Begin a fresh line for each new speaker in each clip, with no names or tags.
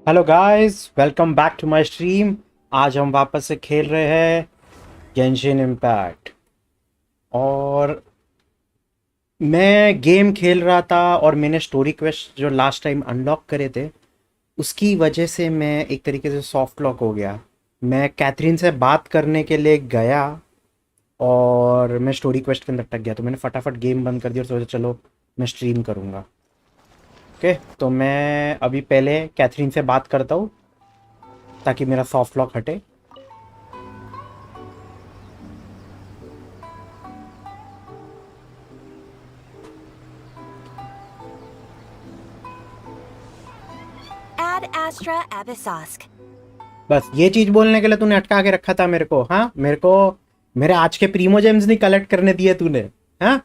Hello guys, welcome back to my stream. आज हम वापस से खेल रहे हैं गेंशिन इम्पैक्ट। और मैं गेम खेल रहा था और मैंने स्टोरी क्वेस्ट जो लास्ट टाइम अनलॉक करे थे उसकी वजह से मैं एक तरीके से सॉफ्ट लॉक हो गया। मैं कैथरीन से बात करने के लिए गया और मैं स्टोरी क्वेस्ट के अंदर अटक गया, तो मैंने फटाफट गेम बंद कर दिया और सोचा चलो मैं स्ट्रीम करूँगा। ओके, तो मैं अभी पहले कैथरीन से बात करता हूँ ताकि मेरा सॉफ्ट लॉक हटे।
Ad Astra Abyssosk.
बस ये चीज बोलने के लिए तूने अटका के रखा था मेरे को। हाँ, मेरे को मेरे आज के प्रीमो जेम्स नहीं कलेक्ट करने दिए तूने। हाँ,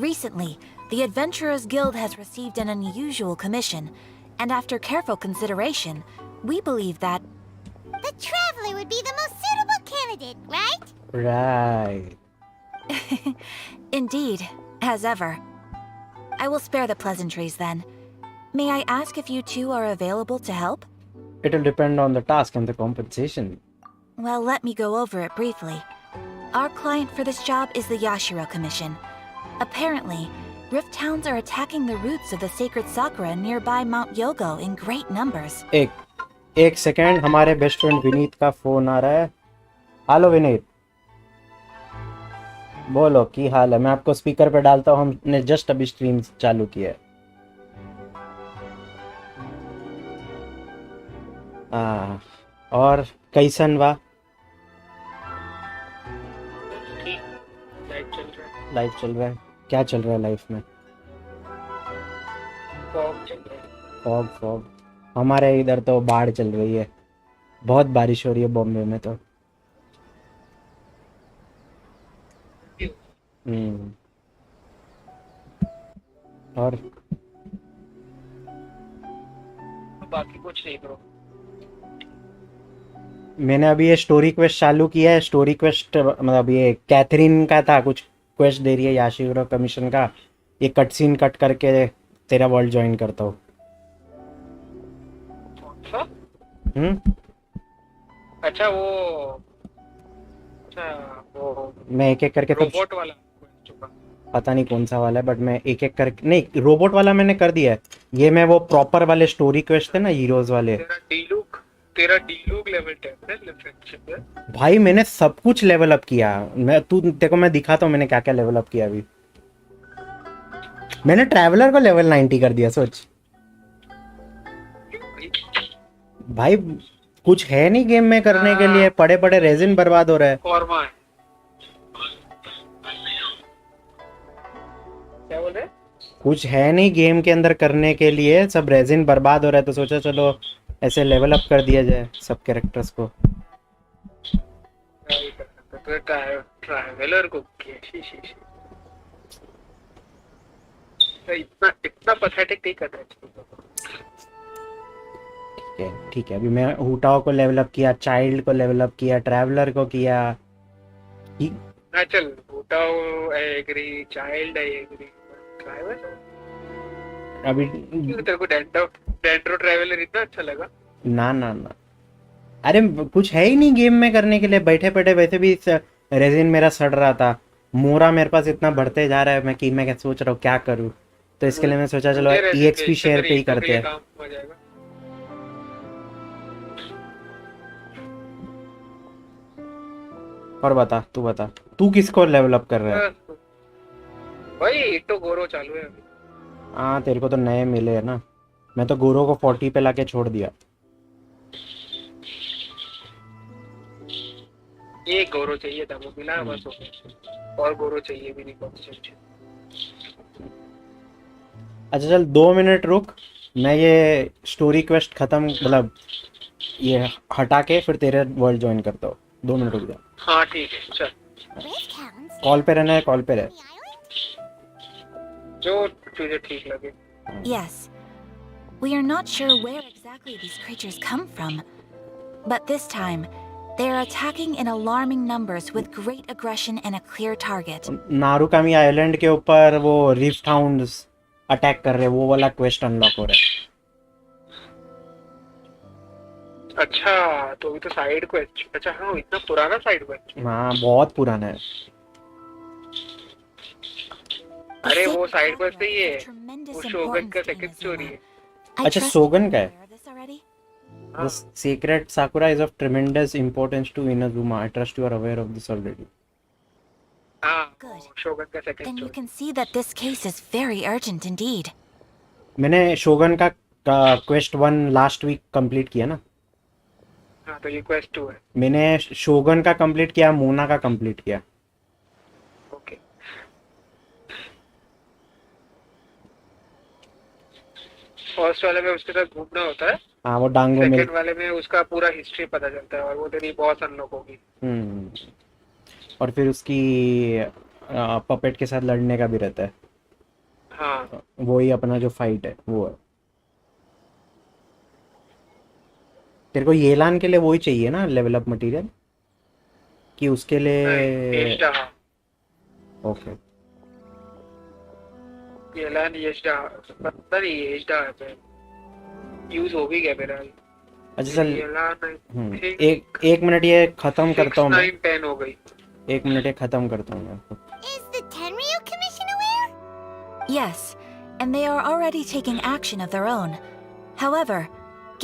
Recently, the Adventurers Guild has received an unusual commission, and after careful consideration, we believe that
The Traveler would be the most suitable candidate, right?
Right.
indeed, as ever. I will spare the pleasantries then. May I ask if you two are available to help?
It will depend on the task and the compensation.
Well, let me go over it briefly. Our client for this job is the Yashiro Commission. Apparently, Rift Towns are attacking the roots of the sacred Sakura nearby Mount Yogo in great numbers.
एक second, हमारे best friend Vineet का phone आ रहा है। Hello Vineet, बोलो की हाल है। मैं आपको स्पीकर पे डालता हूँ, हमने जस्ट अभी स्ट्रीम चालू किया है। और कैसन वा? लाइफ चल रहा है। क्या चल रहा है लाइफ में? Fog fog. हमारे इधर तो बाढ़ चल रही है, बहुत बारिश हो रही है बॉम्बे में तो। हम्म। और
बाकी कुछ नहीं ब्रो।
मैंने अभी ये स्टोरी क्वेस्ट चालू किया है। स्टोरी क्वेस्ट मतलब ये कैथरीन का था, कुछ क्वेस्ट दे रही है याशिरो कमीशन का। ये कट सीन कट करके तेरा वर्ल्ड ज्वाइन करता हूँ। हम्म।
अच्छा वो
मैं एक एक करके तो
रोबोट वाला
पता नहीं कौन सा वाला है, बट मैं एक एक करके नहीं, रोबोट वाला मैंने कर दिया है। ये मैं वो प्रॉपर वाले स्टोरी क्वेस्ट थे ना, हीरोज वाले।
तेरा डीलूक लेवल 10 है फ्रेंडशिप है
भाई मैंने सब कुछ लेवल अप किया। देखो मैं दिखाता हूँ मैंने क्या क्या लेवल अप किया अभी। मैंने ट्रैवलर को लेवल 90 कर दिया, सोच। भाई कुछ है नहीं गेम में करने के लिए, पड़े पड़े रेजिन बर्बाद हो रहा है।
फॉर्मा है। क्या बोल रहे?
कुछ है नहीं गेम के अंदर करने के लिए, सब रेजिन बर्बाद हो रहा है, तो सोचा चलो ऐसे लेवल अप कर दिया जाए सब कैरेक्टर्स को।
ट्रैवलर को इतना इतना पैथेटिक नहीं करना चाहिए।
ठीक है, अभी मैं हुटाओ को लेवल अप किया, चाइल्ड को लेवल अप किया, ट्रैवलर को किया।
ना चल उठाओ, I agree, child I agree, driver
अभी
तेरे को डेंड्रो ट्रैवलर इतना अच्छा लगा?
ना ना ना, अरे कुछ है ही नहीं गेम में करने के लिए। बैठे बैठे वैसे भी रेजिन मेरा सड़ रहा था, मोरा मेरे पास इतना बढ़ते जा रहा है, मैं क्या सोच रहा हूँ क्या करूँ। तो इसके लिए मैं सोचा चलो EXP शेयर पे ही करते हैं। और बता, तू किसको लेवल अप कर रहा है?
भाई तो गोरो चालू है अभी।
हाँ, तेरे को तो नए मिले है ना। मैं तो गोरो को 40 पे लाके छोड़ दिया।
ये गोरो चाहिए था, वो मिला बस हो गया। और गोरो चाहिए भी नहीं कौन।
अच्छा चल 2 मिनट रुक, मैं ये स्टोरी क्वेस्ट खत्म मतलब ये हटा के फिर तेरे वर्ल्ड ज्वाइन करता हूँ। 2 मिनट रुक जा।
हाँ ठीक है चल।
Rift Hounds
कॉल पे रहना है, कॉल पे रह।
the island?
जो तुझे ठीक लगे।
Yes. We are not sure where exactly these creatures come from, but this time, they are attacking in alarming numbers with great aggression and a clear target.
Narukami island के ऊपर वो rift hounds attack कर रहे हैं, वो वाला quest unlock हो रहा है।
अच्छा, तो अभी तो साइड क्वेस्ट। अच्छा हाँ, इतना पुराना साइड क्वेस्ट।
हाँ बहुत पुराना है।
The
अरे वो
sacred
साइड क्वेस्ट
sakura
नहीं
is of
है, वो
tremendous
शोगन
importance
का
to
सेकंड स्टोरी
Inazuma.
है।
I
अच्छा
trust
सोगन
you're
का है।
aware of this already?
The
हाँ
sacred sakura is of tremendous importance to Inazuma. I trust you are aware of this already.
हाँ,
Good.
वो शोगन का second
Then you
story.
can see that this case is very urgent indeed.
मैंने शोगन का quest 1 last week complete किया ना।
हाँ तो ये क्वेस्ट 2 है।
मैंने शोगन का कंप्लीट किया, मोना का कंप्लीट किया।
ओके, फर्स्ट वाले में उसके साथ घूमना होता है,
हाँ वो डांगो मिल।
सेकंड वाले में उसका पूरा हिस्ट्री पता चलता है और वो तेरी बॉस अनलॉक होगी।
हम्म। और फिर उसकी पपेट के साथ लड़ने का भी रहता है।
हाँ
वही अपना जो फाइट है वो है। तेरे को येलान के लिए वही चाहिए ना लेवल अप मटेरियल, कि उसके
नहीं,
लिए?
एजडा।
ओके।
ये लाइन एजडा, पता नहीं एजडा है, यूज हो भी गया मेरा।
अच्छा चल।
ये लाइन
एक
थिंक
एक मिनट ये खत्म करता
6
हूँ मैं।
9 10 हो गई।
एक मिनट ये खत्म करता हूँ मैं।
Is the Tenryu Commission aware?
Yes, and they are already taking action of their own. However,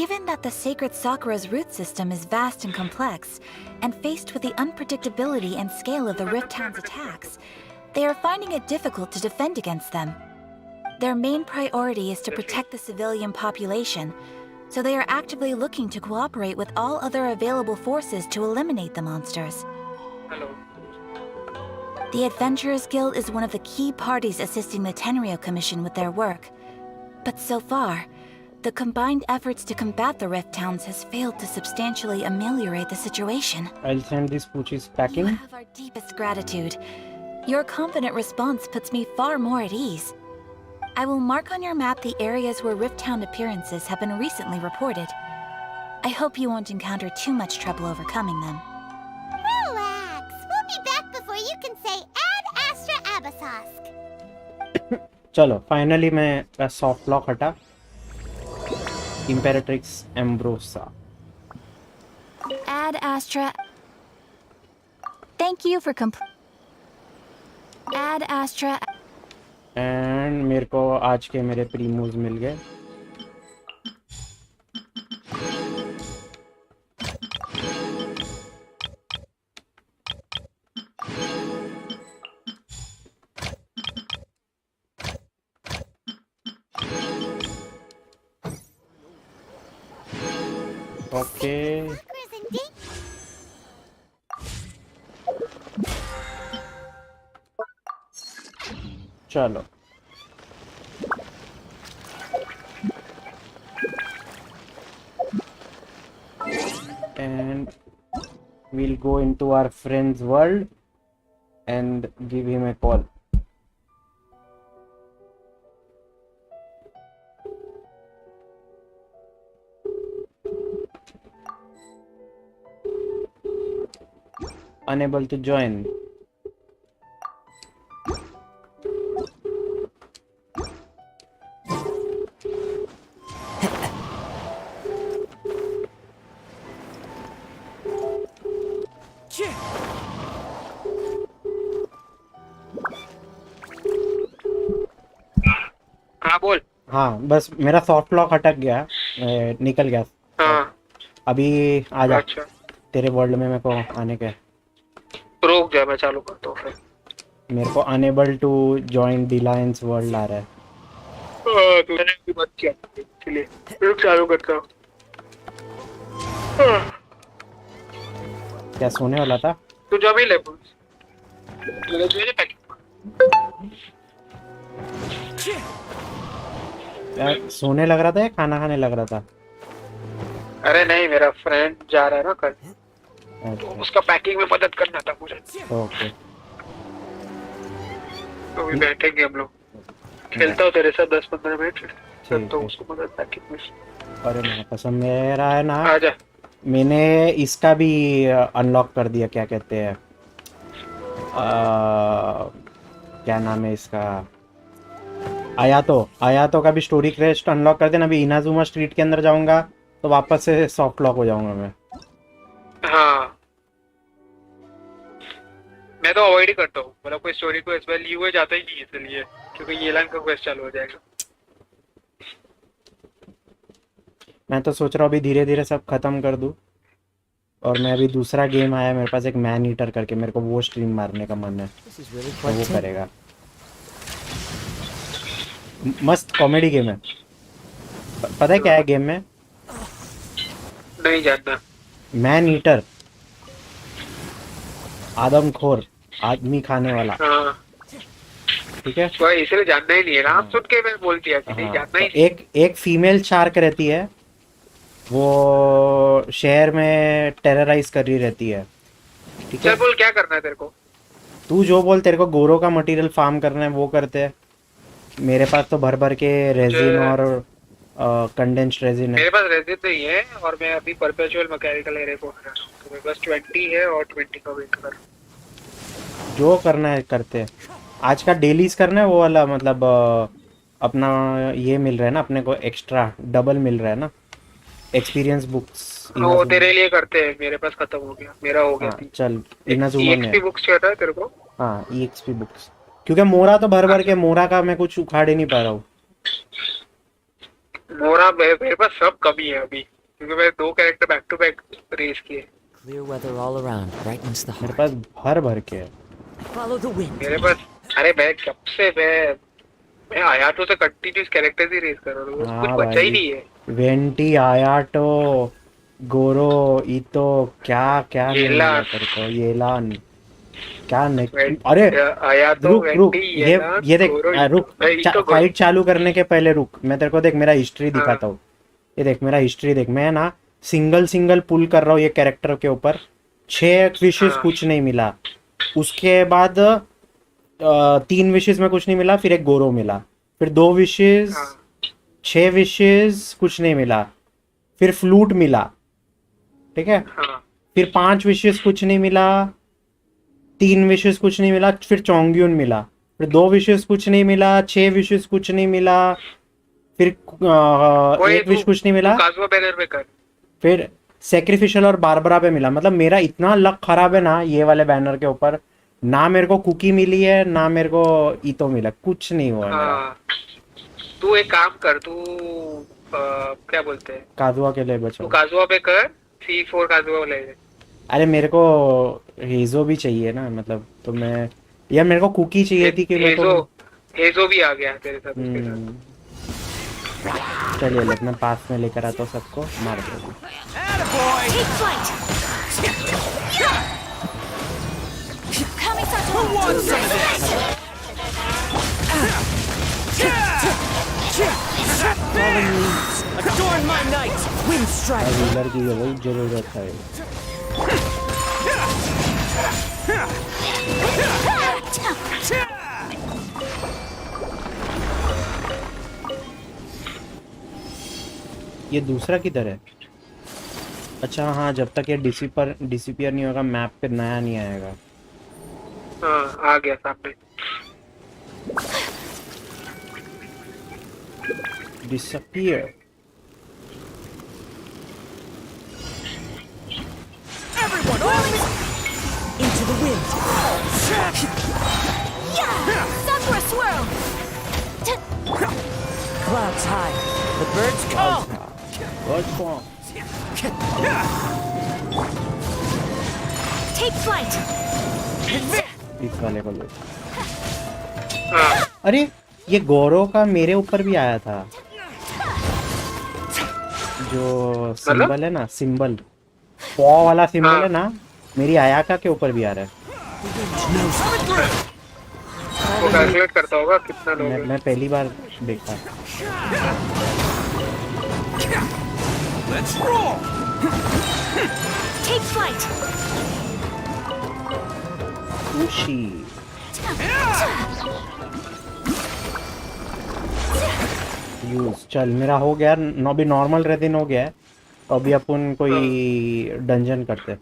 given that the sacred Sakura's root system is vast and complex, and faced with the unpredictability and scale of the Rift Town's attacks, they are finding it difficult to defend against them. Their main priority is to protect the civilian population, so they are actively looking to cooperate with all other available forces to eliminate the monsters.
Hello,
The Adventurers Guild is one of the key parties assisting the Tenryo Commission with their work. But so far, the combined efforts to combat the Rift Towns has failed to substantially ameliorate the situation.
I'll send this Poochie's
You
packing.
have our deepest gratitude. Your confident response puts me far more at ease. I will mark on your map the areas where Rift Town appearances have been recently reported. I hope you won't encounter too much trouble overcoming them.
Relax. We'll be back before you can say Ad Astra Abasask.
चलो finally मैं soft lock हटा। इम्पेरेट्रिक्स एम्ब्रोसा।
Ad Astra. Thank you for Ad Astra.
And मेरे को आज के मेरे प्रीमोज मिल गए। Okay
Sakura's in danger.
चलो। And we'll go into our friend's world and give him a call. Unable to join.
हाँ बोल।
हाँ बस मेरा सॉफ्ट लॉक अटक गया, निकल गया।
हाँ
अभी आ जा
अच्छा,
तेरे वर्ल्ड में। मेरे को आने के,
रुक जा, मैं चालू करता हूँ फिर।
मेरे को अनेबल टू जॉइन डिलायंस वर्ल्ड आ रहा है।
तूने भी मत किया, इसलिए रुक, चालू करता हूँ।
क्या सोने वाला था?
तू जो भी ले बोल। ले जो पैकेट।
यार सोने लग रहा था या खाना खाने लग रहा था?
अरे नहीं, मेरा फ्रेंड जा रहा है ना कल, तो
अच्छा,
उसका पैकिंग में मदद करना था मुझे।
ओके।
तो भी बैठेंगे हम लोग, खेलता हूँ तेरे साथ 10-15 मिनट, फिर
ठीक
तो
है।
उसको मदद पैकिंग में।
अरे मेरा पसंद मेरा है ना।
आ जा।
मैंने इसका भी अनलॉक कर दिया, क्या कहते हैं, क्या नाम है इसका, आयातो का भी स्टोरी क्वेस्ट अनलॉक कर देना। अभी इनाजुमा स्ट्रीट के अंदर जाऊंगा तो वापस से सॉफ्ट लॉक हो जाऊंगा मैं।
हाँ मैं तो अवॉइड ही करता हूँ, मतलब कोई स्टोरी को इस बार ली हुए जाता ही नहीं है, इसलिए क्योंकि ये लाइन का क्वेस्ट चालू हो जाएगा।
मैं तो सोच रहा हूँ अभी धीरे धीरे सब खत्म कर दूँ। और मैं अभी दूसरा गेम आया मेरे पास, एक मैन ईटर करके, मेरे को वो स्ट्रीम मारने का मन है, तो वो करेगा। मस्त कॉमेडी गेम है। पता है क्या है गेम में?
नहीं जानता।
मैन ईटर, आदमखोर, आदमी खाने वाला।
हाँ
ठीक है।
वही, इसलिए जानना ही नहीं है, नाम सुन के मैं बोल दिया कि नहीं
हाँ,
जानना
तो
ही नहीं।
एक फीमेल शार्क रहती है, वो शहर में टेरराइज कर रही रहती है। ठीक
चल
है।
बोल क्या करना है तेरे को।
तू जो बोल, तेरे को गोरो का मटेरियल फार्म करना है वो करते हैं। मेरे पास तो भर भर के रेजिन और कंडेंस्ड रेजिन है।
मेरे पास रेजिन नहीं है, और मैं अभी परपेचुअल मैकेनिकल एरे को हटा रहा हूँ, तो मेरे पास 20 है और 20 का वेट कर।
जो करना है करते हैं। आज का डेलीज करना है वो वाला, मतलब अपना ये मिल रहा है ना अपने को, एक्स्ट्रा डबल मिल रहा है ना एक्सपीरियंस बुक्स।
वो तेरे लिए करते हैं, मेरे पास खत्म हो गया, मेरा हो गया।
हाँ चल, इनाजुमा में
EXP बुक्स कहता है तेरे को।
हाँ EXP बुक्स, क्योंकि मोरा तो भर भर के, मोरा का मैं कुछ उखाड़ ही नहीं पा रहा हूँ।
मोरा मेरे पास सब कमी है अभी, क्योंकि मैं 2 character back to back race किए।
Clear weather all around, brightens the
मेरे
heart.
पास भर भर के है।
Follow the wind.
मेरे पास, अरे मैं कब से मैं आया तो से कंटिन्यूस कैरेक्टर्स ही रेस कर रहा हूँ,
हाँ
कुछ बचा ही
भाई,
नहीं है।
वेंटी, आयाटो, गोरो, इतो, क्या क्या नहीं
येलान।
मिला तेरे को? येलान क्या नहीं?
वें-
अरे
आया तो
रुक रुक,
वेंटी, येलान,
ये देख,
गोरो,
रुक,
इतो गोरो।
फाइट चालू करने के पहले रुक, मैं तेरे को देख मेरा हिस्ट्री
हाँ।
दिखाता हूँ। ये देख मेरा हिस्ट्री देख, मैं ना सिंगल सिंगल पुल कर रहा हूँ ये कैरेक्टर के ऊपर। 6 विशेष
हाँ।
कुछ नहीं मिला। उसके बाद 3 विशेष में कुछ नहीं मिला, फिर एक गोरो मिला। फिर 2 विशेष,
हाँ।
6 विशेष कुछ नहीं मिला, फिर फ्लूट मिला। ठीक है।
हाँ।
फिर 5 विशेष कुछ नहीं मिला, 3 विशेष कुछ नहीं मिला, फिर चोंग्यून मिला। फिर 2 विशेष कुछ नहीं मिला, 6 विशेष कुछ नहीं मिला, फिर एक विश कुछ नहीं मिला,
काजुआ बैनर पे कर।
फिर सेक्रीफिशियल और बारबरा पे मिला। मतलब मेरा इतना लक खराब है ना ये वाले बैनर के ऊपर, ना मेरे को कुकी मिली है ना मेरे को ईतो मिला, कुछ नहीं हुआ मेरा।
हाँ तू एक काम कर, तू क्या बोलते हैं,
काजुआ के लिए
तू
बचाओ।
काजुआ पे कर, C4 काजुआ ले ले।
अरे मेरे को हेजो भी चाहिए ना, मतलब तो मैं, यार मेरे को कुकी चाहिए थी कि मेरे को।
हेजो भी आ गया तेरे साथ उसके साथ।
हम्म, चलिए लेट, मैं पास में लेकर आता हूँ सबको, मार दो।
Take flight! Kami-sato!
Fallen leaves, adorn my night. Wind strike.
Wheeler की वही जरूरत है। ये दूसरा किधर है? अच्छा हाँ, जब तक ये डिसिपियर नहीं होगा मैप पे नया नहीं आएगा।
हाँ आ गया सामने।
Disappear.
Everyone, arms into the wind.
Sakura swirl!
Clouds high, the birds call.
Take flight!
इस वाले को लो।
हाँ
अरे ये गौरव का मेरे ऊपर भी आया था, जो सिंबल है ना, सिंबल पॉ वाला सिंबल है ना, मेरी आयाका के ऊपर भी आ रहा है।
वो कैलकुलेट करता होगा कितना लोग हैं।
मैं पहली बार देखा।
Take flight!
खुशी। यूज, चल मेरा हो गया, अभी नॉर्मल रेदिन हो गया है, तो अभी अपन कोई डंजन करते हैं।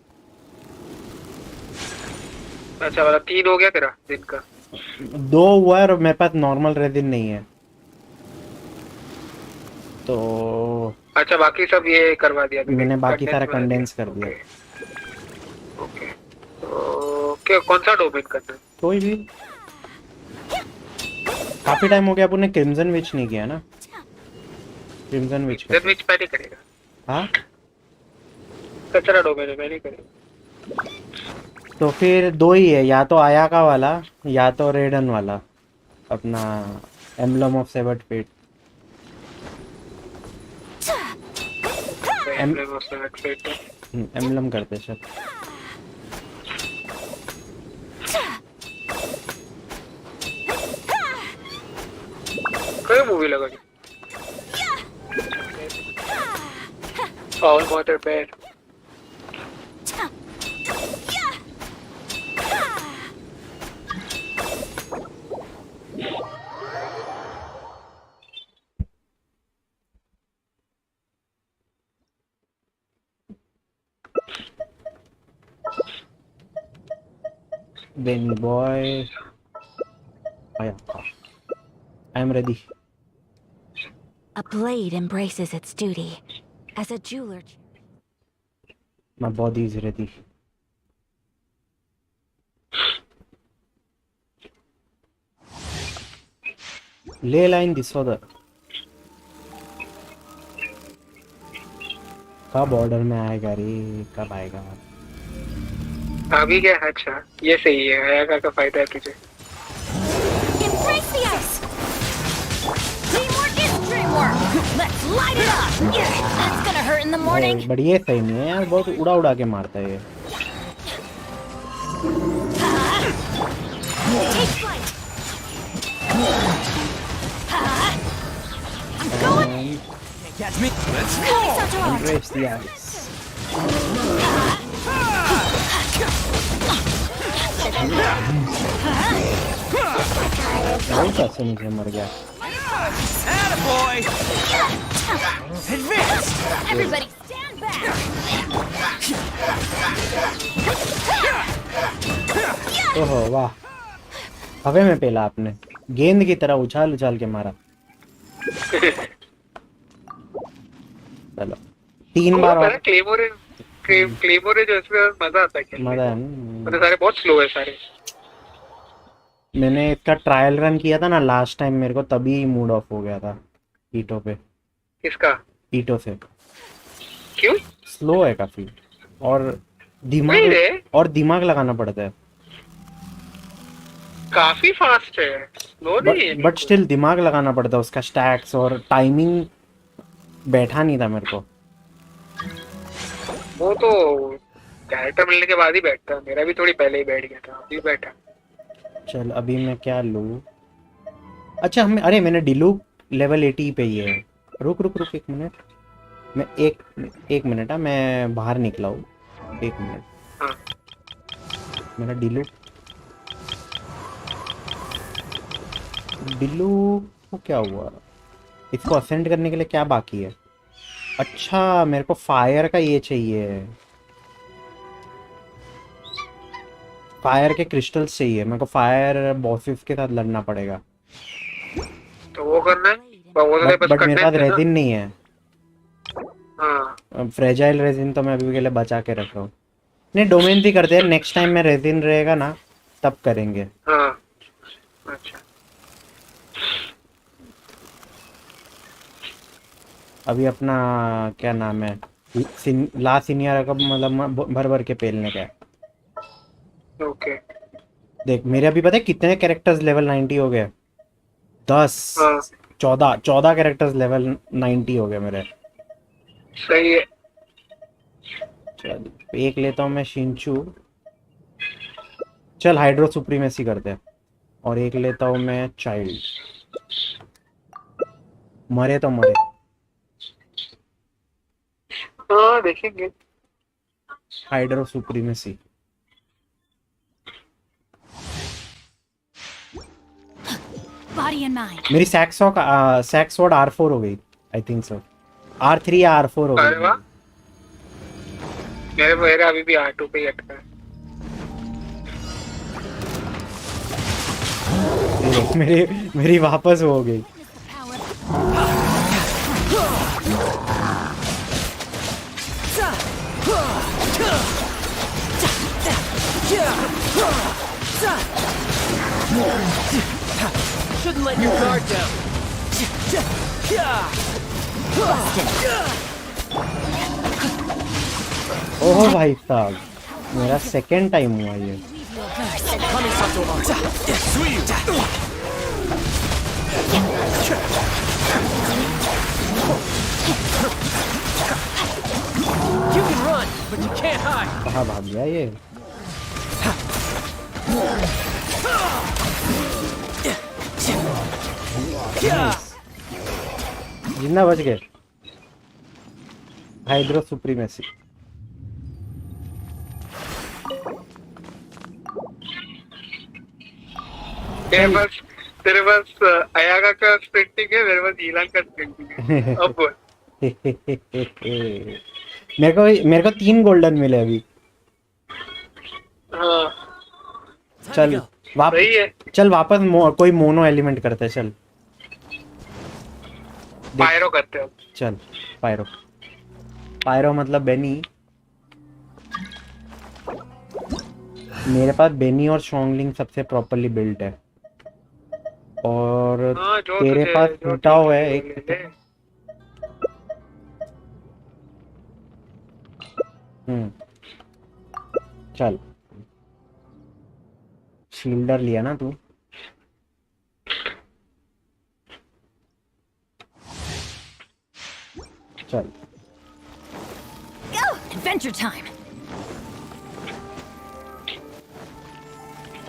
अच्छा वाला 3 हो गया तेरा दिन का।
2 हुआ है और मेरे पास नॉर्मल रेदिन नहीं है, तो
अच्छा बाकी सब ये करवा दिया अभी?
मैंने बाकी
Condense
सारा
बना
कंडेंस कर दिया।
ओके तो क्या कौन सा डोमेन करना है?
कोई भी। काफी टाइम हो गया अपन ने क्रिम्सन विच नहीं किया ना। क्रिम्सन विच
जन विच पे नहीं करेगा।
हाँ
कचरा डोमेन है, मैं नहीं करेगा।
तो फिर दो ही है, या तो आयाका वाला या तो रेडन वाला, अपना emblem of severed fate. Emblem करते सब।
कोई मूवी लगा दी फाउल मॉडर बैड।
Benny boy, Ayaka. I am ready.
A blade embraces its duty. As a jeweler...
My body is ready. Ley line disorder. कब ऑर्डर में आएगा रे, कब आएगा?
अभी क्या? अच्छा ये सही है, आयाका का फायदा है तुझे।
Embrace the ice! Teamwork is dreamwork! Let's light it up! Yeah, that's gonna hurt in the morning!
But ये सही नहीं है यार, बहुत उड़ा उड़ा के मारता है ये।
Take flight! I'm going!
Catch me. Let's go.
Embrace the ice. बहुत ऐसे नीचे मर गया।
Attaboy. Advance.
Everybody stand back!
ओहो वाह, हवे में पेला आपने, गेंद की तरह उछाल उछाल के मारा। चलो 3 बार और।
क्लेमोर है जो इसमें मजा आता है खेलने में।
मजा है
मतलब सारे बहुत स्लो है सारे।
मैंने इसका ट्रायल रन किया था ना लास्ट टाइम, मेरे को तभी मूड ऑफ हो गया था ईटो पे।
किसका?
ईटो से।
क्यों?
स्लो है काफी, और दिमाग लगाना पड़ता है।
काफी फास्ट है, स्लो नहीं है।
बट स्टिल दिमाग लगाना पड़ता है, उसका स्टैक्स और टाइमिंग बैठा नहीं था मेरे को।
वो तो कैरेक्टर मिलने के बाद ही बैठता है, मेरा भी थोड़ी पहले ही बैठ गया था, अभी बैठा।
चल अभी मैं क्या लूँ? अच्छा हमें, अरे मैंने डिलू लेवल 80 पे ही है। रुक रुक रुक 1 मिनट, मैं एक मिनट है, मैं बाहर निकला हूँ, 1 मिनट।
हाँ।
मेरा डिलू को क्या हुआ? इसको असेंड करने के लिए क्या बाकी है? अच्छा मेरे को फायर का ये चाहिए, फायर के क्रिस्टल्स चाहिए मेरे को। फायर बॉसेस के साथ लड़ना पड़ेगा,
तो वो करना है।
बट मेरे पास रेजिन नहीं है।
हाँ।
फ्रेजाइल रेजिन तो मैं अभी के लिए बचा के रख रहा हूँ। नहीं डोमेन भी करते हैं, नेक्स्ट टाइम में रेजिन रहेगा ना तब करेंगे।
हाँ। अच्छा
अभी अपना क्या नाम है, ला सीनियर का मतलब भर भर के पेलने का है।
ओके
देख मेरे अभी पता है कितने कैरेक्टर्स लेवल 90 हो गए? 10
हाँ
14 कैरेक्टर्स लेवल 90 हो गए मेरे।
सही है।
चल एक लेता हूँ मैं शिंचू, चल हाइड्रो सुप्रीमेसी करते हैं, और एक लेता हूँ मैं चाइल्ड। मरे तो मरे।
हाँ देखेंगे।
Hydro supremacy.
Body and mind.
मेरी सैक्सवॉर्ड R4 हो गई, आई थिंक सो R3 या R4 हो
अरे वाह,
गई।
मेरा अभी भी R2 पे ही अटका है।
मेरी वापस हो गई।
let your guard down.
ओह भाई साहब, मेरा सेकंड टाइम हुआ ये।
You can run, but you can't hide.
कहाँ भाग गया ये? जिन्ना बच गए। Hydro supremacy.
तेरे पास अयागा का स्प्रिंटिंग है, मेरे पास ईलान का स्प्रिंटिंग है। अब बोल।
मेरे को 3 गोल्डन मिले अभी।
हाँ
चल
सही है।
चल वापस कोई मोनो एलिमेंट करते हैं, चल
पायरो करते हो।
चल पायरो मतलब बेनी। मेरे पास बेनी और शोंगलिंग सबसे प्रॉपर्ली बिल्ट है, और
हाँ,
तेरे पास टूटा हुआ है एक। चल शील्डर लिया ना तू? चल
Go! Adventure time!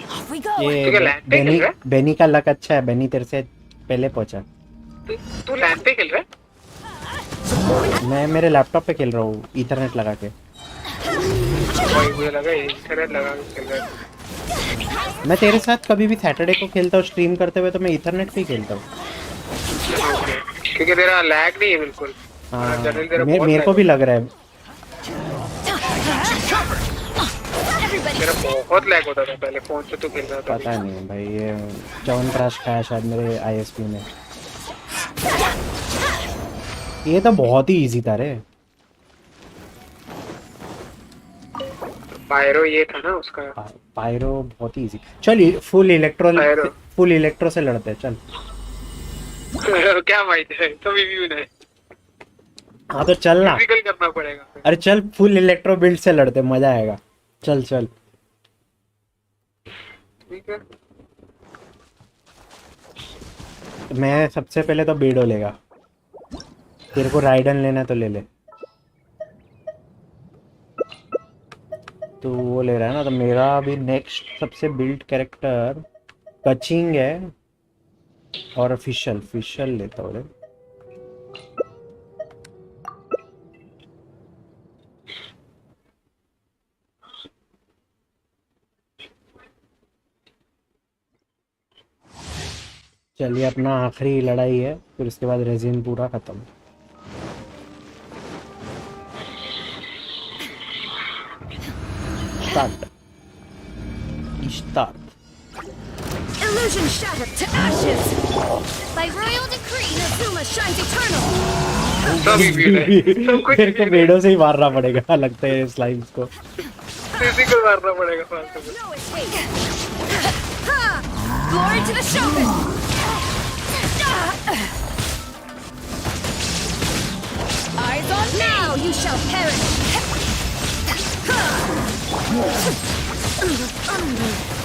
Off we go!
ये
तू क्या लैंड पे खेल रहा है?
बेनी का लक अच्छा है, बेनी तेरे से पहले पहुंचा।
तू लैंड पे खेल रहा है?
मैं मेरे लैपटॉप पे खेल रहा हूँ ईथरनेट लगा के।
भाई मुझे लगा इंटरनेट लगा के खेल रहा है।
मैं तेरे साथ कभी भी सैटरडे को खेलता हूँ स्ट्रीम करते हुए, तो मैं ईथरनेट पे ही खेलता हूँ।
क्योंकि तेरा लैग नहीं है बिल्कुल।
हाँ,
जनरली तेरा
मेरे को भी लग रहा है।
तेरा बहुत लैग होता था पहले फोन से तू खेल रहा था।
पता नहीं भाई, ये च्यवनप्राश खाया शायद मेरे आईएसपी में। ये तो बहुत ही इजी था रे।
पायरो ये था ना उसका।
पायरो बहुत ही इजी। चल फुल इलेक्ट्रो से लड़ते हैं, चल।
क्या माइट है तो रिव्यू नहीं।
हाँ तो चल ना।
फिजिकल करना पड़ेगा।
अरे चल फुल इलेक्ट्रो बिल्ड से लड़ते, मजा आएगा। चल
ठीक है।
मैं सबसे पहले तो बेडो लेगा। तेरे को राइडन लेना तो ले ले। तो वो ले रहा है ना, तो मेरा अभी नेक्स्ट सबसे बिल्ड कैरेक्टर कचिंग है और फिशल लेता हूँ। चलिए अपना आखिरी लड़ाई है, फिर उसके बाद रेजिन पूरा खत्म। Start.
Illusion shattered to ashes! By royal decree, Nazuma shines eternal!
सब रिव्यू नहीं। सब कुछ
मेरे को बेडो से ही मारना पड़ेगा लगता है स्लाइम्स को।
फिजिकल मारना पड़ेगा फालतू में।
No escape! Ha! Glory to the showman! Eyes on me! Now you shall perish!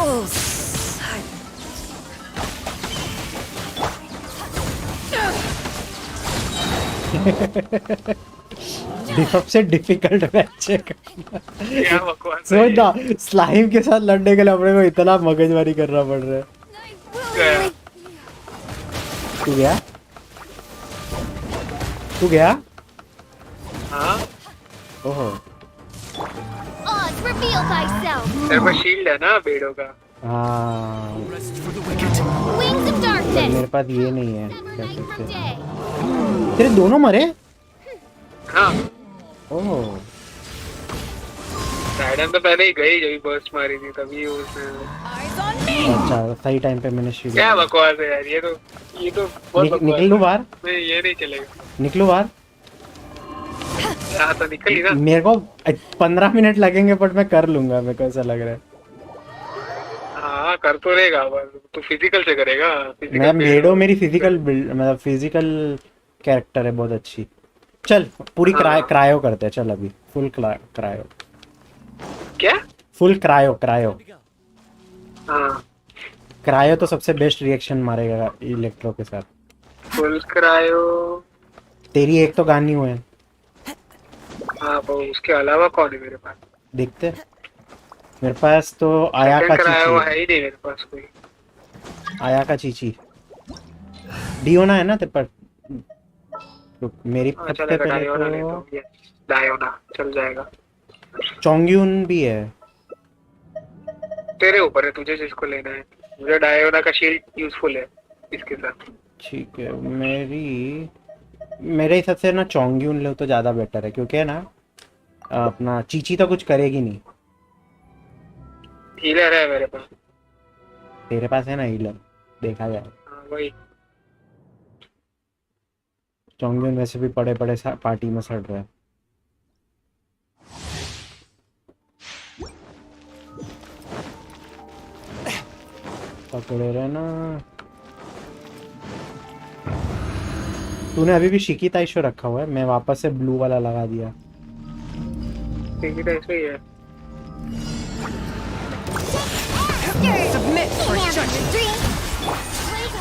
Oh,
सबसे डिफिकल्ट मैच है।
क्या बकवास है
सोच ना, स्लाइम के साथ लड़ने के लिए अपने को इतना मगजमारी करना पड़ रहा है।
ये?
तू गया?
हाँ
ओहो।
Oz, reveal thyself!
तेरे पास शील्ड है ना बेडो का।
हाँ,
Rest for the wicked.
Wings of darkness!
मेरे पास ये नहीं है।
Never
क्या
night
कहते
from
हैं?
day.
तेरे दोनों मरे?
हाँ
ओह,
राइडन तो पहले ही गई जब बर्स्ट मारी थी तभी उसने।
eyes on me!
अच्छा सही टाइम पे मैंने शील्ड।
क्या बकवास है यार, ये तो बहुत बकवास
निकल लो बाहर,
नहीं ये नहीं चलेगा।
निकलो बाहर।
हाँ तो निकल ही ना।
मेरे को 15 मिनट लगेंगे, बट मैं कर लूंगा, मेरे को ऐसा लग रहा है।
हाँ हाँ कर तो रहेगा, तू फिजिकल से करेगा।
मैं मेडो मेरी फिजिकल बिल्ड मतलब फिजिकल कैरेक्टर है बहुत अच्छी। चल पूरी
हाँ।
क्रायो करते हैं, चल अभी फुल क्रायो।
क्या?
फुल क्रायो क्रायो
हाँ
क्रायो तो सबसे बेस्ट रिएक्शन मारेगा इलेक्ट्रो के साथ।
फुल करायो।
तेरी एक तो गानी हुए हैं,
हाँ वो उसके अलावा कौन है मेरे पास?
दिखते मेरे पास तो आया
सेकंड
का
करायो
चीची
है ही नहीं मेरे पास कोई।
आया का चीची डियोना है ना तेरे पर। रुक, मेरी
हाँ
सबसे
चलेगा,
पहले
डायोना लेता
तो
हूँ। यस डायोना चल जाएगा।
चोंग्यून भी है।
तेरे ऊपर है तुझे जिसको लेना है। मुझे डायोना का शील्ड यूजफुल है इसके साथ।
ठीक है, मेरे हिसाब से ना चोंग्यून लो तो ज़्यादा बेटर है, क्योंकि है ना अपना चीची तो कुछ करेगी नहीं।
हीलर है मेरे पास।
तेरे पास है ना हीलर, देखा जाए।
हाँ वही।
चोंग्यून वैसे भी पड़े पड़े पार्टी में सड़ रहा है। पकड़े रहना। तूने अभी भी शिकी ताइशो रखा हुआ है, मैं वापस से ब्लू वाला लगा दिया।
ठीक है ऐसे ही है।
Submit for
Hand
judgment.
the drink.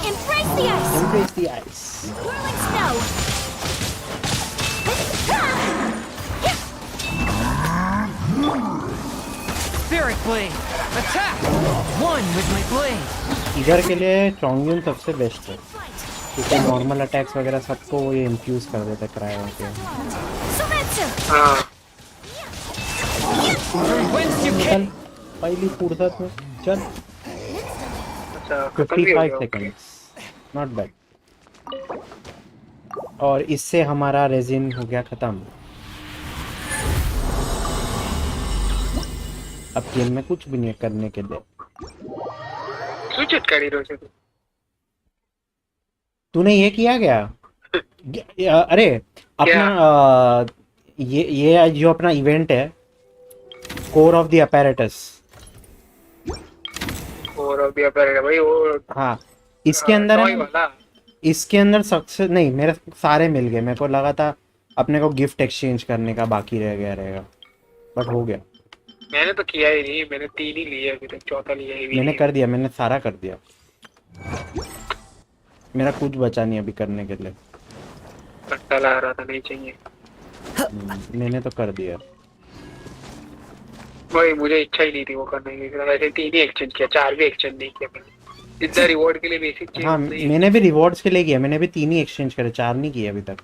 Embrace the ice.
Embrace the ice.
Whirling snow.
Spirit blade. Attack. One with my blade.
इधर के लिए चोंग्यून सबसे बेस्ट है, क्योंकि नॉर्मल अटैक्स वगैरह सबको वो ये इन्फ्यूज कर देता है क्रायो के।
Surrender.
हाँ
From whence you
चल
came.
पहली फुर्सत में चल।
अच्छा खत्म भी हो
55
गया।
Seconds, not bad. और इससे हमारा रेजिन हो गया खत्म। अब गेम में कुछ भी नहीं है करने के लिए।
स्विच कर ही रहे थे।
तूने ये किया क्या? अरे अपना ये जो अपना इवेंट है, कोर ऑफ द अपैरेटस।
और अभी अपना भाई वो
हाँ इसके अंदर
टॉय
है ना,
वाला।
इसके अंदर सक्सेस नहीं, मेरे सारे मिल गए। मेरे को लगा था अपने को गिफ्ट एक्सचेंज करने का बाकी रह गया रहेगा, बट हो गया।
मैंने तो किया ही नहीं, मैंने 3 ही लिए अभी तक, चौथा लिया ही भी
मैंने
नहीं।
कर दिया, मैंने सारा कर दिया। मेरा कुछ बचा नहीं अभी करने के लिए।
कट्टा ला रहा था, नहीं चाहिए।
मैंने तो कर दिया।
वही मुझे इच्छा ही नहीं थी वो करने की, वैसे 3 ही एक्सचेंज किया, 4 भी एक्सचेंज नहीं किया मैंने। इतना रिवॉर्ड के लिए बेसिक चीज
हाँ
नहीं।
मैंने भी रिवॉर्ड्स के लिए किया, मैंने भी 3 ही एक्सचेंज करे, 4 नहीं किए अभी तक।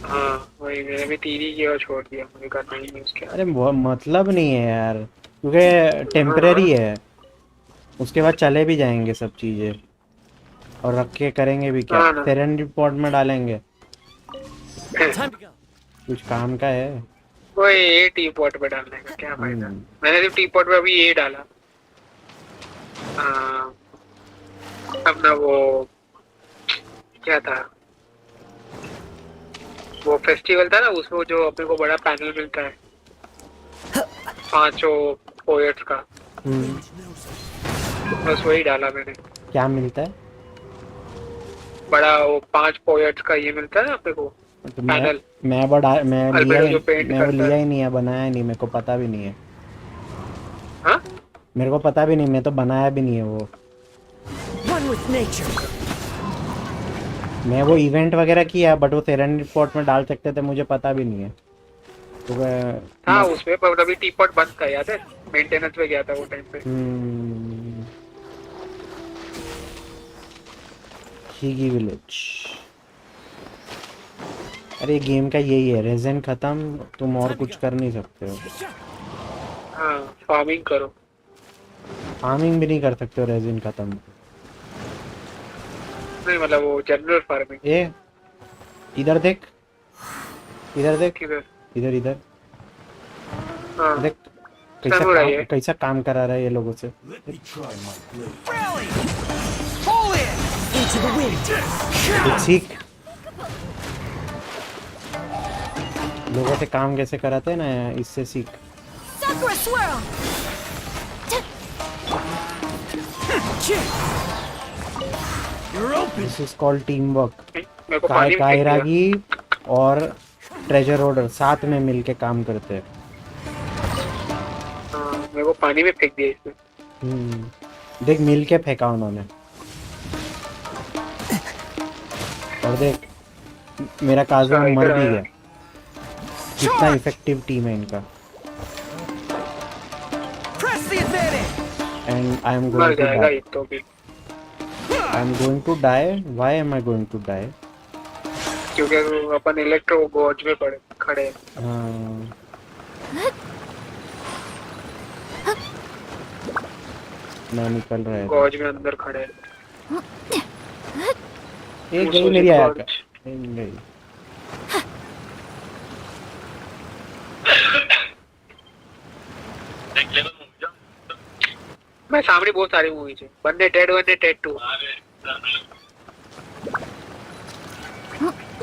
हाँ वही मैंने भी 3 ही किया और छोड़ दिया, मुझे करना ही नहीं उसके।
अरे मतलब नहीं है यार, क्योंकि टेम्परेरी है, उसके बाद चले भी जाएंगे सब चीजें, और रख के करेंगे भी क्या?
हाँ ना।
सेरेंडी पॉट में डालेंगे,
Time to go.
कुछ काम का है।
वही ये टी पॉट पे डालने का क्या फायदा। मैंने सिर्फ टी पॉट पे अभी ये डाला। हाँ, अपना वो क्या था, वो फेस्टिवल था ना, उसमें जो अपने को बड़ा पैनल मिलता है 5 पोएट्स का, बस वही डाला मैंने।
क्या मिलता है?
बड़ा वो 5 पोएट्स का ये मिलता है ना अपने को
तो
पैनल।
मैं
अल्बेडो जो पेंट
मैं वो
करता
लिया
है।
ही नहीं है, बनाया नहीं, मेरे को पता भी नहीं है।
हाँ
मेरे को पता भी नहीं, मैं तो बनाया भी नहीं है वो।
One with nature.
मैं वो इवेंट वगैरह किया, बट वो सेरेंडी पॉट में डाल सकते थे, मुझे पता भी नहीं है। तो
हाँ उसमें पर अभी टी पॉट बंद था, याद है? मेंटेनेंस पे गया था वो टाइम पे।
हिगी विलेज। अरे गेम का यही है, रेजन खत्म, तुम और कुछ कर नहीं सकते हो।
हाँ फार्मिंग करो।
फार्मिंग भी नहीं कर सकते हो रेजिन खत्म।
नहीं मतलब वो जनरल फार्मिंग।
ए इधर देख, इधर देख,
किधर?
इधर इधर
हाँ
देख, कैसा काम करा रहा है ये लोगों से।
Rally. Pull in. Into the wind.
सीख लोगों से काम कैसे कराते हैं ना, इससे सीख।
Sakura swirl.
You're open.
This is called team work.
मेरे को पानी में फेंक दिया।
कायरागी और ट्रेजर होल्डर साथ में मिलके काम करते हैं।
हाँ, मेरे को पानी में फेंक दिया इसने।
देख मिल के फेंका उन्होंने। और देख मेरा काजू
अच्छा,
मर
इधर
भी
आया।
गया। कितना इफेक्टिव टीम है इनका।
Press the advantage.
And I am
मर
गोइंग टू
जाएगा
डाई।
ये तो भी,
I am going to die. Why am I going to die?
क्योंकि अपन इलेक्ट्रो गॉज में पड़े खड़े हैं।
मैं निकल रहा है।
गॉज में अंदर खड़े हैं।
एक गई
सोची
मेरी आया
गॉज।
का। गई।
मैं सामने बहुत सारी मूवीज है। One day dead 2।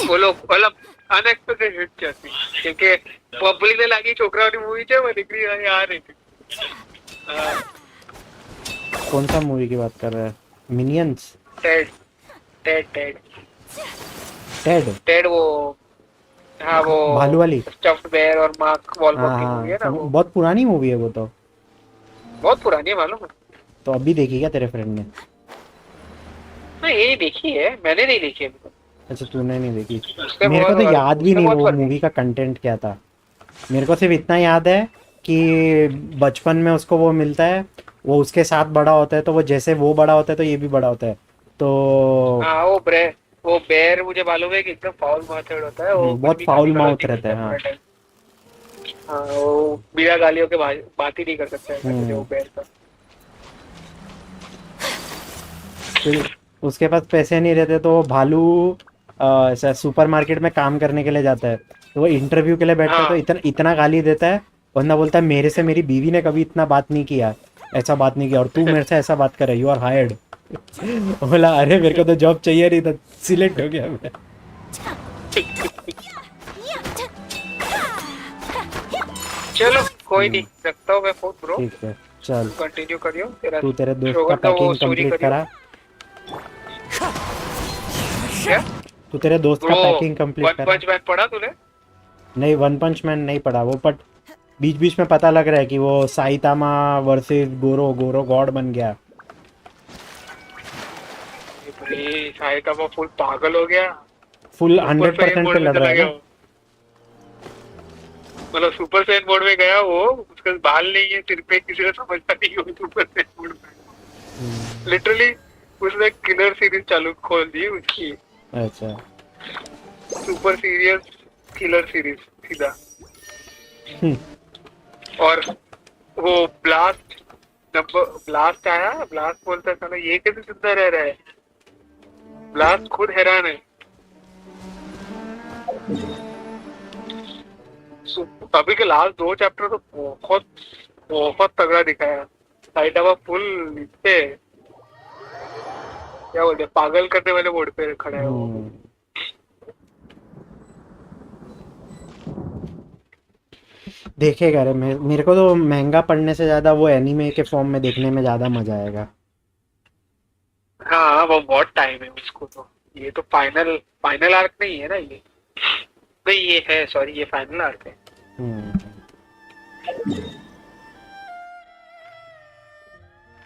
वो लोग मतलब अनएक्सपेक्टेड हिट जाती क्योंकि पब्लिक ने लगी छोकरा वाली मूवी है वो दिख रही है यार रही थी।
कौन सा मूवी की बात कर रहा है? मिनियंस?
Ted
Ted?
वो हाँ वो
भालू वाली?
स्टफ्ड बेयर और मार्क वॉलबर्ग की
हाँ
मूवी है ना वो।
बहुत पुरानी मूवी है वो तो।
बहुत पुरानी है मालूम है।
तो अभी देखी क्या तेरे फ्रेंड ने?
मैं यही देखी है, मैंने नहीं देखी अभी तक।
अच्छा तूने नहीं देखी।
उसके
मेरे को
बहुत
तो याद भी
उसके
नहीं
बहुत
वो
फर्क है।
मूवी का कंटेंट क्या था। मेरे को सिर्फ इतना याद है कि बचपन में उसको वो मिलता है, वो उसके साथ बड़ा होता है, तो वो जैसे वो बड़ा होता है तो ये भी बड़ा होता है। तो
हाँ वो बेयर मुझे मालूम है कि एकदम फाउल माउथड होता है वो।
बहुत
कुछ भी
फाउल
काफी
माउथ
गलती
रहता है।
करता
हाँ
पूरा time। हाँ वो बिना गालियों के बात ही नहीं कर सकता है मुझे वो बेयर का।
फिर उसके पास पैसे नहीं रहते तो वो भालू ऐसा सुपरमार्केट में काम करने के लिए जाता है। तो वो इंटरव्यू के लिए बैठता है तो
हाँ।
इतना गाली देता है। बंदा बोलता है मेरे से मेरी बीवी ने कभी इतना बात नहीं किया, ऐसा बात नहीं किया, और तू मेरे से ऐसा बात कर रहा है, यू आर हायर्ड। बोला अरे मेरे को तो जॉब चाहिए नहीं था, सिलेक्ट हो गया मैं।
चलो कोई नहीं, रखता हूँ मैं फोन ब्रो।
ठीक है चल,
कंटिन्यू करियो
तू तेरे दोस्त
शोगन
का
वो
पैकिंग
स्टोरी
कंप्लीट
करियो।
करा।
क्या
तू तेरे दोस्त का
ब्रो,
पैकिंग कंप्लीट
वन
करा।
पंच मैन पढ़ा तूने?
नहीं वन पंच मैन नहीं पढ़ा वो, बट बीच बीच में पता लग रहा है कि वो साइतामा वर्सेस गोरो गॉड बन गया।
भाई साइतामा फुल पागल हो गया।
फुल
सुपर
100%
सैयन
पे
मोड में
लड़
चला
रहा है
गया
ना।
वो। मतलब सुपर सैयन मोड में गया वो, उसका बाल नहीं है सिर पे, किसी को समझता नहीं वो सुपर सैयन मोड में। लिटरली उसने किलर सीरीज चालू खोल दी उसकी।
अच्छा
सुपर सीरियस किलर सीरीज सीधा। और वो ब्लास्ट आया, ब्लास्ट बोलता था ना ये कैसे जिंदा रह रहा है। ब्लास्ट खुद हैरान है। अभी के लास्ट 2 चैप्टर तो बहुत बहुत तगड़ा दिखाया। साइटामा फुल नीचे क्या बोलते हैं, पागल करने वाले मोड पे खड़ा है वो।
देखेगा रे। मेरे को तो महंगा पढ़ने से ज्यादा वो एनीमे के फॉर्म में देखने में ज्यादा मजा आएगा।
हाँ वो बहुत टाइम है उसको तो। ये तो फाइनल आर्क नहीं है ना ये। नहीं ये है, सॉरी ये फाइनल आर्क है।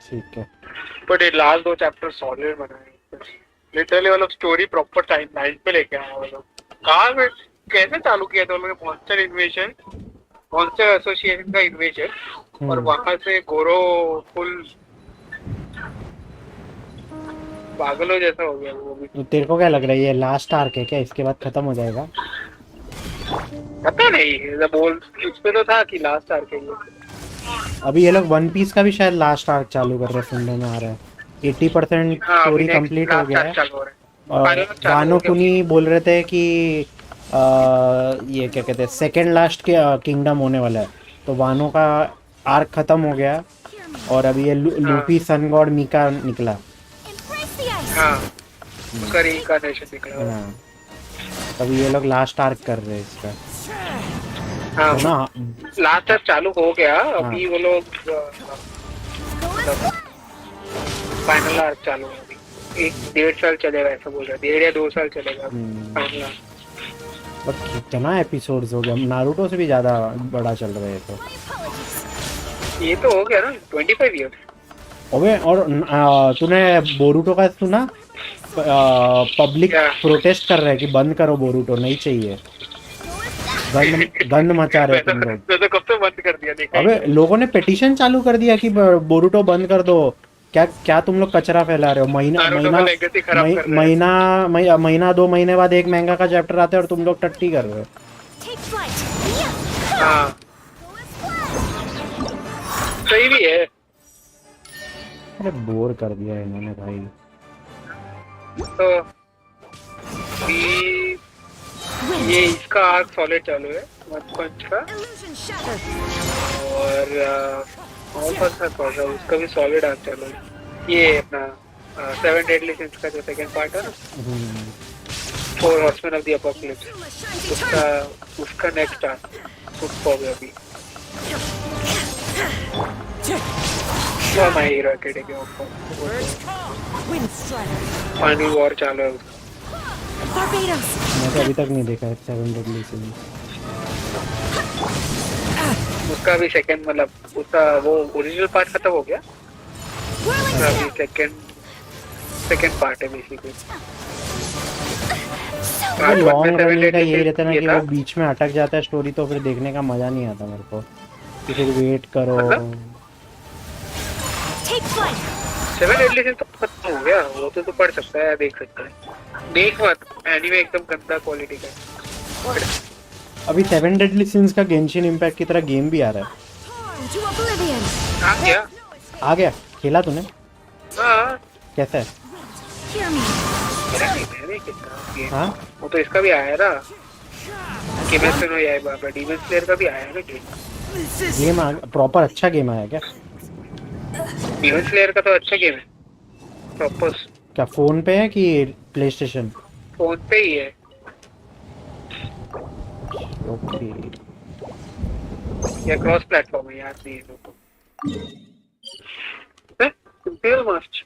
ठीक है।
बट ये लास्ट 2 चैप्टर सॉलिड बनाए लिटरली। मतलब स्टोरी प्रॉपर टाइम लाइन पे लेके आया वो लोग। कहाँ में कैसे चालू किया था उन्होंने, मॉन्स्टर इन्वेजन, मॉन्स्टर एसोसिएशन का इन्वेजन, और वहां से गोरो फुल पागलों जैसा हो गया वो भी।
तो तेरे को क्या लग रहा है ये लास्ट आर्क है क्या? इसके बाद खत्म हो जाएगा?
पता नहीं, बोल इसमें तो था कि लास्ट आर्क है ये।
अभी ये लोग वन पीस का भी शायद लास्ट आर्क चालू कर रहे हैं, सुनने में आ रहा है। 80% स्टोरी कंप्लीट हो गया है। और वानो कुनी बोल रहे थे कि ये क्या कहते हैं, सेकेंड लास्ट के किंगडम होने वाला है। तो वानो का आर्क खत्म हो गया और अभी ये लूफी सन गॉड मीका निकला।
हाँ, उसका रीइंकार्नेशन निकला।
हाँ, तभी ये लोग लास्ट आर्क कर रहे हैं इसका।
हाँ,
तो ना
लास्ट आर्क चालू हो गया। अभी वो लोग फाइनल आर्क चालू है अभी। 1-1.5 साल चलेगा ऐसा बोल रहा है, 1.5 या 2 साल चलेगा फाइनल आर्क।
बट कितना एपिसोड्स हो गया, नारुतो से भी ज्यादा बड़ा चल रहा है तो।
ये तो हो गया ना 25 ईयर।
अबे और तूने बोरुटो का सुना? पब्लिक
क्या?
प्रोटेस्ट कर रहा है कि बंद करो बोरुटो, नहीं चाहिए। गंद गंद मचा रहे तुम लोग।
तो कब से बंद कर दिया, देखा ही
अबे
नहीं।
लोगों ने पिटीशन चालू कर दिया कि बोरुटो बंद कर दो। क्या क्या तुम लोग कचरा फैला रहे हो? महीना
नारुतो का
महीना
लेगेसी खराब कर रहे हैं।
महीना 2 महीने बाद एक महंगा का चैप्टर आता है और तुम लोग टट्टी कर रहे हो।
Take flight.
हाँ सही भी है।
अरे बोर कर दिया इन्होंने भाई।
तो ये इसका आर्क सॉलिड चालू है पंच का। और कौन सा था उसका भी सॉलिड आर्क चालू है। ये अपना 7 डेडली सिंस का जो सेकंड पार्ट है ना, 4 हॉर्समैन ऑफ द एपोकलिप्स, उसका नेक्स्ट आर्क उसको हो गया अभी। My hero academy final war चालू है उसका।
मैं तो अभी तक नहीं देखा है 7 डेडली सिंस।
उसका भी सेकंड मतलब उसका वो ओरिजिनल पार्ट खत्म हो गया, उसका भी सेकंड पार्ट है बेसिकली।
लॉन्ग रनिंग का यही रहता है ना कि वो बीच में अटक जाता है स्टोरी, तो फिर देखने का मजा नहीं आता मेरे को, कि फिर वेट करो।
Take flight.
7 डेडली सिंस तो खत्म हो गया, वो तो तू पढ़ सकता है, देख सकता है। देख मत, एनीमे एकदम गंदा क्वालिटी का है।
अभी 7 डेडली सिंस का गेंशिन इम्पैक्ट की तरह गेम भी आ रहा है।
To oblivion.
हाँ क्या?
आ गया? खेला तूने?
हाँ
कैसा है?
Hear me.
मैंने कितना ये
हाँ
वो तो इसका भी आया ना, किमेत्सु नो याइबा का डीमन स्लेयर का भी आया ना गेम।
गेम प्रॉपर अच्छा गेम आया क्या?
डीमन स्लेयर का तो अच्छा गेम है प्रॉपर।
क्या फोन पे है कि प्ले स्टेशन?
फोन पे ही है।
ओके।
या क्रॉस प्लेटफॉर्म है यार, नहीं है मेरे को। इंपीरियल मार्च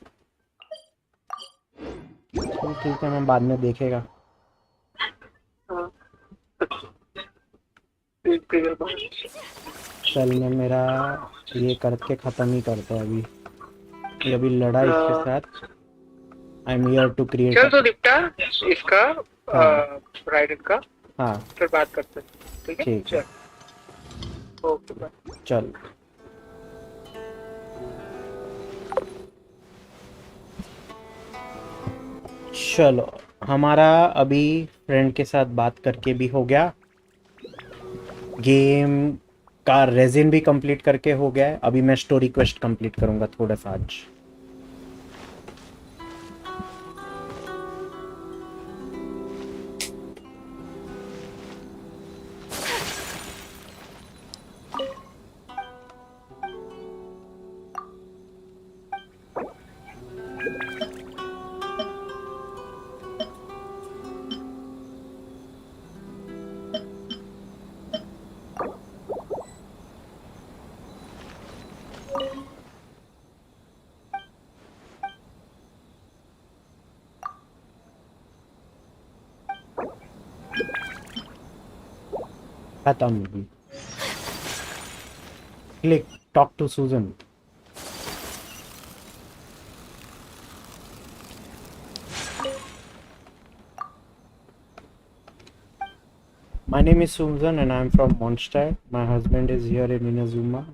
ठीक है, मैं बाद में देखेगा।
हाँ इंपीरियल मार्च।
चल मैं मेरा ये करके खत्म ही करता है अभी। ये अभी लड़ा इसके साथ। I am here to create.
चल तो निपटा इसका राइडन का,
हाँ
फिर बात करते हैं। ठीक है
ठीक।
चल ओके बाय।
चल चलो, हमारा अभी फ्रेंड के साथ बात करके भी हो गया, गेम का रेजिन भी कंप्लीट करके हो गया है। अभी मैं स्टोरी क्वेस्ट कंप्लीट करूंगा थोड़ा सा आज। खत्म। क्लिक टॉक टू सुजन। My name is Susan and I am from Mondstadt. My husband is here in Inazuma.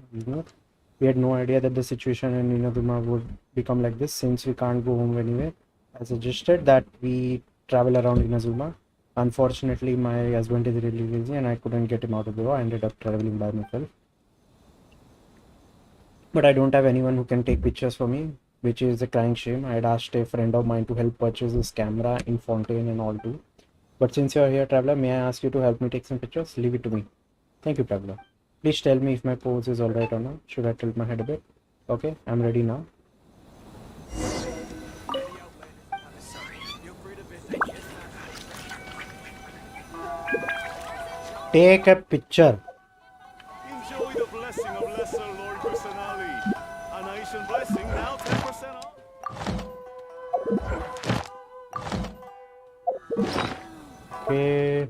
We had no idea that the situation in Inazuma would become like this. Since we can't go home anyway, I suggested that we travel around Inazuma. Unfortunately, my husband is really busy and I couldn't get him out of the door. I ended up traveling by myself. But I don't have anyone who can take pictures for me, which is a crying shame. I had asked a friend of mine to help purchase this camera in Fontaine and all too. But since you are here, traveler, may I ask you to help me take some pictures? Leave it to me. Thank you, traveler. Please tell me if my pose is alright or not. Should I tilt my head a bit? Okay, I'm ready now. Take a picture.
Enjoy the blessing of Lesser Lord Personali. A nation blessing now 10% off.
Okay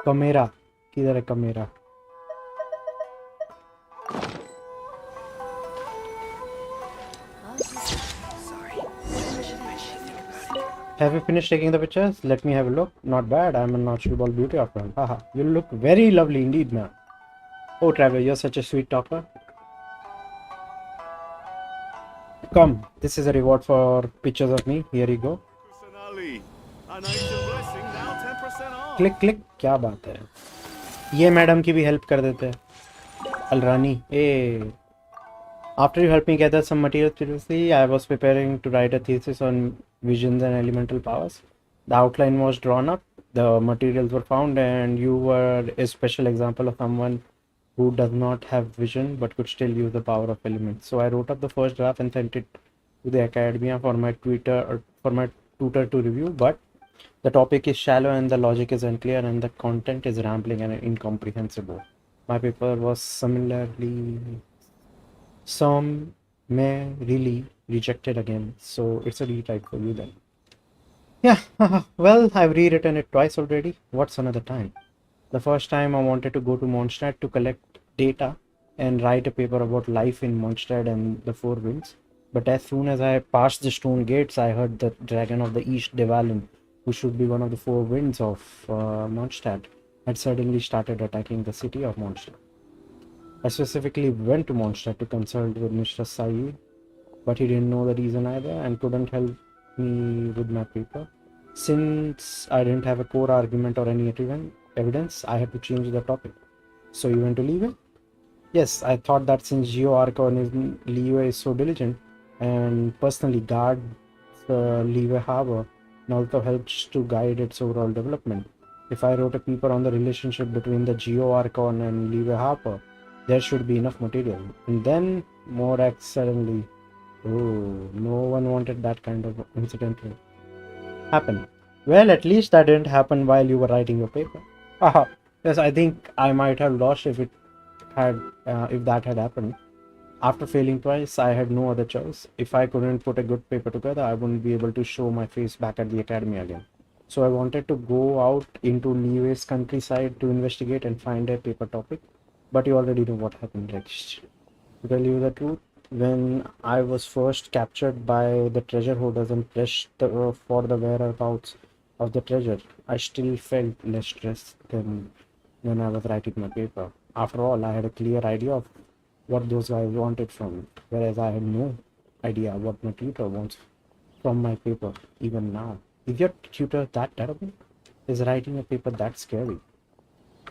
camera किधर है camera? Have you finished taking the pictures? Let me have a look. Not bad. I'm a natural ball beauty of one. Haha. You look very lovely indeed, ma'am. Oh, Trevor, you're such a sweet talker. Come, this is a reward for pictures of me. Here you go.
Personally. An ancient blessing, now 10% off.
Click click क्या बात है? ये madam की भी help कर देते हैं. अलरानी. ए. After you helped me gather some materials previously, I was preparing to write a thesis on visions and elemental powers. The outline was drawn up, the materials were found, and you were a special example of someone who does not have vision but could still use the power of elements. So I wrote up the first draft and sent it to the academia for my tutor to review. But the topic is shallow and the logic is unclear and the content is rambling and incomprehensible. My paper was similarly some may really rejected again, so it's a retake for you then. Yeah, well, I've rewritten it twice already. What's another time? The first time I wanted to go to Mondstadt to collect data and write a paper about life in Mondstadt and the Four Winds. But as soon as I passed the stone gates, I heard the dragon of the East, Devalin, who should be one of the Four Winds of Mondstadt, had suddenly started attacking the city of Mondstadt. I specifically went to Mondstadt to consult with Mr. Saeed, but he didn't know the reason either and couldn't help me with my paper. Since I didn't have a core argument or any evidence, I had to change the topic. So you went to Leeway? Yes, I thought that since Geo Archon is Leeway is so diligent and personally guards Leeway Harbor and also helps to guide its overall development. If I wrote a paper on the relationship between the Geo Archon and Leeway Harbor, there should be enough material. And then Morak suddenly, oh, no one wanted that kind of incident to happen. Well, at least that didn't happen while you were writing your paper. Haha. Yes, I think I might have lost if that had happened. After failing twice, I had no other choice. If I couldn't put a good paper together, I wouldn't be able to show my face back at the academy again. So I wanted to go out into Leeway's countryside to investigate and find a paper topic. But you already know what happened next. To tell you the truth, when I was first captured by the treasure hoarders and pressed for the whereabouts of the treasure, I still felt less stressed than when I was writing my paper. After all, I had a clear idea of what those guys wanted from me, whereas I had no idea what my tutor wants from my paper even now. Is your tutor that terrible? Is writing a paper that scary?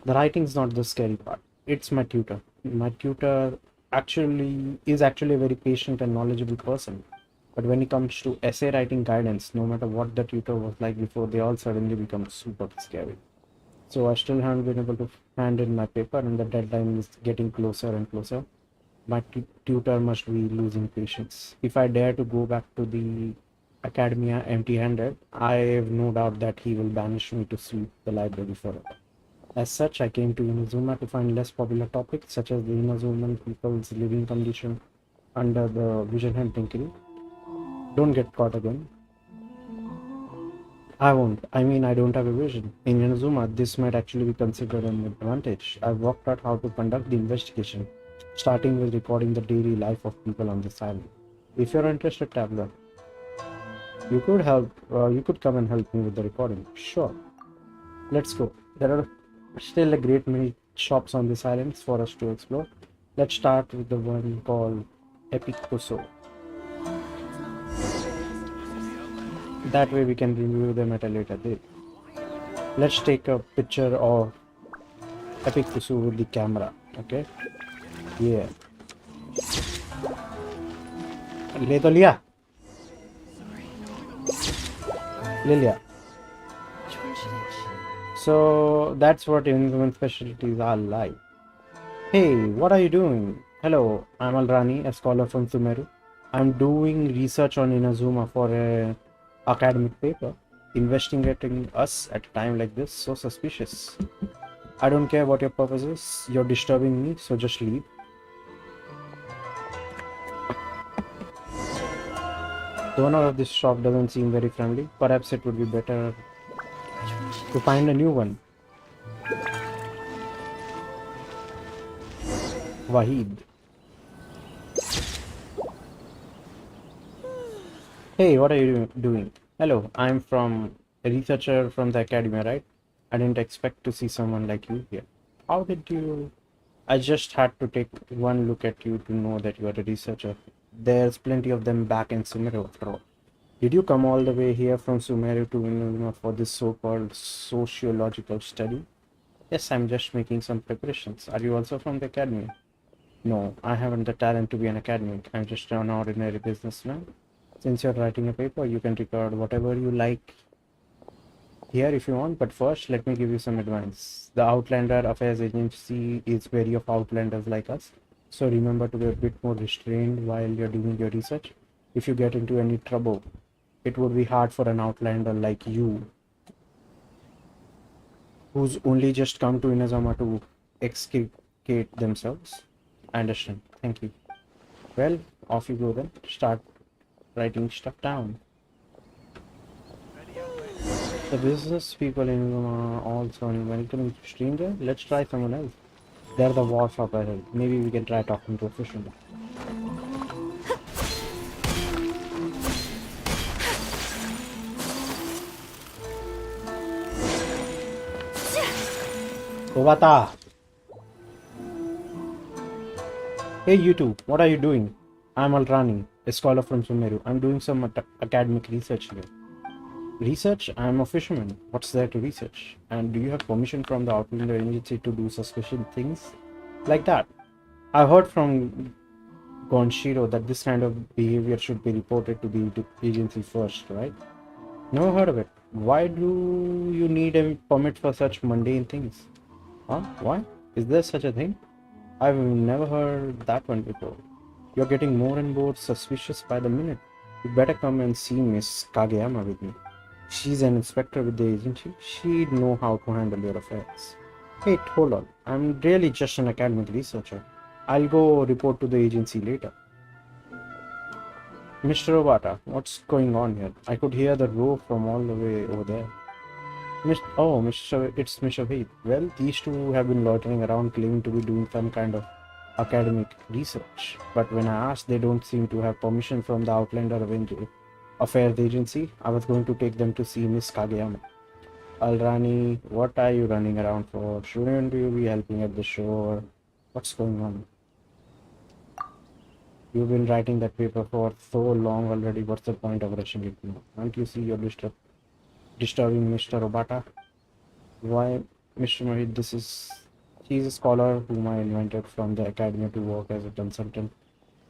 The writing's not the scary part. It's my tutor. My tutor is actually a very patient and knowledgeable person. But when it comes to essay writing guidance, no matter what the tutor was like before, they all suddenly become super scary. So I still haven't been able to hand in my paper and the deadline is getting closer and closer. My tutor must be losing patience. If I dare to go back to the academia empty-handed, I have no doubt that he will banish me to sweep the library forever. As such, I came to Inazuma to find less popular topics such as the Inazuman people's living condition under the vision hunting crew. Don't get caught again. I won't. I mean, I don't have a vision. In Inazuma, this might actually be considered an advantage. I've worked out how to conduct the investigation, starting with recording the daily life of people on this island. If you're interested, Tabler, you could come and help me with the recording. Sure. Let's go. There are still a great many shops on this island for us to explore. Let's start with the one called Epic Kuso. That way we can review them at a later date. Let's take a picture of Epic Kuso with the camera. Okay? Yeah. ले तो लिया ले लिया. So that's what Inazuma specialties are like. Hey, what are you doing? Hello, I'm Alrani, a scholar from Sumeru. I'm doing research on Inazuma for an academic paper. Investigating us at a time like this, so suspicious. I don't care what your purpose is. You're disturbing me, so just leave. The owner of this shop doesn't seem very friendly. Perhaps it would be better to find a new one. Wahid. Hey, what are you doing? Hello, I'm from a researcher from the academy, right? I didn't expect to see someone like you here. How did you? I just had to take one look at you to know that you are a researcher. There's plenty of them back in Sumeru after all. Did you come all the way here from Sumeru to Inazuma for this so-called sociological study? Yes, I'm just making some preparations. Are you also from the academy? No, I haven't the talent to be an academic. I'm just an ordinary businessman. Since you're writing a paper, you can record whatever you like here if you want, but first, let me give you some advice. The Outlander Affairs Agency is wary of outlanders like us, so remember to be a bit more restrained while you're doing your research. If you get into any trouble, it would be hard for an outlander like you, who's only just come to Inazuma to extricate themselves. I understand. Thank you. Well, off you go then. Start writing stuff down. The business people in Inazuma are also welcoming stranger. Let's try someone else. They're the war shop ahead. Maybe we can try talking to a fisherman. Obata! Hey you two, what are you doing? I'm Alrani, a scholar from Sumeru. I'm doing some academic research here. Research? I'm a fisherman. What's there to research? And do you have permission from the Outlander Agency to do suspicious things like that? I heard from Gonshiro that this kind of behavior should be reported to the agency first, right? Never heard of it. Why do you need a permit for such mundane things? Huh? Why? Is there such a thing? I've never heard that one before. You're getting more and more suspicious by the minute. You better come and see Miss Kageyama with me. She's an inspector with the agency. She'd know how to handle your affairs. Wait, hold on. I'm really just an academic researcher. I'll go report to the agency later. Mr. Obata, what's going on here? I could hear the roar from all the way over there. It's Mr. Veed. Well, these two have been loitering around claiming to be doing some kind of academic research. But when I asked, they don't seem to have permission from the Outlander Affairs Agency. I was going to take them to see Miss Kageyama. Alrani, what are you running around for? Shouldn't you be helping at the shore? What's going on? You've been writing that paper for so long already. What's the point of rushing it now? Can't you see you're disturbing Mr. Obata? Why, Mr. Mohit, she's a scholar whom I invited from the academy to work as a consultant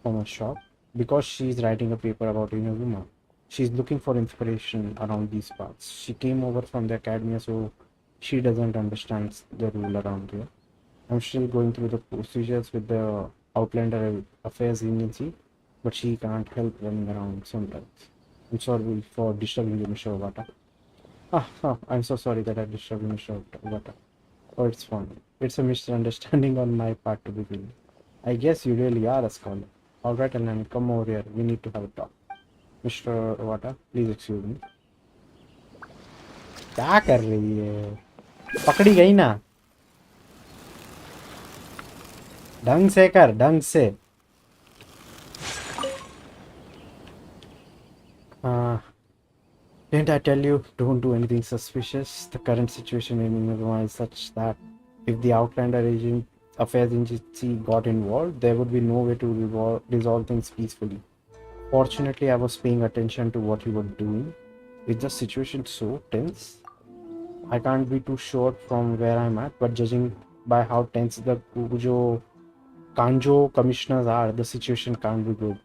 for my shop. Because she's writing a paper about Inazuma, she's looking for inspiration around these parts. She came over from the academy, so she doesn't understand the rule around here. I'm still going through the procedures with the Outlander Affairs Agency, but she can't help running around sometimes. I'm sorry for disturbing you, Mr. Obata. I'm so sorry that I disturbed you, Mr. Obata. Oh, it's fine. It's a misunderstanding on my part to begin. I guess you really are a scholar. Alright, Alan, come over here. We need to have a talk. Mr. Obata, please excuse me. क्या कर रही है? पकड़ी गई ना? ढंग से कर, ढंग से. Didn't I tell you, don't do anything suspicious? The current situation in Inazuma is such that if the Outlander Affairs Agency got involved, there would be no way to resolve things peacefully. Fortunately, I was paying attention to what you were doing. Is the situation so tense? I can't be too sure from where I'm at, but judging by how tense the Kanjo commissioners are, the situation can't be good.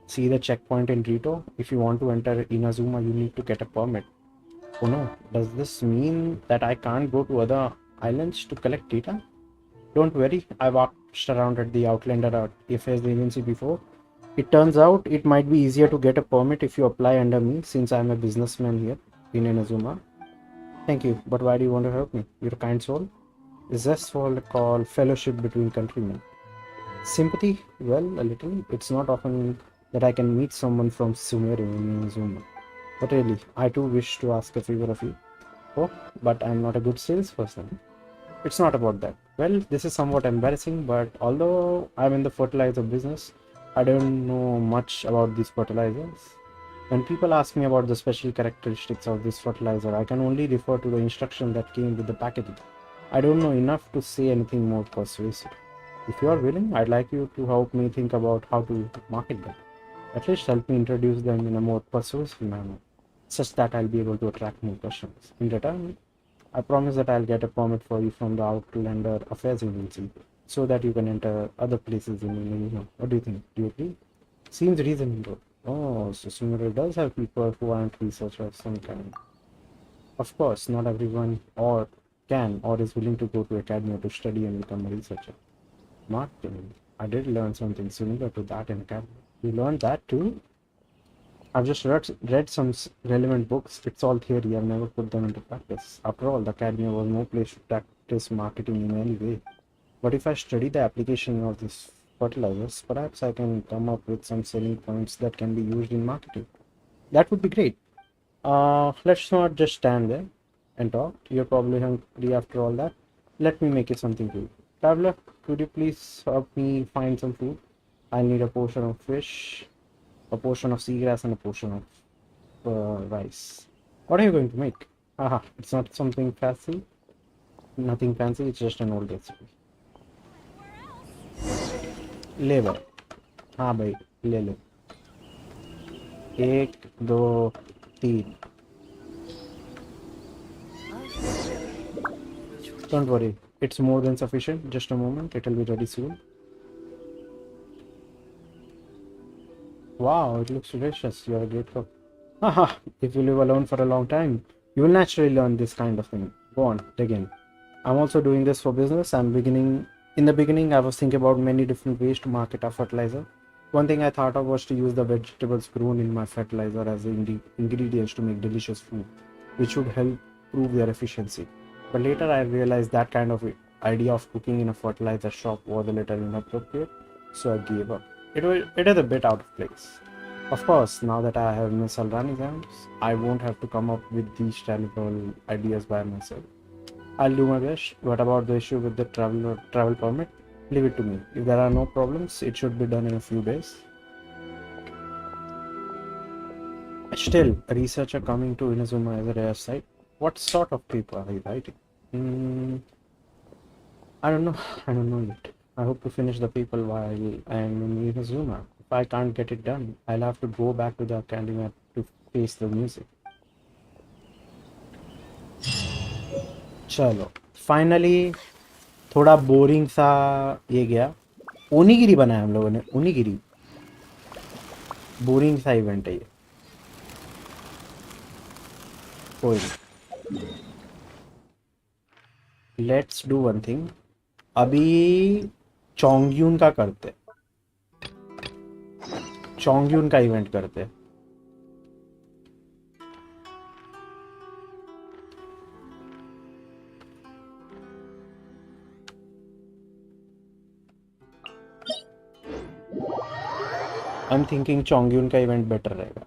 See the checkpoint in Rito? If you want to enter Inazuma, you need to get a permit. Oh no, does this mean that I can't go to other islands to collect data? Don't worry, I watched around at the Outlander Affairs Agency before. It turns out it might be easier to get a permit if you apply under me, since I'm a businessman here in Inazuma. Thank you, but why do you want to help me? You're a kind soul? Is this called fellowship between countrymen? Sympathy? Well, a little. It's not often that I can meet someone from Sumeru in Inazuma. But really, I too wish to ask a favor of you. Oh, but I'm not a good salesperson. It's not about that. Well, this is somewhat embarrassing, but although I'm in the fertilizer business, I don't know much about these fertilizers. When people ask me about the special characteristics of this fertilizer, I can only refer to the instruction that came with the packaging. I don't know enough to say anything more persuasive. If you are willing, I'd like you to help me think about how to market them. At least help me introduce them in a more persuasive manner, such that I'll be able to attract more customers. In return, I promise that I'll get a permit for you from the Outlander Affairs Agency so that you can enter other places in Indonesia. What do you think? Do you agree? Seems reasonable. Oh, so Sumira does have people who aren't researchers of some kind. Of course, not everyone or can or is willing to go to academia to study and become a researcher. Marketing. I did learn something similar to that in academia. You learned that too? I've just read some relevant books. It's all theory. I've never put them into practice. After all, the academia was no place to practice marketing in any way. But if I study the application of these fertilizers, perhaps I can come up with some selling points that can be used in marketing. That would be great. Let's not just stand there and talk. You're probably hungry after all that. Let me make you something to eat. Traveler, could you please help me find some food? I need a portion of fish, a portion of seagrass, and a portion of rice. What are you going to make? Haha, it's not something fancy. Nothing fancy, it's just an old recipe. ले भाई. हाँ भाई, ले लो. एक, दो, तीन. Don't worry, it's more than sufficient. Just a moment, it'll be ready soon. Wow, it looks delicious. You're a great cook. Haha, if you live alone for a long time, you will naturally learn this kind of thing. Go on, dig in. I'm also doing this for business. In the beginning, I was thinking about many different ways to market our fertilizer. One thing I thought of was to use the vegetables grown in my fertilizer as ingredients to make delicious food, which would help prove their efficiency. But later I realized that kind of idea of cooking in a fertilizer shop was a little inappropriate, so I gave up. It is a bit out of place. Of course, now that I have Miss Alran exams, I won't have to come up with these terrible ideas by myself. I'll do my best. What about the issue with the travel permit? Leave it to me. If there are no problems, it should be done in a few days. Still, a researcher coming to Inazuma is a rare sight. What sort of paper are you writing? I don't know. I don't know yet. I hope to finish the paper while I am in Inazuma. If I can't get it done, I'll have to go back to the academy to face the music. चलो finally थोड़ा boring सा ये गया. ओनीगिरी बनाया हम लोगों ने. ओनीगिरी boring सा इवेंट है ये. कोई नहीं. Let's do one thing. अभी चोंगयून का करते. चोंगयून का इवेंट करते. आई एम थिंकिंग चोंगयून का इवेंट बेटर रहेगा.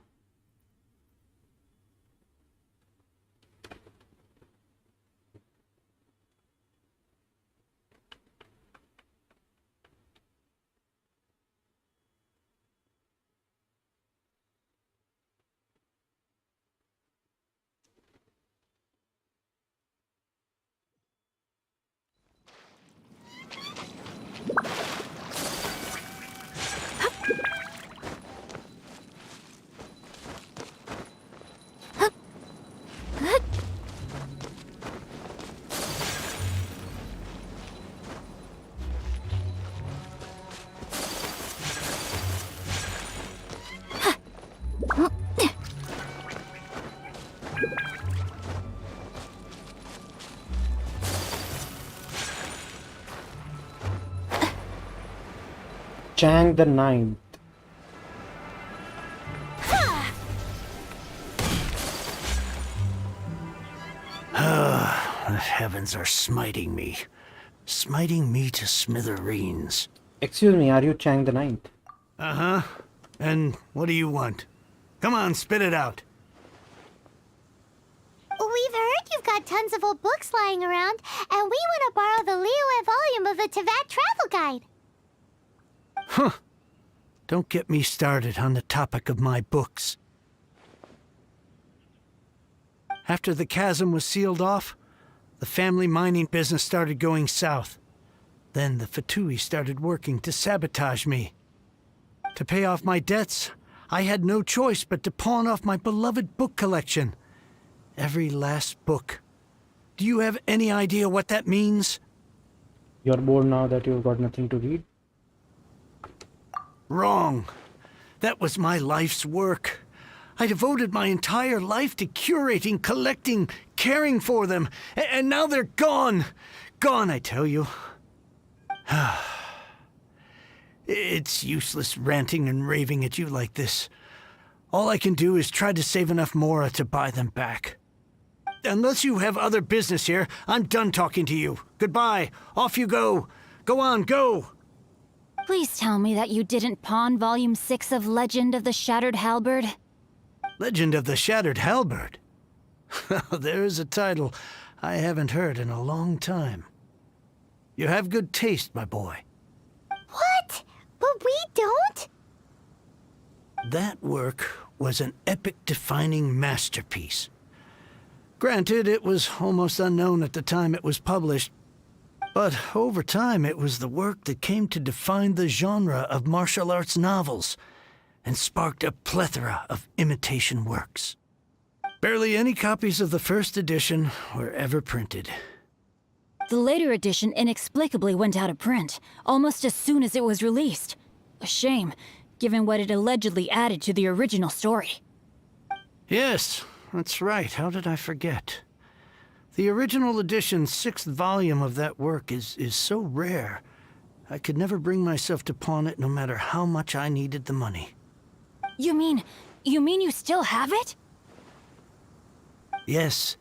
Chang the Ninth.
The heavens are smiting me to smithereens.
Excuse me, are you Chang the Ninth?
Uh-huh. And what do you want? Come on, spit it out.
We've heard you've got got tons of old books lying around, and we want to borrow the Liyue volume of the Tevat Travel Guide.
Huh. Don't get me started on the topic of my books. After the chasm was sealed off, the family mining business started going south. Then the Fatui started working to sabotage me. To pay off my debts, I had no choice but to pawn off my beloved book collection. Every last book. Do you have any idea what that means?
You're bored now that you've got nothing to read?
Wrong. That was my life's work. I devoted my entire life to curating, collecting, caring for them, and now they're gone. Gone, I tell you. It's useless ranting and raving at you like this. All I can do is try to save enough Mora to buy them back. Unless you have other business here, I'm done talking to you. Goodbye. Off you go. Go on, go.
Please tell me that you didn't pawn Volume 6 of Legend of the Shattered Halberd.
Legend of the Shattered Halberd. There's a title I haven't heard in a long time. You have good taste, my boy.
What? But we don't?
That work was an epic-defining masterpiece. Granted, it was almost unknown at the time it was published, but over time it was the work that came to define the genre of martial arts novels and sparked a plethora of imitation works. Barely any copies of the first edition were ever printed.
The later edition inexplicably went out of print, almost as soon as it was released. A shame, given what it allegedly added to the original story.
Yes, that's right. How did I forget? The original edition's 6th volume of that work is so rare, I could never bring myself to pawn it no matter how much I needed the money.
You mean you still have it?
Yes,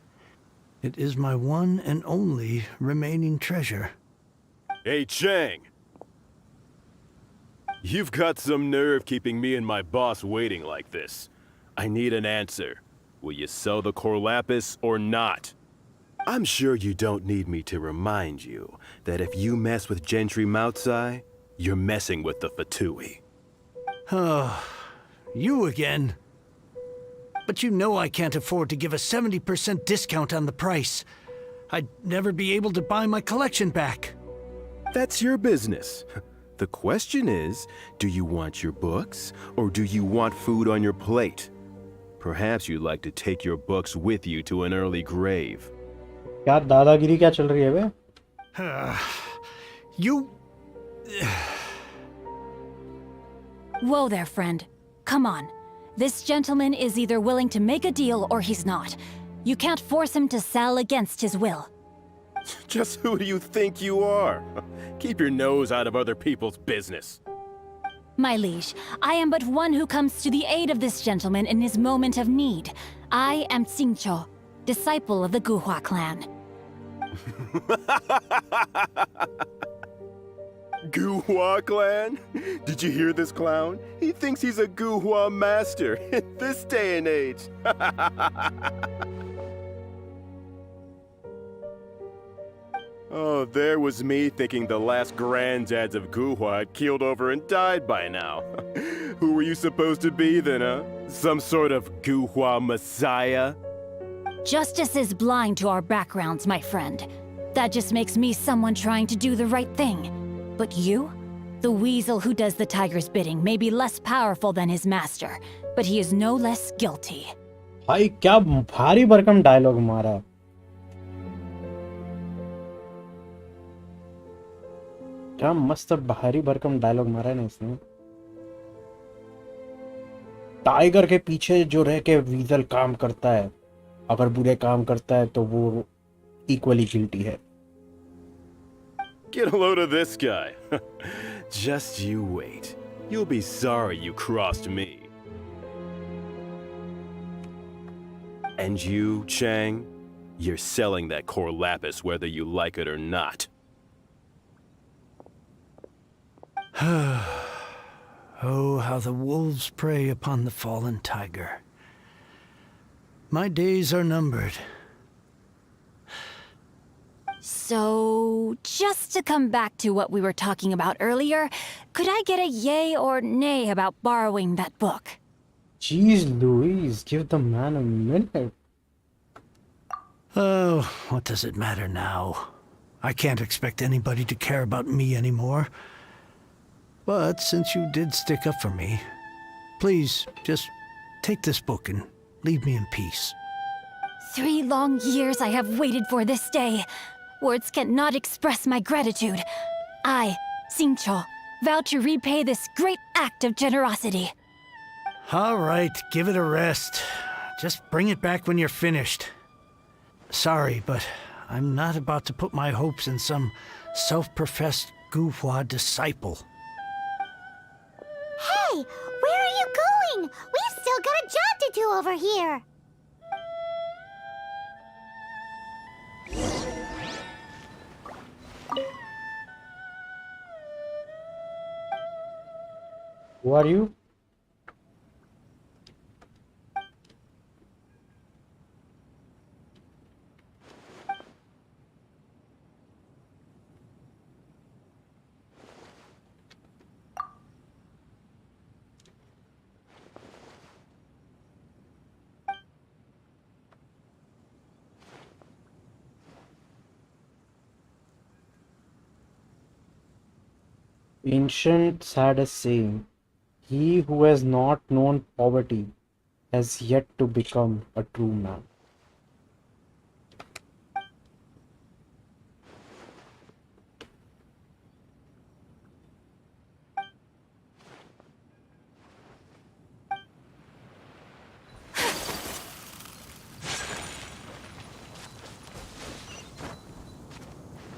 it is my one and only remaining treasure.
Hey, Chang! You've got some nerve keeping me and my boss waiting like this. I need an answer. Will you sell the core lapis or not? I'm sure you don't need me to remind you that if you mess with Gentry Moutsai, you're messing with the Fatui.
Oh, you again. But you know I can't afford to give a 70% discount on the price. I'd never be able to buy my collection back.
That's your business. The question is, do you want your books, or do you want food on your plate? Perhaps you'd like to take your books with you to an early grave.
क्या दादागिरी क्या चल रही है बे?
You...
Whoa there, friend. Come on. This gentleman is either willing to make a deal or he's not. You can't force him to sell against his will.
Just who do you think you are? Keep your nose out of other people's business.
My liege, I am but one who comes to the aid of this gentleman in his moment of need. I am Xingqiu, disciple of the Guhua clan.
Guhua clan? Did you hear this clown? He thinks he's a Guhua master in this day and age. Oh, there was me thinking the last granddads of Guhua had keeled over and died by now. Who were you supposed to be then, huh? Some sort of Guhua messiah?
Justice is blind to our backgrounds, my friend. That just makes me someone trying to do the right thing. But you? The weasel who does the tiger's bidding may be less powerful than his master, but he is no less guilty.
भाई क्या भारी भरकम dialogue मारा. क्या मस्त भारी भरकम dialogue मारा है ना इसने. टाइगर के पीछे जो रह के वीजल काम करता है, अगर बुरे काम करता है तो वो इक्वली गिल्टी है.
Get a load of this guy. Just you wait. You'll be sorry you crossed me. And you, Chang, you're selling that core lapis whether you like it or not.
Oh, how the wolves prey upon the fallen tiger. My days are numbered.
So, just to come back to what we were talking about earlier, could I get a yay or nay about borrowing that book?
Jeez Louise, give the man a minute.
Oh, what does it matter now? I can't expect anybody to care about me anymore. But since you did stick up for me, please just take this book and leave me in peace.
3 long years I have waited for this day. Words cannot express my gratitude. I, Xingqiu, vow to repay this great act of generosity.
All right, give it a rest. Just bring it back when you're finished. Sorry, but I'm not about to put my hopes in some self-professed Guhua disciple.
Hey, where are you going? We've still got a job to do over here.
Who are you? Ancients had a saying, he who has not known poverty has yet to become a true man.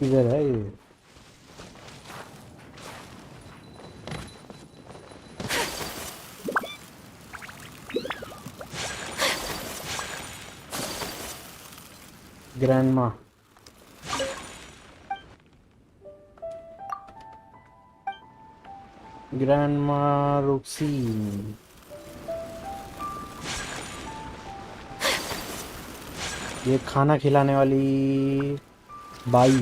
किधर है ये? Grandma. Grandma Roxy. ये खाना खिलाने वाली by.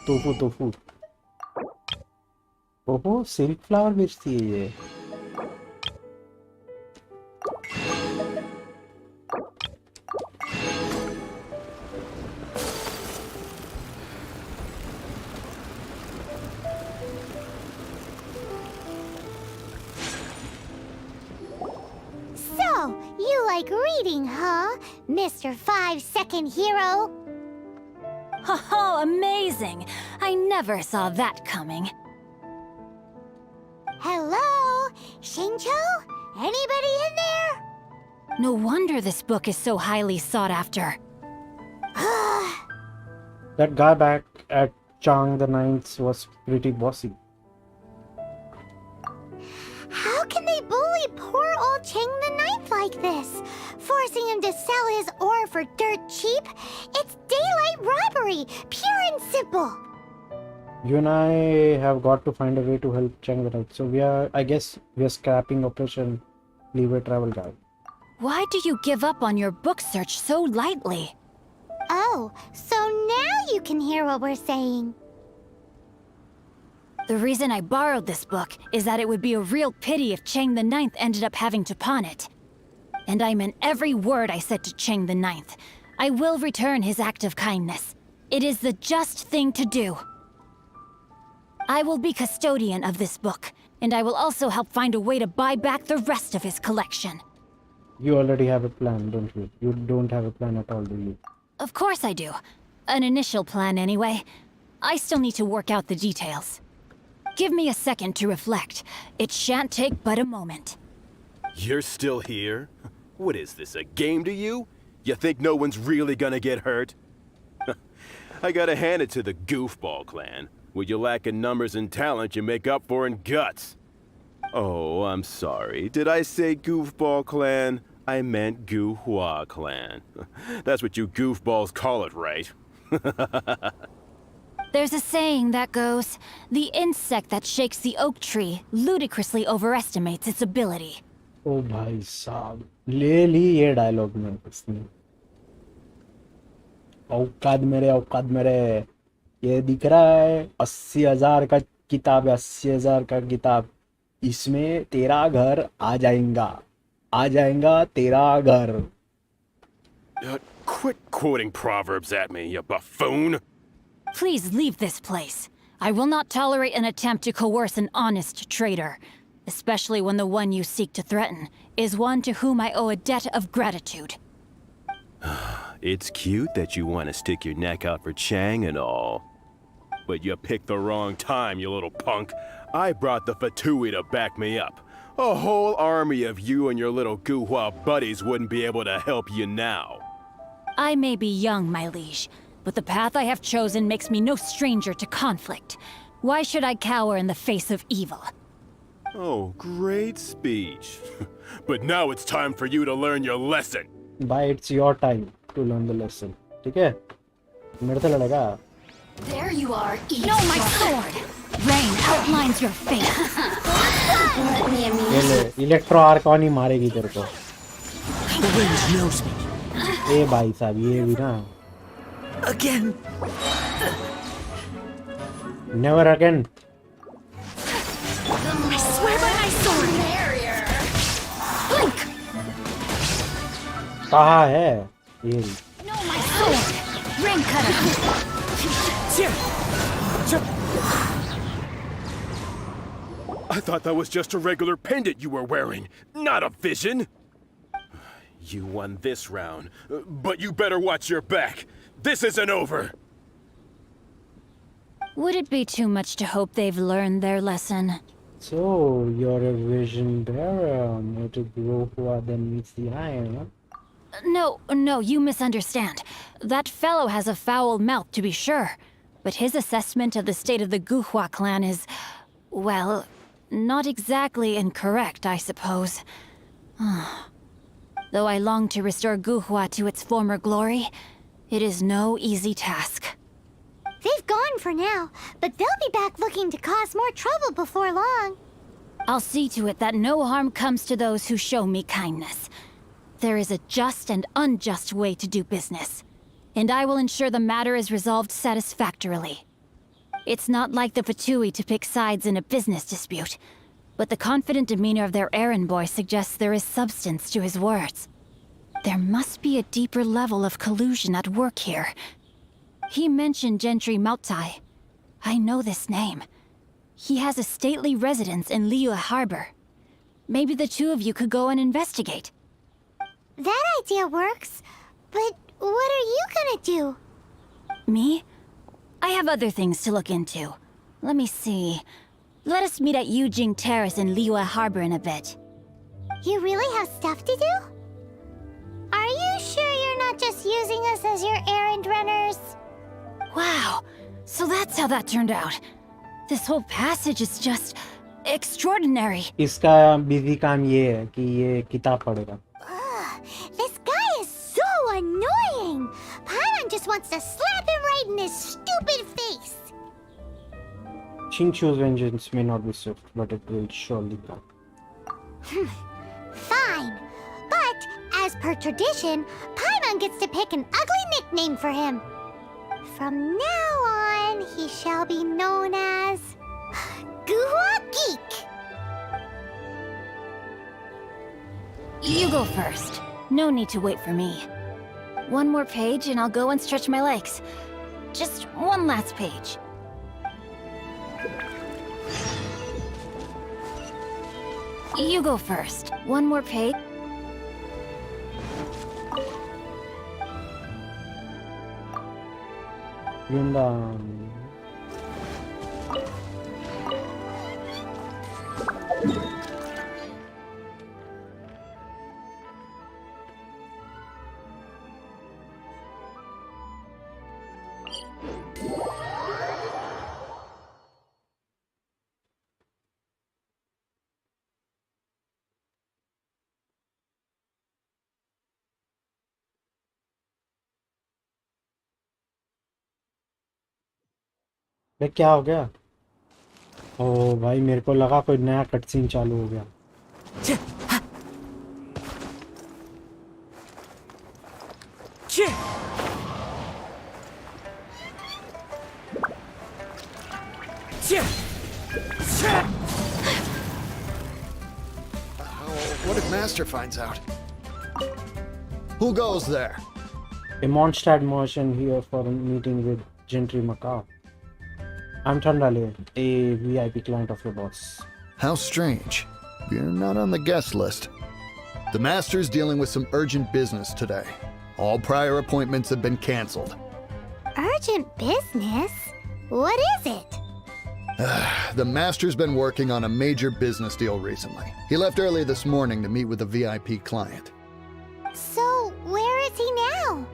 Tofu tofu. ओहो, silk flower बेचती है ये.
So, you like reading, huh, Mr. 5-second hero?
Oh, amazing! I never saw that coming.
Hello? Xingqiu? Anybody in there?
No wonder this book is so highly sought after.
That guy back at Chang the Ninth was pretty bossy.
How can they bully poor old Chang the Ninth like this? Forcing him to sell his ore for dirt cheap? It's daylight robbery, pure and simple.
You and I have got to find a way to help Chang the Ninth. So I guess we are scrapping Operation Leeway Travel Guide.
Why do you give up on your book search so lightly?
Oh, so now you can hear what we're saying.
The reason I borrowed this book is that it would be a real pity if Chang the Ninth ended up having to pawn it. And I meant every word I said to Chang the Ninth. I will return his act of kindness. It is the just thing to do. I will be custodian of this book, and I will also help find a way to buy back the rest of his collection.
You already have a plan, don't you? You don't have a plan at all, do you?
Of course I do. An initial plan, anyway. I still need to work out the details. Give me a second to reflect. It shan't take but a moment.
You're still here? What is this, a game to you? You think no one's really gonna get hurt? I gotta hand it to the Goofball clan. What you lack in numbers and talent, you make up for in guts. Oh, I'm sorry. Did I say Goofball clan? I meant Guhua clan. That's what you goofballs call it, right?
There's a saying that goes, the insect that shakes the oak tree ludicrously overestimates its ability.
ओ भाई साहब, ले ली ये dialogue में उसने। औकात मेरे, ये दिख रहा है 80,000 का किताब है, 80,000 का किताब। इसमें तेरा घर आ जाएगा तेरा घर।
Quit quoting proverbs at me, you buffoon!
Please leave this place. I will not tolerate an attempt to coerce an honest trader, especially when the one you seek to threaten is one to whom I owe a debt of gratitude.
It's cute that you want to stick your neck out for Chang and all. But you picked the wrong time, you little punk. I brought the Fatui to back me up. A whole army of you and your little Guhua buddies wouldn't be able to help you now.
I may be young, my liege, but the path I have chosen makes me no stranger to conflict. Why should I cower in the face of evil?
Oh, great speech. But now it's time for you to learn your lesson.
भाई it's your time to learn the lesson, ठीक है? मेरे से लड़ेगा।
There you are, no, my sword! Rain outlines your face.
ये ले, electro Arcon ही मारेगी तेरे को।
The wind knows me.
ए भाई साहब, ये भी ना।
Again.
Never again.
I swear by my sword! Blink!
कहाँ है ये?
No, my sword! Rain cutter!
I thought that was just a regular pendant you were wearing, not a vision. You won this round, but you better watch your back. This isn't over.
Would it be too much to hope they've learned their lesson?
So you're a vision bearer, not a Guhua that meets the eye, huh?
No, you misunderstand. That fellow has a foul mouth, to be sure. But his assessment of the state of the Guhua clan is, well, not exactly incorrect, I suppose. Though I long to restore Guhua to its former glory, it is no easy task.
They've gone for now, but they'll be back looking to cause more trouble before long.
I'll see to it that no harm comes to those who show me kindness. There is a just and unjust way to do business, and I will ensure the matter is resolved satisfactorily. It's not like the Fatui to pick sides in a business dispute, but the confident demeanor of their errand boy suggests there is substance to his words. There must be a deeper level of collusion at work here. He mentioned Gentry Mautai. I know this name. He has a stately residence in Liyue Harbor. Maybe the two of you could go and investigate.
That idea works, but what are you gonna do?
Me? I have other things to look into. Let me see. Let us meet at Yujing Terrace in Liyue Harbor in a bit.
You really have stuff to do? Are you sure you're not just using us as your errand runners?
Wow, so that's how that turned out. This whole passage is just extraordinary.
इसका busy काम ये है कि ये किताब पढ़ेगा।
This guy is so annoying! Paimon just wants to slap him right in his stupid face!
Chinchu's vengeance may not be swift, but it will surely come.
Fine. But, as per tradition, Paimon gets to pick an ugly nickname for him. From now on, he shall be known as... Guhua Geek!
You go first. No need to wait for me. One more page and I'll go and stretch my legs. Just one last page. You go first. One more page.
Yundan. ये क्या हो गया? ओ भाई, मेरे को लगा कोई नया कट सीन चालू हो गया।
Chip! Chip! Chip!
What if Master finds out? Who goes there?
A Mondstadt merchant here for a meeting with Gentry Macau. I'm Thandale, a VIP client of your boss.
How strange. You're not on the guest list. The Master's dealing with some urgent business today. All prior appointments have been canceled.
Urgent business? What is it?
The Master's been working on a major business deal recently. He left early this morning to meet with a VIP client.
So, where is he now?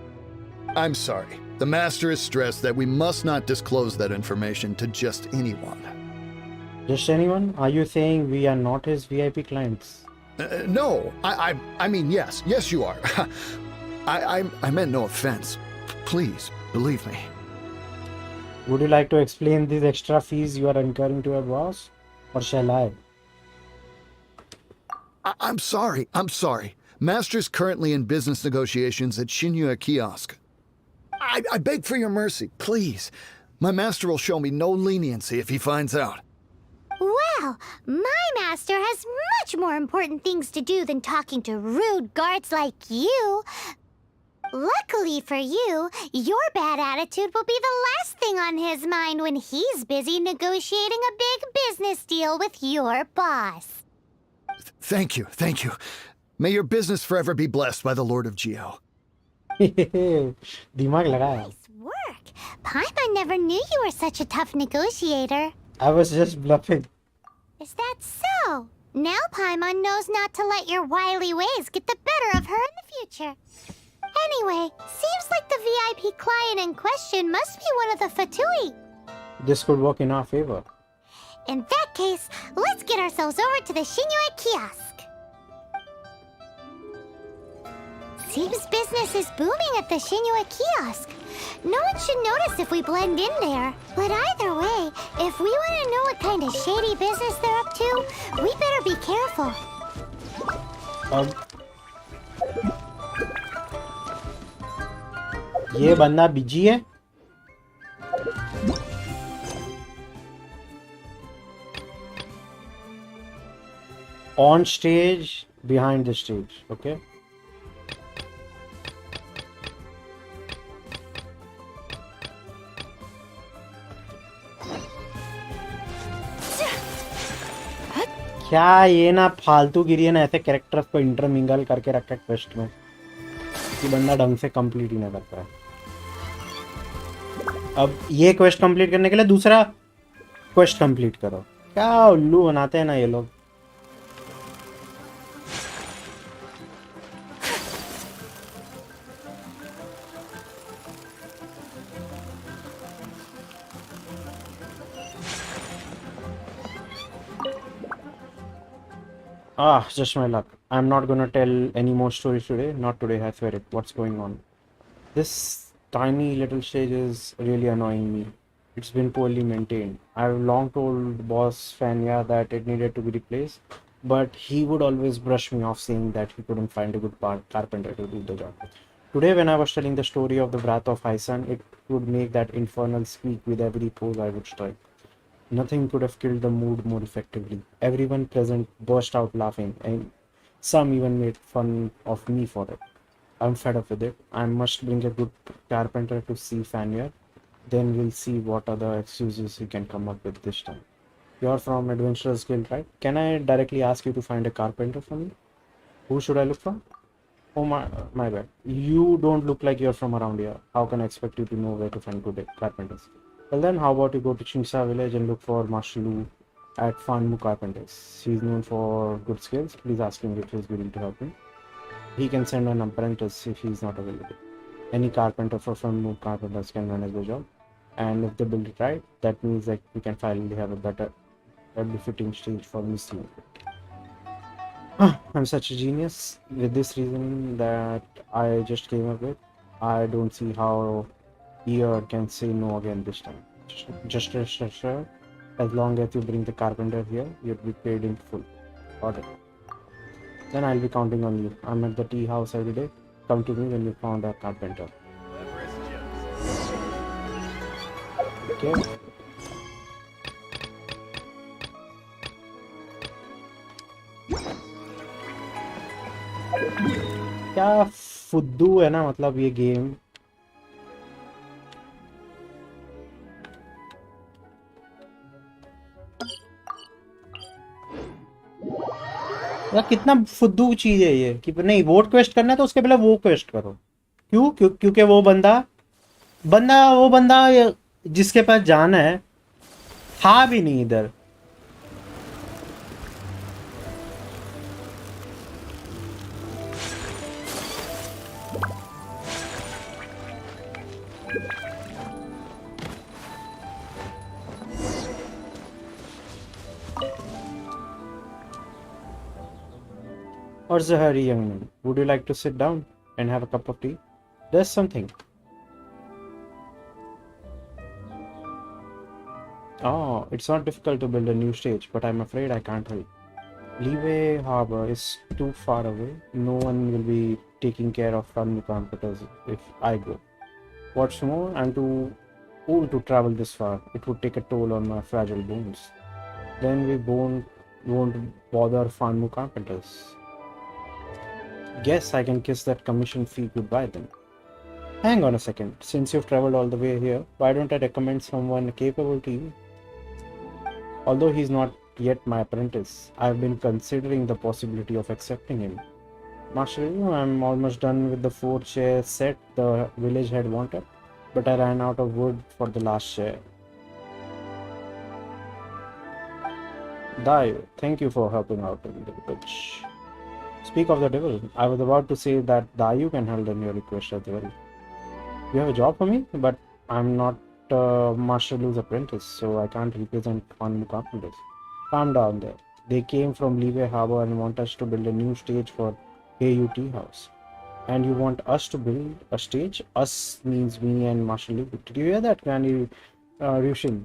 I'm sorry. The Master is stressed that we must not disclose that information to just anyone.
Just anyone? Are you saying we are not his VIP clients?
No, I mean, yes. Yes, you are. I meant no offense. Please, believe me.
Would you like to explain these extra fees you are incurring to your boss? Or shall I?
I'm sorry. Master's currently in business negotiations at Shinya Kiosk. I beg for your mercy, please. My master will show me no leniency if he finds out.
Well, my master has much more important things to do than talking to rude guards like you. Luckily for you, your bad attitude will be the last thing on his mind when he's busy negotiating a big business deal with your boss.
Thank you. May your business forever be blessed by the Lord of Geo.
दिमाग लगाया.
Nice work. Paimon never knew you were such a tough negotiator.
I was just bluffing.
Is that so? Now Paimon knows not to let your wily ways get the better of her in the future. Anyway, seems like the VIP client in question must be one of the Fatui.
This could work in our favor.
In that case, let's get ourselves over to the Shinue kiosk. Seems business is booming at the Shinue kiosk. No one should notice if we blend in there. But either way, if we want to know what kind of shady business they're up to, we better be careful.
ये बंदा busy है. On stage, behind the stage, okay? क्या ये ना फालतू गिरी है ना, ऐसे कैरेक्टर्स को इंटरमिंगल करके रखा है क्वेस्ट में कि बंदा ढंग से कंप्लीट ही ना कर पाए. अब ये क्वेस्ट कंप्लीट करने के लिए दूसरा क्वेस्ट कंप्लीट करो. क्या उल्लू बनाते हैं ना ये लोग. Just my luck. I'm not gonna tell any more stories today. Not today, I swear it. What's going on? This tiny little stage is really annoying me. It's been poorly maintained. I've long told boss Fanya that it needed to be replaced, but he would always brush me off saying that he couldn't find a good carpenter to do the job. Today, when I was telling the story of the Wrath of Hyson, it would make that infernal squeak with every pose I would strike. Nothing could have killed the mood more effectively. Everyone present burst out laughing, and some even made fun of me for it. I'm fed up with it. I must bring a good carpenter to see Fanier. Then we'll see what other excuses he can come up with this time. You're from Adventurers Guild, right? Can I directly ask you to find a carpenter for me? Who should I look for? Oh my bad. You don't look like you're from around here. How can I expect you to know where to find good carpenters? Well then, how about you go to Chingsa village and look for Marshal Lu at Fanmu Carpenters. He's known for good skills. Please ask him if he's willing to help me. He can send an apprentice if he's not available. Any carpenter for Fanmu Carpenters can manage the job. And if they build it right, that means that we can finally have a better, befitting stage for Missy. I'm such a genius. With this reasoning that I just came up with, I don't see how Ear can say no again this time. Just rest assured, as long as you bring the carpenter here, you'll be paid in full. Order. Then I'll be counting on you. I'm at the tea house every day. come to me when you found a carpenter. Okay. क्या फुद्दू है ना मतलब ये game. यार कितना फुद्दू चीज है ये कि नहीं वोट क्वेस्ट करना है तो उसके पहले वो क्वेस्ट करो. क्योंकि वो बंदा जिसके पास जाना है था भी नहीं इधर. Or Zahari, young man, would you like to sit down and have a cup of tea? There's something. Oh, it's not difficult to build a new stage, but I'm afraid I can't help. Levee Harbor is too far away. No one will be taking care of family computers if I go. What's more, I'm too old to travel this far. It would take a toll on my fragile bones. Then we won't bother Fanmu carpenters. Guess I can kiss that commission fee goodbye then. Hang on a second. Since you've traveled all the way here, why don't I recommend someone capable to you? Although he's not yet my apprentice, I've been considering the possibility of accepting him. Master, I'm almost done with the 4-chair set the village had wanted, but I ran out of wood for the last chair. Dayo, thank you for helping out in the village. Speak of the devil, I was about to say that Dayu can handle your request as well. You have a job for me, but I'm not Master Lu's apprentice, so I can't represent Fanmu carpenters. Calm down there. They came from Levee Harbor and want us to build a new stage for Heiyu Tea House. And you want us to build a stage? Us means me and Master Lu. Did you hear that, Granny Ryushin?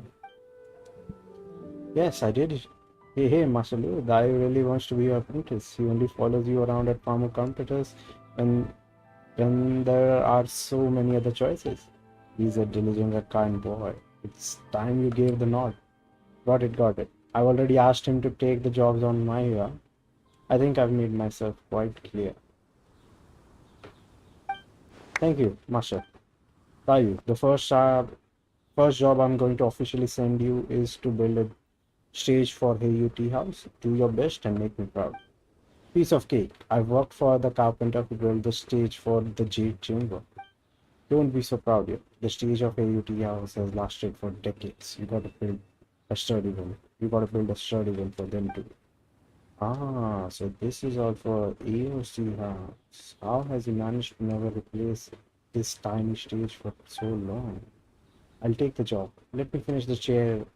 Yes, I did. Hey, Master Lu, Dayu really wants to be your apprentice. He only follows you around at Farmer computers when there are so many other choices. He's a diligent and kind boy. It's time you gave the nod. Got it. I've already asked him to take the jobs on my behalf. I think I've made myself quite clear. Thank you, Master. Dayu, the first job I'm going to officially send you is to build a stage for Heiyu Tea House. Do your best and make me proud. Piece of cake. I worked for the carpenter who built the stage for the Jade Chamber. Don't be so proud yet. The stage of Heiyu Tea House has lasted for decades. You gotta build a sturdy one. For them too. Ah, so this is all for AOC House. How has he managed to never replace this tiny stage for so long? I'll take the job. Let me finish the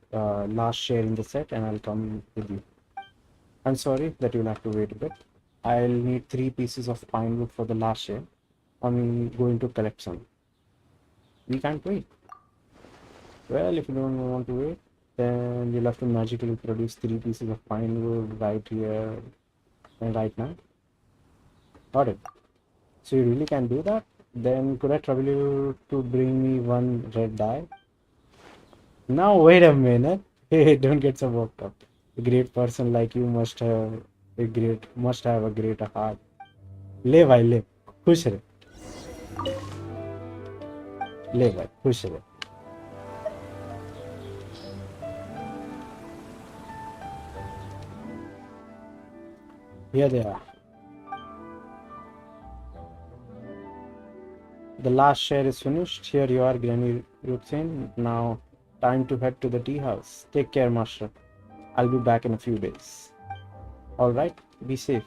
last chair in the set, and I'll come with you. I'm sorry that you'll have to wait a bit. I'll need 3 pieces of pine wood for the last chair. I'm going to collect some. We can't wait. Well, if you don't want to wait, then you'll have to magically produce 3 pieces of pine wood right here and right now. Got it. So you really can do that? Then could I trouble you to bring me 1 red dye? Now wait a minute. Hey, don't get so worked up. A great person like you must have a great heart. ले भाई ले, खुश रहे. ले भाई, खुश रहे. Here they are. The last share is finished. Here you are, Granny Ruxin. Now, time to head to the tea house. Take care, Master. I'll be back in a few days. Alright, be safe.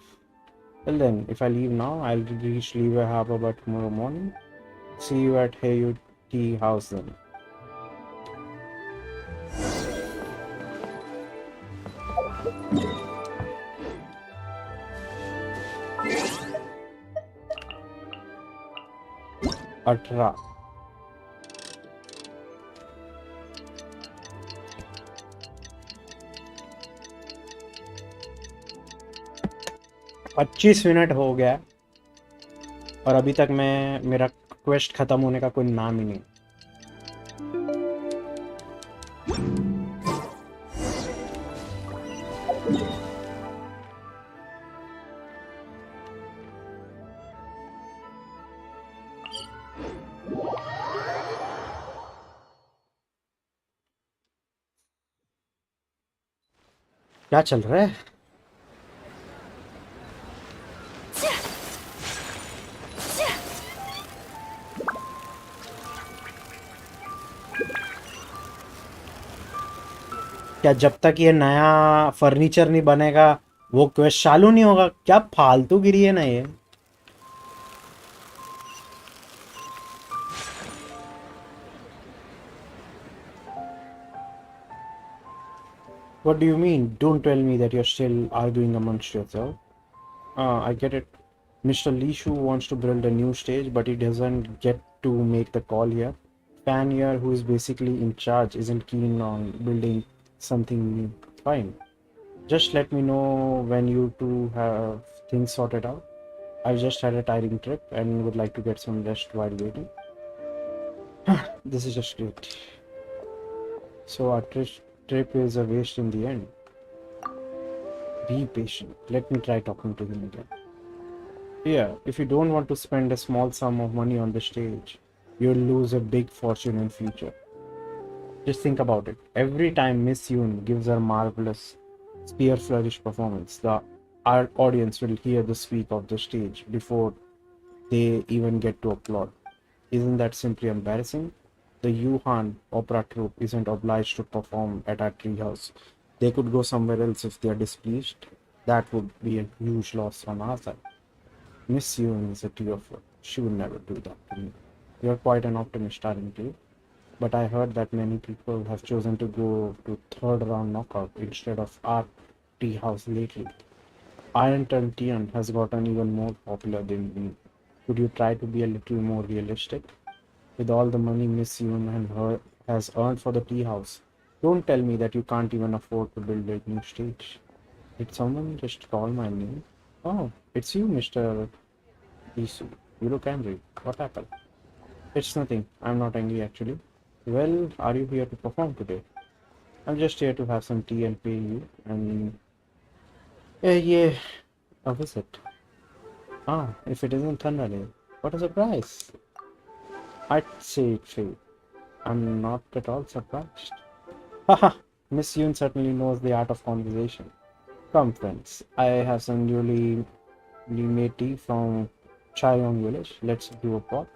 Well then, if I leave now, I'll reach Levee Harbor by tomorrow morning. See you at Heiyu Tea House then. Atra. $25 हो गया. और अभी तक मेरा quest खत्म होने का कोई नाम ही नहीं। क्या चल रहा है? क्या जब तक ये नया फर्नीचर नहीं बनेगा वो क्वेस्ट चालू नहीं होगा? क्या फालतू गिरी है ना ये। What do you mean? Don't tell me that you're still arguing amongst yourself. I get it. Mr. Lishu wants to build a new stage, but he doesn't get to make the call here. Fan here, who is basically in charge, isn't keen on building something new. Fine. Just let me know when you two have things sorted out. I just had a tiring trip and would like to get some rest while waiting. This is just great. So our trip is a waste in the end. Be patient. Let me try talking to him again. Yeah, if you don't want to spend a small sum of money on the stage, you'll lose a big fortune in future. Just think about it. Every time Miss Yoon gives her marvelous spear flourish performance, our audience will hear the squeak of the stage before they even get to applaud. Isn't that simply embarrassing? The Yuhan opera troupe isn't obliged to perform at our treehouse. They could go somewhere else if they are displeased. That would be a huge loss on our side. Miss Yoon is a tearful. She would never do that to me. You're quite an optimist, aren't you? But I heard that many people have chosen to go to third round knockout instead of our treehouse lately. Iron Tian has gotten even more popular than me. Could you try to be a little more realistic? With all the money Miss Yoon and her has earned for the tea house, don't tell me that you can't even afford to build a new stage. Did someone just call my name? Oh, it's you, Mr. Isu. You look angry. What happened? It's nothing. I'm not angry actually. Well, are you here to perform today? I'm just here to have some tea and pay you. And yeah, a visit. Ah, if it isn't Thunderlane, what a surprise! I'd say it failed. I'm not at all surprised. Haha, Miss Yoon certainly knows the art of conversation. Come, friends, I have some newly made tea from Chayong village. Let's do a pot.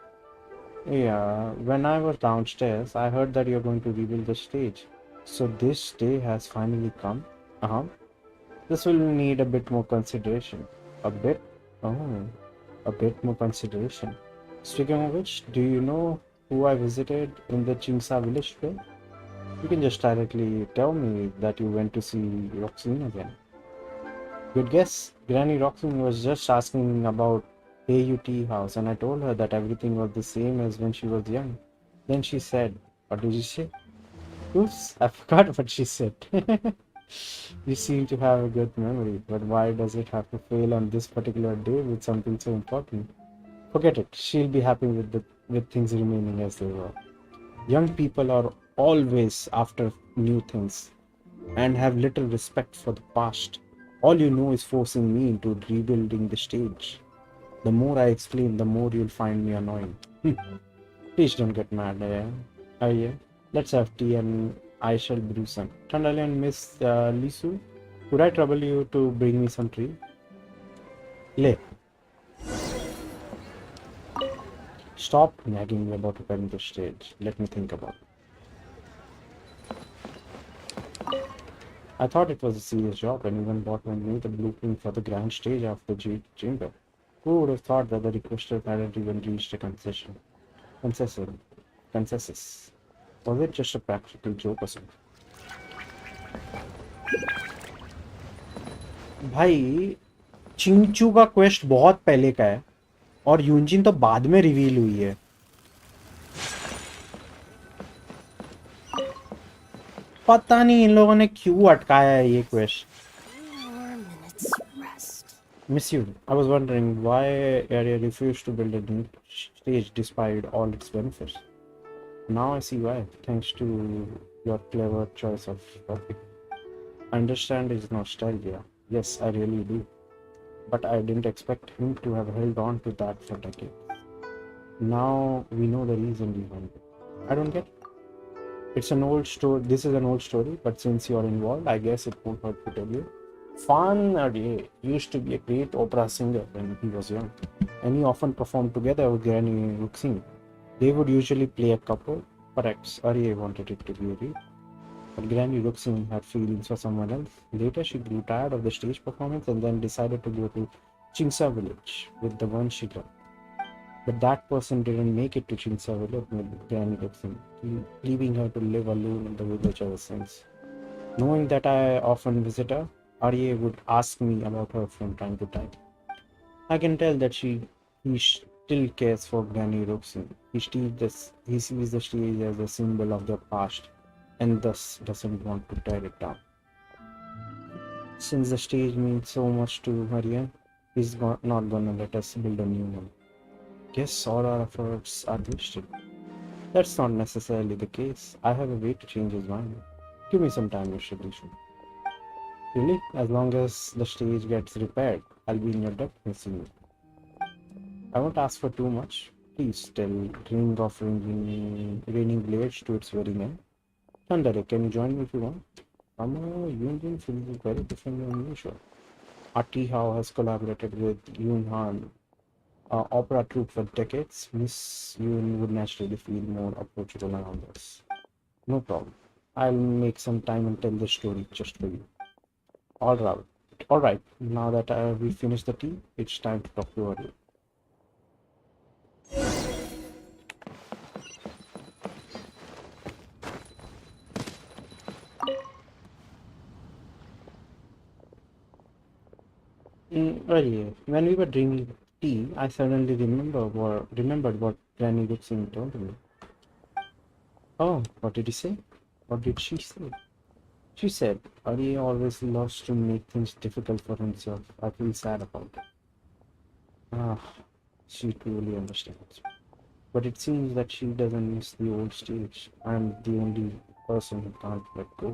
Yeah, when I was downstairs, I heard that you're going to rebuild the stage. So this day has finally come. Uh-huh. This will need a bit more consideration. A bit? Oh, a bit more consideration. Speaking of which, do you know who I visited in the Chingsa village today? You can just directly tell me that you went to see Roxine again. Good guess. Granny Roxine was just asking about AUT house and I told her that everything was the same as when she was young. Then she said, what did you say? Oops, I forgot what she said. You seem to have a good memory, but why does it have to fail on this particular day with something so important? Forget it. She'll be happy with things remaining as they were. Young people are always after new things and have little respect for the past. All you know is forcing me into rebuilding the stage. The more I explain, the more you'll find me annoying. Please don't get mad, eh? Oh yeah. Let's have tea and I shall brew some. Tandali and Miss Lisu, could I trouble you to bring me some tea? Le. Stop nagging me about preparing the stage. Let me think about it. I thought it was a serious job and even bought me the blueprint for the grand stage of the chamber. Who would have thought that the requester hadn't even reached a concession? Consensus. Was it just a practical joke or something? भाई चिंचू का quest बहुत पहले का है और यूनजिन तो बाद में रिवील हुई है. पता नहीं इन लोगों ने क्यों अटकाया है ये quest. Miss you. I was wondering why area refused to build a new stage despite all its benefits. Now I see why, thanks to your clever choice of topic. I understand it's nostalgia. Yes, I really do. But I didn't expect him to have held on to that for decades. Now we know the reason behind it. I don't get it. It's an old story. This is an old story, but since you're involved, I guess it won't hurt to tell you. Fan Arye used to be a great opera singer when he was young, and he often performed together with Granny Ruxin. They would usually play a couple. Perhaps Arye wanted it to be a real. But Granny Ruxin had feelings for someone else. Later, she grew tired of the stage performance and then decided to go to Chingsa village with the one she loved. But that person didn't make it to Chingsa village with Granny Ruxin, leaving her to live alone in the village ever since. Knowing that I often visit her, Arya would ask me about her from time to time. I can tell that he still cares for Granny Ruxin. He sees the stage as a symbol of their past and thus doesn't want to tear it down. Since the stage means so much to Marianne, not gonna let us build a new one. Guess all our efforts are wasted. That's not necessarily the case. I have a way to change his mind. Give me some time, Mr. Dishu. Really? As long as the stage gets repaired, I'll be in your debt, missing you. I won't ask for too much. Please tell Ring of Raining Blades to its very end. Thunder, can you join me if you want? Our Union feels very different than usual. Ati Hao has collaborated with Yun Han, opera troupe for decades. Miss Yun would naturally feel more approachable around us. No problem. I'll make some time and tell the story just for you. All right. All right. Now that we finished the tea, it's time to talk to Arya. Arya, when we were drinking tea, I suddenly remembered what Granny Ruxin told me. Oh, what did he say? What did she say? She said, Arya always loves to make things difficult for himself. I feel sad about it. Ah, she truly understands. But it seems that she doesn't miss the old stage. I'm the only person who can't let go.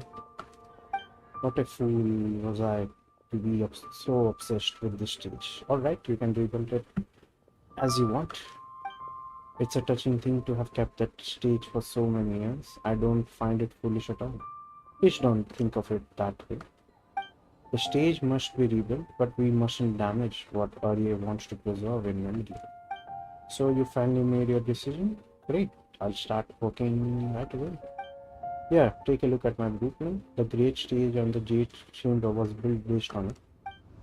What a fool was I to be so obsessed with this stage. Alright, you can rebuild it as you want. It's a touching thing to have kept that stage for so many years. I don't find it foolish at all. Please don't think of it that way. The stage must be rebuilt, but we mustn't damage what Arya wants to preserve in memory. So you finally made your decision? Great. I'll start working right away. Yeah, take a look at my blueprint. The great stage on the Jade Chamber was built based on it.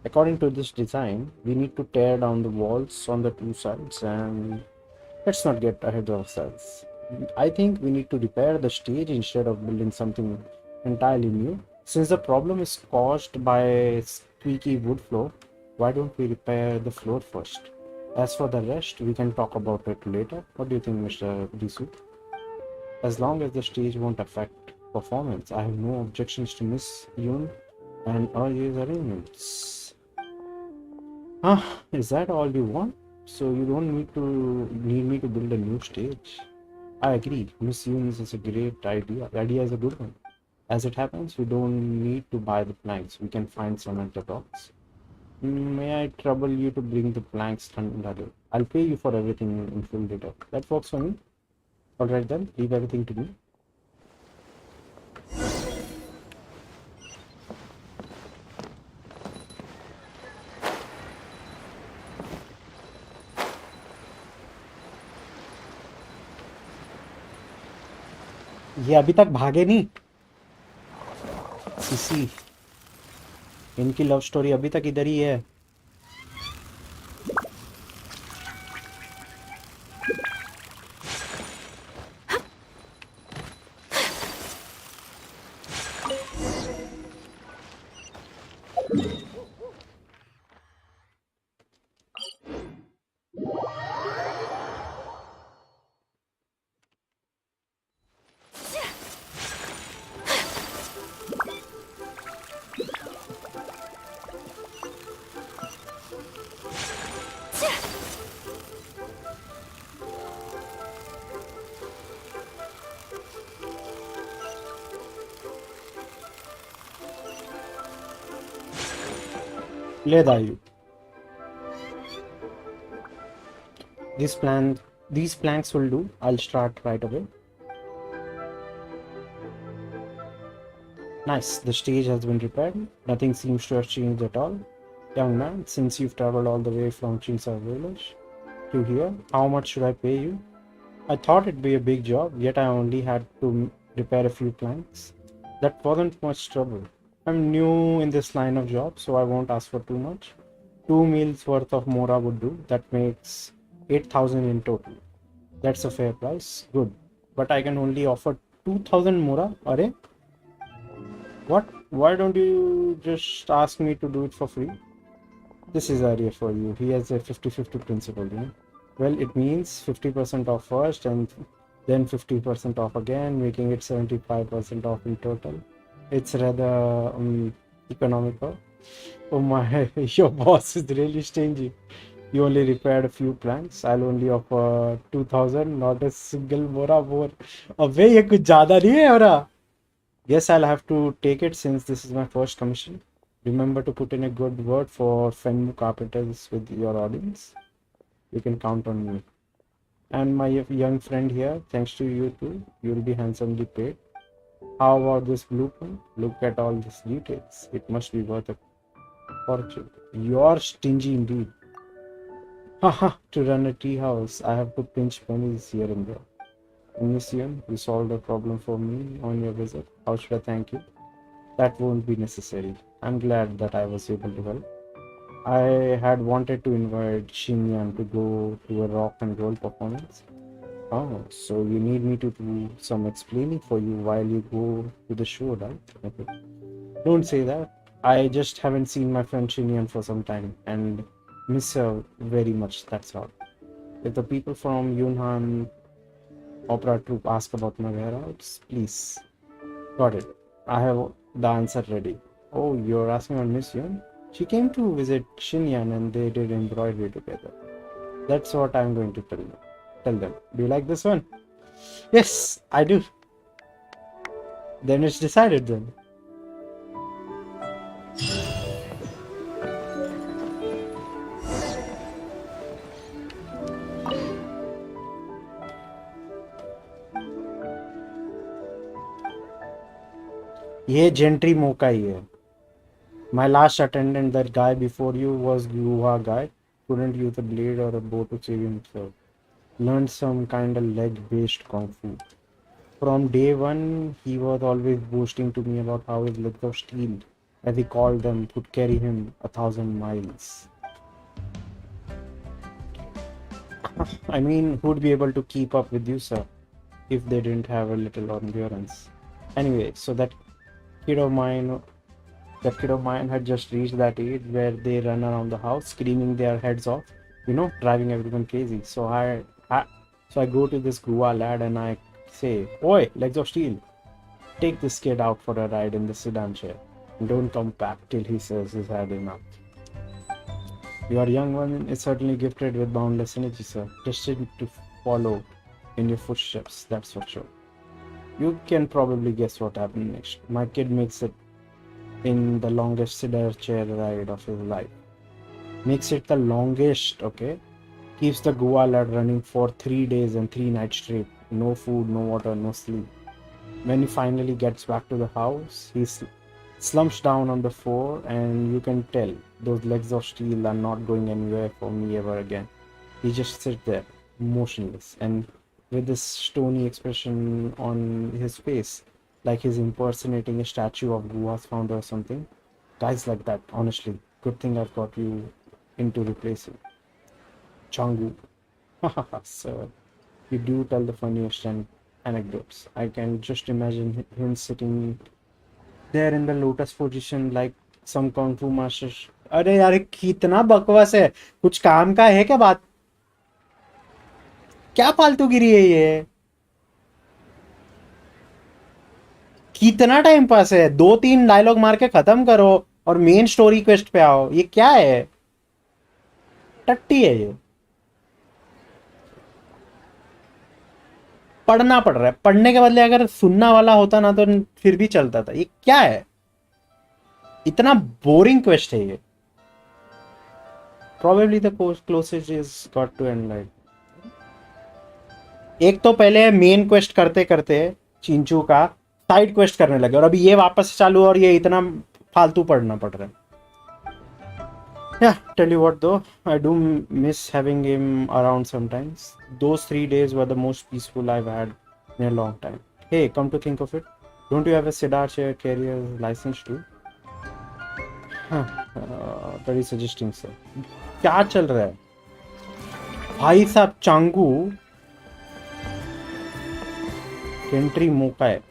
According to this design, we need to tear down the walls on the two sides and let's not get ahead of ourselves. I think we need to repair the stage instead of building something entirely new. Since the problem is caused by squeaky wood floor, why don't we repair the floor first? As for the rest, we can talk about it later. What do you think, Mr. Disu? As long as the stage won't affect performance, I have no objections to Miss Yoon and Arya's arrangements. Ah, is that all you want? So you don't need me to build a new stage? I agree. Miss Yoon's is a great idea. The idea is a good one. As it happens, we don't need to buy the planks. We can find some at the docks. May I trouble you to bring the planks, Thunder? I'll pay you for everything in full later. That works for me. Alright then, leave everything to me. ये अभी तक भागे नहीं इसी इनकी love story अभी तक इधर ही है ले दायु. This plan, these planks will do. I'll start right away. Nice. The stage has been repaired. Nothing seems to have changed at all. Young man, since you've traveled all the way from Chinsar village to here, how much should I pay you? I thought it'd be a big job, yet I only had to repair a few planks. That wasn't much trouble. I'm new in this line of job, so I won't ask for too much. 2 meals worth of mora would do. That makes 8,000 in total. That's a fair price. Good. But I can only offer 2,000 mora. Are? What? Why don't you just ask me to do it for free? This is Arya for you. He has a 50-50 principle, you know. Well, it means 50% off first and then 50% off again, making it 75% off in total. It's rather economical. Oh my, your boss is really stingy. You only repaired a few planks. I'll only offer 2,000, not a single mora more. अबे ये कुछ ज़्यादा नहीं है मेरा? Guess I'll have to take it since this is my first commission. Remember to put in a good word for Fenmu Carpenters with your audience. You can count on me. And my young friend here, thanks to you too, you'll be handsomely paid. How about this blueprint? Look at all these details. It must be worth a fortune. You're stingy indeed. Haha, to run a tea house, I have to pinch pennies here and there. Onision, you solved a problem for me on your visit. How should I thank you? That won't be necessary. I'm glad that I was able to help. I had wanted to invite Shinyan to go to a rock and roll performance. Oh, so you need me to do some explaining for you while you go to the show, right? Okay. Don't say that. I just haven't seen my friend Shinyan for some time and miss her very much, that's all. If the people from Yunhan Opera Troupe ask about my whereabouts, please. Got it. I have the answer ready. Oh, you're asking on Miss Yun? She came to visit Shinyan and they did embroidery together. That's what I'm going to tell them. Do you like this one? Yes, I do. Then it's decided then. ये gentry मौका ही है. My last attendant, that guy before you, was Guha guy. Couldn't use a blade or a bow to save himself. Learned some kind of leg-based kung fu. From day one, he was always boasting to me about how his legs of steel, as he called them, could carry him 1,000 miles. I mean, who'd be able to keep up with you, sir, if they didn't have a little endurance? Anyway, so that kid of mine had just reached that age where they run around the house screaming their heads off, you know, driving everyone crazy. So I go to this Gua lad and I say, "Oi, legs of steel, take this kid out for a ride in the sedan chair and don't come back till he says he's had enough." Your young one is certainly gifted with boundless energy, sir. Destined to follow in your footsteps, that's for sure. You can probably guess what happened next. My kid makes it in the longest sedan chair ride of his life. Makes it the longest, okay? Keeps the Goa lad running for 3 days and 3 nights straight. No food, no water, no sleep. When he finally gets back to the house, he slumps down on the floor and you can tell those legs of steel are not going anywhere for me ever again. He just sits there, motionless, and with this stony expression on his face, like he's impersonating a statue of Goa's founder or something. Guys like that, honestly, good thing I've got you in to replace him. Changu. Haha, sir, you do tell the funniest anecdotes. I can just imagine him sitting there in the lotus position like some kung fu master. अरे यार कितना बकवास है. कुछ काम का है क्या बात? क्या फालतूगिरी है ये? कितना टाइम पास है? 2-3 डायलॉग मार के खत्म करो और मेन स्टोरी क्वेस्ट पे आओ. ये क्या है? टट्टी है ये. पढ़ना पड़ रहा है. पढ़ने के बदले अगर सुनना वाला होता ना तो फिर भी चलता था. ये क्या है? इतना बोरिंग क्वेस्ट है ये. Probably the closest is got to end like. एक तो पहले मेन क्वेस्ट करते करते चिंचू का साइड क्वेस्ट करने लगे और अभी ये वापस चालू और ये इतना फालतू पढ़ना पड़ रहा है. Yeah, tell you what though, I do miss having him around sometimes. Those 3 days were the most peaceful I've had in a long time. Hey, come to think of it, don't you have a Siddhar chair carrier license too? Very suggesting sir. क्या चल रहा है भाई साहब? Changu entry मौका है.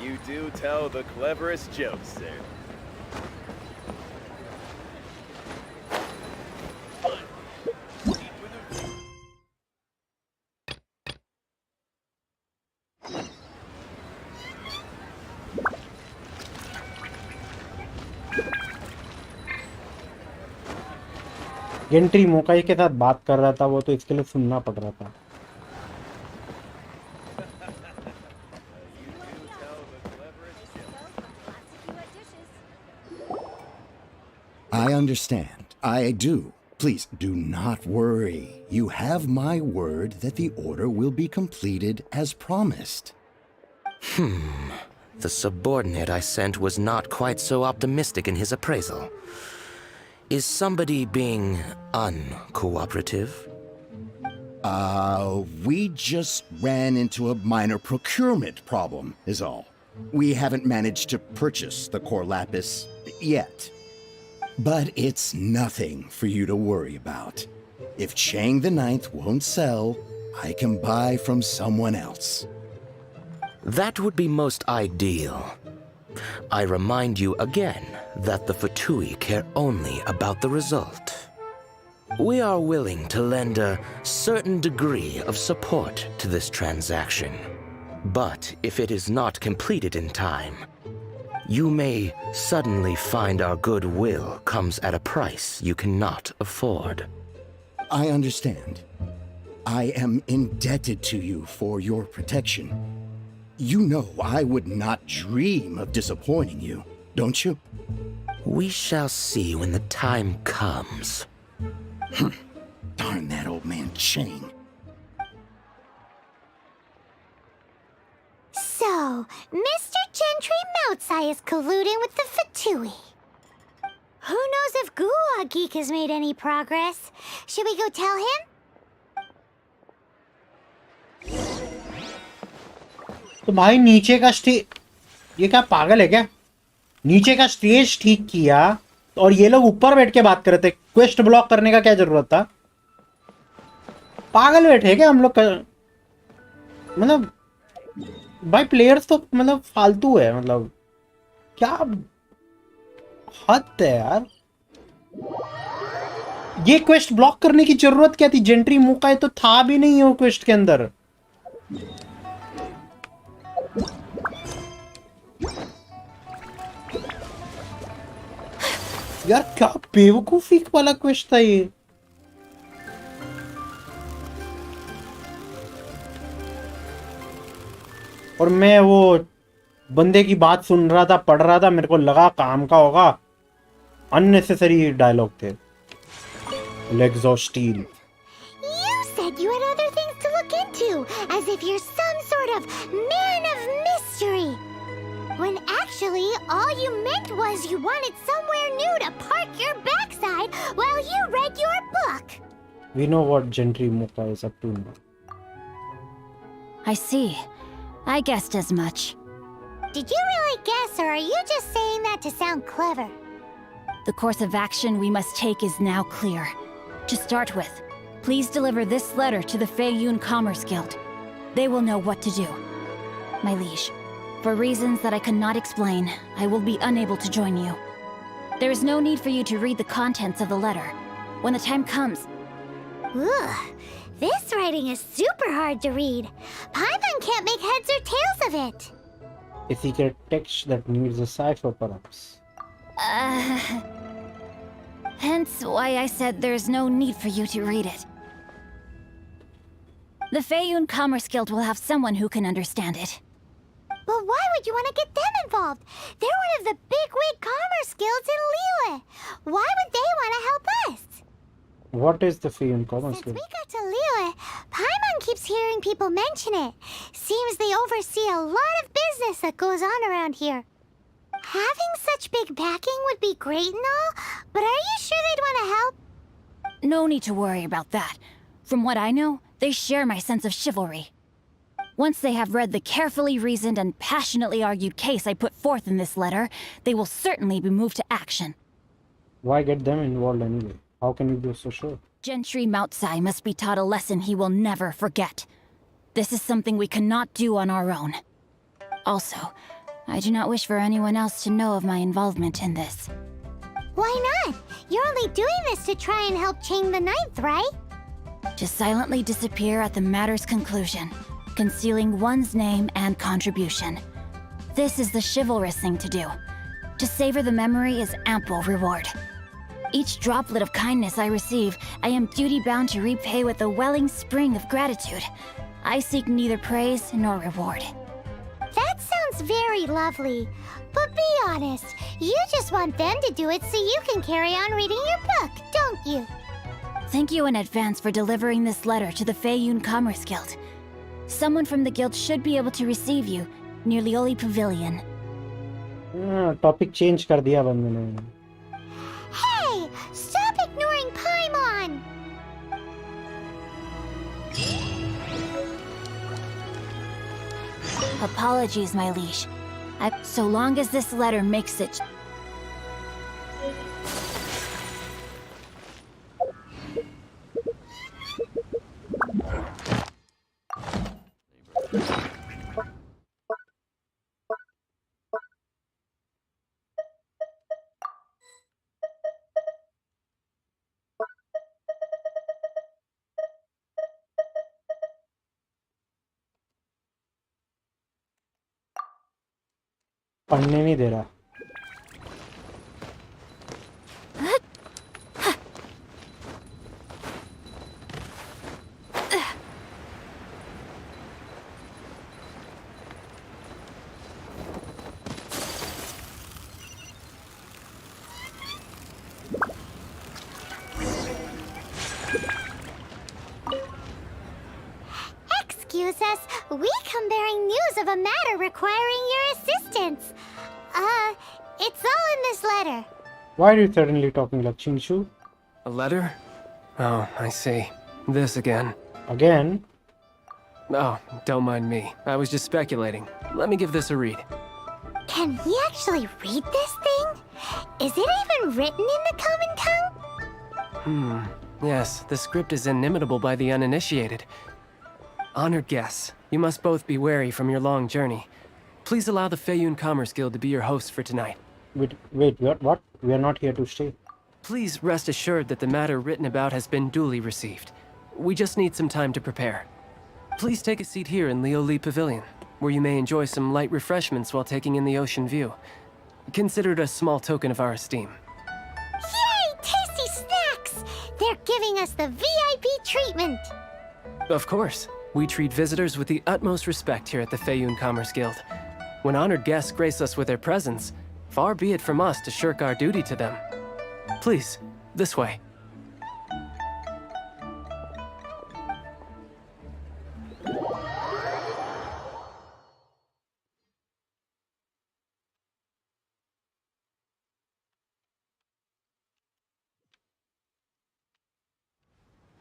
You do tell the cleverest jokes, sir.
Entry मोकाई के साथ बात कर रहा था वो, तो इसके लिए सुनना पड़ रहा था.
I understand. I do. Please do not worry. You have my word that the order will be completed as promised.
The subordinate I sent was not quite so optimistic in his appraisal. Is somebody being uncooperative?
We just ran into a minor procurement problem, is all. We haven't managed to purchase the core lapis yet. But it's nothing for you to worry about. If Chang the Ninth won't sell, I can buy from someone else.
That would be most ideal. I remind you again that the Fatui care only about the result. We are willing to lend a certain degree of support to this transaction. But if it is not completed in time, you may suddenly find our goodwill comes at a price you cannot afford.
I understand. I am indebted to you for your protection. You know I would not dream of disappointing you, don't you?
We shall see when the time comes.
Darn that old man Chang.
So, Mr. Gentry Moutsai is colluding with the Fatui. Who knows if Gua Geek has made any progress? Should we go tell him?
तो भाई नीचे का ये क्या पागल है क्या? नीचे का स्टेज ठीक किया और ये लोग ऊपर बैठ के बात कर रहे थे. क्वेस्ट ब्लॉक करने का क्या जरूरत था? पागल बैठे क्या हम लोग मतलब भाई प्लेयर्स तो मतलब फालतू है. मतलब क्या हद है यार. ये क्वेस्ट ब्लॉक करने की जरूरत क्या थी? जेंट्री मुकाए तो था भी नहीं वो क्वेस्ट के अंदर. यार क्या बेवकूफी वाला क्वेस्ट था ये. और मैं वो बंदे की बात सुन रहा था, पढ़ रहा था, मेरे को लगा काम का होगा. अननेसेसरी डायलॉग थे. Legs of steel.
You said you had other things to look into, as if you're some sort of man of mystery. When actually, all you meant was you wanted somewhere new to park your backside while you read your book.
We know what Gentry Muka is up to now.
I see. I guessed as much.
Did you really guess, or are you just saying that to sound clever?
The course of action we must take is now clear. To start with, Please deliver this letter to the Feiyun Commerce Guild. They will know what to do. My liege, for reasons that I cannot explain, I will be unable to join you. There is no need for you to read the contents of the letter. When the time comes...
Ugh, this writing is super hard to read. Paimon can't make heads or tails of it.
A secret text that needs a cipher, perhaps.
Hence why I said there's no need for you to read it. The Feiyun Commerce Guild will have someone who can understand it.
But why would you want to get them involved? They're one of the bigwig commerce guilds in Liyue. Why would they want to help us?
What is the Feiyun Commerce
Since
Guild?
we got to Liyue, Paimon keeps hearing people mention it. Seems they oversee a lot of business that goes on around here. Having such big backing would be great and all, but are you sure they'd want to help?
No need to worry about that. From what I know, they share my sense of chivalry. Once they have read the carefully reasoned and passionately argued case I put forth in this letter, they will certainly be moved to action.
Why get them involved anyway? How can you be so sure?
Gentry Moutsai must be taught a lesson he will never forget. This is something we cannot do on our own. Also, I do not wish for anyone else to know of my involvement in this.
Why not? You're only doing this to try and help Chang the Ninth, right?
To silently disappear at the matter's conclusion, concealing one's name and contribution. This is the chivalrous thing to do. To savor the memory is ample reward. Each droplet of kindness I receive, I am duty-bound to repay with a welling spring of gratitude. I seek neither praise nor reward.
That sounds very lovely. But be honest, you just want them to do it so you can carry on reading your book, don't you?
Thank you in advance for delivering this letter to the Feiyun Commerce Guild. Someone from the guild should be able to receive you near Lioli Pavilion.
Topic change कर दिया बंदे ने.
Hey! Stop ignoring Paimon!
Apologies, my liege. So long as this letter makes it...
पढ़ने नहीं दे रहा.
Excuse us, we come bearing news of a matter requiring your assistance. It's all in this letter.
Why are you suddenly talking like Chinshu?
A letter? Oh, I see. This again.
Again?
Oh, don't mind me. I was just speculating. Let me give this a read.
Can we actually read this thing? Is it even written in the common tongue?
Yes, the script is inimitable by the uninitiated. Honored guests, you must both be wary from your long journey. Please allow the Feiyun Commerce Guild to be your host for tonight.
Wait, what? We are not here to stay.
Please rest assured that the matter written about has been duly received. We just need some time to prepare. Please take a seat here in Lioli Pavilion, where you may enjoy some light refreshments while taking in the ocean view. Consider it a small token of our esteem.
Yay! Tasty snacks! They're giving us the VIP treatment.
Of course. We treat visitors with the utmost respect here at the Feiyun Commerce Guild. When honored guests grace us with their presence, far be it from us to shirk our duty to them. Please, this way.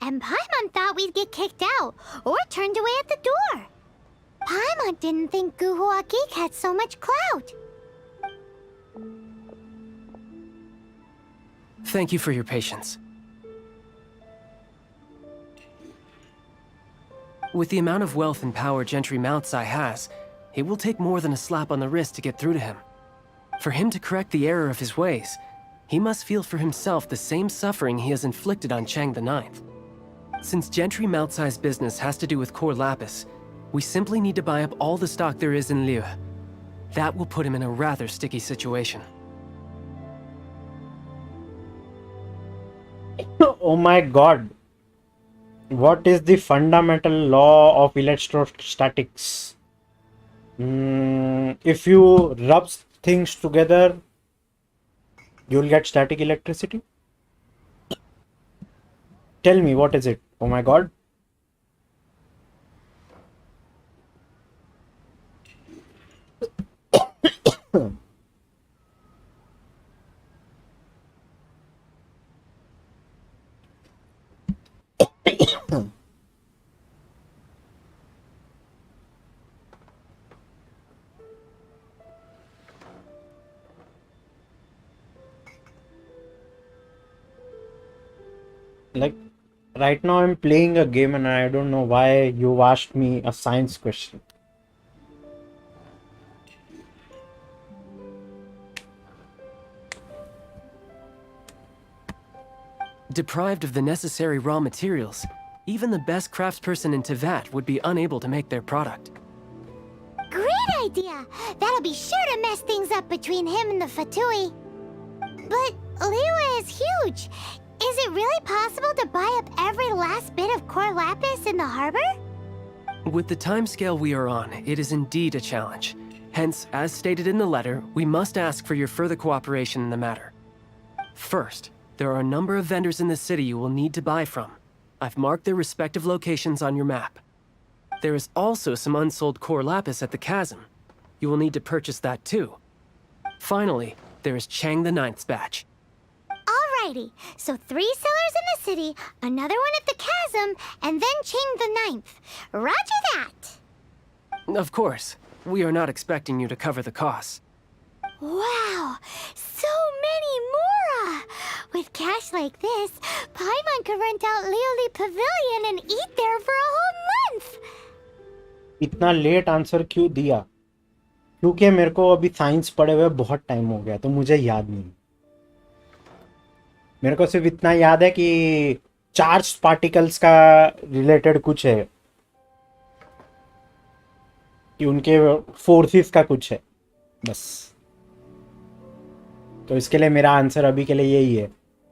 And Paimon thought we'd get kicked out, or turned away at the door. Paimon didn't think Guhua Geek had so much clout.
Thank you for your patience. With the amount of wealth and power Gentry Moutsai has, it will take more than a slap on the wrist to get through to him. For him to correct the error of his ways, he must feel for himself the same suffering he has inflicted on Chang the Ninth. Since Gentry Moutsai's business has to do with core lapis, we simply need to buy up all the stock there is in Liyue. That will put him in a rather sticky situation.
Oh my god. What is the fundamental law of electrostatics? If you rub things together, you'll get static electricity? Tell me, what is it? Oh my god. Like, right now I'm playing a game and I don't know why you asked me a science question.
Deprived of the necessary raw materials, even the best craftsperson in Teyvat would be unable to make their product.
Great idea! That'll be sure to mess things up between him and the Fatui. But Liyue is huge. Is it really possible to buy up every last bit of core lapis in the harbor?
With the timescale we are on, it is indeed a challenge. Hence, as stated in the letter, we must ask for your further cooperation in the matter. First, there are a number of vendors in the city you will need to buy from. I've marked their respective locations on your map. There is also some unsold core lapis at the chasm. You will need to purchase that too. Finally, there is Chang the Ninth's batch.
Alrighty, so 3 sellers in the city, another one at the chasm, and then Chang the Ninth. Roger that!
Of course, we are not expecting you to cover the costs.
Wow, so many more! With cash like this, Paimon could rent out Lioli Pavilion and eat there for a whole month!
इतना late answer क्यों दिया? क्योंकि मेरे को अभी science पढ़े हुए बहुत टाइम हो गया तो मुझे याद नहीं. मेरे को सिर्फ इतना याद है कि चार्ज पार्टिकल्स का रिलेटेड कुछ है कि उनके फोर्सेस का कुछ है बस. तो इसके लिए मेरा आंसर अभी के लिए यही है.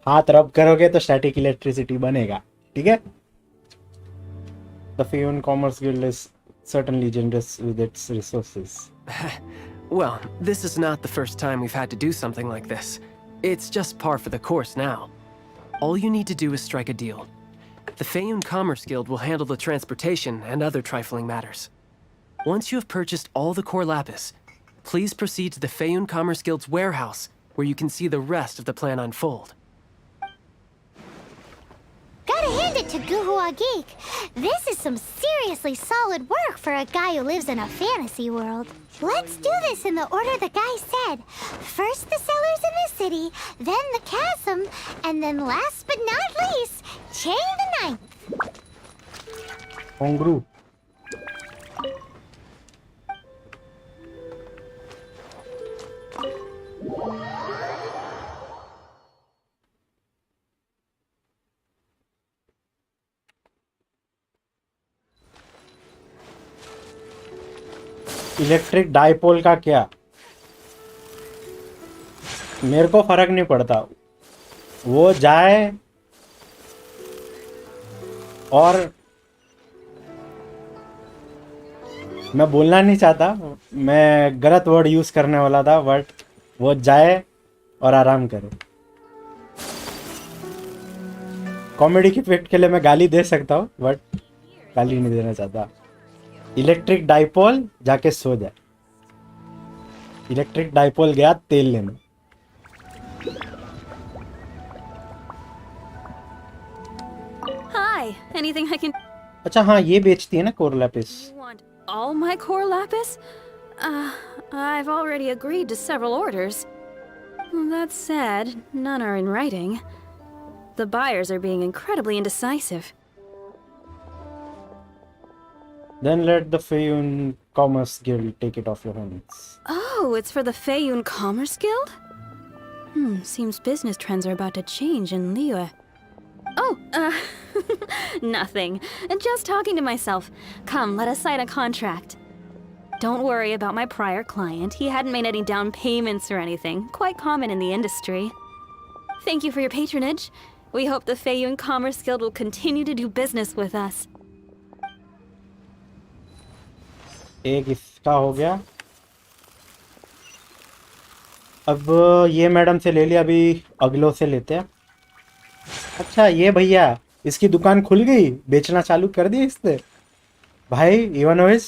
हाथ रब करोगे तो स्टैटिक इलेक्ट्रिसिटी बनेगा. ठीक है. The Feiyun commerce guild is certainly generous with its resources.
Well, this is not the first time we've had to do something like this. It's just par for the course now. All you need to do is strike a deal. The Feiyun Commerce Guild will handle the transportation and other trifling matters. Once you have purchased all the core lapis, please proceed to the Feiyun Commerce Guild's warehouse, where you can see the rest of the plan unfold.
Gotta hand it to Guhua Geek. This is some seriously solid work for a guy who lives in a fantasy world. Let's do this in the order the guy said. First the sellers in the city, then the chasm, and then last but not least, Chang the Ninth.
Hongru. Electric dipole का क्या? मेरे को फर्क नहीं पड़ता. वो जाए और मैं बोलना नहीं चाहता, मैं गलत वर्ड यूज करने वाला था, बट वो जाए और आराम करे. कॉमेडी की इफेक्ट के लिए मैं गाली दे सकता हूँ बट गाली नहीं देना चाहता. इलेक्ट्रिक डाइपोल जाके सो जाए. इलेक्ट्रिक डाइपोल गया तेल लेने.
Hi, anything I can...
अच्छा हाँ, ये बेचती है ना core Lapis.
Want all my core lapis? I've already agreed to several orders. That said, none are in writing. The buyers are being incredibly indecisive.
Then let the Feyun Commerce Guild take it off your hands.
Oh, it's for the Feiyun Commerce Guild? Seems business trends are about to change in Liyue. Oh, nothing. Just talking to myself. Come, let us sign a contract. Don't worry about my prior client. He hadn't made any down payments or anything. Quite common in the industry. Thank you for your patronage. We hope the Feiyun Commerce Guild will continue to do business with us.
एक इसका हो गया. अब ये madam से ले लिया, अभी अगलों से लेते हैं. अच्छा ये भैया, इसकी दुकान खुल गई, बेचना चालू कर दिया इसने. भाई इवानोविच,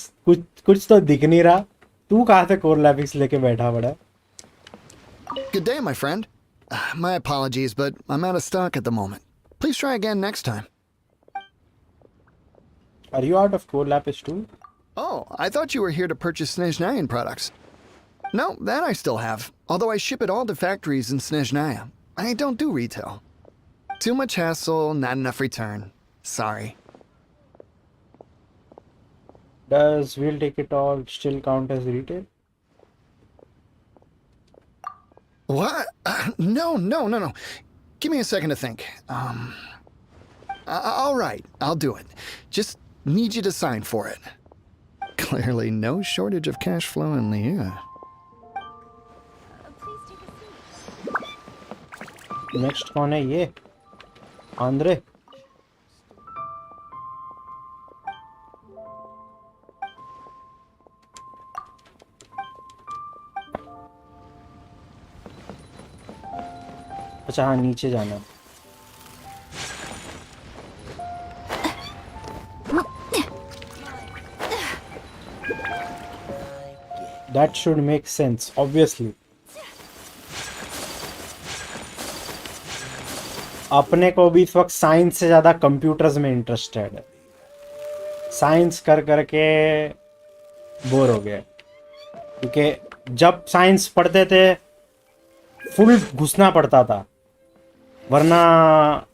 कुछ तो दिख नहीं रहा. तू कहाँ से कोर लैपिस लेके बैठा पड़ा?
Good day, my friend. My apologies, but I'm out of stock at the moment. Please try again next time.
Are you out of core lapis too?
Oh, I thought you were here to purchase Snezhnayan products. No, that I still have, although I ship it all to factories in Snezhnaya. I don't do retail. Too much hassle, not enough return. Sorry.
Does we'll take it all still count as retail?
What? No. Give me a second to think. All right, I'll do it. Just need you to sign for it. Clearly no shortage of cash flow in Liyue.
Next कौन है ये? Andre. अच्छा हाँ, नीचे जाना. That should make sense, obviously. अपने को भी इस वक्त साइंस से ज़्यादा कंप्यूटर्स में इंटरेस्टेड है. साइंस कर करके बोर हो गया, क्योंकि जब साइंस पढ़ते थे फुल घुसना पड़ता था, वरना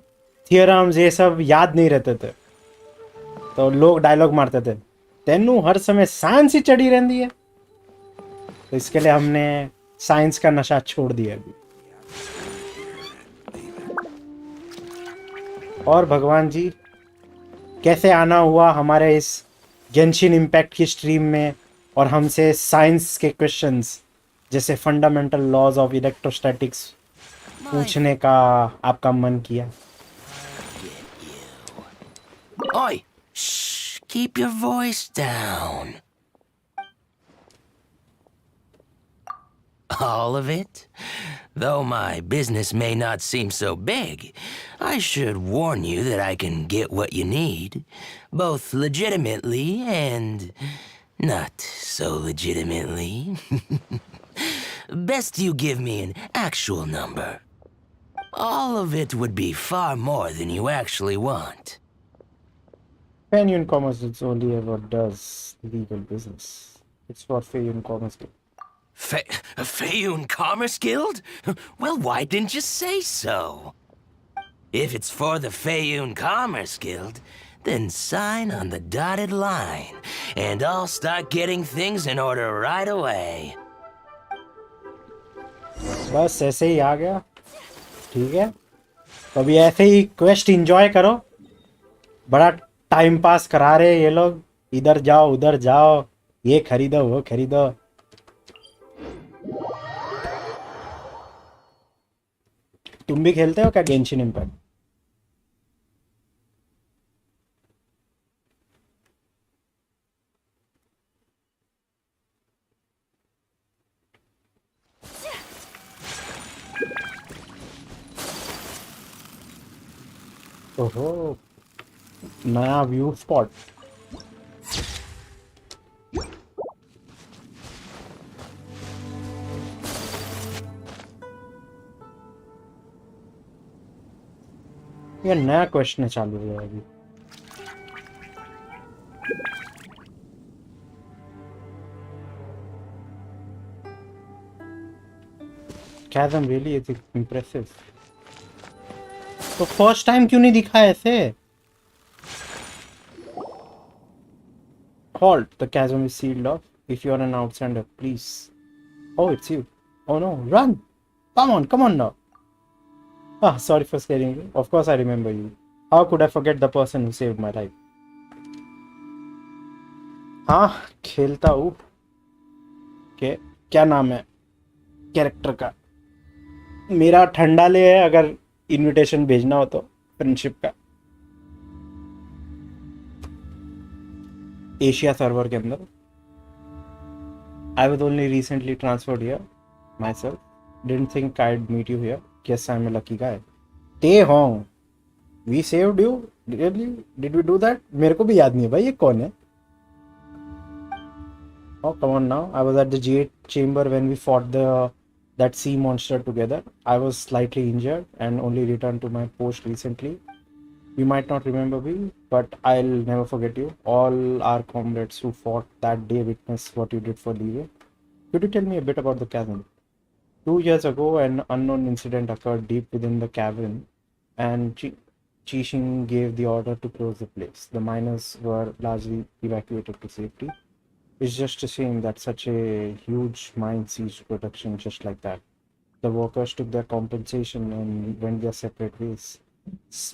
थियरम्स ये सब याद नहीं रहते थे. तो लोग डायलॉग मारते थे, तेनू हर समय साइंस ही चढ़ी रहती है. तो इसके लिए हमने साइंस का नशा छोड़ दिया अभी. और भगवान जी, कैसे आना हुआ हमारे इस गेंशिन इम्पैक्ट की स्ट्रीम में और हमसे साइंस के क्वेश्चंस जैसे फंडामेंटल लॉज ऑफ इलेक्ट्रोस्टैटिक्स पूछने का आपका मन किया?
Oi! Shh! Keep your voice down. All of it? Though my business may not seem so big, I should warn you that I can get what you need, both legitimately and not so legitimately. Best you give me an actual number. All of it would be far more than you actually want.
Feiyun Commerce is only ever does legal business. It's for Feiyun Commerce.
Feiyun Commerce Guild? Well, why didn't you say so? If it's for the Feiyun Commerce Guild, then sign on the dotted line, and I'll start getting things in order right away.
बस ऐसे ही आ गया. ठीक है, तो अभी ऐसे ही quest enjoy करो. बड़ा टाइम पास करा रहे ये लोग, इधर जाओ उधर जाओ, ये खरीदो वो खरीदो. तुम भी खेलते हो क्या गेंशिन इम्पैक्ट? ओहो, नया व्यू स्पॉट. ये नया क्वेश्चन चालू हुआ अभी. Chasm really is impressive. तो फर्स्ट टाइम क्यों नहीं दिखा ऐसे? Halt! The chasm is sealed off. If you are an outsider, please. Oh, it's you. Oh no, run! Come on now. Ah, sorry for scaring you. Of course I remember you. How could I forget the person who saved my life? हाँ, खेलता हूँ. क्या नाम है character का? मेरा ठंडा ले है, अगर इनविटेशन भेजना हो तो फ्रेंडशिप का. एशिया सर्वर के अंदर. I was only recently transferred here myself. Didn't think I'd meet you here. Guess I'm a lucky guy. Tae Hong. We saved you? Really? Did we do that? मेरे को भी याद नहीं है भाई, ये कौन है? Oh, come on now. I was at the G8 chamber when we fought that sea monster together. I was slightly injured and only returned to my post recently. You might not remember me, but I'll never forget you. All our comrades who fought that day witnessed what you did for Leeway. Could you tell me a bit about the chasm? 2 years ago, an unknown incident occurred deep within the cavern, and Chishin gave the order to close the place. The miners were largely evacuated to safety. It's just a shame that such a huge mine ceased production just like that. The workers took their compensation and went their separate ways.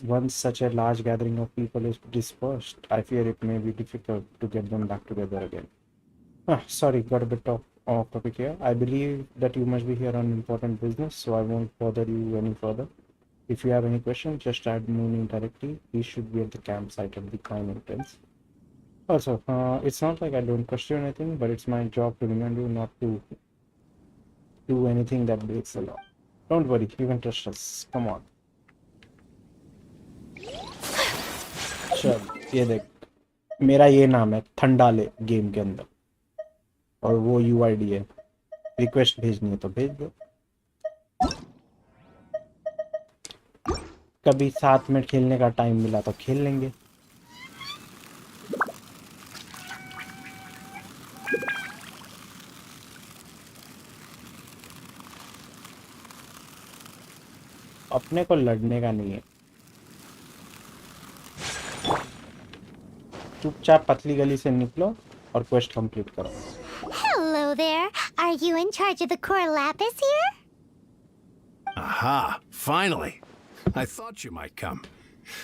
Once such a large gathering of people is dispersed, I fear it may be difficult to get them back together again. Sorry, got a bit off topic here. I believe that you must be here on important business, so I won't bother you any further. If you have any questions, just add Mooney directly. He should be at the campsite at the mine entrance. Also, it's not like I don't trust you or anything, but it's my job to remind you not to do anything that breaks the law. Don't worry, you can trust us. Come on. चल, ये देख, मेरा ये नाम है ठंडाले game के अंदर, और वो यूआईडी है. रिक्वेस्ट भेजनी है तो भेज दो. कभी साथ में खेलने का टाइम मिला तो खेल लेंगे. अपने को लड़ने का नहीं है. चुपचाप पतली गली से निकलो और क्वेस्ट कंप्लीट करो.
Hello there. Are you in charge of the core lapis here?
Aha, finally. I thought you might come.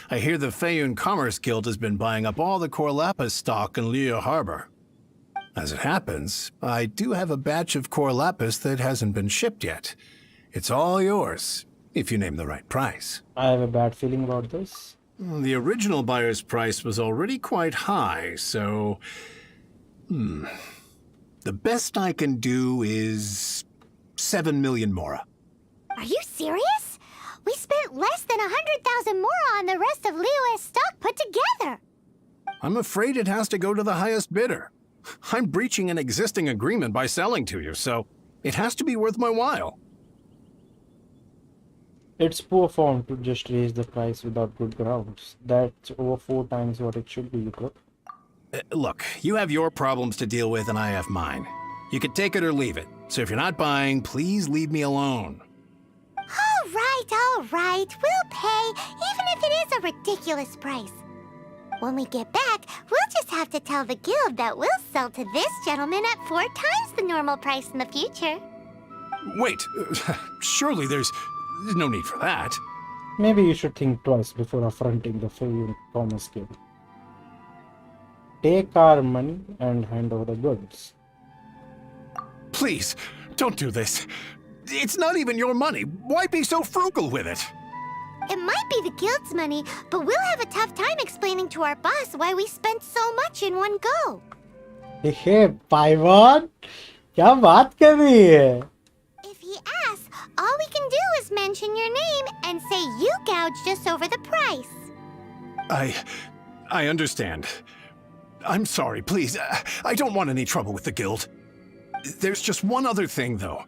I hear the Feyun Commerce Guild has been buying up all the core lapis stock in Leo Harbor. As it happens, I do have a batch of core lapis that hasn't been shipped yet. It's all yours, if you name the right price.
I have a bad feeling about this.
The original buyer's price was already quite high, so... The best I can do is 7 million mora.
Are you serious? We spent less than 100,000 mora on the rest of Leo's stock put together.
I'm afraid it has to go to the highest bidder. I'm breaching an existing agreement by selling to you, so it has to be worth my while.
It's poor form to just raise the price without good grounds. That's over 4 times what it should be, Crook.
Look, you have your problems to deal with and I have mine. You can take it or leave it. So if you're not buying, please leave me alone.
All right. We'll pay, even if it is a ridiculous price. When we get back, we'll just have to tell the guild that we'll sell to this gentleman at 4 times the normal price in the future.
Wait, surely there's no need for that.
Maybe you should think twice before affronting the Feyun Commerce Guild. Take our money and hand over the goods.
Please, don't do this. It's not even your money. Why be so frugal with it?
It might be the guild's money, but we'll have a tough time explaining to our boss why we spent so much in one go.
Hey, Paimon, क्या बात कर रही है?
If he asks, all we can do is mention your name and say you gouged us over the price.
I understand. I'm sorry, please. I don't want any trouble with the guild. There's just one other thing, though.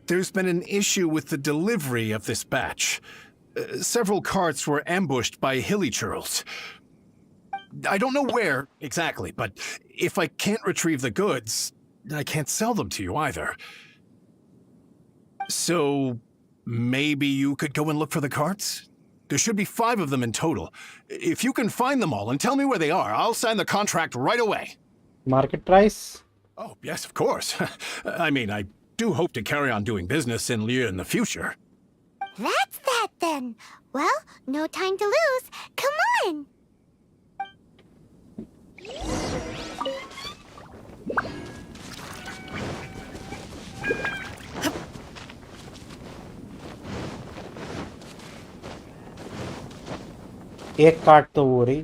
There's been an issue with the delivery of this batch. Several carts were ambushed by hilly churls. I don't know where exactly, but if I can't retrieve the goods, I can't sell them to you either. So maybe you could go and look for the carts? There should be 5 of them in total. If you can find them all and tell me where they are, I'll sign the contract right away.
Market price?
Oh, yes, of course. I mean, I do hope to carry on doing business in Liu in the future.
That's that then. Well, no time to lose. Come on.
एक card तो वो रही.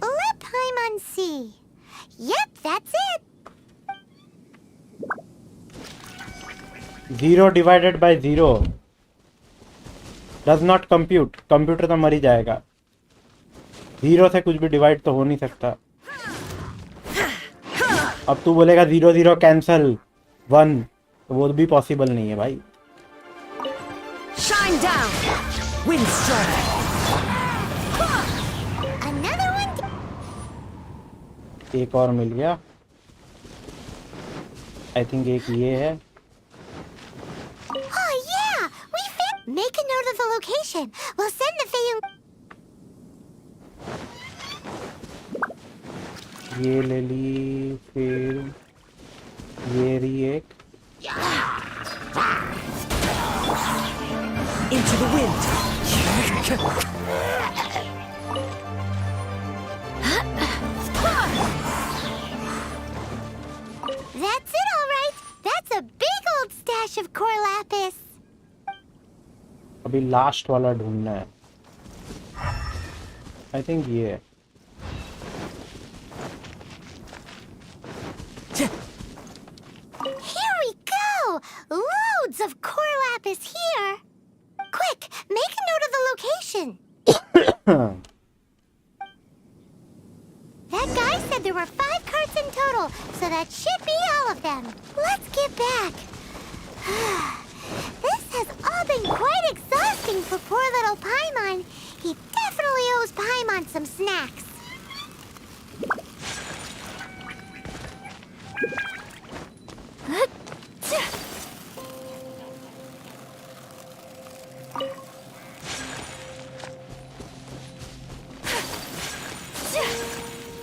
Let Paimon see. Yep, that's it.
0 divided by 0 does not compute. Computer तो मर ही जाएगा. 0 से कुछ भी डिवाइड तो हो नहीं सकता. अब तू बोलेगा 0 0 कैंसल 1, तो वो भी पॉसिबल नहीं है भाई.
Shine down! Windstrike!
Another one.
एक और मिल गया. आई थिंक एक ये है.
Oh yeah, we fit. Make a note of the location. We'll send the Fayum.
ये ले ली. फिर ये रही एक.
Into the wind!
That's it, all right. That's a big old stash of core lapis.
अभी लास्ट वाला ढूंढना है. आई थिंक ये है.
Here we go. Loads of core lapis here. Quick, make a note of the location. That guy said there were 5 carts in total, so that should be all of them. Let's get back. This has all been quite exhausting for poor little Paimon. He definitely owes Paimon some snacks.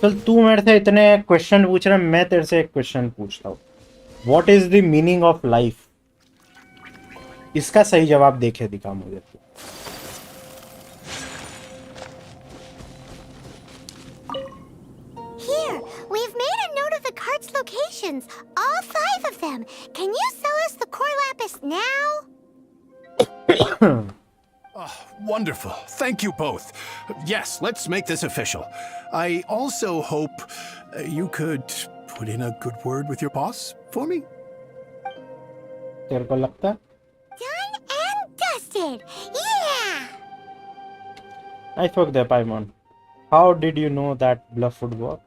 चल तू मेरे से इतने question पूछ रहा है, मैं तेरे से एक क्वेश्चन पूछता हूँ. What is the meaning of life? इसका सही जवाब देखे दिखा मुझे.
Here, we've made a note of the cart's locations. All 5 of them. Can you sell us the core lapis now?
Wonderful. Thank you both. Yes, let's make this official. I also hope you could put in a good word with your boss for me.
तेरे को लगता है?
Done and dusted. Yeah!
Nice work there, Paimon. How did you know that bluff would work?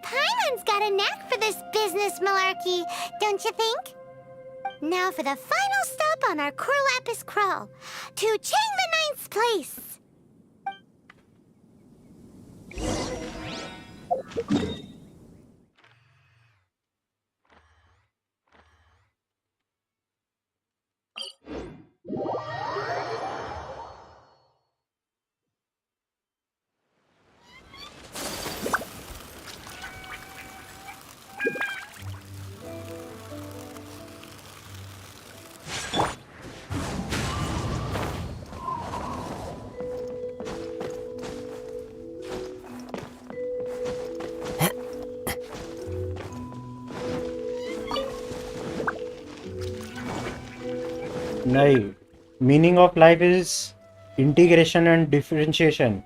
Paimon's got a knack for this business malarkey, don't you think? Now for the final stop on our core lapis crawl. To Chain the Ninth's place.
नहीं. Meaning of life is integration and differentiation.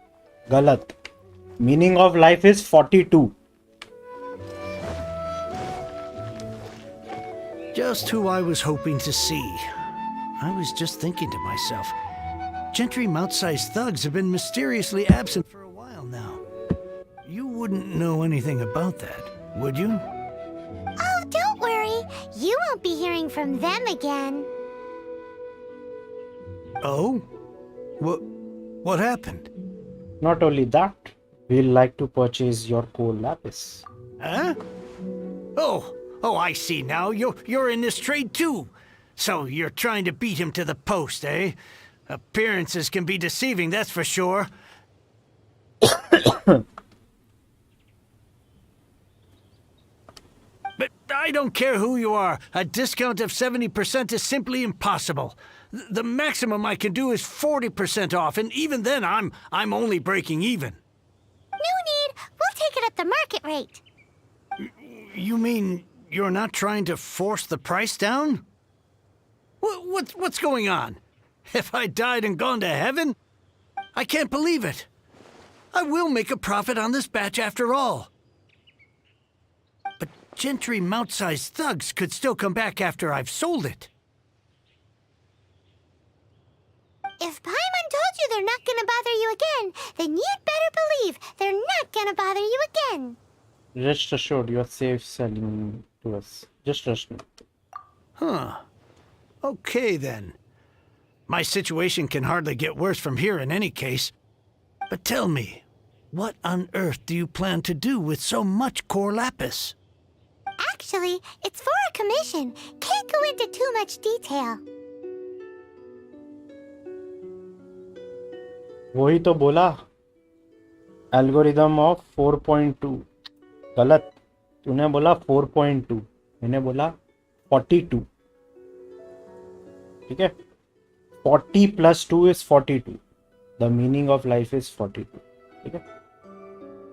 गलत. Meaning of life is 42.
Just who I was hoping to see. I was just thinking to myself, gentry mouth-sized thugs have been mysteriously absent for a while now. You wouldn't know anything about that, would you?
Oh, don't worry. You won't be hearing from them again.
Oh? What happened?
Not only that, we'd like to purchase your core lapis.
Huh? Oh, I see now. You're in this trade too. So you're trying to beat him to the post, eh? Appearances can be deceiving, that's for sure. But I don't care who you are. A discount of 70% is simply impossible. The maximum I can do is 40% off, and even then I'm only breaking even.
No need. We'll take it at the market rate.
You mean you're not trying to force the price down? What's going on? Have I died and gone to heaven? I can't believe it. I will make a profit on this batch after all. But Gentry mount-sized thugs could still come back after I've sold it.
If Paimon told you they're not gonna bother you again, then you'd better believe they're not gonna bother you again.
Rest assured, you're safe selling to us. Just trust me.
Huh. Okay, then. My situation can hardly get worse from here in any case. But tell me, what on earth do you plan to do with so much core lapis?
Actually, it's for a commission. Can't go into too much detail.
वही तो बोला, algorithm of 4.2. गलत, तूने बोला 4.2, मैंने बोला 42. ठीक है, 40 + 2 is 42. The meaning of life is 42. ठीक है,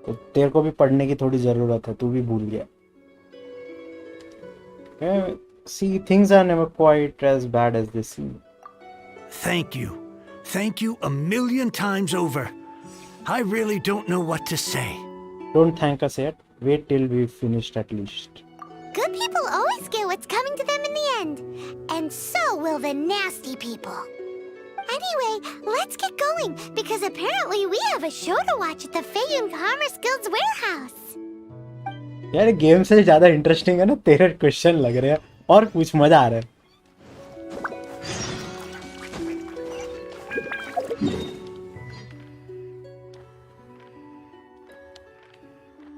तो तेरे को भी पढ़ने की थोड़ी जरूरत है, तू भी भूल गया. See, things are never quite as bad as they seem.
Thank you. Thank you a million times over. I really don't know what to say.
Don't thank us yet. Wait till we've finished at least.
Good people always get what's coming to them in the end. And so will the nasty people. Anyway, let's get going, because apparently we have a show to watch at the Feiyun Commerce Guild's warehouse.
यार game से ज्यादा interesting है ना तेरे question लग रहे हैं, और कुछ मजा आ रहा है.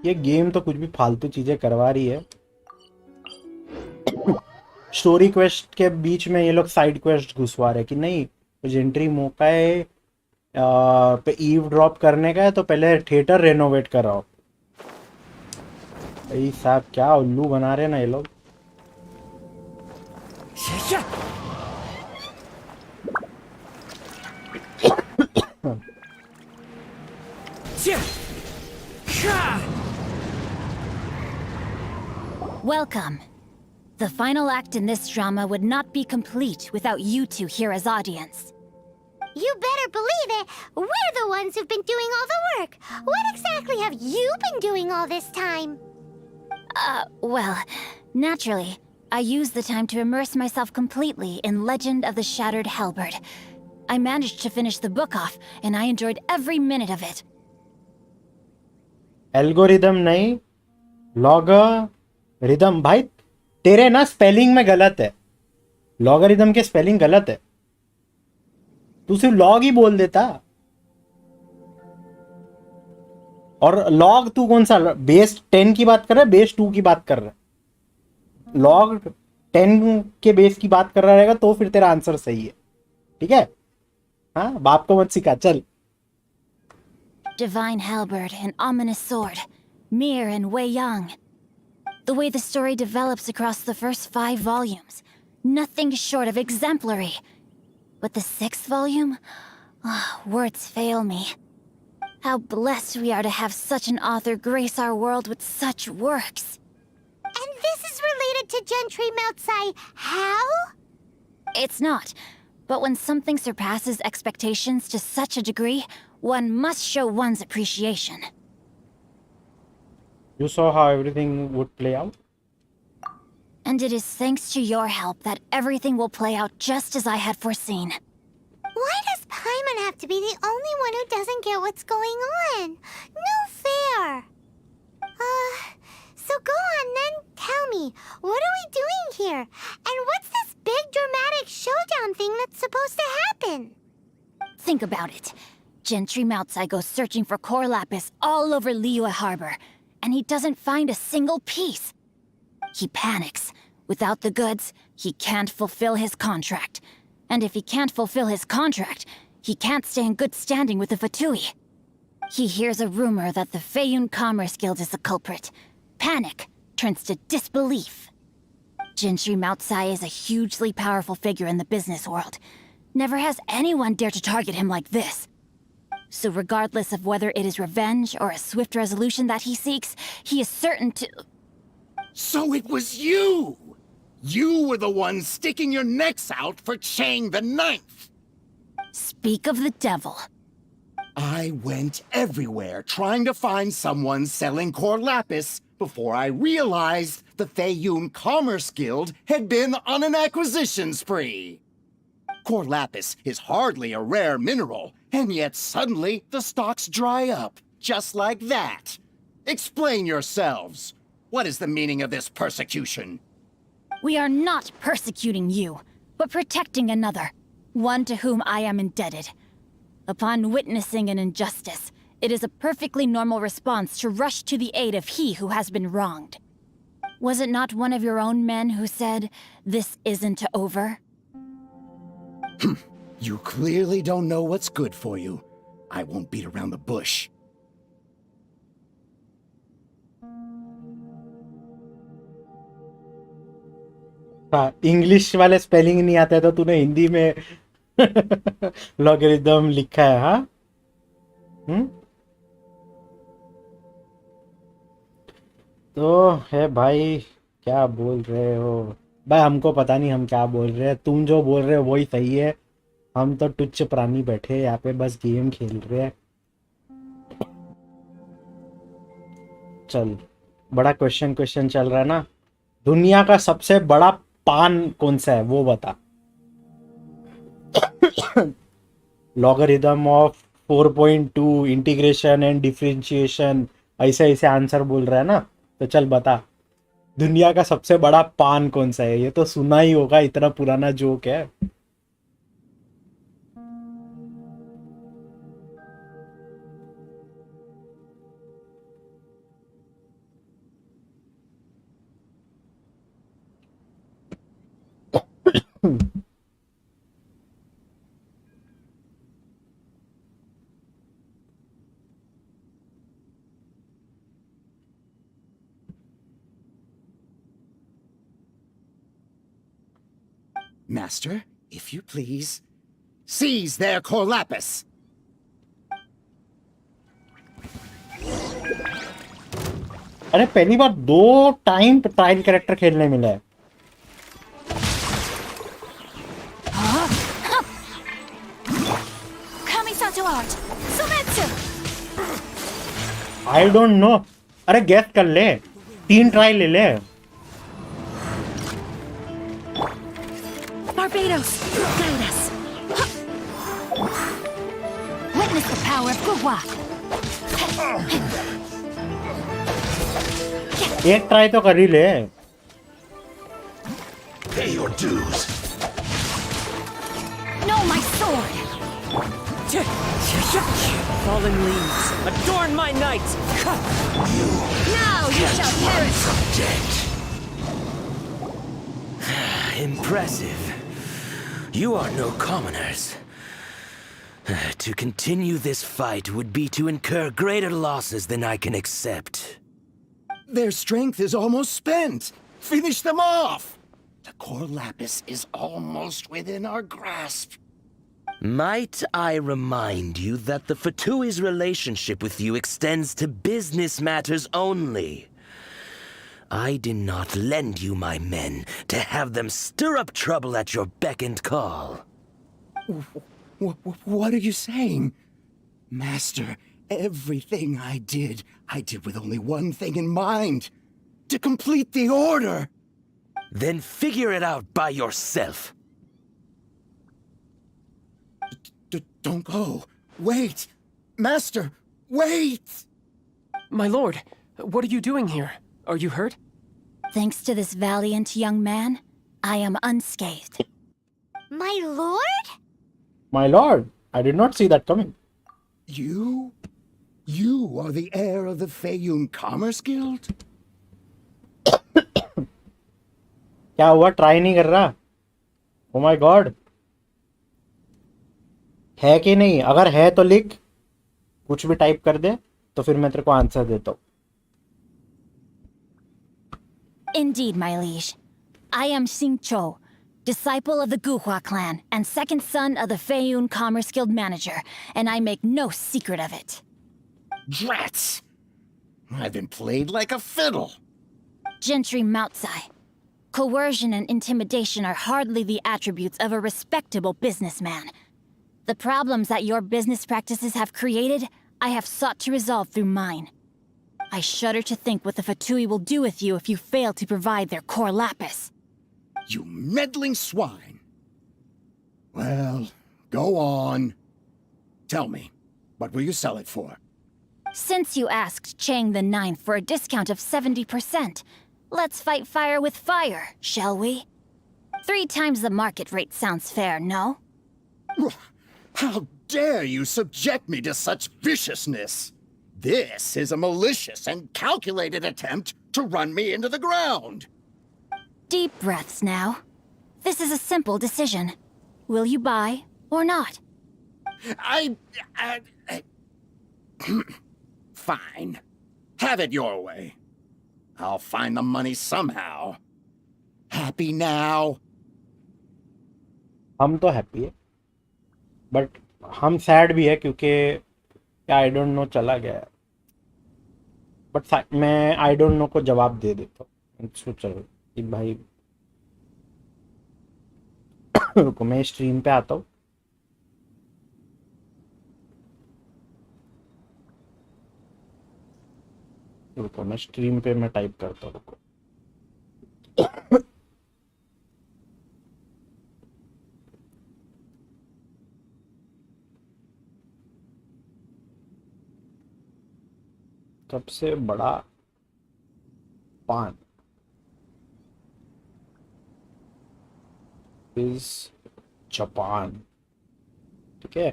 ये गेम तो कुछ भी फालतू चीजें करवा रही है. स्टोरी क्वेस्ट के बीच में ये लोग साइड क्वेस्ट घुसवा रहे कि नहीं, एंट्री मौका है पे ईव ड्रॉप करने का है तो पहले थिएटर रेनोवेट कराओ. भाई साहब क्या उल्लू बना रहे हैं ना ये लोग.
Welcome. The final act in this drama would not be complete without you two here as audience.
You better believe it. We're the ones who've been doing all the work. What exactly have you been doing all this time?
Well, naturally, I used the time to immerse myself completely in Legend of the Shattered Halberd. I managed to finish the book off, and I enjoyed every minute of it.
Algorithm नहीं, logarithm. भाई तेरे ना spelling में गलत है. Logarithm के spelling गलत है. तू सिर्फ लॉग ही बोल देता. और लॉग तू कौन सा, बेस 10 की बात कर रहा है, बेस 2 की बात कर रहा है? लॉग 10 के बेस की बात कर रहा रहेगा तो फिर तेरा आंसर सही है. ठीक है, हाँ, बाप को मत सिखा. चल.
Divine Halberd, an ominous sword. Mir and Wei Yang. The way the story develops across the first 5 volumes, nothing short of exemplary. But the 6th volume? Words fail me. How blessed we are to have such an author grace our world with such works.
And this is related to Gentry Meltsai. How?
It's not. But when something surpasses expectations to such a degree, one must show one's appreciation.
You saw how everything would play out?
And it is thanks to your help that everything will play out just as I had foreseen.
Why does Paimon have to be the only one who doesn't get what's going on? No fair. So go on then, tell me, what are we doing here? And what's this big dramatic showdown thing that's supposed to happen?
Think about it. Gentry Moutsai goes searching for core lapis all over Liyue Harbor, and he doesn't find a single piece. He panics. Without the goods, he can't fulfill his contract. And if he can't fulfill his contract, he can't stay in good standing with the Fatui. He hears a rumor that the Feiyun Commerce Guild is the culprit. Panic turns to disbelief. Gentry Moutsai is a hugely powerful figure in the business world. Never has anyone dared to target him like this. So regardless of whether it is revenge or a swift resolution that he seeks, he is certain to...
So it was you! You were the one sticking your necks out for Chang the Ninth!
Speak of the devil.
I went everywhere trying to find someone selling core lapis before I realized the Feiyun Commerce Guild had been on an acquisition spree. Core lapis is hardly a rare mineral, and yet suddenly the stocks dry up, just like that. Explain yourselves. What is the meaning of this persecution?
We are not persecuting you, but protecting another, one to whom I am indebted. Upon witnessing an injustice, it is a perfectly normal response to rush to the aid of he who has been wronged. Was it not one of your own men who said, "This isn't over"?
You clearly don't know what's good for you. I won't beat around the bush.
हाँ, English वाले spelling नहीं आते तो तूने हिंदी में logarithm लिखा है। हाँ, तो है भाई, क्या बोल रहे हो भाई? हमको पता नहीं हम क्या बोल रहे हैं, तुम जो बोल रहे हो वही सही है। हम तो तुच्छ प्राणी बैठे यहाँ पे बस गेम खेल रहे हैं। चल, बड़ा क्वेश्चन चल रहा है ना। दुनिया का सबसे बड़ा पान कौन सा है वो बता। Logarithm of 4.2 integration and differentiation, ऐसे ऐसे आंसर बोल रहा है ना, तो चल बता दुनिया का सबसे बड़ा पान कौन सा है। ये तो सुना ही होगा, इतना पुराना जोक है।
Master, if you please, seize their core lapis!
अरे पहली बार 2 टाइम ट्रायल कैरेक्टर खेलने मिला है। I don't know. अरे गैस कर ले, 3 ट्राई ले ले।
Barbados, guide us. Witness the power of Gugwa.
एक ट्राई तो कर ही ले।
Pay your dues.
No, my sword.
Fallen leaves, adorn my night!
Now you shall perish.
Impressive. You are no commoners. To continue this fight would be to incur greater losses than I can accept.
Their strength is almost spent. Finish them off. The core lapis is almost within our grasp.
Might I remind you that the Fatui's relationship with you extends to business matters only? I did not lend you my men to have them stir up trouble at your beck and call.
What are you saying? Master, everything I did with only one thing in mind. To complete the order.
Then figure it out by yourself.
Don't go. Wait. Master, wait!
My lord, what are you doing here? Are you hurt?
Thanks to this valiant young man, I am unscathed.
My lord?
My lord, I did not see that coming.
You? You are the heir of the Feiyun Commerce Guild?
क्या हुआ? Try नहीं कर रहा? Oh my God. है कि नहीं? अगर है तो लिख, कुछ भी टाइप कर दे तो फिर मैं तेरे को आंसर देता हूँ.
Indeed, my liege. I am Xing Cho, disciple of the Guhua clan and second son of the Feiyun Commerce Guild manager, and I make no secret of it.
Drats! I've been played like a fiddle.
Gentry Moutsai. Coercion and intimidation are hardly the attributes of a respectable businessman. The problems that your business practices have created, I have sought to resolve through mine. I shudder to think what the Fatui will do with you if you fail to provide their core lapis.
You meddling swine. Well, go on. Tell me, what will you sell it for?
Since you asked Chang the Ninth for a discount of 70%, let's fight fire with fire, shall we? 3 times the market rate sounds fair, no?
How dare you subject me to such viciousness? This is a malicious and calculated attempt to run me into the ground.
Deep breaths now. This is a simple decision. Will you buy or not?
I Fine. Have it your way. I'll find the money somehow. Happy now?
हम तो happy है but हम sad भी है क्योंकि I don't know चला गया है. बट मैं आई डोंट नो को जवाब दे देता हूँ. सो चलो कि भाई रुको मैं स्ट्रीम पे आता हूँ. रुको मैं स्ट्रीम पे मैं टाइप करता हूँ. रुको सबसे बड़ा पान इज जापान. ठीक है.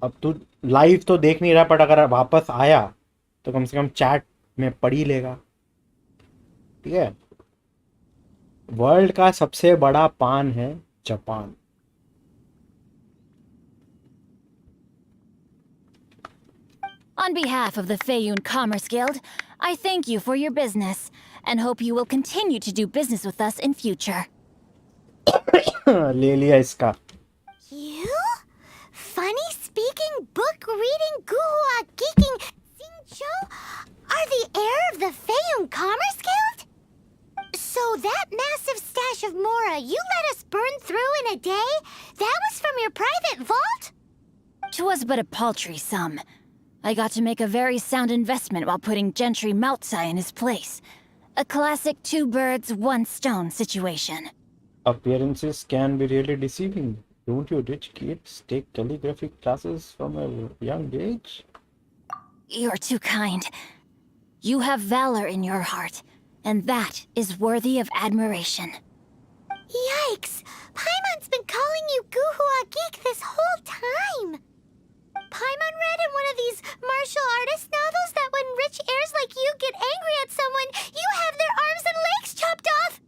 अब तू लाइव तो देख नहीं रहा बट अगर वापस आया तो कम से कम चैट में पढ़ ही लेगा. ठीक है. वर्ल्ड का सबसे बड़ा पान है Japan.
On behalf of the Feiyun Commerce Guild, I thank you for your business and hope you will continue to do business with us in future.
ले लिया इसका.
You? Funny speaking, book reading, guhua geeking, Xingqiu are the heir of the Feiyun Commerce Guild? So that massive stash of Mora you let us burn through in a day, that was from your private vault?
'Twas but a paltry sum. I got to make a very sound investment while putting Gentry Moutsai in his place. A classic 2 birds, 1 stone situation.
Appearances can be really deceiving. Don't you rich kids take calligraphy classes from a young age?
You're too kind. You have valor in your heart, and that is worthy of admiration.
Yikes! Paimon's been calling you guhua geek this whole time. Paimon read in one of these martial artist novels that when rich heirs like you get angry at someone, you have their arms and legs chopped off.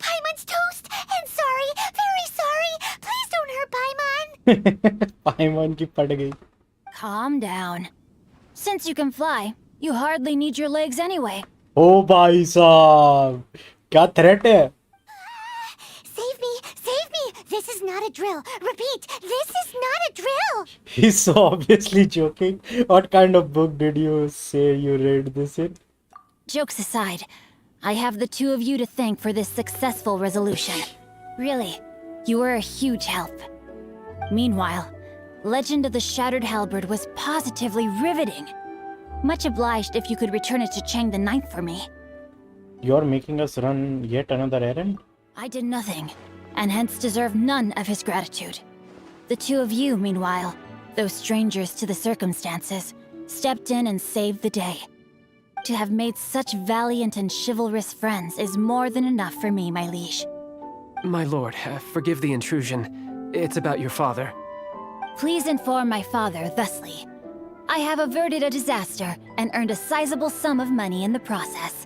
Paimon's toast, and sorry, very sorry. Please don't hurt Paimon.
पाइमन की पड़ गई.
Calm down. Since you can fly, you hardly need your legs anyway.
ओ भाई साहब क्या threat है.
Save me, save me. This is not a drill. Repeat, this is not a drill.
He's so obviously joking. What kind of book did you say you read this in?
Jokes aside, I have the 2 of you to thank for this successful resolution. Really, you were a huge help. Meanwhile, Legend of the Shattered Halberd was positively riveting. Much obliged if you could return it to Chang the Ninth for me.
You're making us run yet another errand?
I did nothing, and hence deserve none of his gratitude. The 2 of you, meanwhile, though strangers to the circumstances, stepped in and saved the day. To have made such valiant and chivalrous friends is more than enough for me, my liege.
My lord, forgive the intrusion. It's about your father.
Please inform my father thusly. I have averted a disaster and earned a sizable sum of money in the process.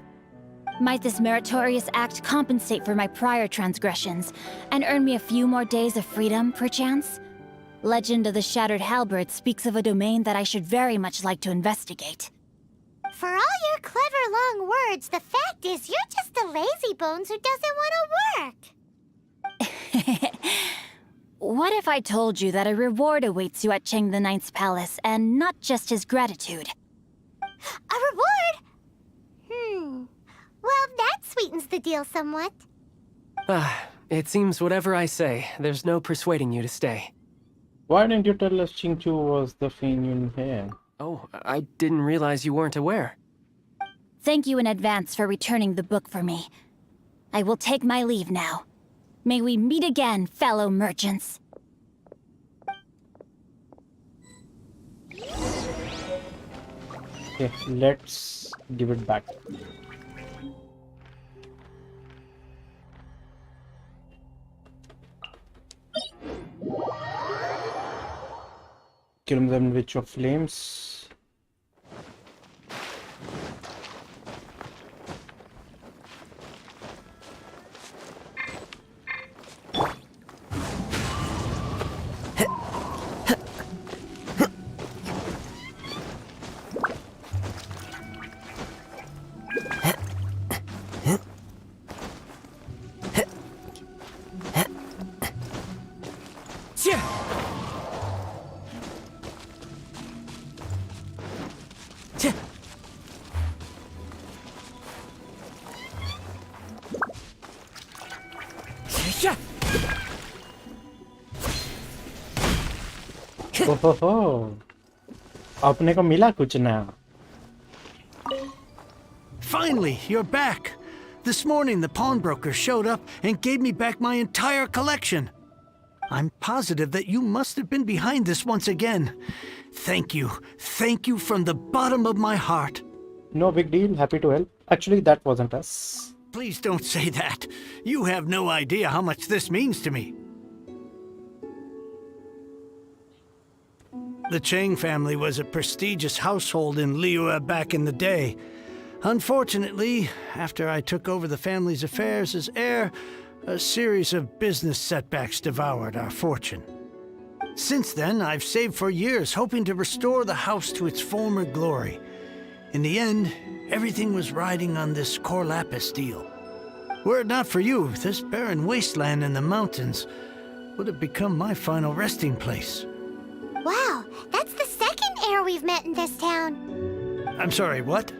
Might this meritorious act compensate for my prior transgressions and earn me a few more days of freedom, perchance? Legend of the Shattered Halberd speaks of a domain that I should very much like to investigate.
For all your clever long words, the fact is you're just a lazy bones who doesn't want to work.
What if I told you that a reward awaits you at Cheng the Ninth's palace, and not just his gratitude?
A reward? Well, that sweetens the deal somewhat.
It seems whatever I say, there's no persuading you to stay.
Why didn't you tell us Chingchu was the Fenian here?
Oh, I didn't realize you weren't aware.
Thank you in advance for returning the book for me. I will take my leave now. May we meet again, fellow merchants.
Okay, let's give it back. Kill them with your flames. Oh, अपने को मिला कुछ नया.
Finally, you're back. This morning, the pawnbroker showed up and gave me back my entire collection. I'm positive that you must have been behind this once again. Thank you. Thank you from the bottom of my heart.
No big deal. Happy to help. Actually, that wasn't us.
Please don't say that. You have no idea how much this means to me. The Chang family was a prestigious household in Liyue back in the day. Unfortunately, after I took over the family's affairs as heir, a series of business setbacks devoured our fortune. Since then, I've saved for years, hoping to restore the house to its former glory. In the end, everything was riding on this Corlapis deal. Were it not for you, this barren wasteland in the mountains would have become my final resting place.
Wow, that's the second heir we've met in this town.
I'm sorry, what?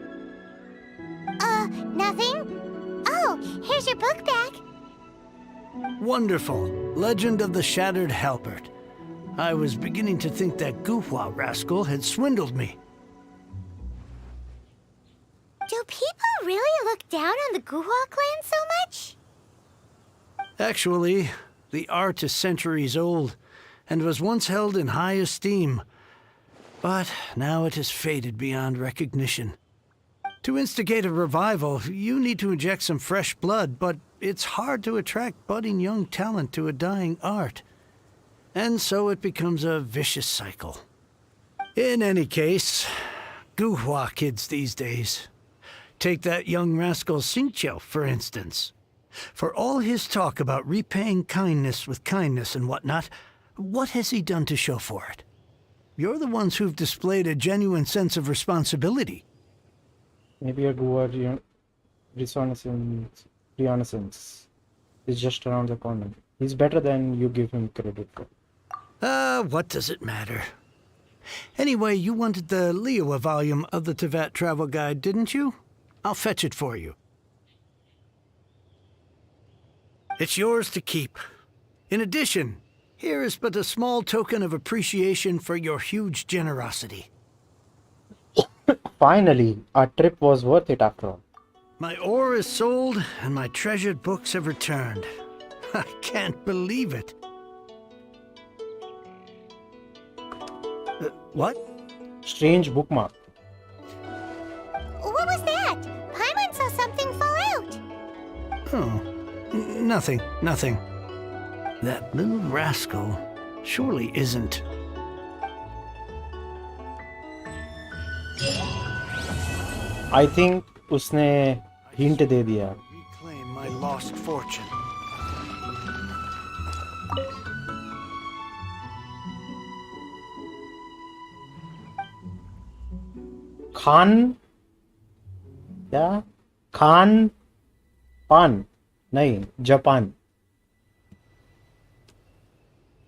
Nothing? Oh, here's your book back.
Wonderful. Legend of the Shattered Halberd. I was beginning to think that Guhua rascal had swindled me.
Do people really look down on the Guhua clan so much?
Actually, the art is centuries old, and was once held in high esteem. But now it has faded beyond recognition. To instigate a revival, you need to inject some fresh blood, but it's hard to attract budding young talent to a dying art. And so it becomes a vicious cycle. In any case, Guhua kids these days. Take that young rascal Xingqiu, for instance. For all his talk about repaying kindness with kindness and whatnot, what has he done to show for it? You're the ones who've displayed a genuine sense of responsibility.
Maybe a Goa renaissance is just around the corner. He's better than you give him credit for.
What does it matter? Anyway, you wanted the Liyue volume of the Teyvat travel guide, didn't you? I'll fetch it for you. It's yours to keep. In addition, here is but a small token of appreciation for your huge generosity.
Finally, our trip was worth it after all.
My ore is sold, and my treasured books have returned. I can't believe it. What?
Strange bookmark.
What was that? Paimon saw something fall out.
Oh, nothing. That little rascal surely isn't.
I think उसने hint दे दिया.
Reclaim my lost fortune.
Khan, क्या, खान पान, नहीं, Japan.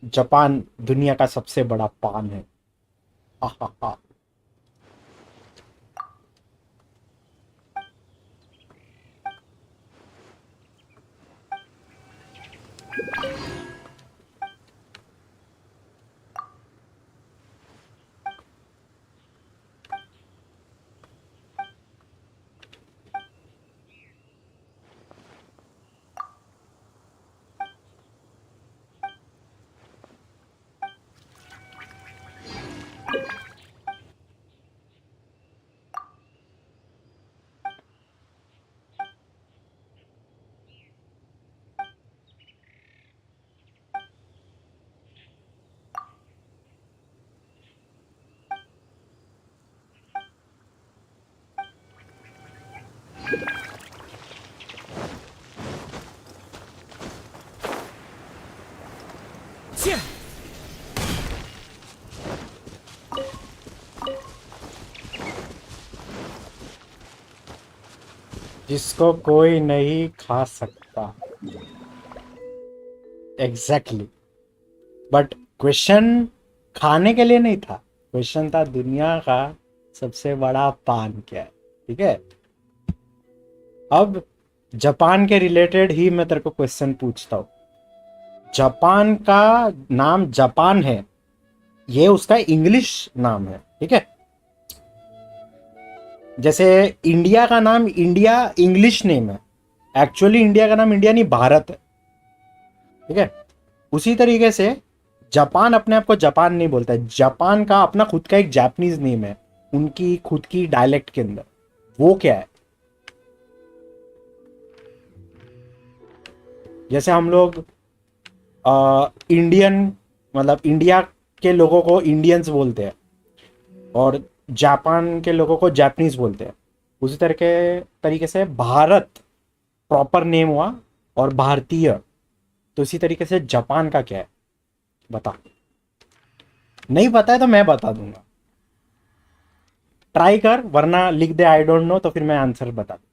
Japan दुनिया का सबसे बड़ा पान है। आहा। जिसको कोई नहीं खा सकता। एग्जैक्टली। बट क्वेश्चन खाने के लिए नहीं था, क्वेश्चन था दुनिया का सबसे बड़ा पान क्या है। ठीक है, अब जापान के रिलेटेड ही मैं तेरे को क्वेश्चन पूछता हूँ। जापान का नाम जापान है, ये उसका इंग्लिश नाम है। ठीक है, जैसे इंडिया का नाम इंडिया इंग्लिश नेम है, एक्चुअली इंडिया का नाम इंडिया नहीं भारत है। ठीक है, उसी तरीके से जापान अपने आप को जापान नहीं बोलता है, जापान का अपना खुद का एक जापानीज नेम है, उनकी खुद की डायलेक्ट के अंदर। वो क्या है? जैसे हम लोग इंडियन, मतलब इंडिया के लोगों को इंडियंस बोलते हैं और जापान के लोगों को जापानीज बोलते हैं, उसी तरीके से भारत प्रॉपर नेम हुआ और भारतीय, तो इसी तरीके से जापान का क्या है बता। नहीं पता है तो मैं बता दूंगा, ट्राई कर, वरना लिख दे आई डोंट नो, तो फिर मैं आंसर बता दूँ।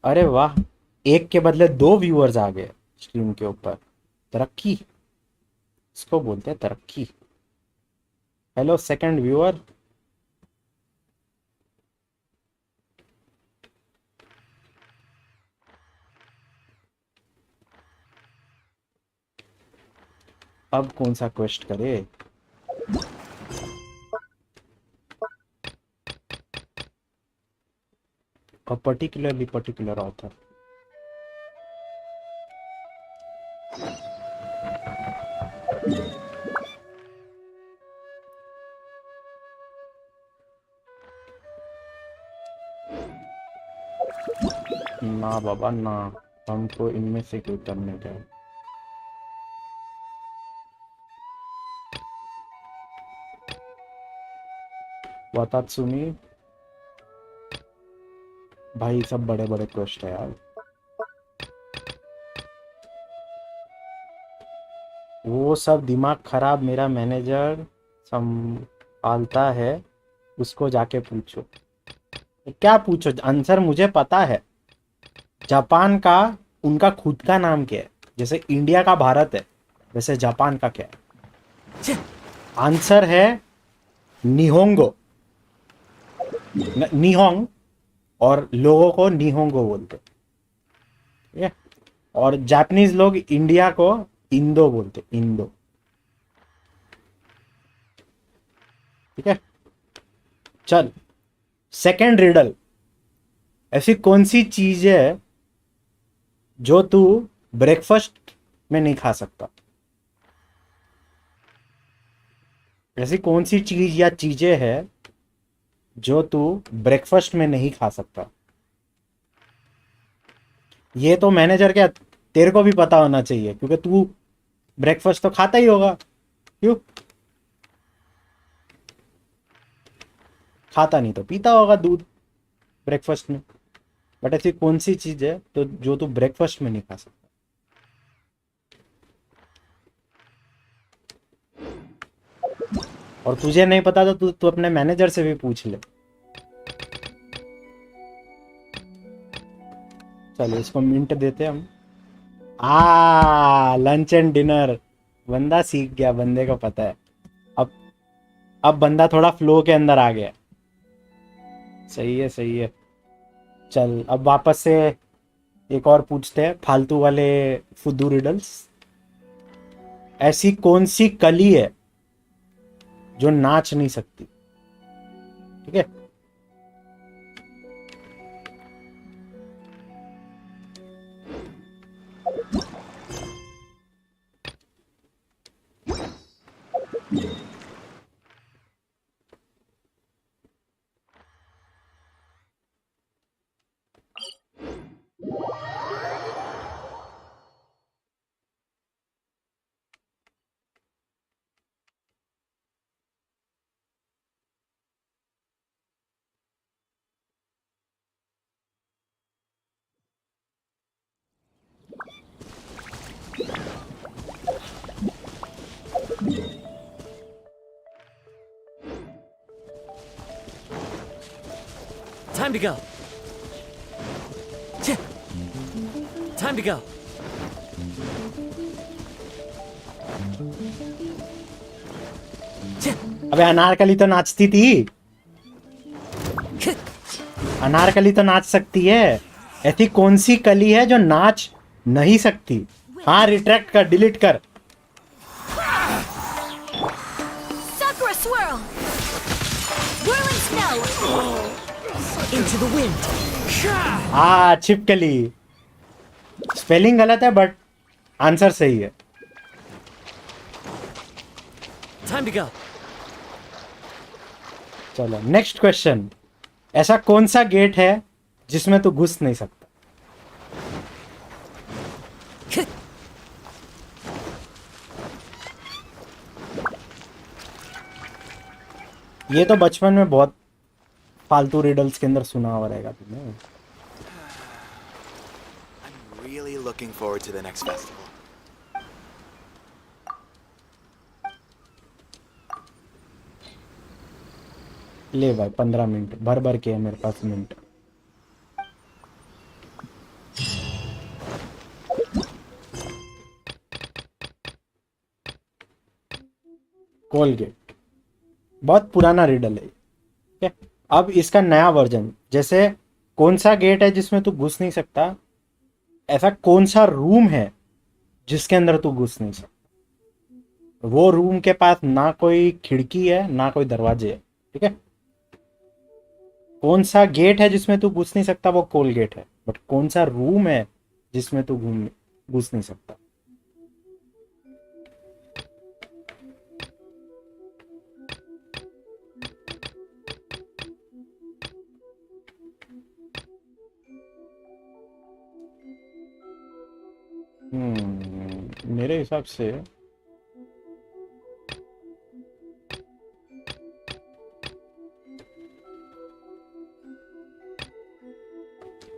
अरे वाह, एक के बदले दो व्यूअर्स आ गए स्ट्रीम के ऊपर। तरक्की, इसको बोलते हैं तरक्की। Hello second viewer. अब कौन सा क्वेस्ट करे? A particularly particular author. ना बाबा ना, हमको इनमें से कोई करने का है। वातात्सुमी भाई, सब बड़े बड़े क्वेश्चन है यार। वो सब दिमाग खराब मेरा मैनेजर संभालता है, उसको जाके पूछो। क्या पूछो, आंसर मुझे पता है। जापान का उनका खुद का नाम क्या है? जैसे इंडिया का भारत है, वैसे जापान का क्या है? आंसर है निहोंगो। निहोंग, और लोगों को निहोंगो बोलते, ठीक है। और जापानीज लोग इंडिया को इंदो बोलते, इंदो। ठीक है, चल सेकंड रिडल। ऐसी कौन सी चीज है जो तू ब्रेकफास्ट में नहीं खा सकता? ऐसी कौन सी चीज या चीजें हैं जो तू ब्रेकफास्ट में नहीं खा सकता? ये तो मैनेजर क्या, तेरे को भी पता होना चाहिए क्योंकि तू ब्रेकफास्ट तो खाता ही होगा। क्यों खाता नहीं तो पीता होगा दूध ब्रेकफास्ट में। बट ऐसी कौन सी चीज है तो जो तू ब्रेकफास्ट में नहीं खा सकता? और तुझे नहीं पता तो तू अपने मैनेजर से भी पूछ ले। चलो इसको मिंट देते हम। Lunch and dinner. बंदा सीख गया, बंदे को पता है। अब अब बंदा थोड़ा फ्लो के अंदर आ गया। सही है सही है। चल अब वापस से एक और पूछते हैं फालतू वाले फुद्दू रिडल्स। ऐसी कौन सी कली है जो नाच नहीं सकती? ठीक है।
Time to go. Time to go.
अबे अनारकली तो नाचती थी। अनारकली तो नाच सकती है। ऐसी कौन सी कली है जो नाच नहीं सकती? हाँ रिट्रैक्ट कर, डिलीट कर।
Sakura swirl! Whirling snow!
Into the wind.
हाँ छिपकली। स्पेलिंग गलत है बट आंसर सही है।
Time to go.
चलो नेक्स्ट क्वेश्चन। ऐसा कौन सा गेट है जिसमें तू घुस नहीं सकता? ये तो बचपन में बहुत फालतू रिडल्स के अंदर सुना हुआ रहेगा तुमने।
I'm really looking forward to the next festival.
ले भाई 15 मिनट भर भर के है मेरे पास मिनट। कोलगेट बहुत पुराना रिडल है। ठीक है अब इसका नया वर्जन। जैसे कौन सा गेट है जिसमें तू घुस नहीं सकता, ऐसा कौन सा रूम है जिसके अंदर तू घुस नहीं सकता? वो रूम के पास ना कोई खिड़की है ना कोई दरवाजे है। ठीक है कौन सा गेट है जिसमें तू घुस नहीं सकता? वो कोलगेट है। बट कौन सा रूम है जिसमें तू घुस नहीं सकता? मेरे हिसाब से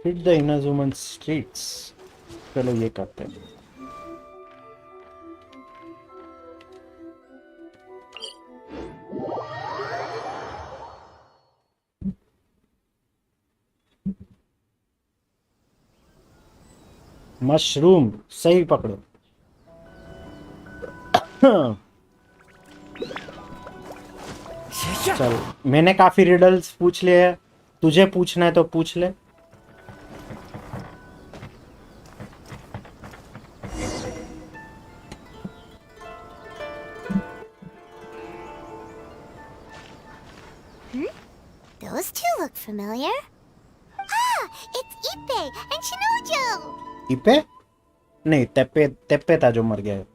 हिट द इनाजुमन स्ट्रीट्स। चलो ये करते हैं। मशरूम सही पकड़ो। चल मैंने काफी रिडल्स पूछ लिए हैं, तुझे पूछना है तो पूछ ले।
Those two look familiar. Ah, it's Ipe and Shinojo.
इपे नहीं, तेप्पे तेप्पे था जो मर गया है।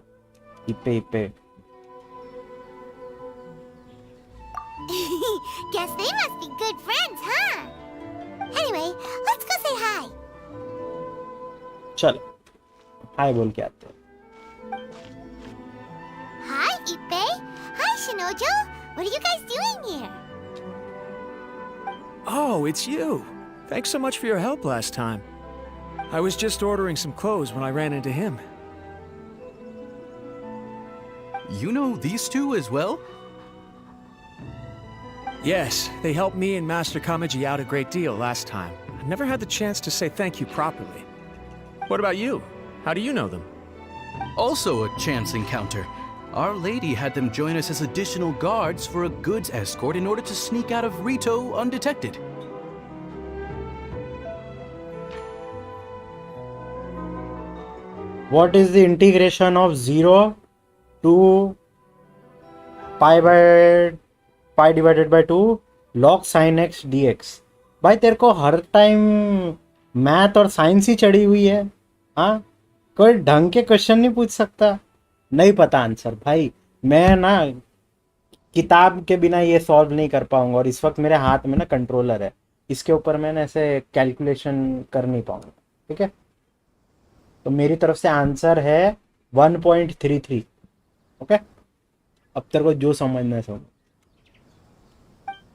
इपे इपे।
Guess they must be good friends, huh? Anyway, let's go say hi.
चलो हाय बोल के आते हैं।
Hi, Ippei. Hi, Shinojo. What are you guys doing here?
Oh, it's you. Thanks so much for your help last time. I was just ordering some clothes when I ran into him.
You know these two as well?
Yes, they helped me and Master Kamaji out a great deal last time. I never had the chance to say thank you properly. What about you? How do you know them?
Also a chance encounter. Our Lady had them join us as additional guards for a goods escort in order to sneak out of Rito undetected.
What is the integration of 0 to pi divided by 2 log sin x dx? भाई तेरे को हर time math और science ही चढ़ी हुई है। हाँ, कोई ढंग के क्वेश्चन नहीं पूछ सकता? नहीं पता आंसर भाई। मैं ना किताब के बिना ये सॉल्व नहीं कर पाऊंगा, और इस वक्त मेरे हाथ में ना कंट्रोलर है, इसके ऊपर मैं ना ऐसे कैलकुलेशन कर नहीं पाऊंगा। ठीक है, तो मेरी तरफ से आंसर है 1.33। ओके, अब तेरे को जो समझना है समझ।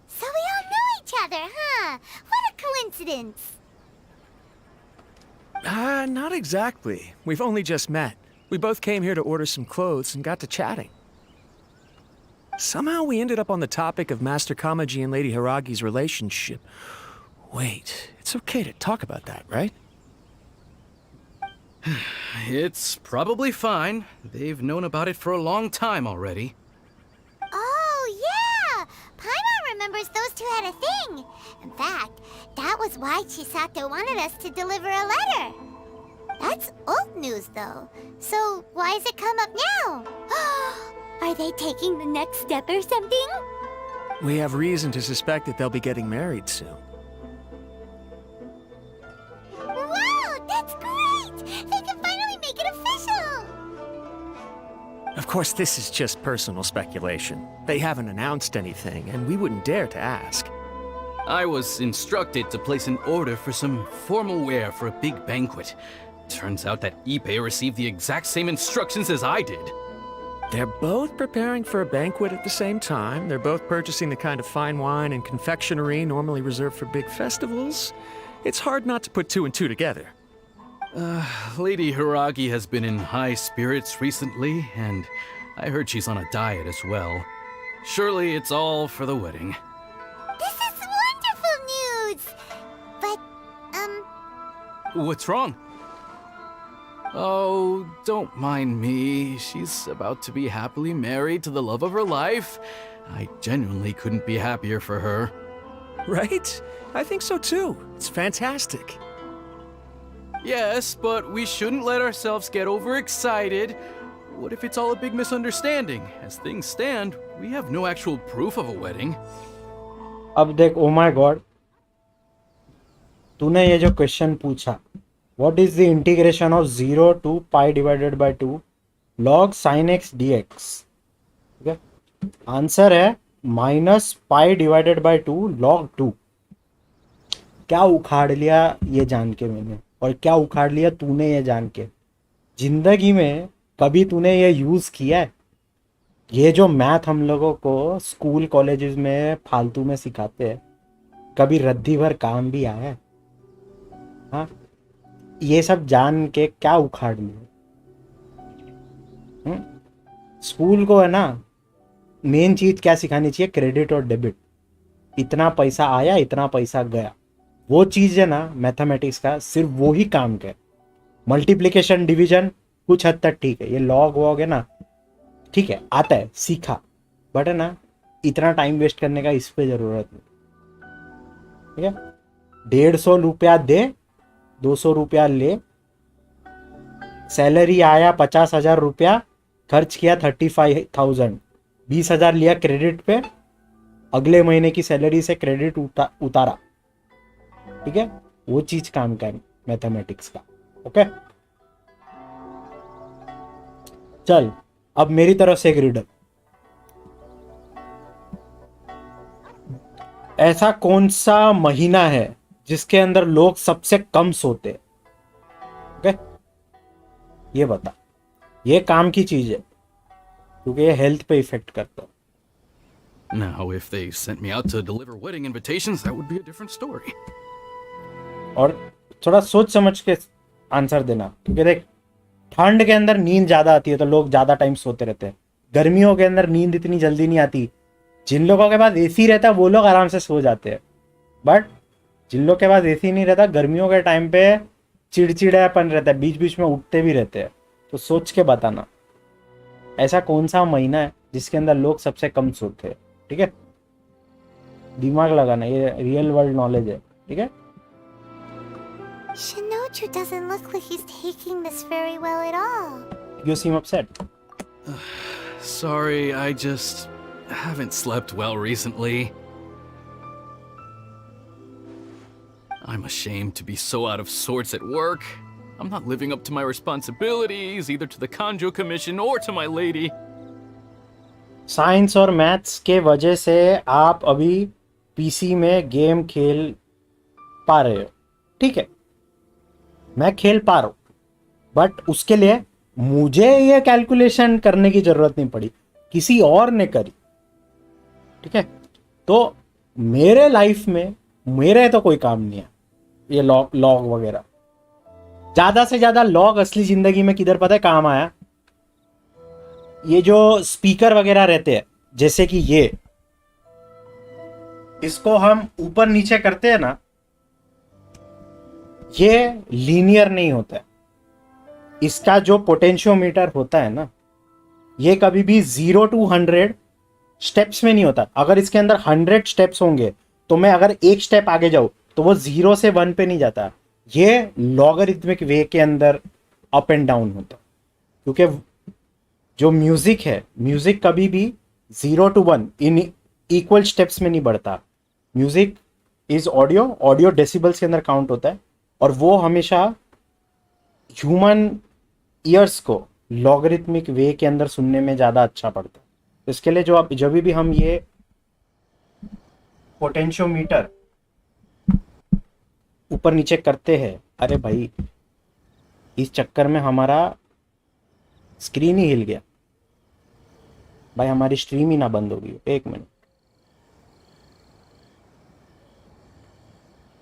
So we all know each other, huh? What a coincidence.
Not exactly. We've only just met. We both came here to order some clothes and got to chatting. Somehow we ended up on the topic of Master Kamaji and Lady Hiragi's relationship. Wait, it's okay to talk about that, right?
It's probably fine. They've known about it for a long time already.
Oh, yeah! Paimon remembers those two had a thing. In fact, that was why Chisato wanted us to deliver a letter. That's old news, though. So why has it come up now? Are they taking the next step or something?
We have reason to suspect that they'll be getting married soon.
Wow, that's great! They can finally make it official!
Of course, this is just personal speculation. They haven't announced anything, and we wouldn't dare to ask.
I was instructed to place an order for some formal wear for a big banquet. Turns out that Ippei received the exact same instructions as I did.
They're both preparing for a banquet at the same time. They're both purchasing the kind of fine wine and confectionery normally reserved for big festivals. It's hard not to put two and two together.
Lady Hiragi has been in high spirits recently, and I heard she's on a diet as well. Surely it's all for the wedding.
This is wonderful news! But,
What's wrong? Oh, don't mind me. She's about to be happily married to the love of her life. I genuinely couldn't be happier for her.
Right? I think so too. It's fantastic.
Yes, but we shouldn't let ourselves get overexcited. What if it's all a big misunderstanding? As things stand, we have no actual proof of a wedding.
अब देख, ओ my God, तूने ये जो question पूछा, what is the integration of 0 to pi divided by 2 log sin x dx? ठीक है, answer है minus pi divided by 2 log 2। क्या उखाड़ लिया ये जान के मैंने, और क्या उखाड़ लिया तूने ये जान के। जिंदगी में कभी तूने ये यूज किया है? ये जो मैथ हम लोगों को स्कूल कॉलेजेस में फालतू में सिखाते हैं, कभी रद्दी भर काम भी आया है? हाँ, ये सब जान के क्या उखाड़ लिया? स्कूल को है ना, मेन चीज क्या सिखानी चाहिए? क्रेडिट और डेबिट। इतना पैसा आया, इतना पैसा गया, वो चीज है ना मैथमेटिक्स का, सिर्फ वो ही काम का। मल्टीप्लिकेशन डिवीजन कुछ हद तक ठीक है, ये लॉग वॉग है ना, ठीक है, आता है, सीखा, बट है ना इतना टाइम वेस्ट करने का इस पे जरूरत नहीं। ठीक है, 150 रुपया दे, 200 रुपया ले, सैलरी आया 50,000 रुपया, खर्च किया 35,000, 20,000 लिया क्रेडिट पे, अगले महीने की सैलरी से क्रेडिट उतारा। ठीक है, वो चीज काम का है मैथमेटिक्स का। ओके, चल अब मेरी तरफ से एक रीडर। ऐसा कौन सा महीना है जिसके अंदर लोग सबसे कम सोते? ओके, ये बता, ये काम की चीज है क्योंकि ये हेल्थ पे इफेक्ट करता है।
Now, if they sent me out to deliver wedding invitations, that would be a different story.
और थोड़ा सोच समझ के आंसर देना, क्योंकि देख ठंड के अंदर नींद ज्यादा आती है तो लोग ज्यादा टाइम सोते रहते हैं, गर्मियों के अंदर नींद इतनी जल्दी नहीं आती। जिन लोगों के पास एसी रहता है वो लोग आराम से सो जाते हैं, बट जिन लोग के पास एसी नहीं रहता गर्मियों के टाइम पे चिड़चिड़ापन रहता है, बीच बीच में उठते भी रहते हैं। तो सोच के बताना ऐसा कौन सा महीना है जिसके अंदर लोग सबसे कम सोते हैं, ठीक है? दिमाग लगाना, ये रियल वर्ल्ड नॉलेज है, ठीक है?
Shinochu doesn't look like he's taking this very well at all.
You seem upset.
Sorry, I just haven't slept well recently. I'm ashamed to be so out of sorts at work. I'm not living up to my responsibilities, either to the Kanjo Commission or to my lady.
Science और maths के वजह से आप अभी PC में game खेल पा रहे हो, ठीक है? मैं खेल पा रहा हूं, बट उसके लिए मुझे ये कैलकुलेशन करने की जरूरत नहीं पड़ी, किसी और ने करी, ठीक है? तो मेरे लाइफ में मेरे तो कोई काम नहीं है ये लॉग वगैरह। ज्यादा से ज्यादा लॉग असली जिंदगी में किधर पता है काम आया? ये जो स्पीकर वगैरह रहते हैं, जैसे कि ये, इसको हम ऊपर नीचे करते हैं ना, ये लीनियर नहीं होता है। इसका जो पोटेंशियोमीटर होता है ना, ये कभी भी 0 to 100 स्टेप्स में नहीं होता। अगर इसके अंदर 100 स्टेप्स होंगे तो मैं अगर एक स्टेप आगे जाऊं तो वो 0 से 1 पे नहीं जाता, ये लॉगरिथमिक वे के अंदर अप एंड डाउन होता। क्योंकि जो म्यूजिक है, म्यूजिक कभी भी 0 to 1 इन इक्वल स्टेप्स में नहीं बढ़ता। Music is audio, audio decibels के अंदर काउंट होता है, और वो हमेशा ह्यूमन ईयर्स को लॉगरिथमिक वे के अंदर सुनने में ज़्यादा अच्छा पड़ता है। तो इसके लिए जब भी हम ये पोटेंशियोमीटर ऊपर नीचे करते हैं, अरे भाई इस चक्कर में हमारा स्क्रीन ही हिल गया भाई, हमारी स्ट्रीम ही ना बंद होगी। एक मिनट,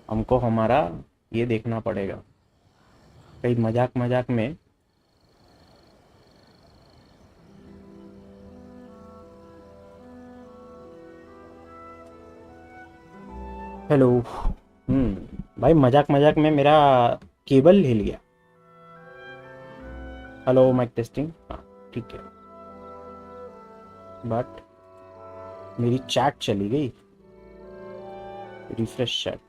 हमको हमारा ये देखना पड़ेगा, कहीं मजाक मजाक में हेलो, भाई मजाक मजाक में मेरा केबल हिल गया। हेलो माइक टेस्टिंग, हाँ ठीक है, बट मेरी चैट चली गई, रिफ्रेश चैट।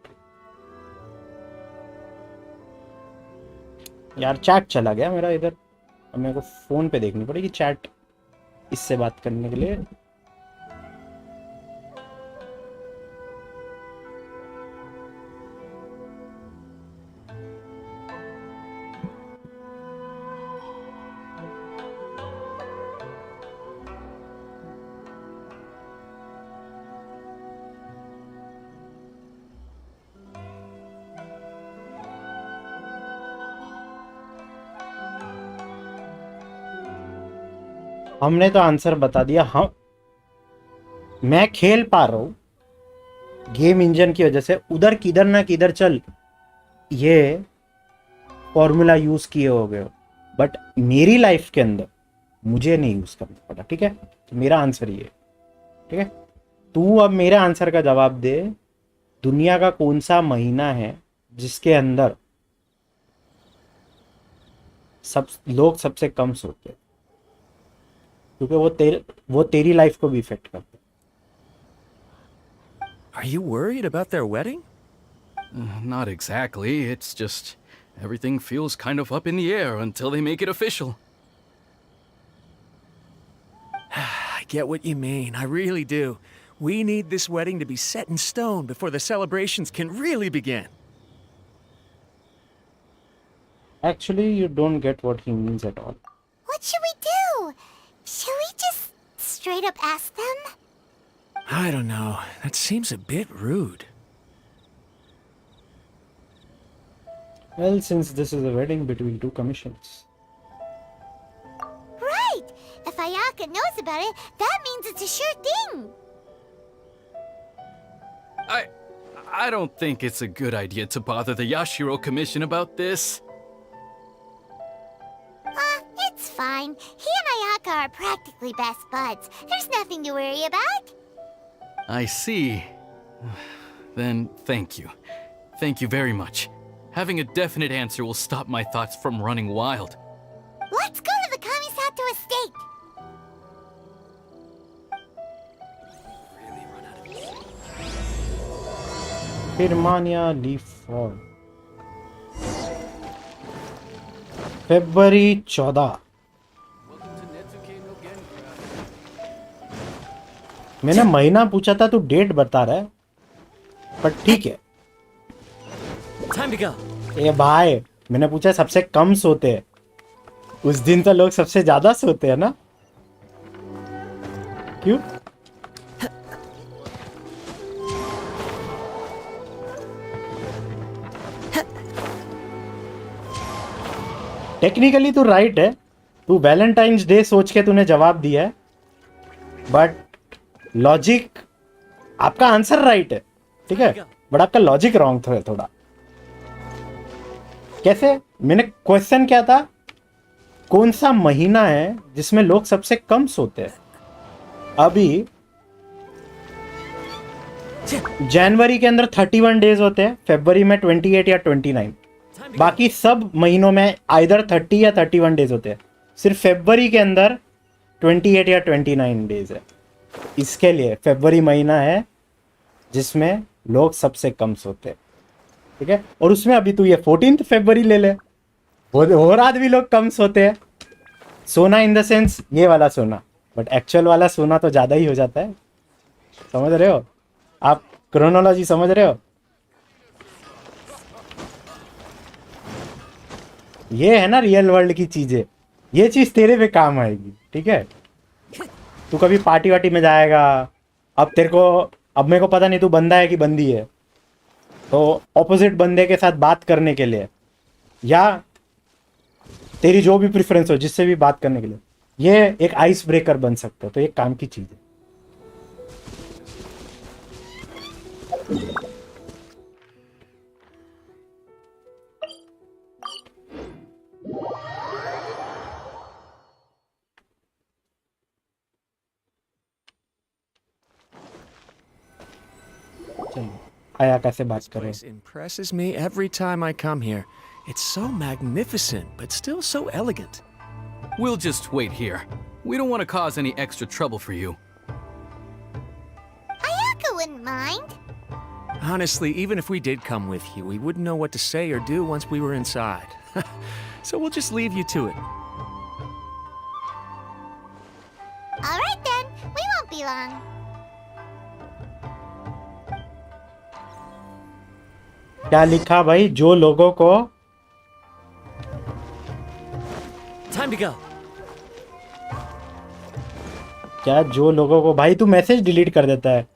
यार चैट चला गया मेरा इधर, अब मेरे को फोन पे देखनी पड़ेगी चैट इससे बात करने के लिए। हमने तो आंसर बता दिया। हम मैं खेल पा रहा हूं गेम इंजन की वजह से, उधर किधर ना किधर चल ये फॉर्मूला यूज किए हो गए, बट मेरी लाइफ के अंदर मुझे नहीं यूज करना पड़ा, ठीक है? तो मेरा आंसर ये, ठीक है? तू अब मेरे आंसर का जवाब दे, दुनिया का कौन सा महीना है जिसके अंदर लोग सबसे कम सोते हैं? क्योंकि वो तेरी लाइफ को भी इफेक्ट करता है।
Are you worried about their wedding?
Not exactly. It's just everything feels kind of up in the air until they make it official.
I get what you mean. I really do. We need this wedding to be set in stone before the celebrations can really begin.
Actually, you don't get what he means at all.
What should we do? Should we just straight up ask them?
I don't know. That seems a bit rude.
Well, since this is a wedding between two commissions.
If Ayaka knows about it, that means it's a sure thing.
I don't think it's a good idea to bother the Yashiro Commission about this.
It's fine. He and Ayaka are practically best buds. There's nothing to worry about.
I see. Then thank you. Thank you very much. Having a definite answer will stop my thoughts from running wild.
Let's go to the Kamisato estate.
Firmania Leaf Fall. February 14. मैंने महीना पूछा था, तू date बता रहा है, पर ठीक है।
Time to go.
ए भाई, मैंने पूछा सबसे कम सोते हैं, उस दिन तो लोग सबसे ज्यादा सोते हैं ना? क्यों? टेक्निकली तू राइट है, तू वैलेंटाइंस डे सोच के तूने जवाब दिया है, बट लॉजिक, आपका आंसर राइट है, ठीक है, बट आपका लॉजिक रॉन्ग था थोड़ा। कैसे? मैंने क्वेश्चन क्या था, कौन सा महीना है जिसमें लोग सबसे कम सोते हैं? अभी जनवरी के अंदर 31 डेज होते हैं, फरवरी में 28 या 29, बाकी सब महीनों में आइदर 30 या 31 डेज होते हैं, सिर्फ फरवरी के अंदर 28 या 29 डेज है। इसके लिए फरवरी महीना है जिसमें लोग सबसे कम सोते हैं, ठीक है। और उसमें अभी तू ये 14 फरवरी ले ले, वो रात भी लोग कम सोते हैं। सोना इन द सेंस ये वाला सोना, बट एक्चुअल वाला सोना तो ज़्यादा ही हो जाता है। समझ रहे हो आप? क्रोनोलॉजी समझ रहे हो? ये है ना रियल वर्ल्ड की चीजें, ये चीज तेरे पे काम आएगी, ठीक है। तू कभी पार्टी वार्टी में जाएगा, अब मेरे को पता नहीं तू बंदा है कि बंदी है, तो ऑपोजिट बंदे के साथ बात करने के लिए या तेरी जो भी प्रेफरेंस हो, जिससे भी बात करने के लिए, ये एक आइस ब्रेकर बन सकता है, तो ये काम की चीज है। आया कैसे बात करें?
This impresses me every time I come here. It's so magnificent, but still so elegant.
We'll just wait here. We don't want to cause any extra trouble for you.
Ayaka wouldn't mind.
Honestly, even if we did come with you, we wouldn't know what to say or do once we were inside. So we'll just leave you to it.
All right then, we won't be long.
क्या लिखा भाई? जो लोगों को
Time to go.
क्या जो लोगों को भाई तू मैसेज डिलीट कर देता है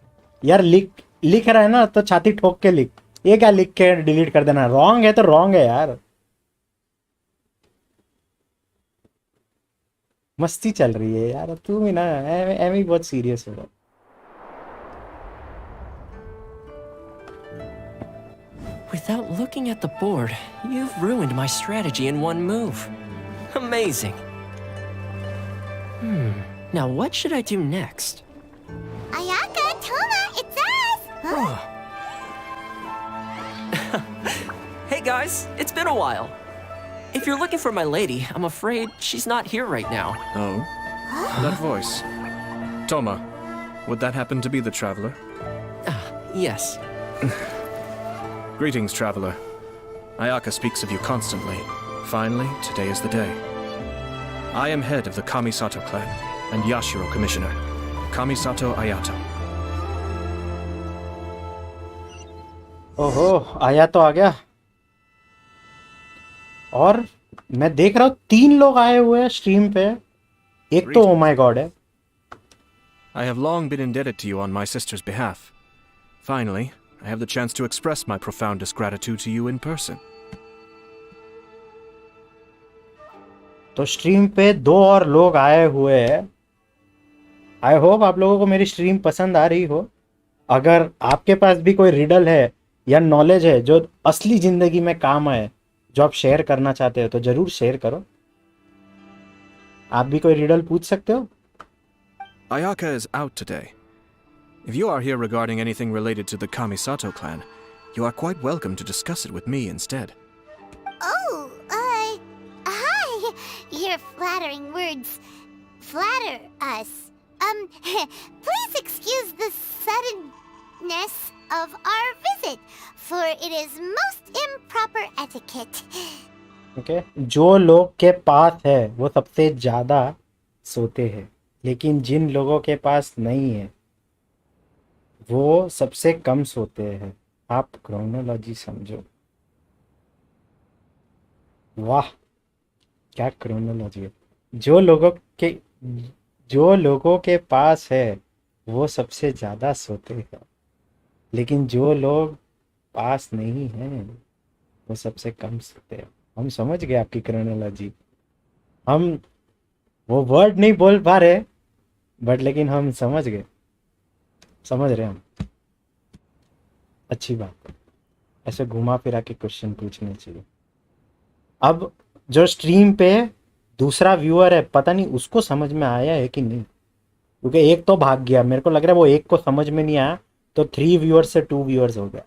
यार। लिख रहा है ना तो छाती ठोक के लिख, ये क्या लिख के डिलीट कर देना? रॉन्ग है तो रॉन्ग है यार। मस्ती चल रही है यार, तू भी ना एम ही बहुत सीरियस हो रहा।
Without looking at the board, you've ruined my strategy in one move. Amazing. Now what should I do next?
Ayaka, Toma, it's us! Huh?
Hey guys, it's been a while. If you're looking for my lady, I'm afraid she's not here right now.
Oh? That voice. Toma, would that happen to be the traveler?
Yes.
Greetings, traveler. Ayaka speaks of you constantly. Finally, today is the day. I am head of the Kamisato clan and Yashiro commissioner, Kamisato Ayato.
ओहो, आया तो आ गया। और मैं देख रहा हूँ 3 लोग आए हुए हैं स्ट्रीम पे। एक तो ओ माय गॉड है।
I have long been indebted to you on my sister's behalf. Finally, I have the chance to express my profoundest gratitude to you in person.
तो स्ट्रीम पे 2 और लोग आए हुए हैं। आई होप आप लोगों को मेरी स्ट्रीम पसंद आ रही हो। अगर आपके पास भी कोई रिडल है या नॉलेज है जो असली ज़िंदगी में काम आए, जो आप शेयर करना चाहते हो, तो ज़रूर शेयर करो। आप भी कोई रिडल पूछ सकते हो।
Ayaka is out today. If you are here regarding anything related to the Kamisato clan, you are quite welcome to discuss it with me instead.
Oh, hi. Your flattering words flatter us. Please excuse the suddenness of our visit, for it is most improper etiquette.
Okay जो लोग के पास है वो सबसे ज़्यादा सोते हैं, लेकिन जिन लोगों के पास नहीं है वो सबसे कम सोते हैं। आप क्रोनोलॉजी समझो। वाह, क्या क्रोनोलॉजी है। जो लोगों के पास है वो सबसे ज़्यादा सोते हैं, लेकिन जो लोग पास नहीं हैं वो सबसे कम सोते हैं। हम समझ गए आपकी क्रोनोलॉजी। हम वो वर्ड नहीं बोल पा रहे बट लेकिन हम समझ गए, समझ रहे हम। अच्छी बात, ऐसे घुमा फिरा के क्वेश्चन पूछने चाहिए। अब जो स्ट्रीम पे दूसरा व्यूअर है, पता नहीं उसको समझ में आया है कि नहीं, क्योंकि एक तो भाग गया। मेरे को लग रहा है वो एक को समझ में नहीं आया, तो 3 व्यूअर्स से 2 व्यूअर्स हो गया।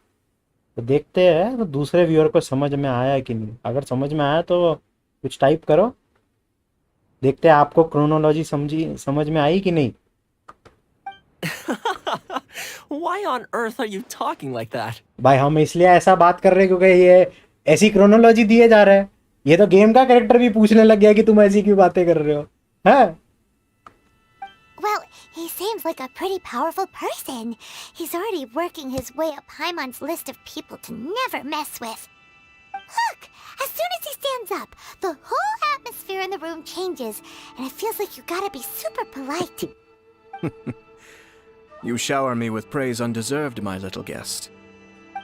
तो देखते हैं तो दूसरे व्यूअर को समझ में आया है कि नहीं। अगर समझ में आया तो कुछ टाइप करो, देखते हैं आपको क्रोनोलॉजी समझ में आई कि नहीं।
Why on earth are you talking like that?
भाई हम इसलिए ऐसा बात कर रहे हैं क्योंकि ये ऐसी क्रोनोलॉजी दिए जा रहा है। ये तो गेम का कैरेक्टर भी पूछने लग गया कि तुम ऐसी क्यों बातें कर रहे हो, हैं?
Well, he seems like a pretty powerful person. He's already working his way up Paimon's list of people to never mess with. Look! As soon as he stands up, the whole atmosphere in the room changes, and it feels like you gotta be super polite.
You shower me with praise undeserved, my little guest.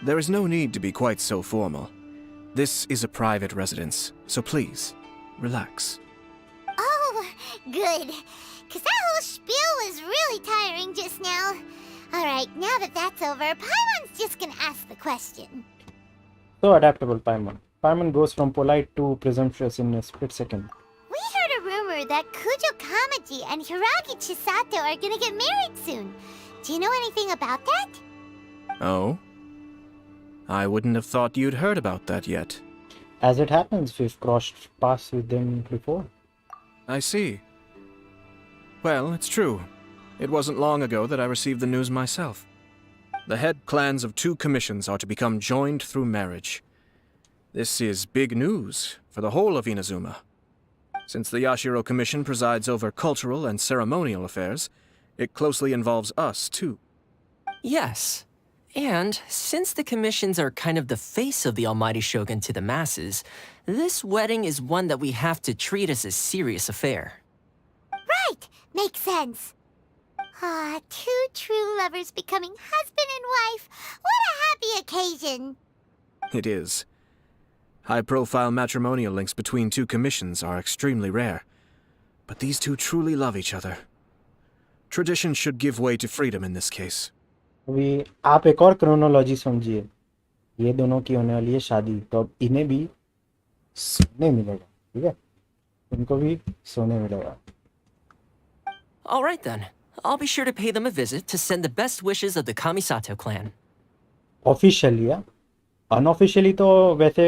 There is no need to be quite so formal. This is a private residence, so please, relax.
Oh, good. Because that whole spiel was really tiring just now. Alright, now that that's over, Paimon's just gonna ask the question.
So adaptable, Paimon. Paimon goes from polite to presumptuous in a split second.
We heard a rumor that Kujo Kamaji and Hiragi Chisato are gonna get married soon. Do you know anything about that?
Oh? I wouldn't have thought you'd heard about that yet.
As it happens, we've crossed paths with them before.
I see. Well, it's true. It wasn't long ago that I received the news myself. The head clans of 2 commissions are to become joined through marriage. This is big news for the whole of Inazuma. Since the Yashiro Commission presides over cultural and ceremonial affairs, it closely involves us, too.
Yes. And since the commissions are kind of the face of the Almighty Shogun to the masses, this wedding is one that we have to treat as a serious affair.
Right! Makes sense. Ah, 2 true lovers becoming husband and wife. What a happy occasion!
It is. High-profile matrimonial links between 2 commissions are extremely rare. But these 2 truly love each other. Tradition should give way to freedom in this case.
अभी आप एक और chronology समझिए। ये दोनों की होने वाली है शादी, तो अब इन्हें भी सोने मिलेगा, ठीक है? इनको भी सोने मिलेगा।
All right then. I'll be sure to pay them a visit to send the best wishes of the Kamisato clan.
Officially या अनऑफिशियली तो वैसे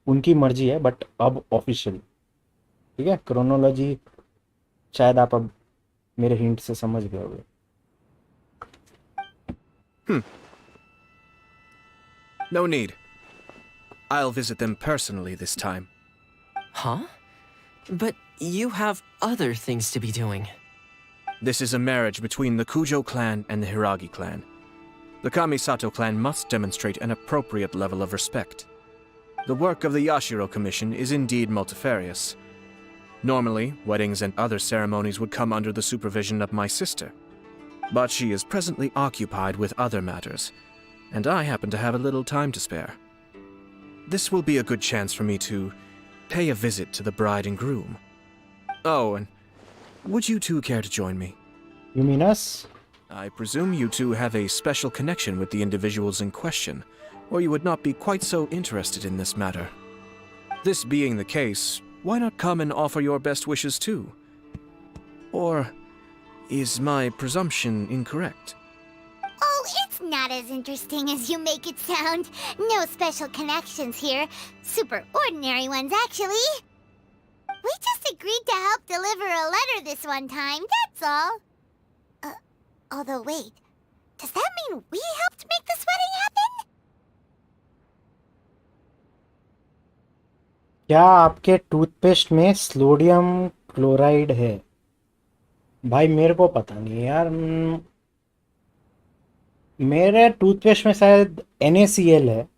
उनकी मर्जी है, बट अब ऑफिशियली, ठीक है? क्रोनोलॉजी शायद आप अब मेरे हिंट से समझ गए होंगे।
No need. I'll visit them personally this time.
Huh? But you have other things to be doing.
This is a marriage between the Kujo clan and the Hiragi clan. The Kamisato clan must demonstrate an appropriate level of respect. The work of the Yashiro Commission is indeed multifarious. Normally, weddings and other ceremonies would come under the supervision of my sister. But she is presently occupied with other matters, and I happen to have a little time to spare. This will be a good chance for me to pay a visit to the bride and groom. Oh, and would you two care to join me?
You mean us?
I presume you two have a special connection with the individuals in question, or you would not be quite so interested in this matter. This being the case, why not come and offer your best wishes too? Or is my presumption incorrect?
Oh, it's not as interesting as you make it sound. No special connections here. Super ordinary ones, actually. We just agreed to help deliver a letter this one time, that's all. Although wait, does that mean we helped make this wedding happen?
क्या आपके toothpaste में sodium chloride है? भाई मेरे को पता नहीं यार। मेरे टूथपेस्ट में शायद NaCl है,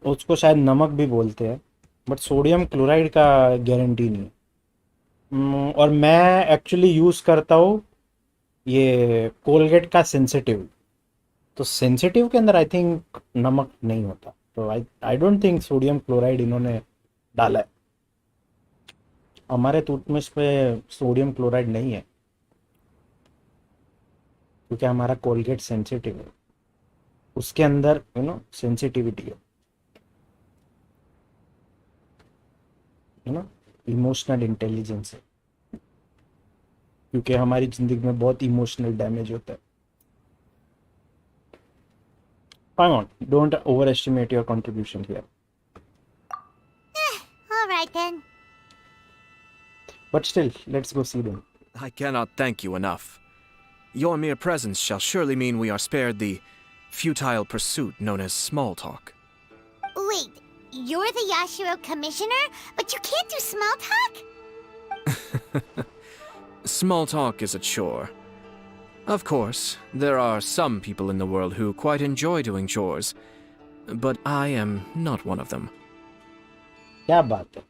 उसको शायद नमक भी बोलते हैं, बट सोडियम क्लोराइड का गारंटी नहीं है। और मैं एक्चुअली यूज़ करता हूँ ये कोलगेट का सेंसिटिव, तो सेंसिटिव के अंदर आई थिंक नमक नहीं होता, तो I don't think sodium chloride इन्होंने डाला है। हमारे टूथपेस्ट पे सोडियम क्लोराइड नहीं है क्योंकि हमारा कोलगेट सेंसिटिव है, उसके अंदर सेंसिटिविटी है इमोशनल इंटेलिजेंस है, क्योंकि हमारी जिंदगी में बहुत इमोशनल डैमेज होता है। Hang on, don't overestimate your contribution here.
All right then.
But still, let's go see them.
I cannot thank you enough. Your mere presence shall surely mean we are spared the futile pursuit known as small talk.
Wait, you're the Yashiro commissioner, but you can't do small talk?
Small talk is a chore. Of course, there are some people in the world who quite enjoy doing chores, but I am not one of them.
क्या बात है,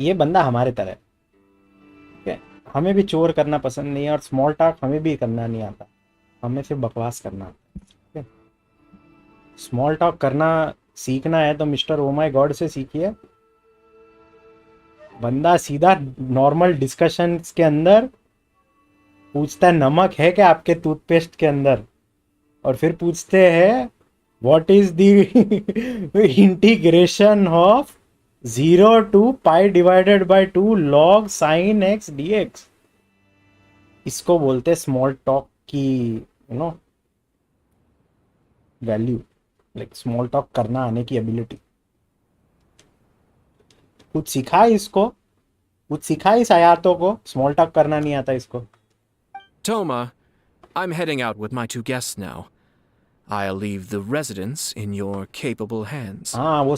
ये बंदा हमारे तरह है। Okay? हमें भी चोर करना पसंद नहीं है और स्मॉल टॉक हमें भी करना नहीं आता, हमें सिर्फ बकवास करना आता है। स्मॉल टॉक करना सीखना है तो मिस्टर ओ माय गॉड से सीखिए। बंदा सीधा नॉर्मल डिस्कशंस के अंदर पूछता है नमक है क्या आपके टूथपेस्ट के अंदर, और फिर पूछते हैं what is the integration of 0 to pi divided by 2 log sin x dx। इसको बोलते हैं स्मॉल टॉक की वैल्यू, लाइक स्मॉल टॉक करना आने की एबिलिटी। कुछ सिखा इसको, कुछ सिखा इस आयातों को, स्मॉल टॉक करना नहीं आता इसको।
Toma, I'm heading out with my two guests now. I'll leave the residence in your capable hands.
हाँ, वो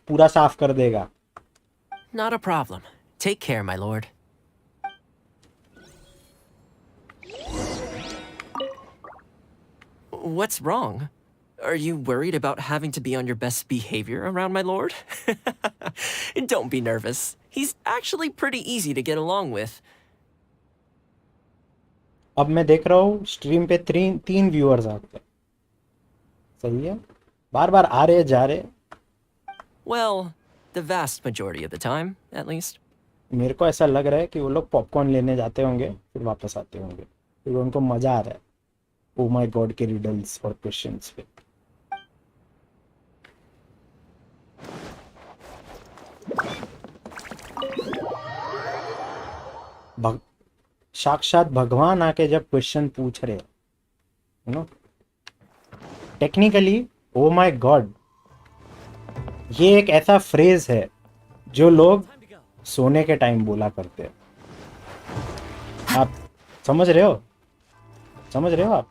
पूरा साफ कर देगा।
Not a problem. Take care, my lord. What's wrong? Are you worried about having to be on your best behavior around my lord? Don't be nervous. He's actually pretty easy to get along with.
अब मैं देख रहा हूँ stream पे 3 viewers आते हैं, सही है, बार बार आ रहे जा रहे।
Well, the vast majority of the time, at least.
मेरे को ऐसा लग रहा है कि वो लोग पॉपकॉर्न लेने जाते होंगे फिर वापस आते होंगे, फिर उनको मजा आ रहा है ओ माय गॉड के रिडल्स और क्वेश्चंस पे। साक्षात भगवान आके जब क्वेश्चन पूछ रहे टेक्निकली ओ माय गॉड, ये एक ऐसा फ्रेज है जो लोग सोने के टाइम बोला करते हैं। आप समझ रहे हो, समझ रहे हो आप?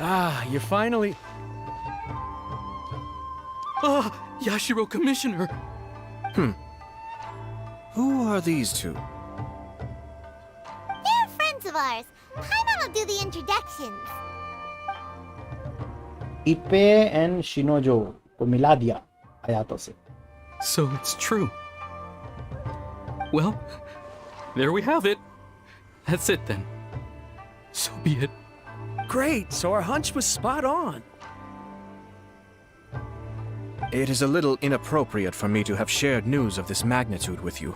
Ah, you're finally... Ah, Yashiro Commissioner!
Who are these two?
They're friends of ours. Paimon will do the introductions.
Ippei and Shinojo को मिला दिया आयातों से।
So it's true. Well, there we have it. That's it then. So be it.
Great, so our hunch was spot on.
It is a little inappropriate for me to have shared news of this magnitude with you,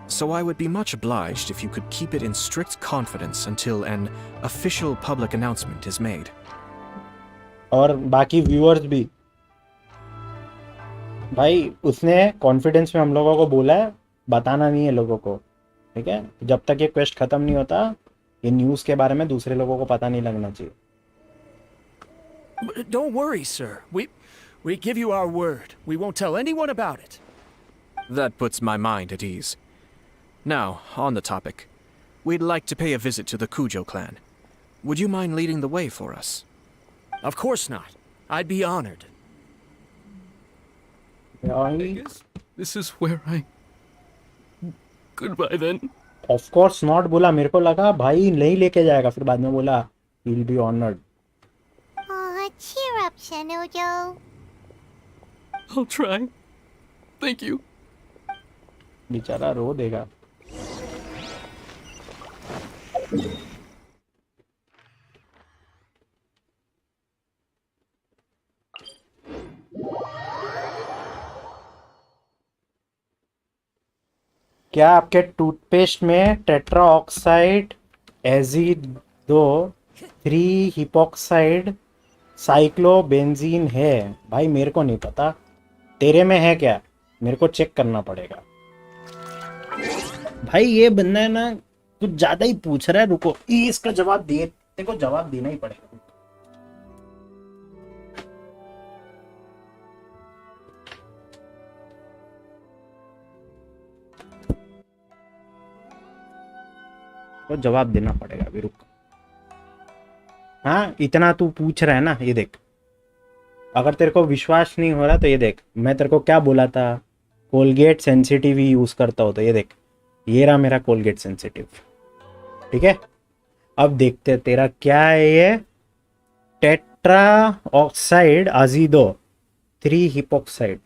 so I would be much obliged if you could keep it in strict confidence until an official public announcement is made.
और बाकी viewers भी भाई, उसने confidence में हम लोगों को बोला है बताना नहीं है लोगों को, ठीक है? जब तक ये क्वेस्ट खत्म नहीं होता, ये न्यूज़ के बारे में दूसरे लोगों को पता नहीं लगना चाहिए.
Don't worry, sir. We give you our word. We won't tell anyone about it.
That puts my mind at ease. Now, on the topic. We'd like to pay a visit to the Kujo clan. Would you mind leading the way for us?
Of course not. I'd be honored.
I guess this is where I... Goodbye then.
Of course not बोला, मेरे को लगा भाई नहीं लेके जाएगा, फिर बाद में बोला he'll be honored.
Aw, cheer up, Shanojo.
I'll try. Thank you.
बेचारा रो देगा. क्या आपके टूथपेस्ट में टेट्रा ऑक्साइड एजिडो 3 हिपोक्साइड साइक्लोबेंजीन है? भाई मेरे को नहीं पता, तेरे में है क्या? मेरे को चेक करना पड़ेगा. भाई ये बंदा है ना कुछ ज्यादा ही पूछ रहा है. रुको, ये इसका जवाब दे, तेरे को जवाब देना ही पड़ेगा. तो जवाब देना पड़ेगा अभी, रुक. हाँ, इतना तू पूछ रहा है ना, ये देख. अगर तेरे को विश्वास नहीं हो रहा तो ये देख, मैं तेरे को क्या बोला था, कोलगेट सेंसिटिव ही यूज करता हो, तो ये देख, ये रहा मेरा कोलगेट सेंसिटिव. ठीक है, अब देखते तेरा क्या है. ये tetra oxide azido 3 hypoxide,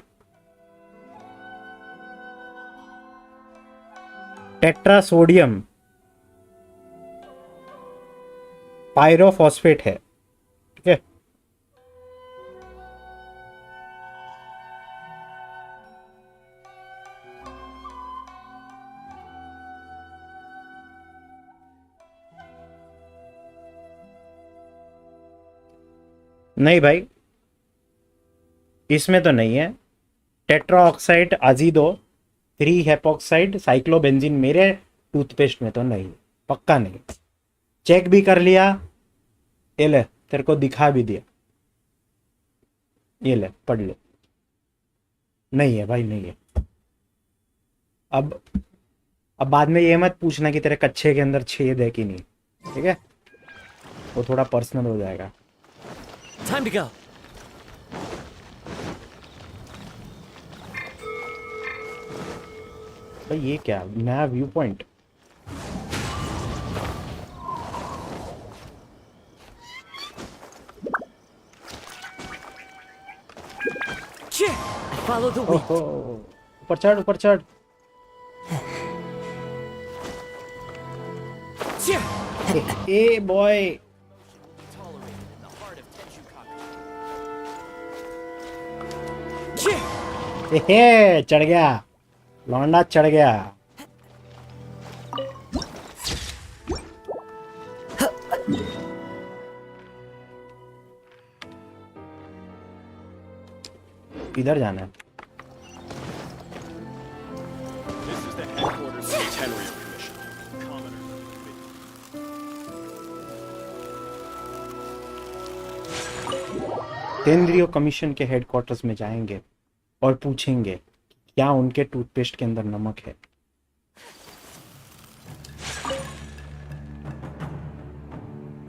tetra sodium pyrophosphate है. ठीक है, नहीं भाई इसमें तो नहीं है. टेट्रा ऑक्साइड अजीडो 3 हेपोक्साइड साइक्लोबेंजीन मेरे टूथपेस्ट में तो नहीं, पक्का नहीं. चेक भी कर लिया, ये ले तेरे को दिखा भी दिया, ये ले पढ़ ले. नहीं है भाई, नहीं है. अब बाद में ये मत पूछना कि तेरे कच्छे के अंदर छेद है कि नहीं, ठीक है? वो थोड़ा पर्सनल हो जाएगा.
Time to go.
भाई ये क्या नया view point?
Follow the wind.
ऊपर चढ़, ऊपर चढ़. ए बॉय, चढ़ गया लौंडा, चढ़ गया. इधर जाना है.
This is the headquarters of the Tenryo Commission. Commoner.
Tenryo commission के हेडक्वार्टर्स में जाएंगे और पूछेंगे क्या उनके टूथपेस्ट के अंदर नमक है.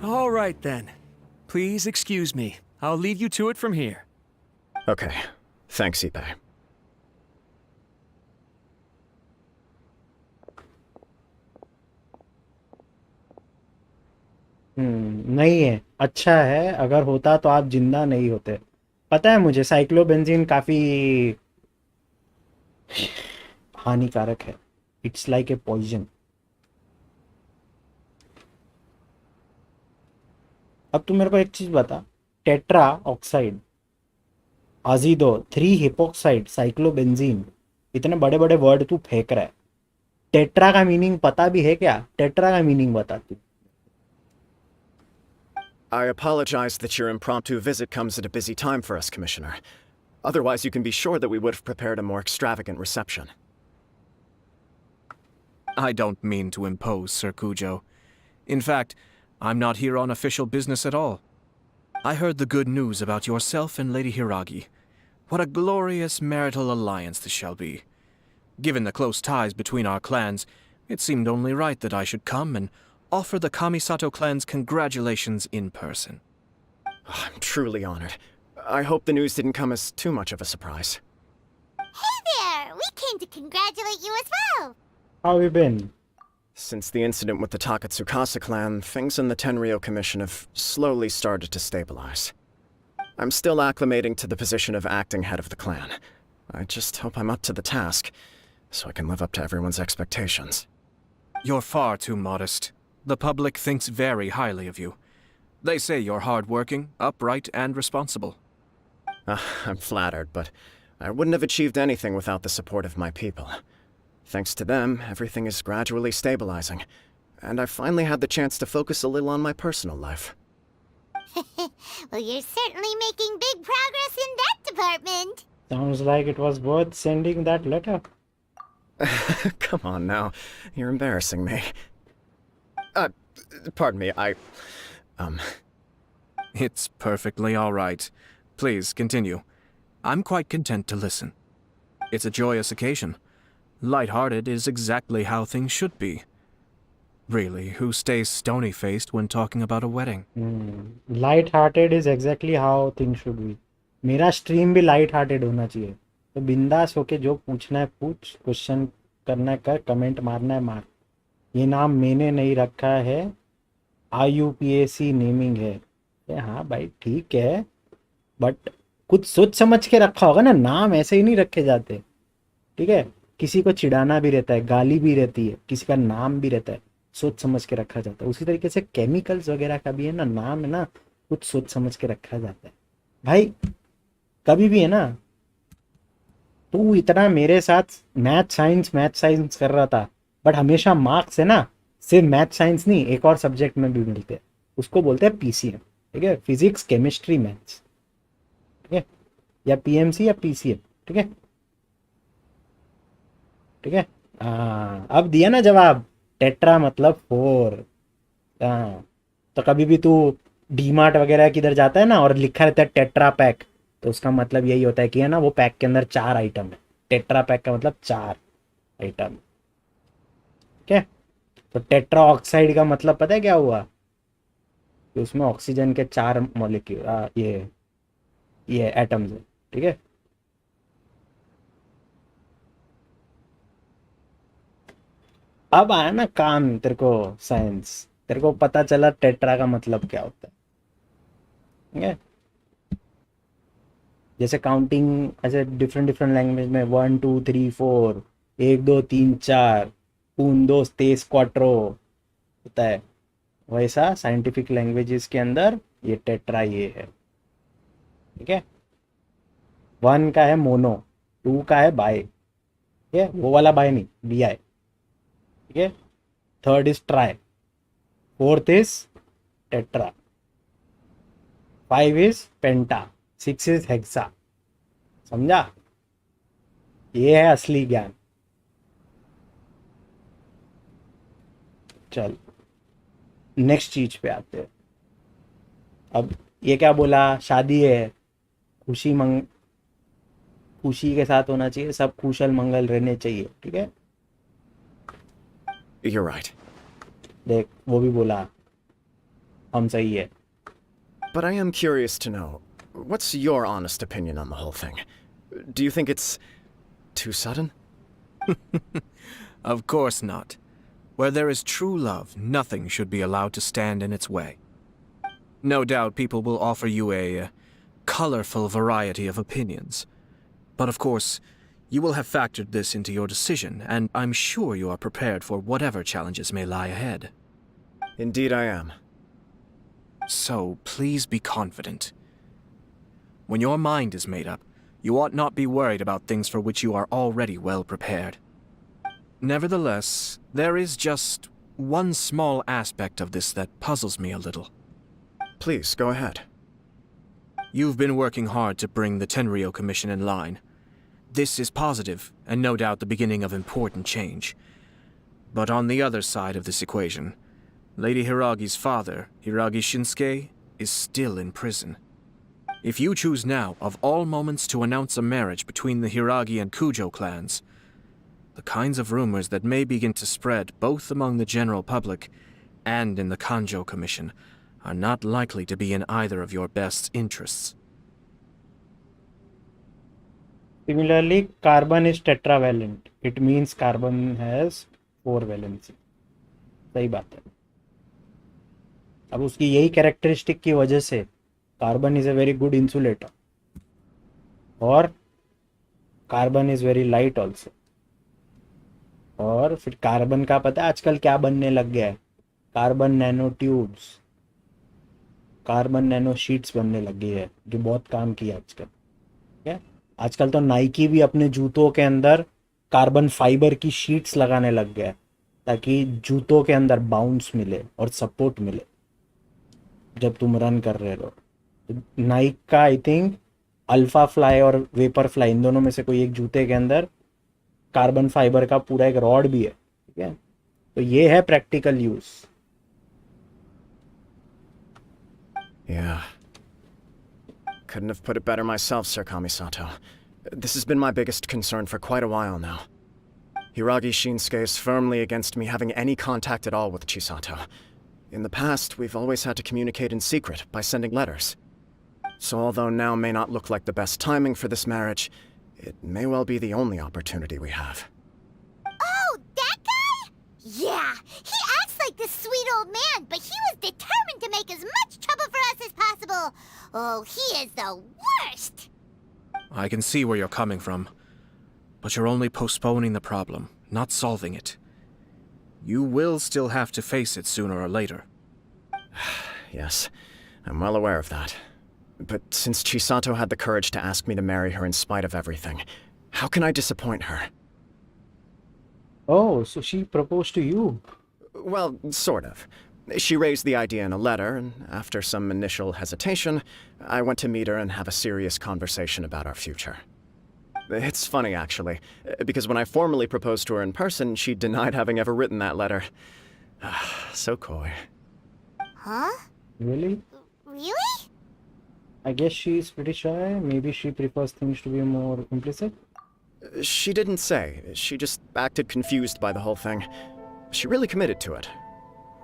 All right then. Please excuse me. I'll leave you to it from here.
Okay. Thanks, Ipai.
नहीं है. अच्छा है, अगर होता तो आप जिंदा नहीं होते. पता है मुझे साइक्लोबेंजीन काफी हानिकारक है. It's like a poison. अब तू मेरे को एक चीज बता, टेट्रा ऑक्साइड अजीदो 3 हिपोक्साइड साइक्लोबेंजीन, इतने बड़े बड़े वर्ड तू फेंक रहा है। टेट्रा का मीनिंग पता भी है क्या? टेट्रा का मीनिंग बता तू।
I apologize that your impromptu visit comes at a busy time for us, Commissioner. Otherwise, you can be sure that we would have prepared a more extravagant reception.
I don't mean to impose, Sir Kujo. In fact, I'm not here on official business at all. I heard the good news about yourself and Lady Hiragi. What a glorious marital alliance this shall be. Given the close ties between our clans, it seemed only right that I should come and offer the Kamisato clan's congratulations in person.
I'm truly honored. I hope the news didn't come as too much of a surprise.
Hey there! We came to congratulate you as well!
How have you been?
Since the incident with the Takatsukasa clan, things in the Tenryo Commission have slowly started to stabilize. I'm still acclimating to the position of acting head of the clan. I just hope I'm up to the task, so I can live up to everyone's expectations.
You're far too modest. The public thinks very highly of you. They say you're hardworking, upright, and responsible.
I'm flattered, but I wouldn't have achieved anything without the support of my people. Thanks to them, everything is gradually stabilizing, and I've finally had the chance to focus a little on my personal life.
Well, you're certainly making big progress in that department.
Sounds like it was worth sending that letter.
Come on now, you're embarrassing me. Pardon me,
It's perfectly all right. Please, continue. I'm quite content to listen. It's a joyous occasion. Light-hearted is exactly how things should be. Really, who stays stony-faced when talking about a wedding?
Light-hearted is exactly how things should be. मेरा stream भी light-hearted होना चाहिए, तो बिंदास होके जो पूछना है पूछ, क्वेश्चन करना है कर, कमेंट मारना है मार। ये नाम मैंने नहीं रखा है, IUPAC नेमिंग है। हाँ भाई ठीक है, बट कुछ सोच समझ के रखा होगा ना, नाम ऐसे ही नहीं रखे जाते, ठीक है? किसी को चिढ़ाना भी रहता है, गाली भी रहती है, किसी का नाम भी रहता है, सोच समझ के रखा जाता है। उसी तरीके से केमिकल्स वगैरह का भी है ना, नाम है ना, कुछ सोच समझ के रखा जाता है। भाई कभी भी है ना, तू इतना मेरे साथ मैथ साइंस कर रहा था, बट हमेशा मार्क्स है ना सिर्फ मैथ साइंस नहीं, एक और सब्जेक्ट में भी मिलते हैं, उसको बोलते हैं PCM, ठीक है? फिजिक्स केमिस्ट्री मैथ्स, ठीक है? या PMC या PCM, ठीक है? ठीक है? अब दिया ना जवाब, टेट्रा मतलब 4। तो कभी भी तू डीमार्ट वगैरह किधर जाता है ना और लिखा रहता है टेट्रा पैक, तो उसका मतलब यही होता है कि है ना वो पैक के अंदर 4 आइटम है। टेट्रा पैक का मतलब 4 आइटम, ठीक है? तो टेट्रा ऑक्साइड का मतलब पता है क्या हुआ? कि उसमें ऑक्सीजन के 4 मॉलिक्यूल ये एटम्स है, ठीक है? अब आया ना काम तेरे को, साइंस, तेरे को पता चला टेट्रा का मतलब क्या होता है, ठीक है? जैसे काउंटिंग ऐसे डिफरेंट लैंग्वेज में 1 2 3 4 1 2 3 4 1 2 3 4 होता है, वैसा साइंटिफिक लैंग्वेजेस के अंदर ये टेट्रा ये है, ठीक है? 1 का है मोनो, 2 का है बाय, ठीक है? वो वाला बाय नहीं, BI, ठीक है? 3rd is try, 4th is tetra, 5 is penta, 6 is hexa. समझा? ये है असली ज्ञान। चल नेक्स्ट चीज पे आते हैं। अब ये क्या बोला, शादी है, खुशी के साथ होना चाहिए, सब कुशल मंगल रहने चाहिए, ठीक है?
You're right.
देख वो भी बोला हम सही है।
But I am curious to know, what's your honest opinion on the whole thing? Do you think it's too sudden?
Of course not. Where there is true love, nothing should be allowed to stand in its way. No doubt people will offer you a colorful variety of opinions. But of course, you will have factored this into your decision, and I'm sure you are prepared for whatever challenges may lie ahead.
Indeed I am.
So, please be confident. When your mind is made up, You ought not be worried about things for which you are already well prepared. Nevertheless, there is just one small aspect of this that puzzles me a little.
Please, go ahead.
You've been working hard to bring the Tenryou Commission in line. This is positive, and no doubt the beginning of important change. But on the other side of this equation, Lady Hiragi's father, Hiragi Shinsuke, is still in prison. If you choose now, of all moments, to announce a marriage between the Hiragi and Kujo clans, the kinds of rumors that may begin to spread both among the general public and in the Kanjo Commission are not likely to be in either of your best interests.
Similarly, carbon is tetravalent. It means carbon has 4 valency. सही बात है. अब उसकी यही characteristic की वजह से carbon is a very good insulator और carbon is very light also. और फिर कार्बन का पता है आजकल क्या बनने लग गया है? Carbon nano tubes, carbon nano sheets बनने लग गई है जो बहुत काम किया आजकल. ठीक है, आजकल तो नाइकी भी अपने जूतों के अंदर कार्बन फाइबर की शीट्स लगाने लग गया है ताकि जूतों के अंदर बाउंस मिले और सपोर्ट मिले जब तुम रन कर रहे हो. नाइक का आई थिंक अल्फा फ्लाई और वेपर फ्लाई, इन दोनों में से कोई एक जूते के अंदर कार्बन फाइबर का पूरा एक रॉड भी है. ठीक है, तो ये है practical use.
Yeah. Couldn't have put it better myself, Sir Kamisato. This has been my biggest concern for quite a while now. Hiragi Shinsuke is firmly against me having any contact at all with Chisato. In the past, we've always had to communicate in secret by sending letters. So although now may not look like the best timing for this marriage, it may well be the only opportunity we have.
Oh, that guy? Yeah, he acts like this sweet old man, but he was determined to make as much trouble for us as possible. Oh, he is the worst!
I can see where you're coming from, but you're only postponing the problem, not solving it. You will still have to face it sooner or later.
Yes, I'm well aware of that. But since Chisato had the courage to ask me to marry her in spite of everything, how can I disappoint her?
Oh, so she proposed to you?
Well, sort of. She raised the idea in a letter, and after some initial hesitation, I went to meet her and have a serious conversation about our future. It's funny, actually, because when I formally proposed to her in person, she denied having ever written that letter. So coy.
Huh?
Really?
Really?
I guess she's pretty shy. Maybe she prefers things to be more implicit.
She didn't say. She just acted confused by the whole thing. She really committed to it.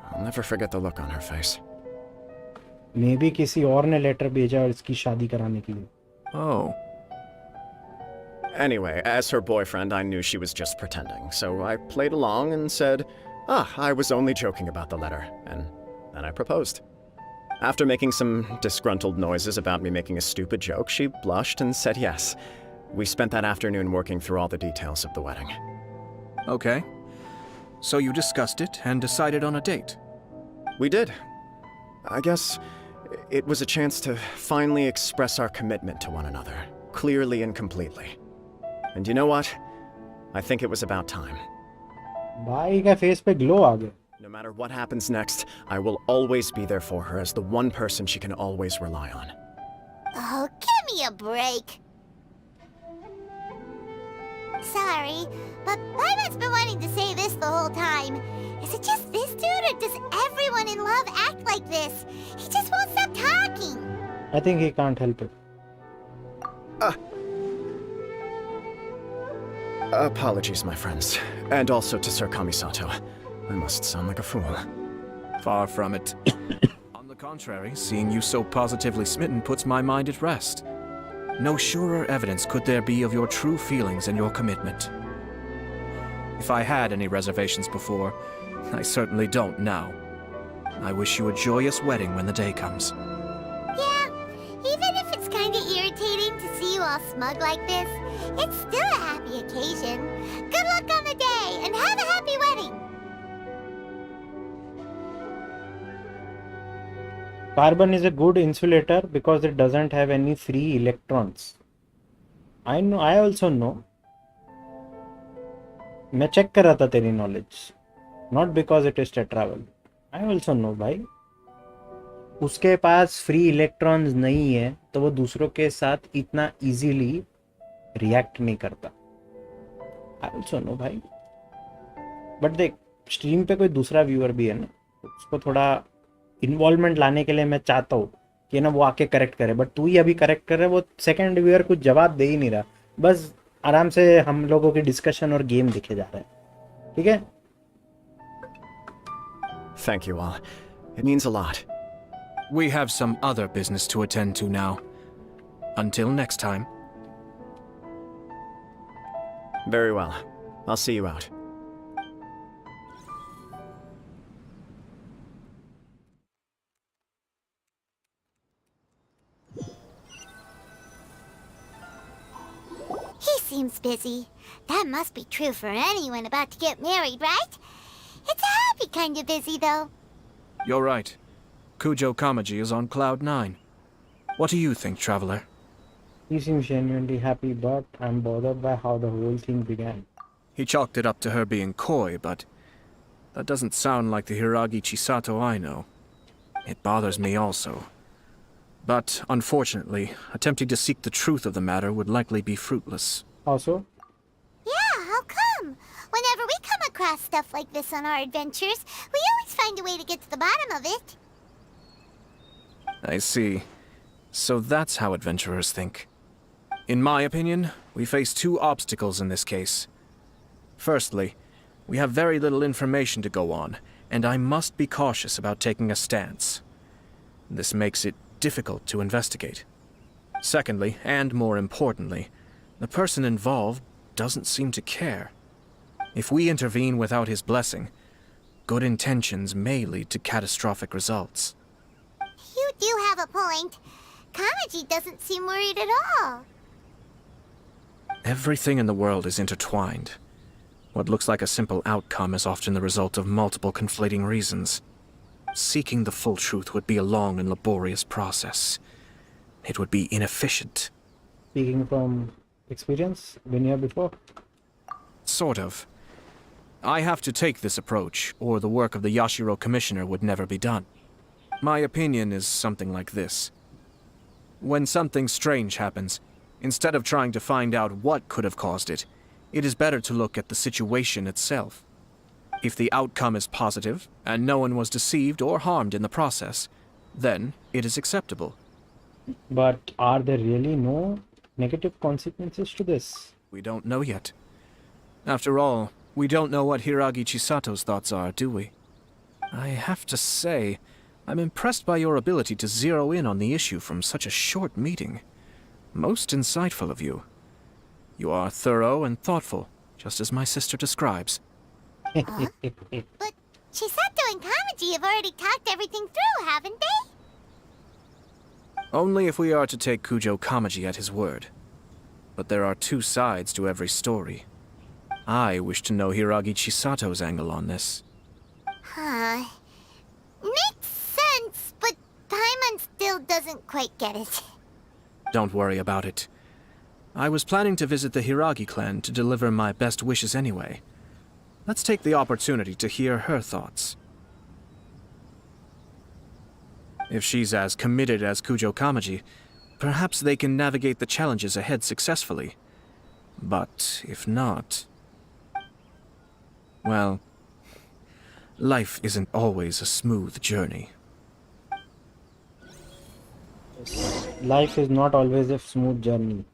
I'll never forget the look on her face.
Maybe किसी और ने letter भेजा और इसकी शादी कराने के लिए.
Oh.
Anyway, as her boyfriend, I knew she was just pretending, so I played along and said, I was only joking about the letter, and then I proposed. After making some disgruntled noises about me making a stupid joke, she blushed and said yes. We spent that afternoon working through all the details of the wedding.
Okay. So you discussed it and decided on a date?
We did. I guess it was a chance to finally express our commitment to one another, clearly and completely. And you know what? I think it was about time.
भाई का face पे glow आ गया.
No matter what happens next, I will always be there for her as the one person she can always rely on.
Oh, give me a break. Sorry, but Paimon's been wanting to say this the whole time. Is it just this dude, or does everyone in love act like this? He just won't stop talking.
I think he can't help it.
Apologies, my friends. And also to Sir Kamisato. I must sound like a fool.
Far from it. On the contrary, seeing you so positively smitten puts my mind at rest. No surer evidence could there be of your true feelings and your commitment. If I had any reservations before, I certainly don't now. I wish you a joyous wedding when the day comes.
Yeah, even if it's kinda irritating to see you all smug like this, it's still a happy occasion. Good luck on the day, and have a happy wedding!
Carbon is a good insulator because it doesn't have any free electrons. I know, I also know. मैं check कर रहा था तेरी knowledge, not because it is travel. I also know भाई, उसके पास free electrons नहीं है तो वो दूसरों के साथ इतना इजीली रिएक्ट नहीं करता। आई ऑल्सो नो भाई, बट देख स्ट्रीम पे कोई दूसरा व्यूअर भी है ना, उसको थोड़ा इन्वॉल्वमेंट लाने के लिए मैं चाहता हूँ कि ना वो आके करेक्ट करे, बट तू ही अभी करेक्ट कर रहा है, वो सेकंड व्यूअर कुछ जवाब दे ही नहीं रहा, बस आराम से हम लोगों की डिस्कशन और गेम दिखे जा रहा है। ठीक है,
Thank you all. It means a lot.
We have some other business to attend to now. Until next time.
Very well. I'll see you out.
He seems busy. That must be true for anyone about to get married, right? It's a happy kind of busy, though.
You're right. Kujo Kamaji is on cloud 9. What do you think, traveler?
he seems genuinely happy, but I'm bothered by how the whole thing began.
He chalked it up to her being coy, but that doesn't sound like the Hiragi Chisato I know. It bothers me also. But unfortunately, attempting to seek the truth of the matter would likely be fruitless.
Also,
Yeah, how come? Whenever we come across stuff like this on our adventures, we always find a way to get to the bottom of it.
I see. So that's how adventurers think. In my opinion, we face two obstacles in this case. Firstly, we have very little information to go on, and I must be cautious about taking a stance. This makes it difficult to investigate. Secondly, and more importantly, the person involved doesn't seem to care. If we intervene without his blessing, good intentions may lead to catastrophic results.
You do have a point. Kamaji doesn't seem worried at all.
Everything in the world is intertwined. What looks like a simple outcome is often the result of multiple conflating reasons. Seeking the full truth would be a long and laborious process. It would be inefficient.
speaking from experience, been here before.
Sort of. I have to take this approach, or the work of the Yashiro Commissioner would never be done. My opinion is something like this. When something strange happens, instead of trying to find out what could have caused it, it is better to look at the situation itself. If the outcome is positive, and no one was deceived or harmed in the process, then it is acceptable.
But are there really no negative consequences to this?
We don't know yet. After all, we don't know what Hiragi Chisato's thoughts are, do we? I have to say, I'm impressed by your ability to zero in on the issue from such a short meeting. Most insightful of you. You are thorough and thoughtful, just as my sister describes.
But Chisato and Kamaji have already talked everything through, haven't they?
Only if we are to take Kujo Kamaji at his word. But there are two sides to every story. I wish to know Hiragi Chisato's angle on this.
Huh. Makes sense, but Paimon still doesn't quite get it.
Don't worry about it. I was planning to visit the Hiragi clan to deliver my best wishes anyway. Let's take the opportunity to hear her thoughts. If she's as committed as Kujo Kamaji, perhaps they can navigate the challenges ahead successfully. But if not... well, life isn't always a smooth journey.
Life is not always a smooth journey.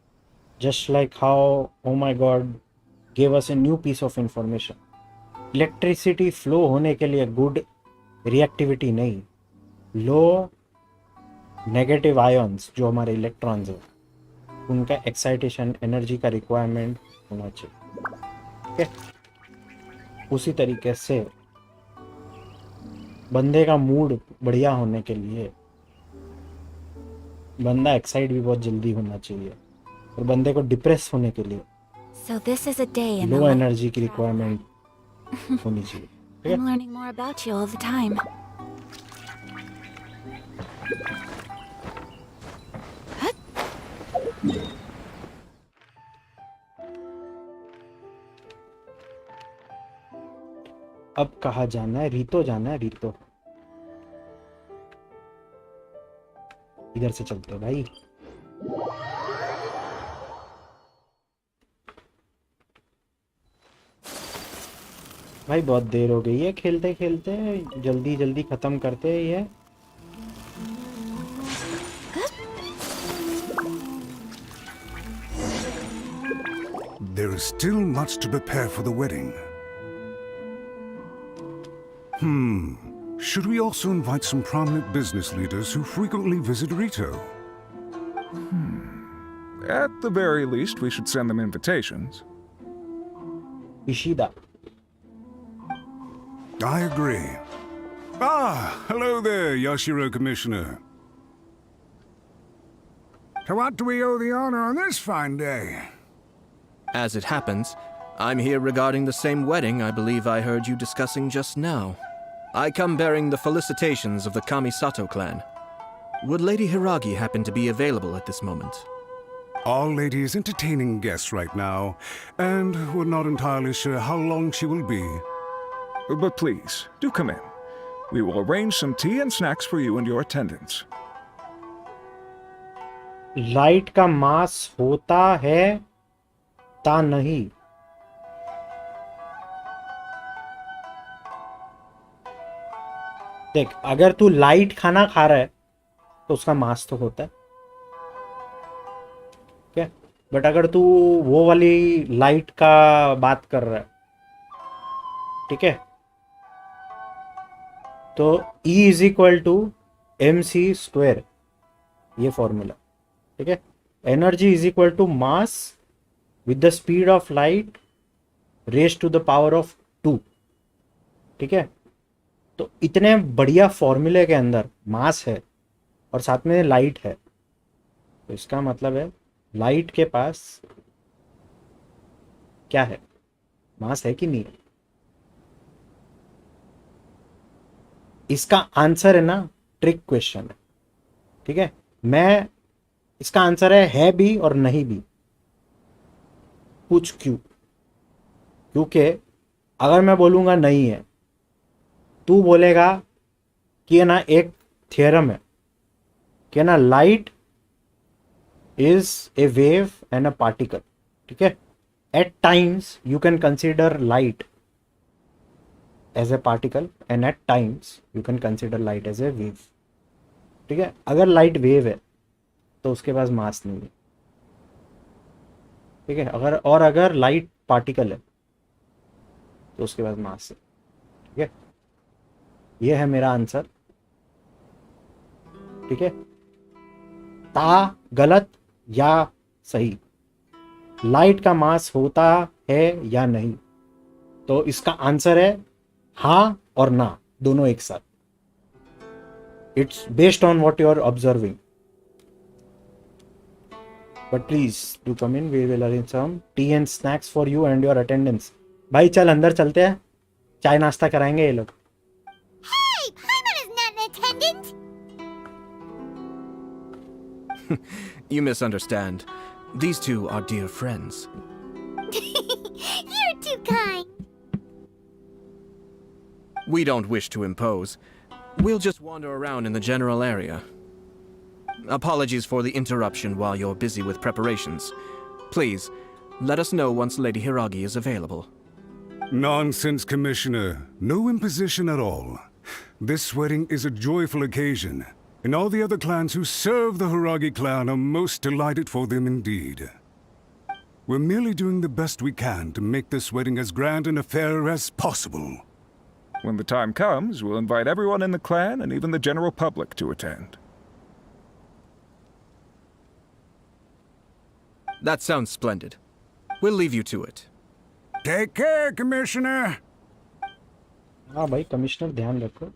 Just like how, oh my god, gave us a new piece of information. Electricity flow होने के लिए good reactivity नहीं, लो negative ions जो हमारे electrons हैं उनका excitation energy का requirement होना चाहिए। ओके, उसी तरीके से बंदे का मूड बढ़िया होने के लिए बंदा एक्साइट भी बहुत जल्दी होना चाहिए, और बंदे को डिप्रेस होने के लिए लो एनर्जी की रिक्वायरमेंट होनी चाहिए।
I'm learning more about you all the time.
अब कहाँ जाना है? रीतो जाना है, रीतो। इधर से चलते हैं भाई। भाई बहुत देर हो गई है खेलते खेलते, जल्दी जल्दी खत्म करते हैं ये।
There is still much to prepare for the wedding. Should we also invite some prominent business leaders who frequently visit Rito?
At the very least, we should send them invitations.
Ishida.
I agree. Hello there, Yashiro Commissioner.
To what do we owe the honor on this fine day?
As it happens, I'm here regarding the same wedding I believe I heard you discussing just now. I come bearing the felicitations of the Kamisato clan. Would Lady Hiragi happen to be available at this moment?
Our lady is entertaining guests right now, and we're not entirely sure how long she will be.
But please, do come in. We will arrange some tea and snacks for you and your attendants.
Light का mass होता है ता नहीं। देख, अगर तू light खाना खा रहा है तो उसका मास तो होता है, क्या? बट अगर तू वो वाली लाइट का बात कर रहा है, ठीक है, तो E is equal to mc², ये फॉर्मूला, ठीक है। Energy is equal to mass with the speed of light raise to the power of 2, ठीक है। तो इतने बढ़िया फॉर्मूले के अंदर मास है और साथ में लाइट है, तो इसका मतलब है लाइट के पास क्या है? मास है कि नहीं? इसका आंसर है ना, ट्रिक क्वेश्चन है, ठीक है। मैं इसका आंसर है भी और नहीं भी। पूछ क्यों? क्योंकि अगर मैं बोलूंगा नहीं है, तू बोलेगा कि है ना एक थियरम है कि है ना light is a wave and a particle, ठीक है। At times you can consider light as a particle and at times you can consider light as a wave, ठीक है। अगर लाइट वेव है तो उसके पास मास नहीं है, ठीक है। अगर लाइट पार्टिकल है तो उसके पास मास है, ठीक है। ये है मेरा आंसर, ठीक है। ता गलत या सही, लाइट का मास होता है या नहीं, तो इसका आंसर है हाँ और ना, दोनों एक साथ। It's based on what you are observing. But please do come in. We will arrange some tea and snacks for you and your attendants. भाई चल अंदर चलते हैं, चाय नाश्ता कराएंगे ये लोग।
Hey, Paimon is not an attendant.
You misunderstand. These two are dear friends.
You're too kind.
We don't wish to impose. We'll just wander around in the general area. Apologies for the interruption while you're busy with preparations. Please, let us know once Lady Hiragi is available.
Nonsense, Commissioner. No imposition at all. This wedding is a joyful occasion, and all the other clans who serve the Hiragi clan are most delighted for them indeed. We're merely doing the best we can to make this wedding as grand an affair as possible.
When the time comes, we'll invite everyone in the clan and even the general public to attend.
That sounds splendid. We'll leave you to it.
Take care, Commissioner.
हाँ भाई, commissioner ध्यान रखो।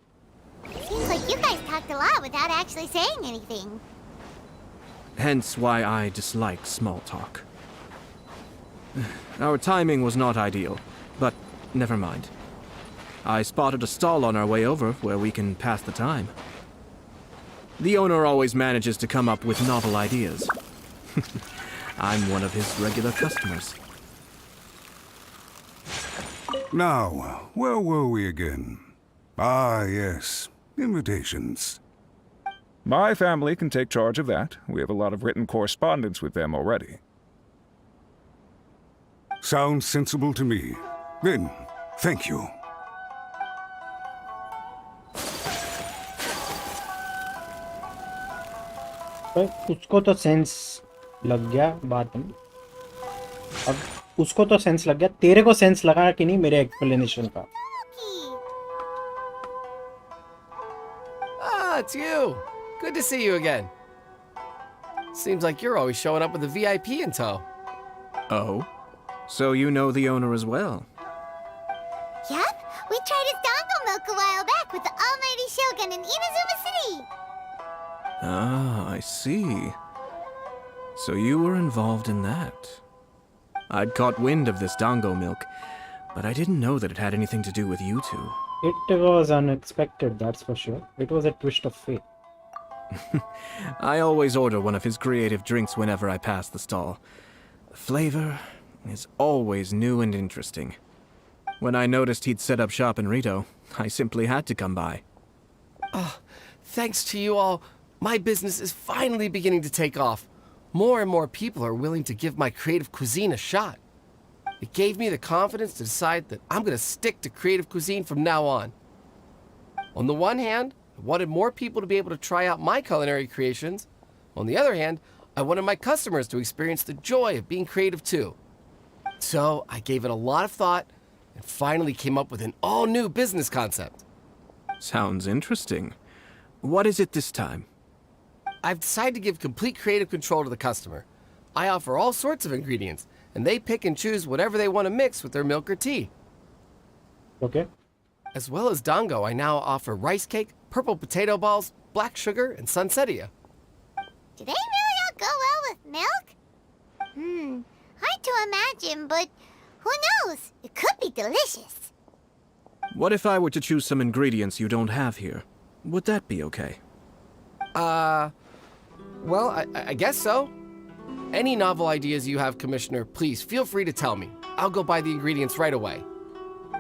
Seems like you guys talked a lot without actually saying anything.
Hence why I dislike small talk. Our timing was not ideal, but never mind. I spotted a stall on our way over where we can pass the time. The owner always manages to come up with novel ideas. I'm one of his regular customers.
Now, where were we again? Ah, yes. Invitations.
My family can take charge of that. We have a lot of written correspondence with them already.
Sounds sensible to me. Then, thank you.
उसको तो sense लग गया बात में। अब उसको तो sense लग गया, तेरे को सेंस लगा कि नहीं मेरे एक्सप्लेनेशन का?
Ah, it's you. Good to see you again. Seems like you're always showing up with a VIP in tow.
Oh? So you know the owner as well?
Yep, we tried his dongo milk a while back with the almighty Shogun in Inazuma City.
Ah, I see. So you were involved in that. I'd caught wind of this dango milk, but I didn't know that it had anything to do with you two.
It was unexpected, that's for sure. It was a twist of fate.
I always order one of his creative drinks whenever I pass the stall. The flavor is always new and interesting. When I noticed he'd set up shop in Rito, I simply had to come by.
Oh, thanks to you all, my business is finally beginning to take off. More and more people are willing to give my creative cuisine a shot. It gave me the confidence to decide that I'm going to stick to creative cuisine from now on. On the one hand, I wanted more people to be able to try out my culinary creations. On the other hand, I wanted my customers to experience the joy of being creative too. So I gave it a lot of thought and finally came up with an all-new business concept.
Sounds interesting. What is it this time?
I've decided to give complete creative control to the customer. I offer all sorts of ingredients, and they pick and choose whatever they want to mix with their milk or tea.
Okay.
As well as dango, I now offer rice cake, purple potato balls, black sugar, and sunsettia.
Do they really all go well with milk? Hard to imagine, but who knows? It could be delicious.
What if I were to choose some ingredients you don't have here? Would that be okay?
Well, I guess so. Any novel ideas you have, Commissioner, please feel free to tell me. I'll go buy the ingredients right away.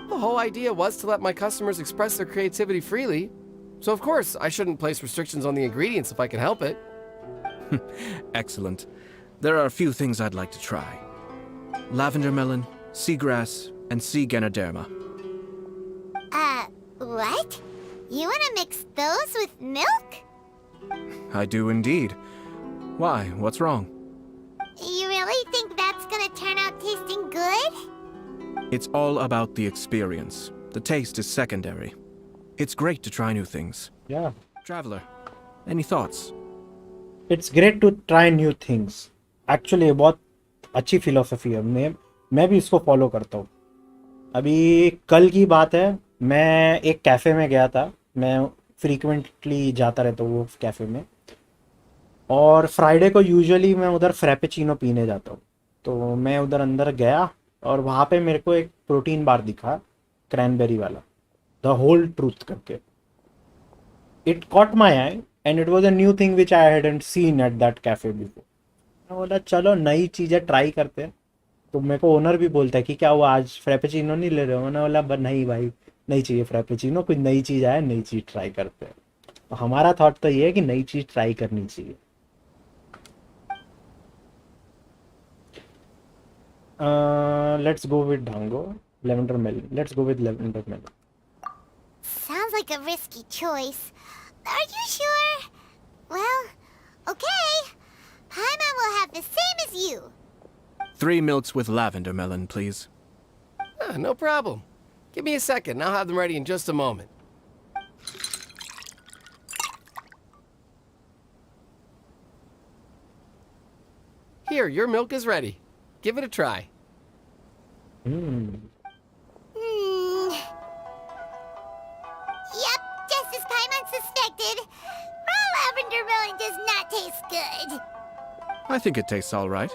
The whole idea was to let my customers express their creativity freely. So of course, I shouldn't place restrictions on the ingredients if I can help it.
Excellent. There are a few things I'd like to try. Lavender melon, seagrass, and sea ganoderma.
What? You want to mix those with milk?
I do indeed. Why? What's wrong?
You really think that's gonna turn out tasting good?
It's all about the experience. The taste is secondary. It's great to try new things.
Yeah.
Traveler, any thoughts?
It's great to try new things. Actually, बहुत अच्छी philosophy है। मैं भी इसको follow करता हूँ। अभी कल की बात है, मैं एक कैफ़े में गया था। मैं फ्रीक्वेंटली जाता रहता हूँ वो कैफ़े में, और फ्राइडे को यूजुअली मैं उधर फ्रैपेचिनो पीने जाता हूँ। तो मैं उधर अंदर गया और वहाँ पे मेरे को एक प्रोटीन बार दिखा, क्रैनबेरी वाला, द होल ट्रूथ करके। It caught my eye and it was a new thing which I hadn't seen at that cafe before. मैं बोला चलो नई चीज़ें ट्राई करते हैं। तो मेरे को ओनर भी बोलता है कि क्या हुआ आज फ्रैपेचिनो नहीं ले रहे हो? मैंने बोला नहीं भाई, नहीं चाहिए फ्रैपेचिनो, कोई नई चीज़ आए, नई चीज़ ट्राई करते हैं। तो हमारा थॉट तो ये है कि नई चीज़ ट्राई करनी चाहिए। Let's go with dango, lavender melon. Let's go with lavender melon.
Sounds like a risky choice. Are you sure? Well, okay. Paimon will have the same as you.
3 milks with lavender melon, please.
No problem. Give me a second, I'll have them ready in just a moment. Here, your milk is ready. Give it a try.
Yep, just as Paimon suspected. Raw lavender melon does not taste good.
I think it tastes all right.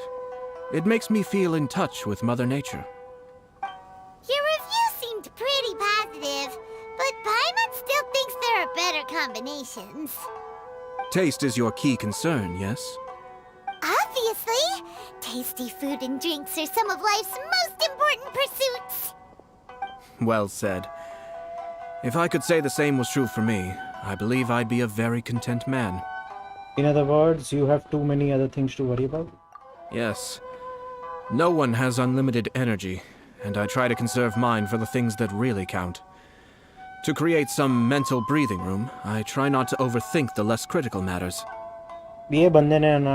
It makes me feel in touch with Mother Nature.
Your review seemed pretty positive, but Paimon still thinks there are better combinations.
Taste is your key concern, yes?
Obviously! Tasty food and drinks are some of life's most important pursuits.
Well said. If I could say the same was true for me, I believe I'd be a very content man.
In other words, you have too many other things to worry about?
Yes. No one has unlimited energy, and I try to conserve mine for the things that really count. To create some mental breathing room, I try not to overthink the less critical matters.
ये बंदे ने ना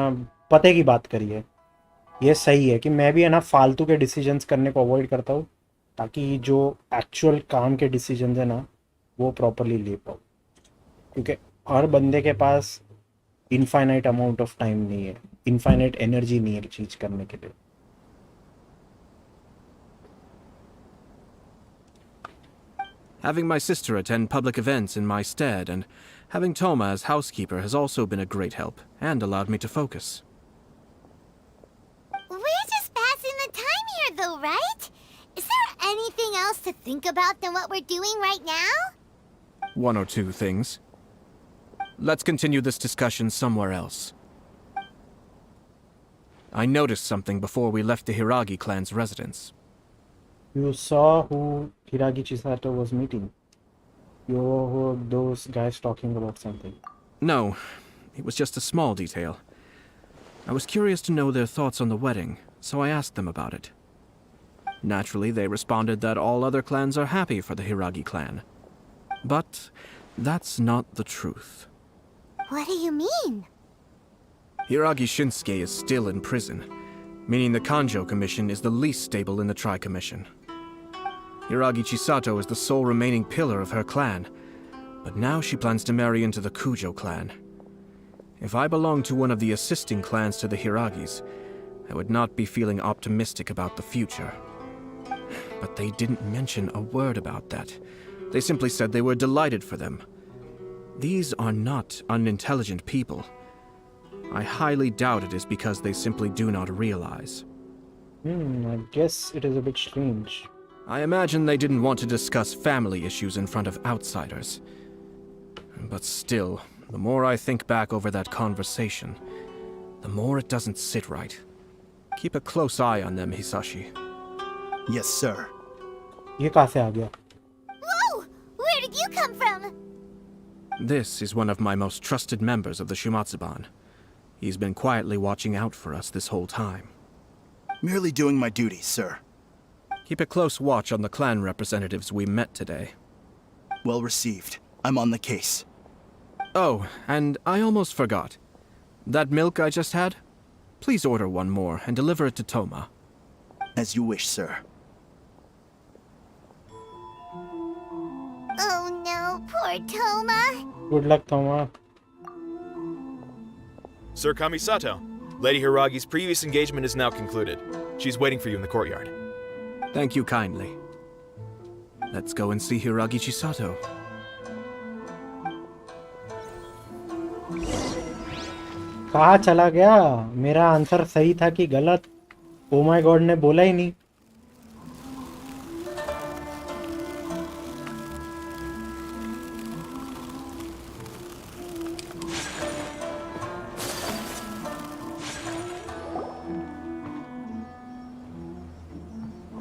पते की बात करी है। ये सही है कि मैं भी है ना फालतू के डिसीजंस करने को अवॉइड करता हूँ ताकि जो एक्चुअल काम के डिसीजंस है ना वो प्रॉपरली ले पाऊँ, क्योंकि हर बंदे के पास इनफाइनाइट अमाउंट ऑफ टाइम नहीं है, इनफाइनाइट एनर्जी नहीं है चीज करने के लिए।
Having my sister attend public events in my stead and having Toma as housekeeper has also been a great help and allowed me to focus.
We're just passing the time here, though, right? Is there anything else to think about than what we're doing right now?
One or two things. Let's continue this discussion somewhere else. I noticed something before we left the Hiragi clan's residence.
You saw who Hiragi Chisato was meeting? You heard those guys talking about something?
No, it was just a small detail. I was curious to know their thoughts on the wedding, so I asked them about it. Naturally, they responded that all other clans are happy for the Hiragi clan. But that's not the truth.
What do you mean?
Hiragi Shinsuke is still in prison, meaning the Kanjo Commission is the least stable in the Tri-Commission. Hiragi Chisato is the sole remaining pillar of her clan, but now she plans to marry into the Kujo clan. If I belonged to one of the assisting clans to the Hiragis, I would not be feeling optimistic about the future. But they didn't mention a word about that. They simply said they were delighted for them. These are not unintelligent people. I highly doubt it is because they simply do not realize.
I guess it is a bit strange.
I imagine they didn't want to discuss family issues in front of outsiders. But still, the more I think back over that conversation, the more it doesn't sit right. Keep a close eye on them, Hisashi.
Yes, sir.
ये कहाँ से आ गया?
Whoa! Where did you come from?
This is one of my most trusted members of the Shumatsuban. He's been quietly watching out for us this whole time.
Merely doing my duties, sir.
Keep a close watch on the clan representatives we met today.
Well received. I'm on the case.
Oh, and I almost forgot. That milk I just had? Please order one more and deliver it to Toma.
As you wish, sir.
Oh no, poor Toma.
Good luck, Toma.
Sir Kamisato, Lady Hiragi's previous engagement is now concluded. She's waiting for you in the courtyard.
Thank you kindly. Let's go and see Hiragi Chisato.
कहाँ चला गया? मेरा answer सही था कि गलत? ओ my God ने बोला ही नहीं।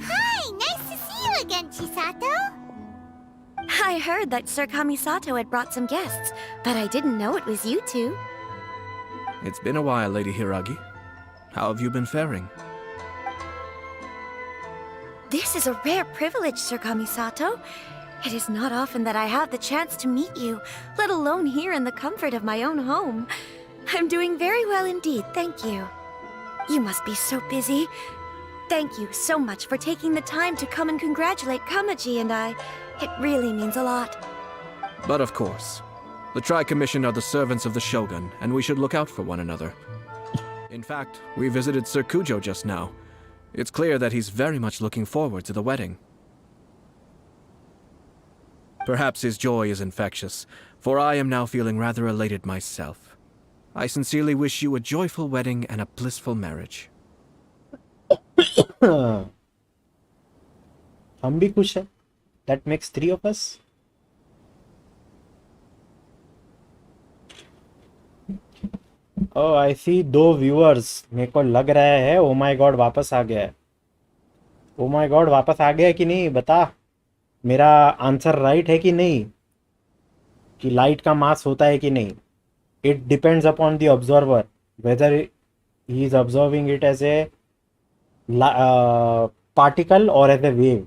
Hi, nice to see you again, Chisato.
I heard that Sir Kamisato had brought some guests, but I didn't know it was you two.
It's been a while, Lady Hiragi. How have you been faring?
This is a rare privilege, Sir Kamisato. It is not often that I have the chance to meet you, let alone here in the comfort of my own home. I'm doing very well indeed, thank you. You must be so busy. Thank you so much for taking the time to come and congratulate Kamaji and I. It really means a lot.
But of course, the Tri-Commission are the servants of the Shogun, and we should look out for one another. In fact, we visited Sir Kujo just now. It's clear that he's very much looking forward to the wedding. Perhaps his joy is infectious, for I am now feeling rather elated myself. I sincerely wish you a joyful wedding and a blissful marriage.
हम भी खुश हैं. That makes 3 of us. Oh, I see 2 viewers. मेरे को लग रहा है Oh my God वापस आ गया है. Oh my God वापस आ गया है कि नहीं बता. मेरा आंसर राइट है कि नहीं, कि लाइट का मास होता है कि नहीं? It depends upon the observer whether he is observing it as a particle or as a wave,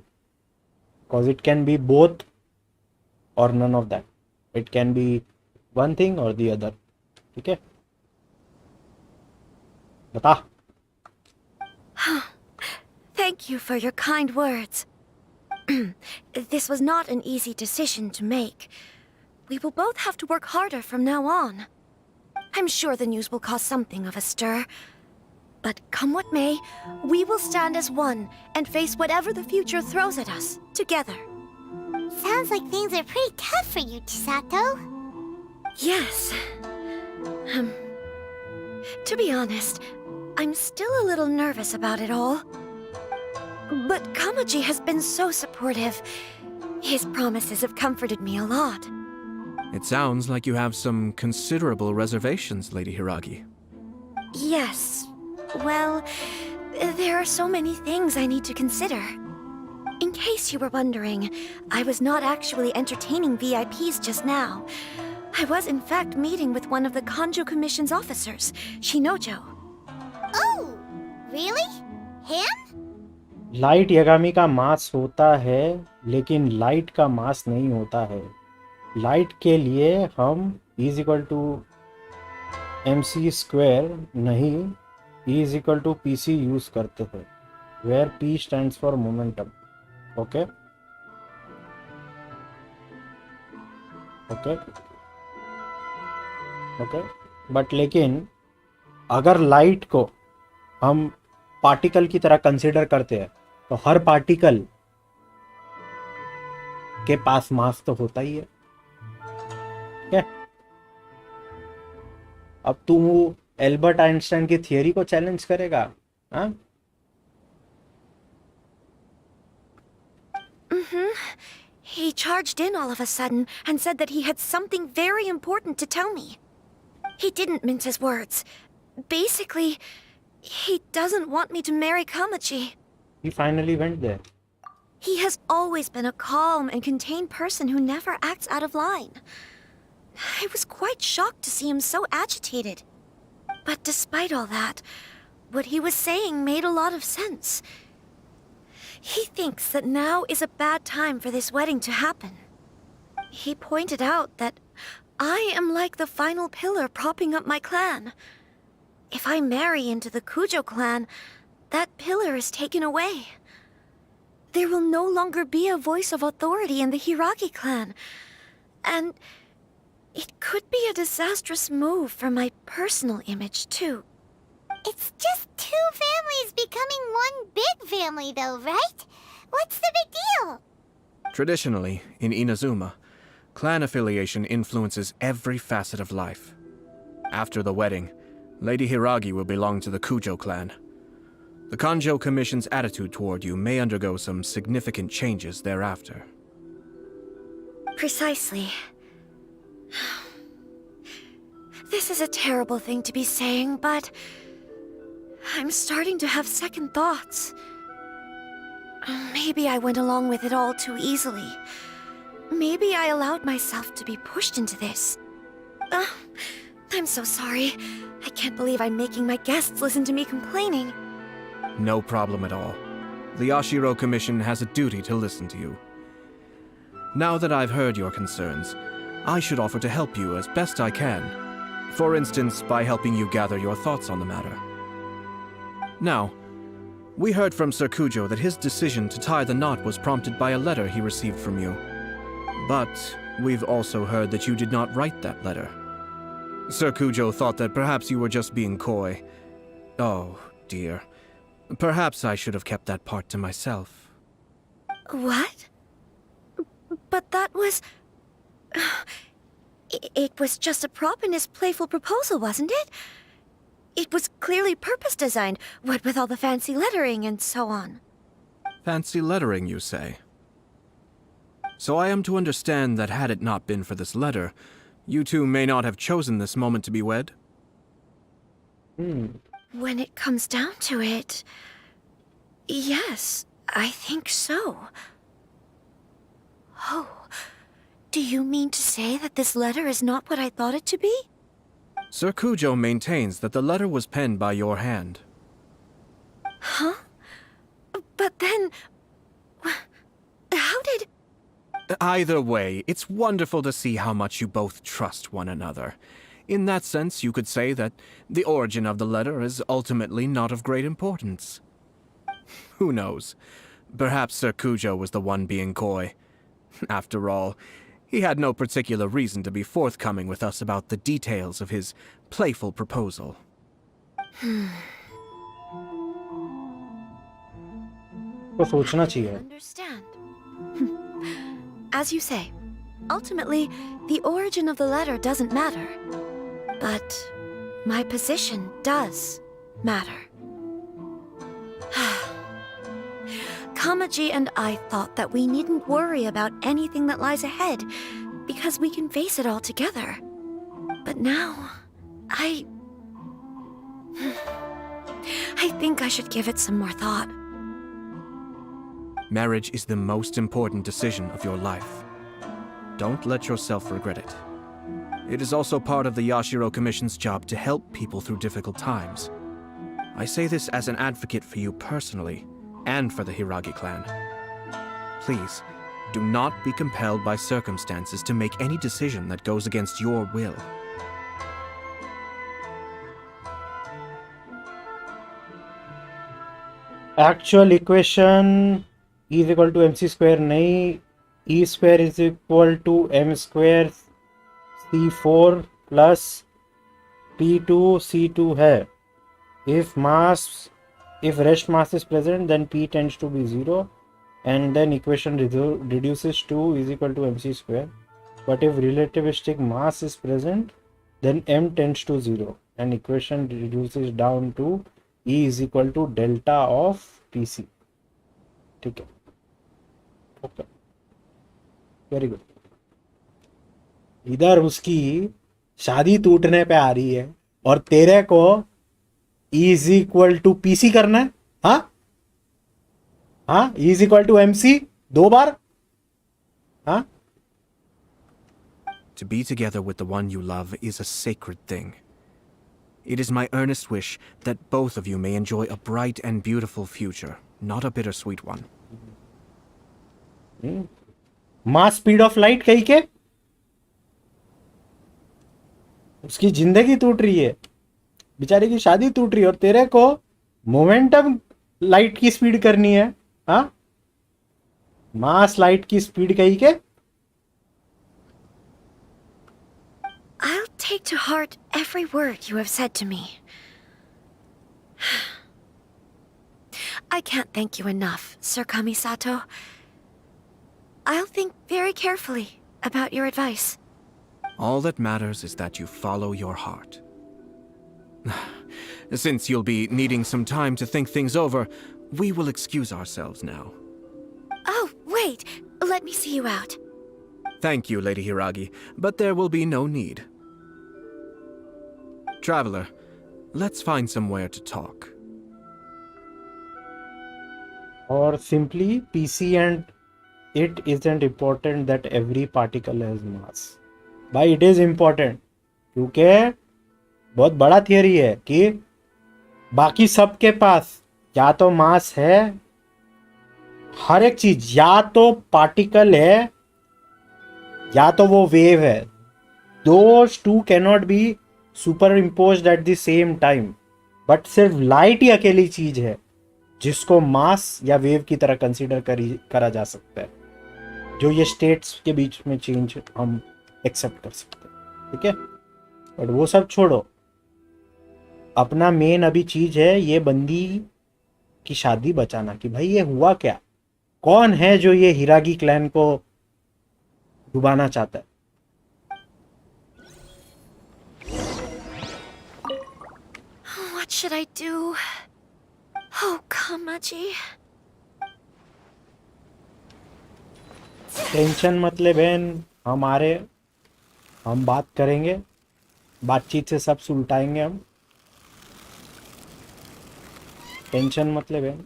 because it can be both or none of that. It can be one thing or the other. ठीक है, बता।
Thank you for your kind words. This was not an easy decision to make. We will both have to work harder from now on. I'm sure the news will cause something of a stir. But come what may, we will stand as one and face whatever the future throws at us, together.
Sounds like things are pretty tough for you, Chisato.
Yes. To be honest, I'm still a little nervous about it all. But Kamaji has been so supportive. His promises have comforted me a lot.
It sounds like you have some considerable reservations, Lady Hiragi.
Yes. Well, there are so many things I need to consider. In case you were wondering, I was not actually entertaining VIPs just now. I was in fact meeting with one of the Kanjo Commission's officers, Shinojo.
Oh, really? Him?
Light Yagami का mass होता है, लेकिन light का मास नहीं होता है। Light के लिए हम is equal to MC square नहीं, is equal to PC use करते हैं, where P stands for momentum. Okay okay okay, but लेकिन अगर लाइट को हम पार्टिकल की तरह कंसिडर करते हैं तो हर पार्टिकल के पास मास तो होता ही है। क्या अब तू एल्बर्ट आइंस्टाइन की थियरी को चैलेंज करेगा? हाँ,
He charged in all of a sudden and said that he had something very important to tell me. He didn't mince his words. Basically, he doesn't want me to marry Kamaji.
he finally went there.
He has always been a calm and contained person who never acts out of line. I was quite shocked to see him so agitated. But despite all that, what he was saying made a lot of sense. He thinks that now is a bad time for this wedding to happen. He pointed out that I am like the final pillar propping up my clan. If I marry into the Kujo clan, that pillar is taken away. There will no longer be a voice of authority in the Hiragi clan. And it could be a disastrous move for my personal image, too.
It's just two families becoming one big family, though, right? What's the big deal?
Traditionally, in Inazuma, clan affiliation influences every facet of life. After the wedding, Lady Hiragi will belong to the Kujo clan. The Kanjo Commission's attitude toward you may undergo some significant changes thereafter.
Precisely. This is a terrible thing to be saying, but I'm starting to have second thoughts. Maybe I went along with it all too easily. Maybe I allowed myself to be pushed into this. I'm so sorry. I can't believe I'm making my guests listen to me complaining.
No problem at all. The Yashiro Commission has a duty to listen to you. Now that I've heard your concerns, I should offer to help you as best I can. For instance, by helping you gather your thoughts on the matter. Now, we heard from Sir Kujo that his decision to tie the knot was prompted by a letter he received from you. But we've also heard that you did not write that letter. Sir Kujo thought that perhaps you were just being coy. Oh, dear. Perhaps I should have kept that part to myself.
What? But that was... It was just a prop in his playful proposal, wasn't it? It was clearly purpose-designed, what with all the fancy lettering and so on.
Fancy lettering, you say? So I am to understand that had it not been for this letter, you two may not have chosen this moment to be wed?
When it comes down to it... Yes, I think so. Oh, do you mean to say that this letter is not what I thought it to be?
Sir Kujo maintains that the letter was penned by your hand.
Huh? But then... How did...
Either way, it's wonderful to see how much you both trust one another. In that sense, you could say that the origin of the letter is ultimately not of great importance. Who knows? Perhaps Sir Kujo was the one being coy. After all, he had no particular reason to be forthcoming with us about the details of his playful proposal.
को सोचना चाहिए.
Understand. As you say, ultimately, the origin of the letter doesn't matter. But my position does matter. Kamaji and I thought that we needn't worry about anything that lies ahead, because we can face it all together. But now, I think I should give it some more thought.
Marriage is the most important decision of your life. Don't let yourself regret it. It is also part of the Yashiro Commission's job to help people through difficult times. I say this as an advocate for you personally, and for the Hiragi clan. Please, do not be compelled by circumstances to make any decision that goes against your will.
Actual equation E is equal to mc square नहीं, E square is equal to m square c4 plus p2 c2 है. If rest mass is present, then p tends to be 0, and then equation reduces to is equal to mc square. But if relativistic mass is present, then m tends to 0, and equation reduces down to E is equal to delta of pc. ठीक है. Okay, very good. इधर उसकी शादी टूटने पे आ रही है और तेरे को E is equal to PC करना है. हाँ हाँ, E is equal to MC 2 बार. हाँ.
To be together with the one you love is a sacred thing. It is my earnest wish that both of you may enjoy a bright and beautiful future, not a bittersweet one.
Mass speed of light कही के उसकी जिंदगी टूट रही है, बेचारे की शादी टूट रही है, और तेरे को मोमेंटम लाइट की स्पीड करनी है. हाँ, मास लाइट की स्पीड कही के.
I'll take to heart every word you have said to me. I can't thank you enough, Sir Kamisato. I'll think very carefully about your advice.
All that matters is that you follow your heart. Since you'll be needing some time to think things over, we will excuse ourselves now.
Oh, wait! Let me see you out.
Thank you, Lady Hiragi, but there will be no need. Traveler, let's find somewhere to talk.
Or simply, PC and it isn't important that every particle has mass. भाई it is important, क्योंकि बहुत बड़ा theory है कि बाकी सबके पास या तो मास है, हर एक चीज या तो पार्टिकल है या तो वो वेव है. Those two cannot be superimposed at the same time. But सिर्फ लाइट ही अकेली चीज है जिसको मास या वेव की तरह कंसीडर करा जा सकता है, जो ये स्टेट्स के बीच में चेंज हम एक्सेप्ट कर सकते हैं. ठीक है, बट वो सब छोड़ो. अपना मेन अभी चीज है ये बंदी की शादी बचाना, कि भाई ये हुआ क्या, कौन है जो ये हिरागी क्लैन को डुबाना चाहता है.
What should I do? Oh, Kamaji.
Tension मत ले बहन, हम बात करेंगे, बातचीत से सब सुलटाएंगे हम. टेंशन मत ले बहन.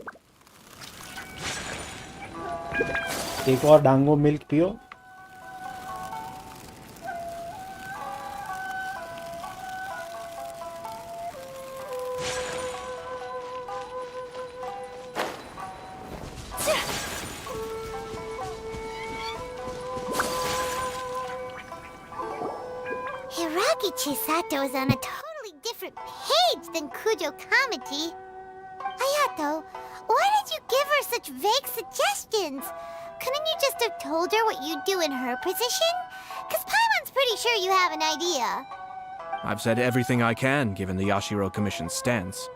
एक और डांगो मिल्क पियो.
Hiragi Chisato is on a totally different page than Kujo Kamaji. Ayato, why did you give her such vague suggestions? Couldn't you just have told her what you'd do in her position? Because Paimon's pretty sure you have an idea.
I've said everything I can, given the Yashiro Commission's stance.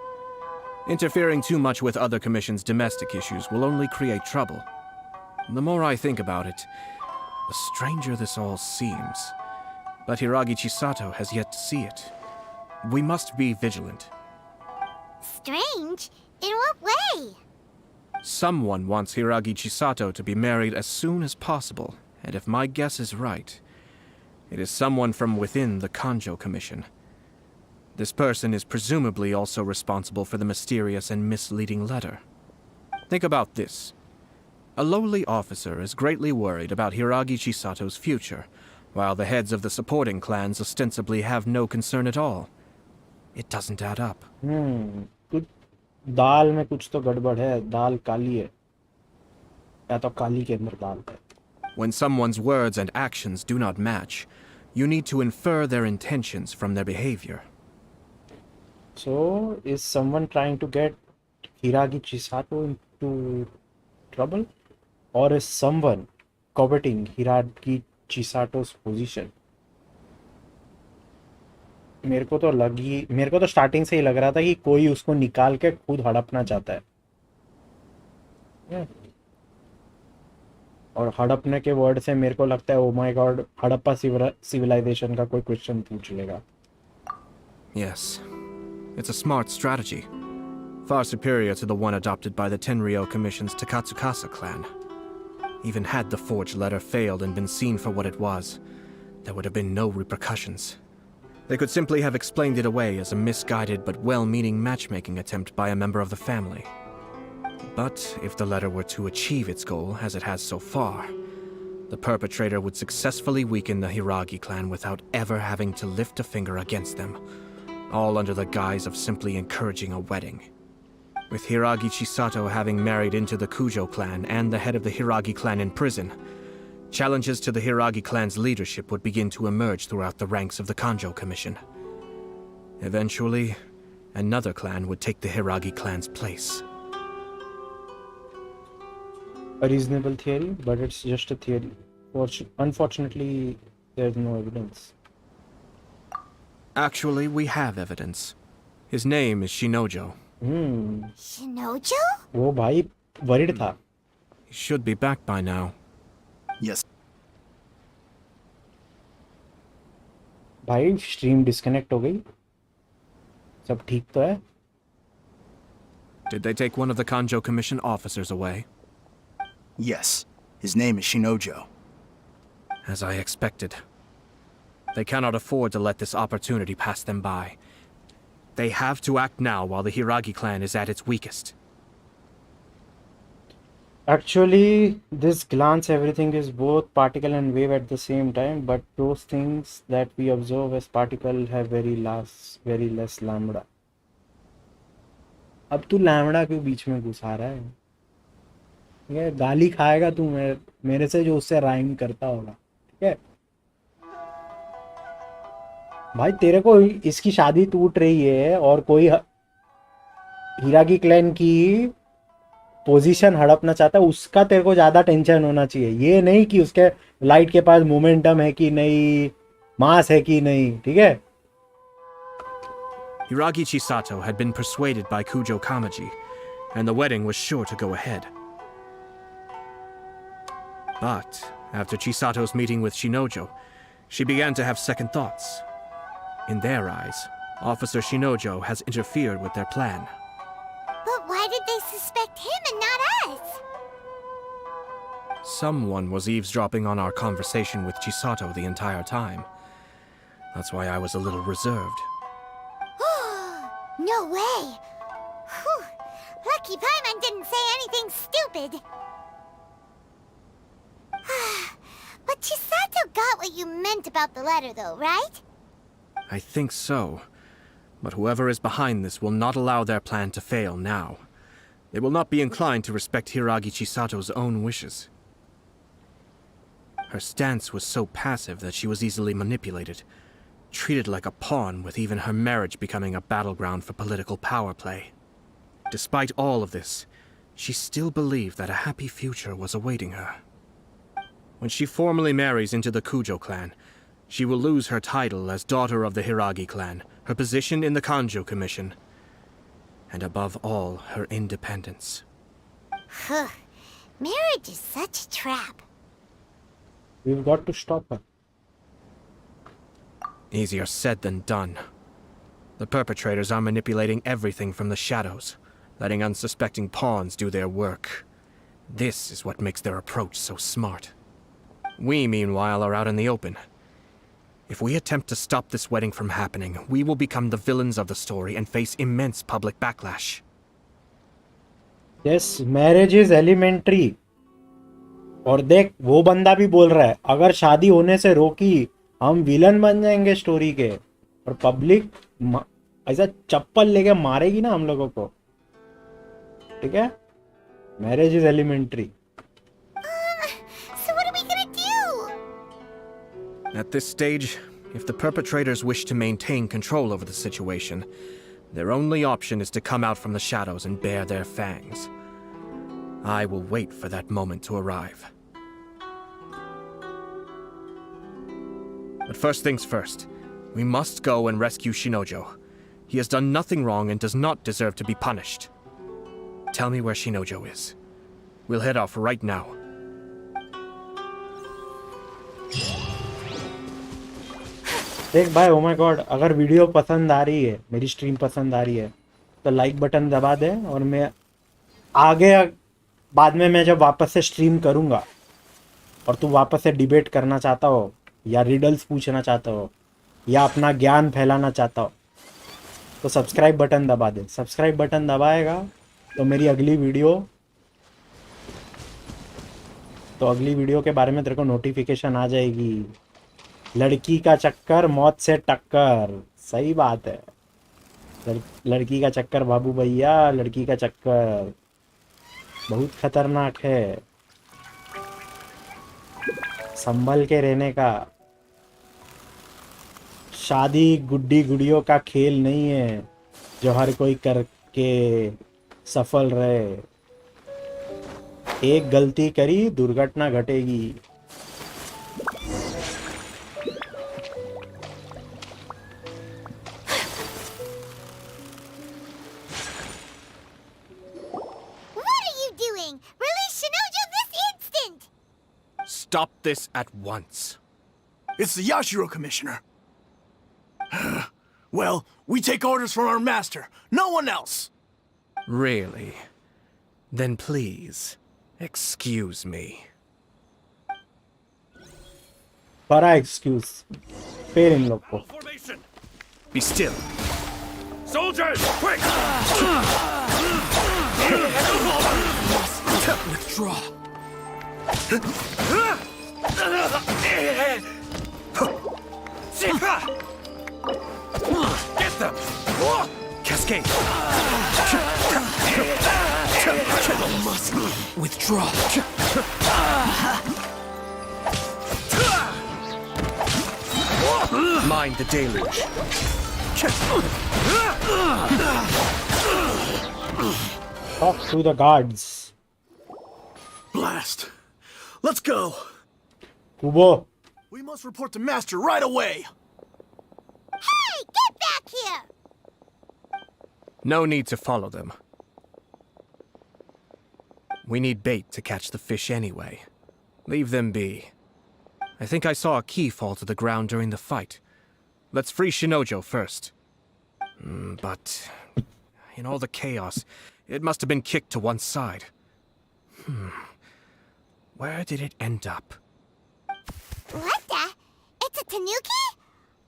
Interfering too much with other commissions' domestic issues will only create trouble. The more I think about it, the stranger this all seems. But Hiragi Chisato has yet to see it. We must be vigilant.
Strange? In what way?
Someone wants Hiragi Chisato to be married as soon as possible, and if my guess is right, it is someone from within the Kanjo Commission. This person is presumably also responsible for the mysterious and misleading letter. Think about this. A lowly officer is greatly worried about Hiragi Chisato's future, while the heads of the supporting clans ostensibly have no concern at all. It doesn't add up.
कुछ दाल में कुछ तो गड़बड़ है. दाल काली है या तो काली के अंदर दाल है.
When someone's words and actions do not match, you need to infer their intentions from their behavior.
So, is someone trying to get Hiragi Chisato into trouble? Or is someone coveting Hiragi Chisato's position? मेरे को तो starting से ही लग रहा था कि कोई उसको निकाल के खुद हड़पना चाहता है. और हड़पने के वर्ड से मेरे को लगता है, oh my God, Harappa civilisation का कोई क्वेश्चन पूछ लेगा.
Yes. It's a smart strategy, far superior to the one adopted by the Tenryou Commission's Takatsukasa clan. Even had the forged letter failed and been seen for what it was, there would have been no repercussions. They could simply have explained it away as a misguided but well-meaning matchmaking attempt by a member of the family. But if the letter were to achieve its goal, as it has so far, the perpetrator would successfully weaken the Hiragi clan without ever having to lift a finger against them, all under the guise of simply encouraging a wedding. With Hiragi Chisato having married into the Kujo clan and the head of the Hiragi clan in prison, challenges to the Hiragi clan's leadership would begin to emerge throughout the ranks of the Kanjo Commission. Eventually, another clan would take the Hiragi clan's place.
A reasonable theory, but it's just a theory. Unfortunately, there's no evidence.
Actually, we have evidence. His name is Shinojo.
Shinojo?
वो भाई worried था.
He should be back by now.
Yes.
भाई stream disconnect हो गई. सब ठीक तो है?
Did they take one of the Kanjo Commission officers away?
Yes. His name is Shinojo.
As I expected. They cannot afford to let this opportunity pass them by. They have to act now while the Hiragi clan is at its weakest.
Actually, this glance everything is both particle and wave at the same time, but those things that we observe as particle have very less lambda. अब तू lambda क्यों बीच में घुसा रहा है? ये गाली खाएगा तू मेरे से जो उससे राइम करता होगा. ठीक है भाई, तेरे को इसकी शादी टूट रही है और कोई हिरागी क्लैन की पोजीशन हड़पना चाहता है, उसका तेरे को ज्यादा टेंशन होना चाहिए. ये नहीं कि उसके लाइट के पास मोमेंटम है कि नहीं, मास है कि नहीं. ठीक है.
Hiragi Chisato had been persuaded by Kujo Kamaji, and the wedding was sure to go ahead. But after Chisato's meeting with Shinojo, she began to have second thoughts. In their eyes, Officer Shinojo has interfered with their plan.
But why did they suspect him and not us?
Someone was eavesdropping on our conversation with Chisato the entire time. That's why I was a little reserved.
No way! Whew. Lucky Paimon didn't say anything stupid. But Chisato got what you meant about the letter though, right?
I think so. But whoever is behind this will not allow their plan to fail now. They will not be inclined to respect Hiragi Chisato's own wishes. Her stance was so passive that she was easily manipulated. treated like a pawn, with even her marriage becoming a battleground for political power play. Despite all of this, she still believed that a happy future was awaiting her. When she formally marries into the Kujo clan, she will lose her title as daughter of the Hiragi clan, her position in the Kanjo Commission, and above all, her independence.
Marriage is such a trap.
We've got to stop her.
Easier said than done. The perpetrators are manipulating everything from the shadows, letting unsuspecting pawns do their work. This is what makes their approach so smart. We, meanwhile, are out in the open. If we attempt to stop this wedding from happening, we will become the villains of the story and face immense public backlash.
Yes, marriage is elementary. और देख वो बंदा भी बोल रहा है अगर शादी होने से रोकी हम विलन बन जाएंगे स्टोरी के और पब्लिक ऐसा चप्पल लेके मारेगी ना हम लोगों को. ठीक है, marriage is elementary.
So what are we gonna do?
At this stage, if the perpetrators wish to maintain control over the situation, their only option is to come out from the shadows and bare their fangs. I will wait for that moment to arrive. But first things first, we must go and rescue Shinojo. He has done nothing wrong and does not deserve to be punished. Tell me where Shinojo is. We'll head off right now.
देख भाई, ओ my God, अगर video पसंद आ रही है, मेरी stream पसंद आ रही है तो लाइक बटन दबा दे. और मैं आगे बाद में मैं जब वापस से स्ट्रीम करूँगा और तू वापस से डिबेट करना चाहता हो या रिडल्स पूछना चाहता हो या अपना ज्ञान फैलाना चाहता हो तो सब्सक्राइब बटन दबा दे. सब्सक्राइब बटन दबाएगा तो मेरी अगली वीडियो के बारे में तेरे को नोटिफिकेशन आ जाएगी. लड़की का चक्कर मौत से टक्कर. सही बात है, लड़की का चक्कर बाबू भैया, लड़की का चक्कर बहुत खतरनाक है. संभल के रहने का. शादी गुड्डी गुड़ियों का खेल नहीं है जो हर कोई करके सफल रहे. एक गलती करी दुर्घटना घटेगी.
Stop this at once.
It's the Yashiro Commissioner. Well, we take orders from our master, no one else.
Really? Then please, excuse me.
बड़ा excuse. पेड़ इन लोग को.
Be still.
Soldiers, quick!
Withdraw.
Get them!
Cascade.
Must withdraw.
Mind the deluge.
Talk to the guards.
Blast. Let's go.
Kubo.
We must report to Master right away.
Hey, get back here!
No need to follow them. We need bait to catch the fish anyway. Leave them be. I think I saw a key fall to the ground during the fight. Let's free Shinojo first. But in all the chaos, it must have been kicked to one side. Where did it end up?
What the? It's a tanuki?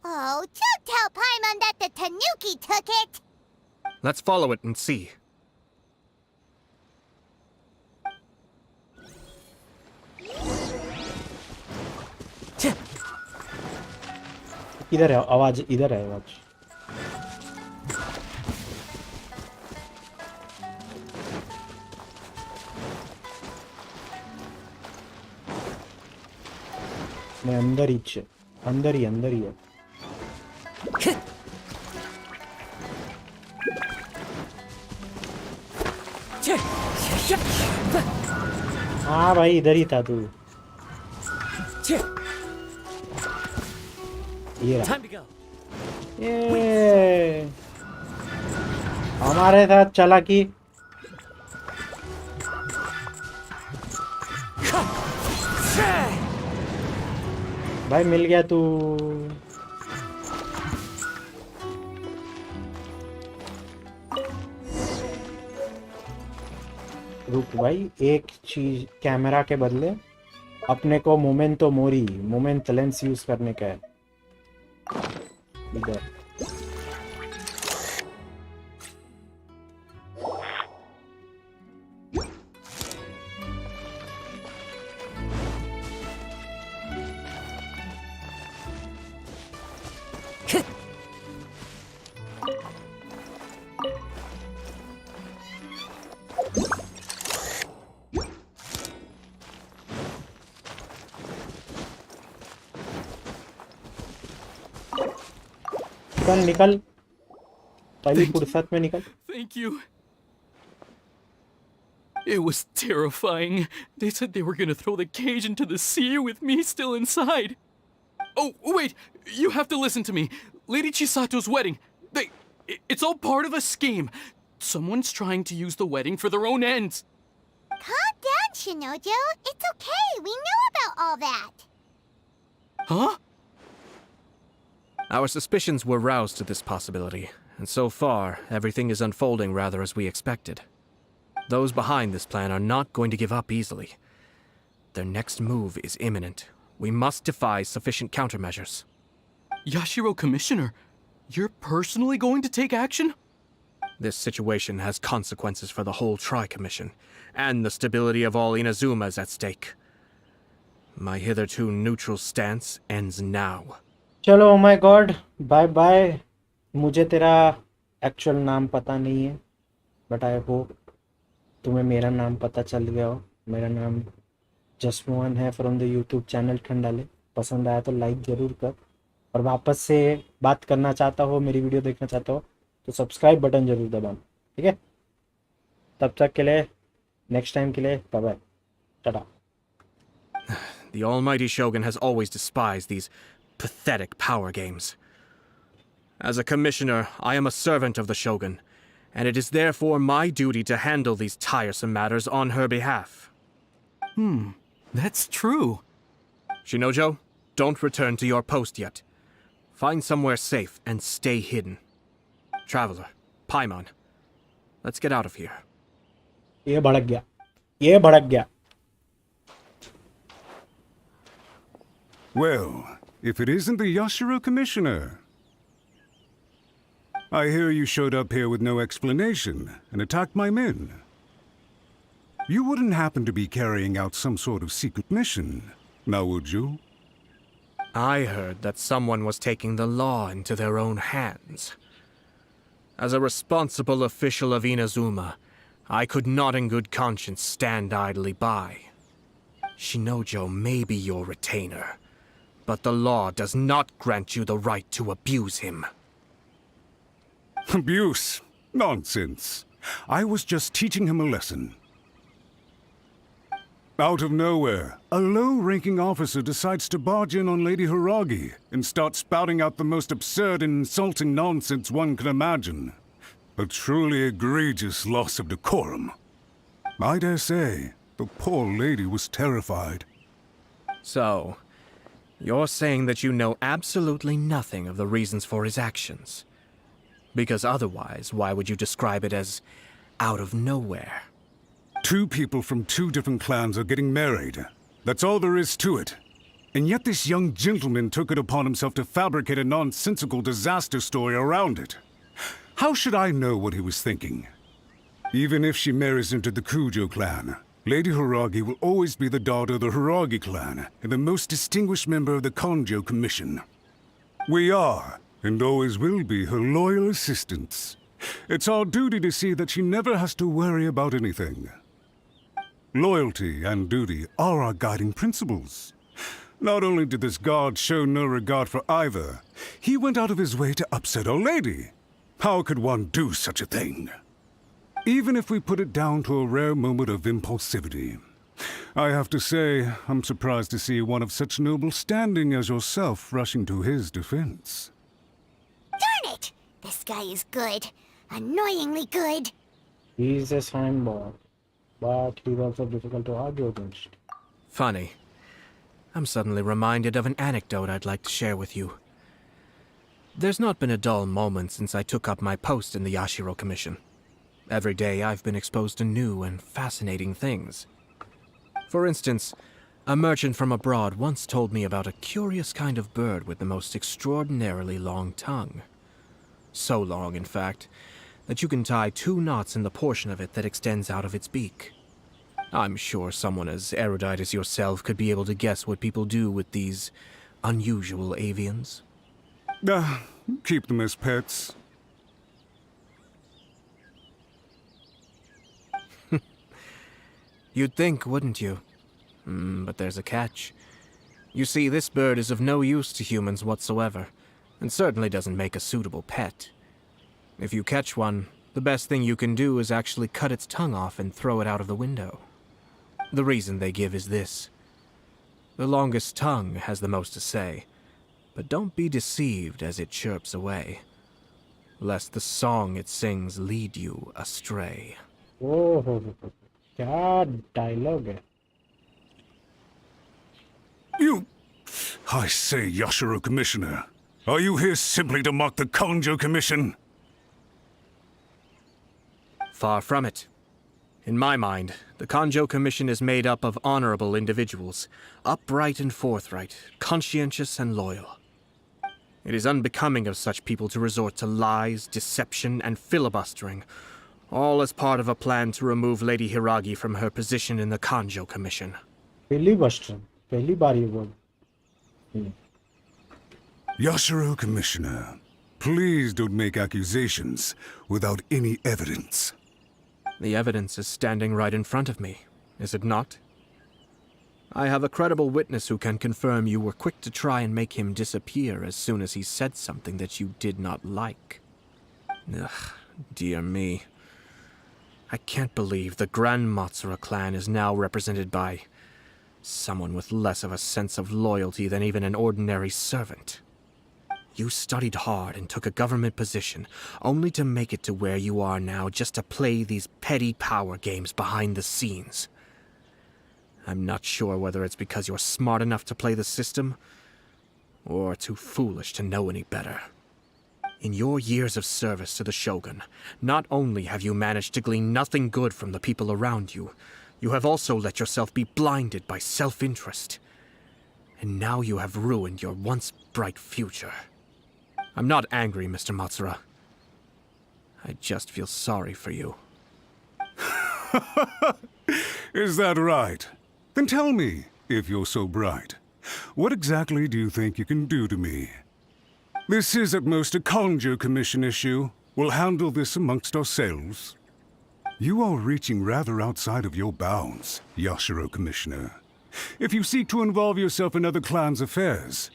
Oh, don't tell Paimon that the tanuki took it!
Let's follow it and see.
इधर है आवाज, इधर है आवाज. मैं अंदर ही है. हाँ भाई इधर ही था तू। ये रहा। ये हमारे साथ चला कि भाई मिल गया तू। रुक भाई, एक चीज कैमरा के बदले अपने को मोमेंटो मोरी मोमेंट लेंस यूज करने का है इधर। निकल निकल, पहली फुर्सत में निकल।
Thank you. It was terrifying. They said they were gonna throw the cage into the sea with me still inside. Oh, wait! You have to listen to me. Lady Chisato's wedding. It's all part of a scheme. Someone's trying to use the wedding for their own ends.
Calm down, Shinojo. It's okay. We know about all that.
Huh?
Our suspicions were roused to this possibility, and so far, everything is unfolding rather as we expected. Those behind this plan are not going to give up easily. Their next move is imminent. We must devise sufficient countermeasures.
Yashiro Commissioner, you're personally going to take action?
This situation has consequences for the whole Tri-Commission, and the stability of all Inazuma is at stake. My hitherto neutral stance ends now.
चलो, oh my God, bye bye. मुझे तेरा actual नाम पता नहीं है, but I hope तुम्हें मेरा नाम पता चल गया हो। मेरा नाम जसमोहन है फ्रॉम द यूट्यूब चैनल ठंडाले। पसंद आया तो लाइक ज़रूर कर, और वापस से बात करना चाहता हो, मेरी वीडियो देखना चाहता हो तो सब्सक्राइब बटन ज़रूर दबाना, ठीक है? तब तक के लिए, नेक्स्ट टाइम के लिए bye bye, tata.
The almighty Shogun has always despised these pathetic power games. As a commissioner, I am a servant of the Shogun, and it is therefore my duty to handle these tiresome matters on her behalf.
That's true.
Shinojo, don't return to your post yet. Find somewhere safe and stay hidden. Traveler, Paimon, let's get out of here.
ये भड़क गया, ये भड़क गया।
Well, if it isn't the Yashiro Commissioner. I hear you showed up here with no explanation and attacked my men. You wouldn't happen to be carrying out some sort of secret mission, now would you?
I heard that someone was taking the law into their own hands. As a responsible official of Inazuma, I could not in good conscience stand idly by. Shinojo may be your retainer, but the law does not grant you the right to abuse him.
Abuse? Nonsense. I was just teaching him a lesson. Out of nowhere, a low-ranking officer decides to barge in on Lady Hiragi and start spouting out the most absurd and insulting nonsense one can imagine. A truly egregious loss of decorum. I dare say, the poor lady was terrified.
So, you're saying that you know absolutely nothing of the reasons for his actions. Because otherwise, why would you describe it as out of nowhere?
Two people from two different clans are getting married. That's all there is to it. And yet this young gentleman took it upon himself to fabricate a nonsensical disaster story around it. How should I know what he was thinking? Even if she marries into the Kujo clan, Lady Hiragi will always be the daughter of the Hiragi clan and the most distinguished member of the Konjo Commission. We are, and always will be, her loyal assistants. It's our duty to see that she never has to worry about anything. Loyalty and duty are our guiding principles. Not only did this guard show no regard for either, he went out of his way to upset our lady. How could one do such a thing? Even if we put it down to a rare moment of impulsivity. I have to say, I'm surprised to see one of such noble standing as yourself rushing to his defense.
Darn it! This guy is good. Annoyingly good.
He's a slime but he's also difficult to argue against.
Funny. I'm suddenly reminded of an anecdote I'd like to share with you. There's not been a dull moment since I took up my post in the Yashiro Commission. Every day I've been exposed to new and fascinating things. For instance, a merchant from abroad once told me about a curious kind of bird with the most extraordinarily long tongue. So long, in fact, that you can tie 2 knots in the portion of it that extends out of its beak. I'm sure someone as erudite as yourself could be able to guess what people do with these unusual avians.
Keep them as pets.
You'd think, wouldn't you? But there's a catch. You see, this bird is of no use to humans whatsoever, and certainly doesn't make a suitable pet. If you catch one, the best thing you can do is actually cut its tongue off and throw it out of the window. The reason they give is this. The longest tongue has the most to say, but don't be deceived as it chirps away, lest the song it sings lead you astray.
Oh, क्या dialogue है?
I say, Yashiro Commissioner, are you here simply to mock the Kanjo Commission?
Far from it. In my mind, the Kanjo Commission is made up of honorable individuals, upright and forthright, conscientious and loyal. It is unbecoming of such people to resort to lies, deception, and filibustering, all as part of a plan to remove Lady Hiragi from her position in the Kanjo Commission.
Filibuster. पहली बार ये word.
Yashiro Commissioner, please don't make accusations without any evidence.
The evidence is standing right in front of me, is it not? I have a credible witness who can confirm you were quick to try and make him disappear as soon as he said something that you did not like. Ugh, dear me. I can't believe the Grand Matsura clan is now represented by someone with less of a sense of loyalty than even an ordinary servant. You studied hard and took a government position, only to make it to where you are now just to play these petty power games behind the scenes. I'm not sure whether it's because you're smart enough to play the system, or too foolish to know any better. In your years of service to the Shogun, not only have you managed to glean nothing good from the people around you, you have also let yourself be blinded by self-interest. And now you have ruined your once bright future. I'm not angry, Mr. Matsura. I just feel sorry for you.
Is that right? Then tell me, if you're so bright, what exactly do you think you can do to me? This is at most a Kanjo Commission issue. We'll handle this amongst ourselves. You are reaching rather outside of your bounds, Yashiro Commissioner. If you seek to involve yourself in other clans' affairs,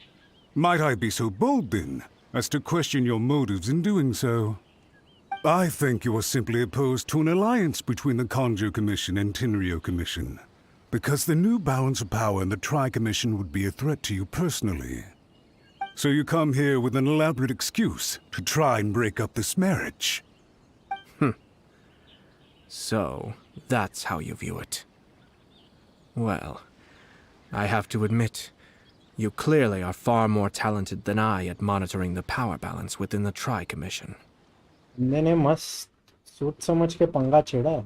might I be so bold then, as to question your motives in doing so? I think you are simply opposed to an alliance between the Kanjo Commission and Tenryo Commission, because the new balance of power in the Tri-Commission would be a threat to you personally. So you come here with an elaborate excuse to try and break up this marriage.
So, that's how you view it. Well, I have to admit, you clearly are far more talented than I at monitoring the power balance within the Tri-Commission.
मैंने मस्त सोच समझ के पंगा छेड़ा.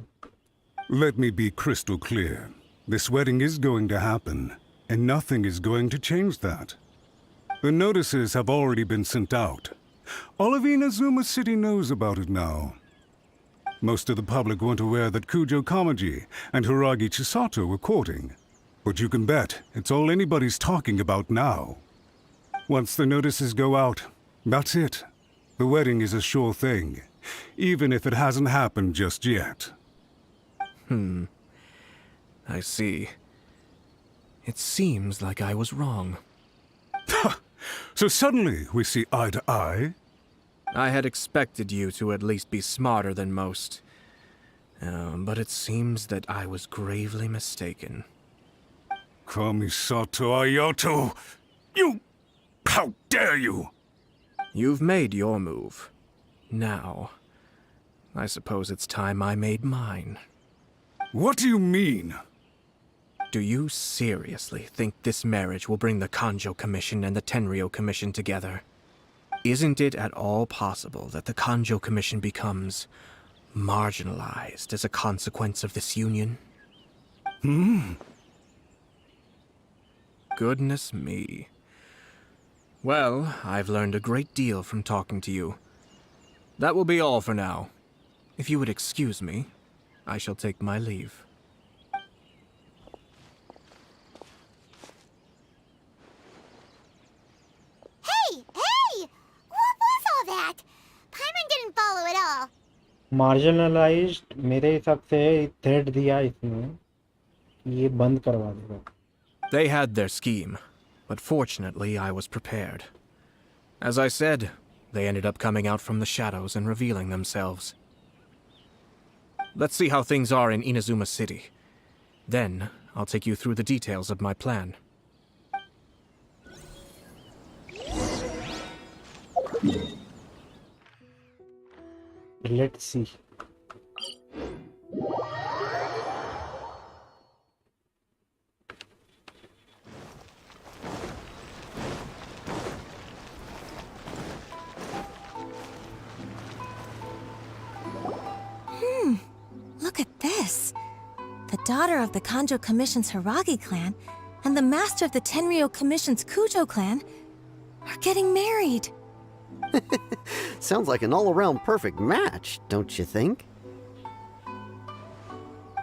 Let me be crystal clear. This wedding is going to happen, and nothing is going to change that. The notices have already been sent out. All of Inazuma City knows about it now. Most of the public weren't aware that Kujo Kamaji and Hiragi Chisato were courting. But you can bet it's all anybody's talking about now. Once the notices go out, that's it. The wedding is a sure thing, even if it hasn't happened just yet.
I see. It seems like I was wrong.
So suddenly we see eye to eye?
I had expected you to at least be smarter than most. But it seems that I was gravely mistaken.
Kamisato Ayato! You... How dare you!
You've made your move. Now, I suppose it's time I made mine.
What do you mean?
Do you seriously think this marriage will bring the Kanjo Commission and the Tenryou Commission together? Isn't it at all possible that the Kanjo Commission becomes marginalized as a consequence of this union? Goodness me. Well, I've learned a great deal from talking to you. That will be all for now. If you would excuse me, I shall take my leave.
Hey! What was all that? Paimon didn't follow at all.
Marginalised मेरे हिसाब से thread दिया इसने ये बंद करवा देगा.
They had their scheme, but fortunately I was prepared. As I said, they ended up coming out from the shadows and revealing themselves. Let's see how things are in Inazuma City. Then, I'll take you through the details of my plan.
Let's see.
Look at this. The daughter of the Kanjo Commission's Hiragi clan and the master of the Tenryou Commission's Kujo clan are getting married.
Sounds like an all-around perfect match, don't you think?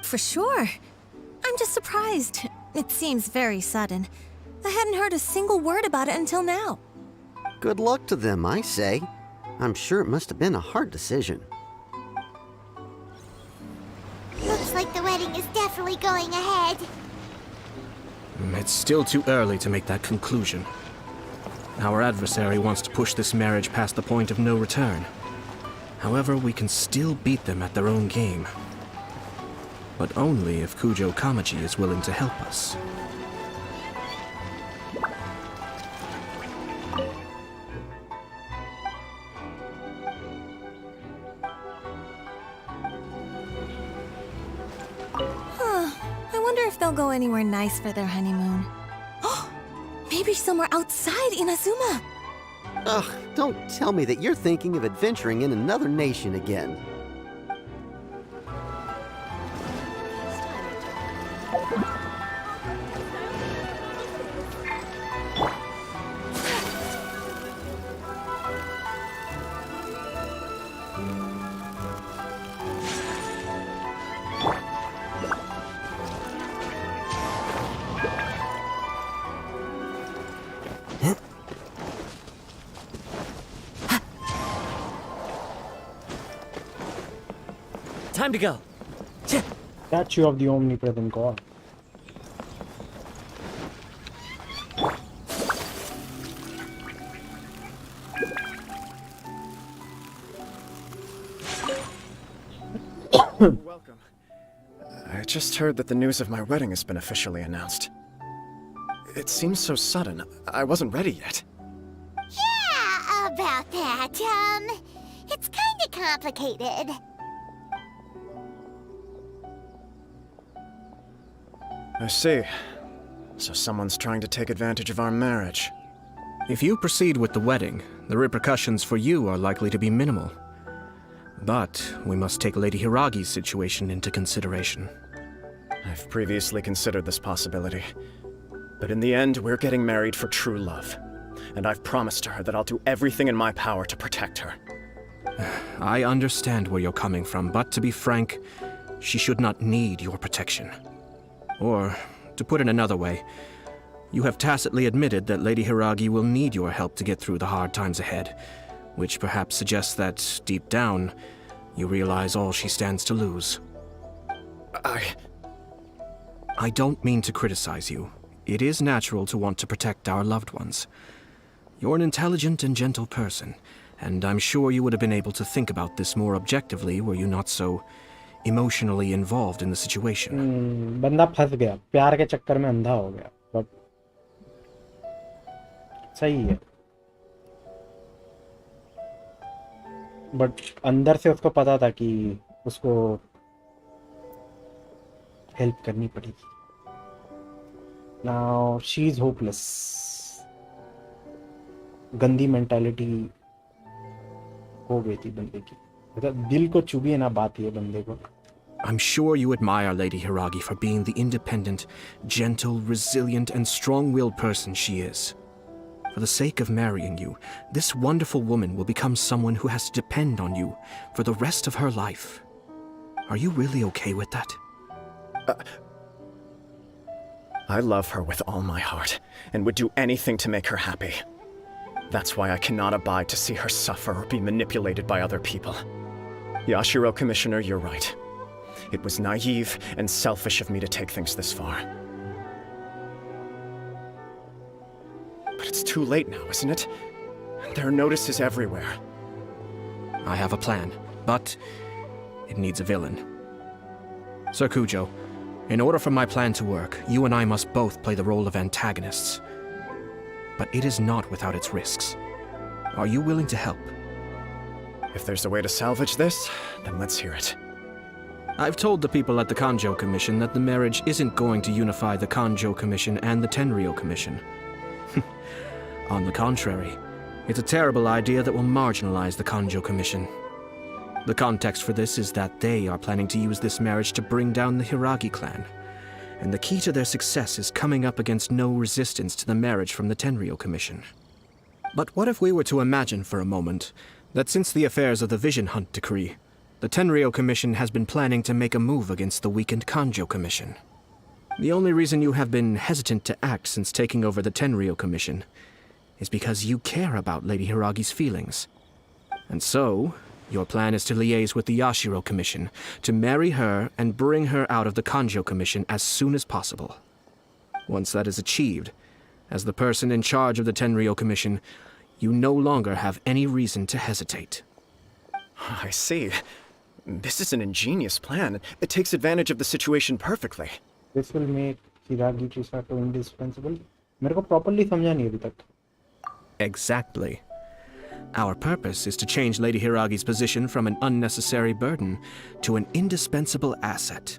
For sure. I'm just surprised. It seems very sudden. I hadn't heard a single word about it until now.
Good luck to them, I say. I'm sure it must have been a hard decision.
Looks like the wedding is definitely going ahead.
It's still too early to make that conclusion. Our adversary wants to push this marriage past the point of no return. However, we can still beat them at their own game. But only if Kujo Kamaji is willing to help us.
I wonder if they'll go anywhere nice for their honeymoon. Maybe somewhere outside Inazuma.
Ugh, don't tell me that you're thinking of adventuring in another nation again.
Time to go.
Statue of the omnipresent god.
Welcome. I just heard that the news of my wedding has been officially announced. It seems so sudden. I wasn't ready yet.
Yeah, about that. It's kinda complicated.
I see. So someone's trying to take advantage of our marriage.
If you proceed with the wedding, the repercussions for you are likely to be minimal. But we must take Lady Hiragi's situation into consideration.
I've previously considered this possibility. But in the end, we're getting married for true love. And I've promised her that I'll do everything in my power to protect her.
I understand where you're coming from, but to be frank, she should not need your protection. Or, to put it another way, you have tacitly admitted that Lady Hiragi will need your help to get through the hard times ahead, which perhaps suggests that, deep down, you realize all she stands to lose. I don't mean to criticize you. It is natural to want to protect our loved ones. You're an intelligent and gentle person, and I'm sure you would have been able to think about this more objectively were you not so emotionally involved in the situation.
बंदा फंस गया, प्यार के चक्कर में अंधा हो गया, बट सही है। बट अंदर से उसको पता था कि उसको हेल्प करनी पड़ेगी। Now she is hopeless. गंदी मेंटालिटी हो गई थी बंदे की, मतलब दिल को चुभी ना बात ये बंदे को।
I'm sure you admire Lady Hiragi for being the independent, gentle, resilient, and strong-willed person she is. For the sake of marrying you, this wonderful woman will become someone who has to depend on you for the rest of her life. Are you really okay with that?
I love her with all my heart, and would do anything to make her happy. That's why I cannot abide to see her suffer or be manipulated by other people. Yashiro, Commissioner, you're right. It was naive and selfish of me to take things this far. But it's too late now, isn't it? There are notices everywhere.
I have a plan, but it needs a villain. Sir Kujo, in order for my plan to work, you and I must both play the role of antagonists. But it is not without its risks. Are you willing to help?
If there's a way to salvage this, then let's hear it.
I've told the people at the Kanjo Commission that the marriage isn't going to unify the Kanjo Commission and the Tenryou Commission. On the contrary, it's a terrible idea that will marginalize the Kanjo Commission. The context for this is that they are planning to use this marriage to bring down the Hiragi clan. And the key to their success is coming up against no resistance to the marriage from the Tenryou Commission. But what if we were to imagine for a moment that since the affairs of the Vision Hunt decree, the Tenryou Commission has been planning to make a move against the weakened Kanjo Commission? The only reason you have been hesitant to act since taking over the Tenryou Commission is because you care about Lady Hiragi's feelings. And so, your plan is to liaise with the Yashiro Commission, to marry her and bring her out of the Kanjo Commission as soon as possible. Once that is achieved, as the person in charge of the Tenryou Commission, you no longer have any reason to hesitate.
I see. This is an ingenious plan. It takes advantage of the situation perfectly.
This will make Hiragi Chisato indispensable. मेरे को properly समझा नहीं अभी तक.
Exactly. Our purpose is to change Lady Hiragi's position from an unnecessary burden to an indispensable asset.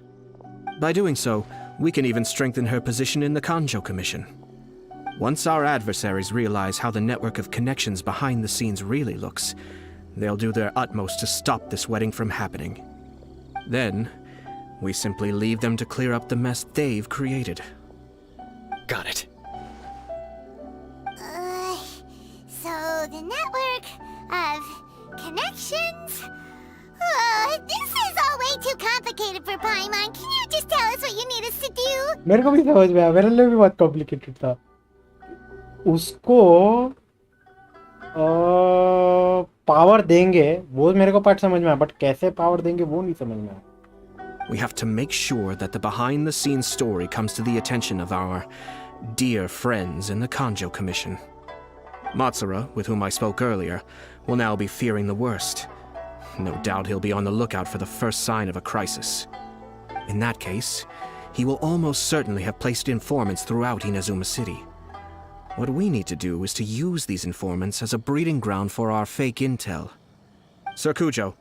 By doing so, we can even strengthen her position in the Kanjo Commission. Once our adversaries realize how the network of connections behind the scenes really looks, they'll do their utmost to stop this wedding from happening. Then, we simply leave them to clear up the mess they've created.
Got it.
So the network of connections? This is all way too complicated for Paimon. Can you just tell us what you need us to do?
मेरे को भी समझ में आया, मेरे लिए भी बहुत कॉम्प्लिकेटेड था। उसको पावर देंगे, वो मेरे को पार्ट समझ में आया, बट कैसे पावर देंगे वो नहीं समझ में आया।
We have to make sure that the behind-the-scenes story comes to the attention of our dear friends in the Kanjo Commission. Matsura, with whom I spoke earlier, will now be fearing the worst. No doubt he'll be on the lookout for the first sign of a crisis. In that case, he will almost certainly have placed informants throughout Inazuma City. What we need to do is to use these informants as a breeding ground for our fake intel. Sir Kujo,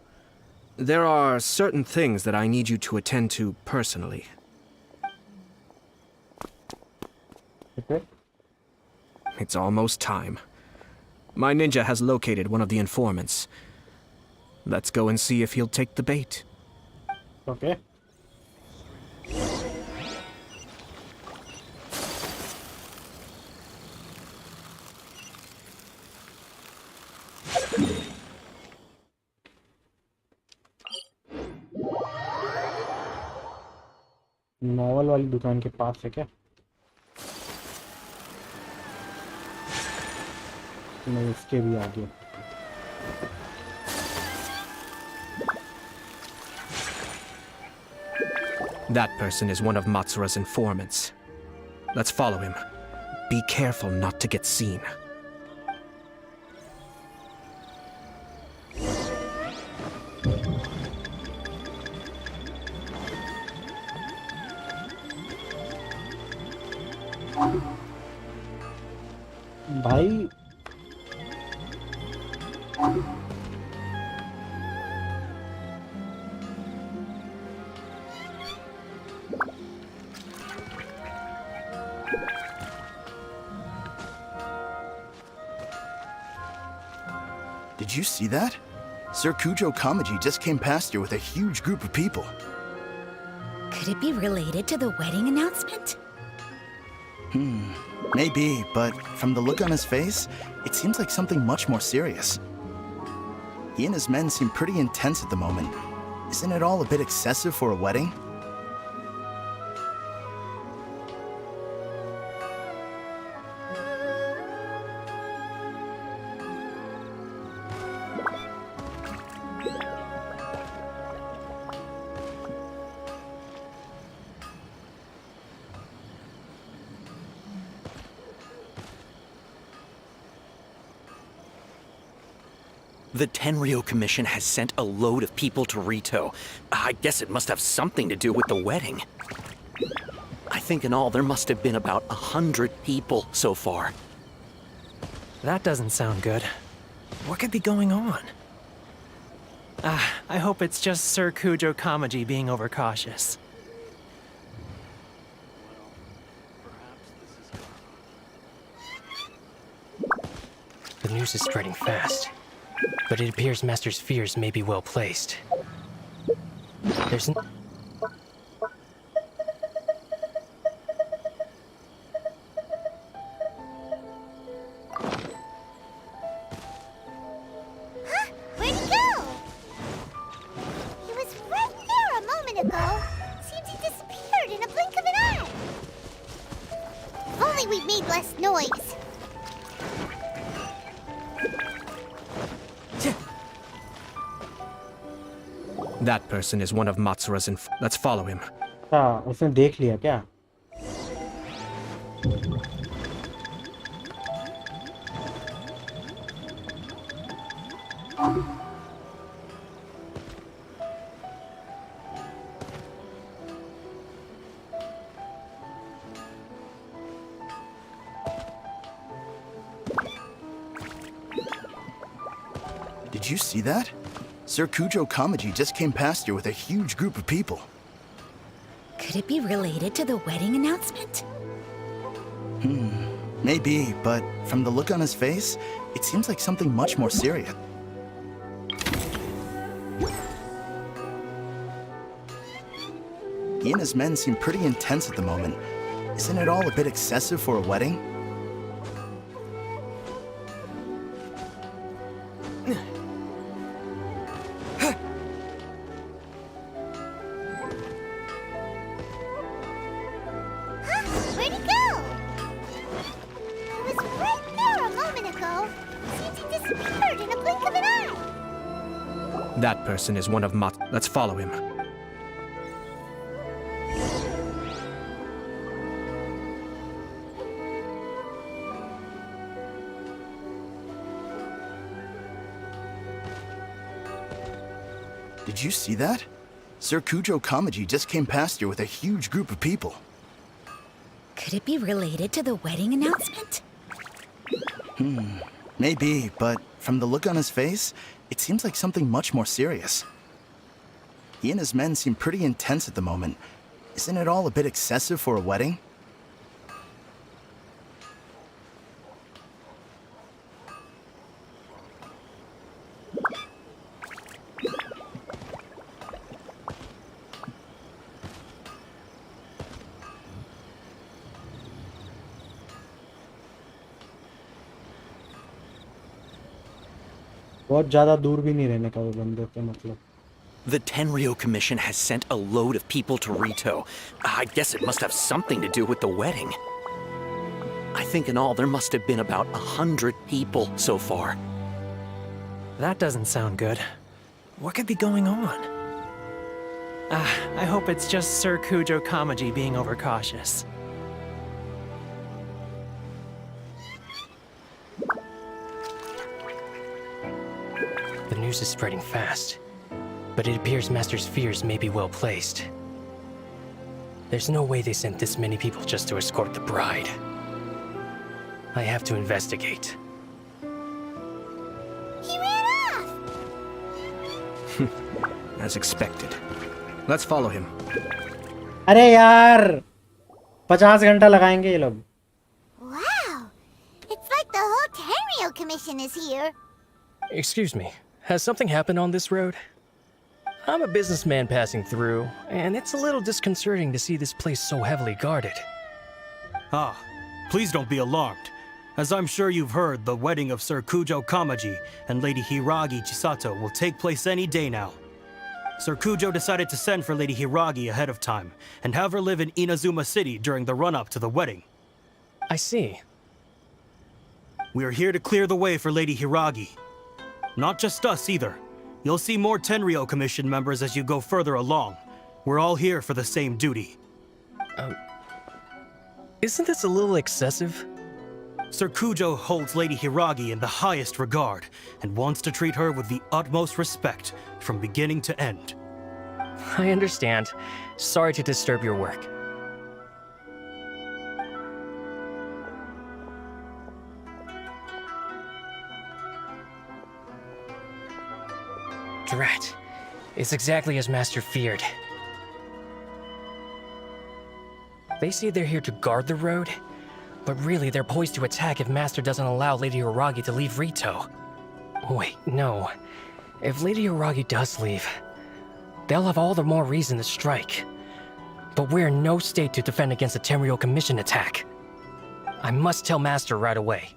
there are certain things that I need you to attend to personally.
Okay.
It's almost time. My ninja has located one of the informants. Let's go and see if he'll take the bait.
Okay. Novel वाली दुकान के पास है क्या? नहीं, इसके भी आगे।
That person is one of Matsura's informants. Let's follow him. Be careful not to get seen.
भाई
Did you see that? Sir Kujo Kamaji just came past here with a huge group of people.
Could it be related to the wedding announcement?
Maybe, but from the look on his face, it seems like something much more serious. He and his men seem pretty intense at the moment. Isn't it all a bit excessive for a wedding?
The Tenryo Commission has sent a load of people to Rito. I guess it must have something to do with the wedding. I think in all there must have been about 100 people so far.
That doesn't sound good. What could be going on? I hope it's just Sir Kujo Kamaji being overcautious. The news is spreading fast, but it appears Master's fears may be well placed. There's
Where'd he go? He was right there a moment ago. Seems he disappeared in a blink of an eye. If only we'd made less noise.
That person is one of Matsura's Let's follow him.
हाँ उसने देख लिया क्या?
Did you see that? Sir Kujo Kamaji just came past here with a huge group of people.
Could it be related to the wedding announcement?
Maybe, but from the look on his face, it seems like something much more serious. He and his men seem pretty intense at the moment. Isn't it all a bit excessive for a wedding?
Where'd he go? He was right there a moment ago. Seems he disappeared in a blink of an eye.
That person is one of Let's follow him.
Did you see that? Sir Kujo Kamaji just came past here with a huge group of people.
Could it be related to the wedding announcement?
Maybe, but from the look on his face, it seems like something much more serious. He and his men seem pretty intense at the moment. Isn't it all a bit excessive for a wedding?
बहुत ज़्यादा दूर भी नहीं रहने का वो बंदे पे मतलब.
The Tenryo Commission has sent a load of people to Rito. I guess it must have something to do with the wedding. I think in all there must have been about 100 people so far.
That doesn't sound good. What could be going on? I hope it's just Sir Kujo Kamaji being overcautious. The news is spreading fast, but it appears Master's fears may be well placed. There's no way they sent this many people just to escort the bride. I have to investigate.
He ran off!
As expected. Let's follow him.
अरे यार 50 घंटा लगाएंगे ये लोग.
Wow! It's like the whole Tenryo Commission is here.
Excuse me, has something happened on this road? I'm a businessman passing through, and it's a little disconcerting to see this place so heavily guarded.
Ah, please don't be alarmed. As I'm sure you've heard, the wedding of Sir Kujo Kamaji and Lady Hiragi Chisato will take place any day now. Sir Kujo decided to send for Lady Hiragi ahead of time, and have her live in Inazuma City during the run-up to the wedding.
I see.
We are here to clear the way for Lady Hiragi. Not just us either. You'll see more Tenryo Commission members as you go further along. We're all here for the same duty.
Isn't this a little excessive?
Sir Kujo holds Lady Hiragi in the highest regard, and wants to treat her with the utmost respect, from beginning to end.
I understand. Sorry to disturb your work. Drat. It's exactly as Master feared. They say they're here to guard the road, but really they're poised to attack if Master doesn't allow Lady Hiragi to leave Rito. Wait, no. If Lady Hiragi does leave, they'll have all the more reason to strike. But we're in no state to defend against a Tenryo Commission attack. I must tell Master right away.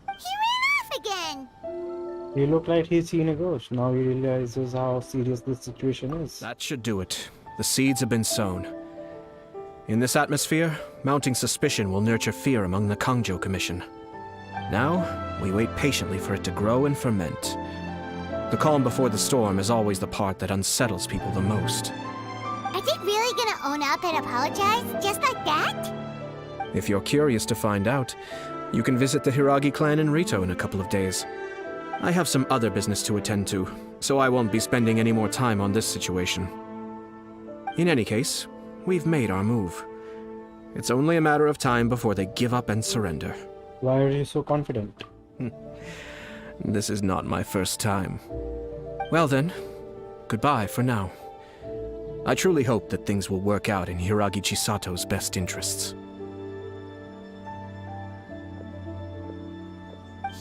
He ran off again!
He looked like he's seen a ghost. Now he realizes how serious this situation is.
That should do it. The seeds have been sown. In this atmosphere, mounting suspicion will nurture fear among the Kangjo Commission. Now, we wait patiently for it to grow and ferment. The calm before the storm is always the part that unsettles people the most.
Are they really gonna own up and apologize, just like that?
If you're curious to find out, you can visit the Hiragi clan in Rito in a couple of days. I have some other business to attend to, so I won't be spending any more time on this situation. In any case, we've made our move. It's only a matter of time before they give up and surrender.
Why are you so confident?
This is not my first time. Well then, goodbye for now. I truly hope that things will work out in Hiragi Chisato's best interests.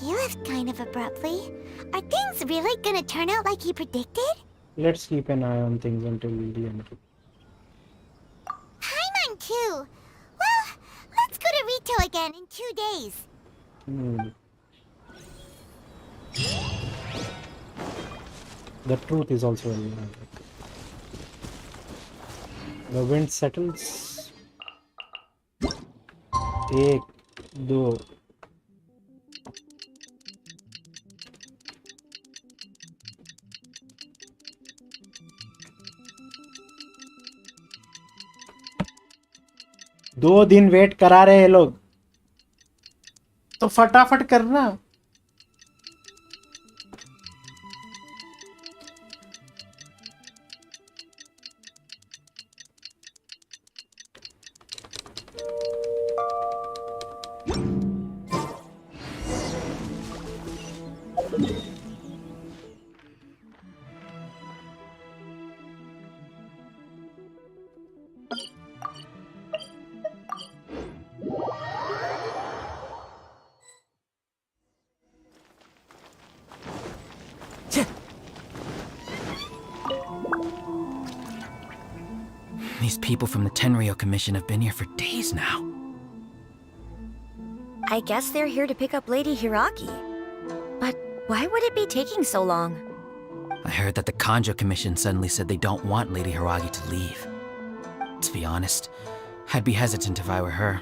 He left kind of abruptly. Are things really gonna turn out like he predicted?
Let's keep an eye on things until the end.
Paimon too. Well, let's go to Rito again in 2 days.
The truth is also in there. The wind settles. 1, 2. दो दिन wait करा रहे हैं लोग तो फटाफट करना
These people from the Tenryo Commission have been here for days now.
I guess they're here to pick up Lady Hiragi. But why would it be taking so long?
I heard that the Kanjo Commission suddenly said they don't want Lady Hiragi to leave. To be honest, I'd be hesitant if I were her.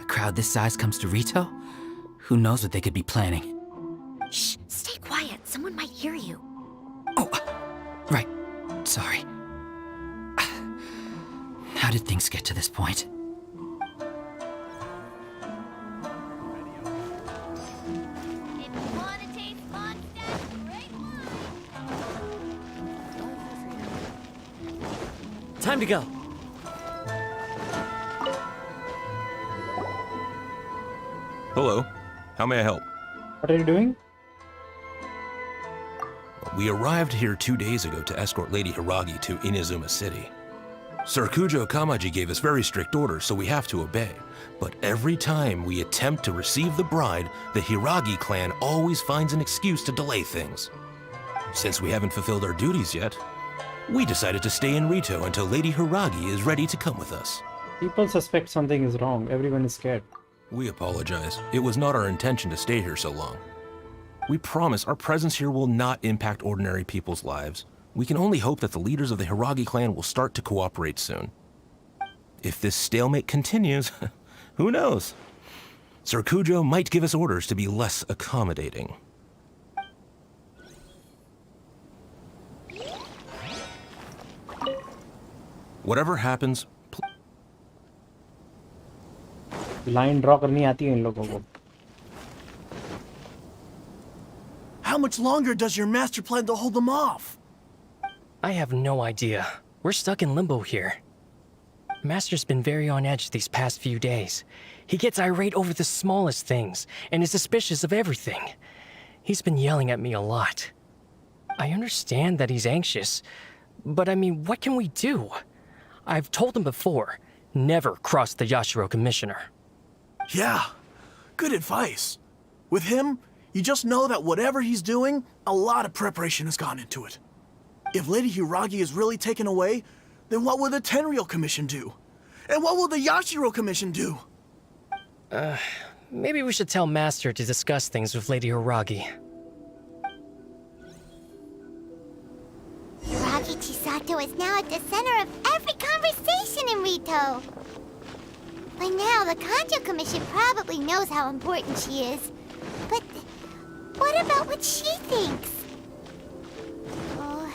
A crowd this size comes to Rito? Who knows what they could be planning?
Shh, stay quiet. Someone might hear you.
Right. Sorry. How did things get to this point?
If you wanna taste
Time to go.
Hello. How may I help?
What are you doing?
We arrived here 2 days ago to escort Lady Hiragi to Inazuma City. Sir Kujo Kamaji gave us very strict orders, so we have to obey. But every time we attempt to receive the bride, the Hiragi clan always finds an excuse to delay things. Since we haven't fulfilled our duties yet, we decided to stay in Rito until Lady Hiragi is ready to come with us.
People suspect something is wrong. Everyone is scared.
We apologize. It was not our intention to stay here so long. We promise our presence here will not impact ordinary people's lives. We can only hope that the leaders of the Hiragi clan will start to cooperate soon. If this stalemate continues, who knows? Sir Kujo might give us orders to be less accommodating. Whatever happens,
line draw करनी आती है इन लोगों को.
How much longer does your master plan to hold them off?
I have no idea. We're stuck in limbo here. Master's been very on edge these past few days. He gets irate over the smallest things and is suspicious of everything. He's been yelling at me a lot. I understand that he's anxious, but I mean, what can we do? I've told him before, never cross the Yashiro Commissioner.
Yeah, good advice. With him, you just know that whatever he's doing, a lot of preparation has gone into it. If Lady Hiragi is really taken away, then what will the Tenryou Commission do? And what will the Yashiro Commission do?
Maybe we should tell Master to discuss things with Lady Hiragi.
Hiragi Chisato is now at the center of every conversation in Rito. By now, the Kanjo Commission probably knows how important she is. But what about what she thinks? Oh,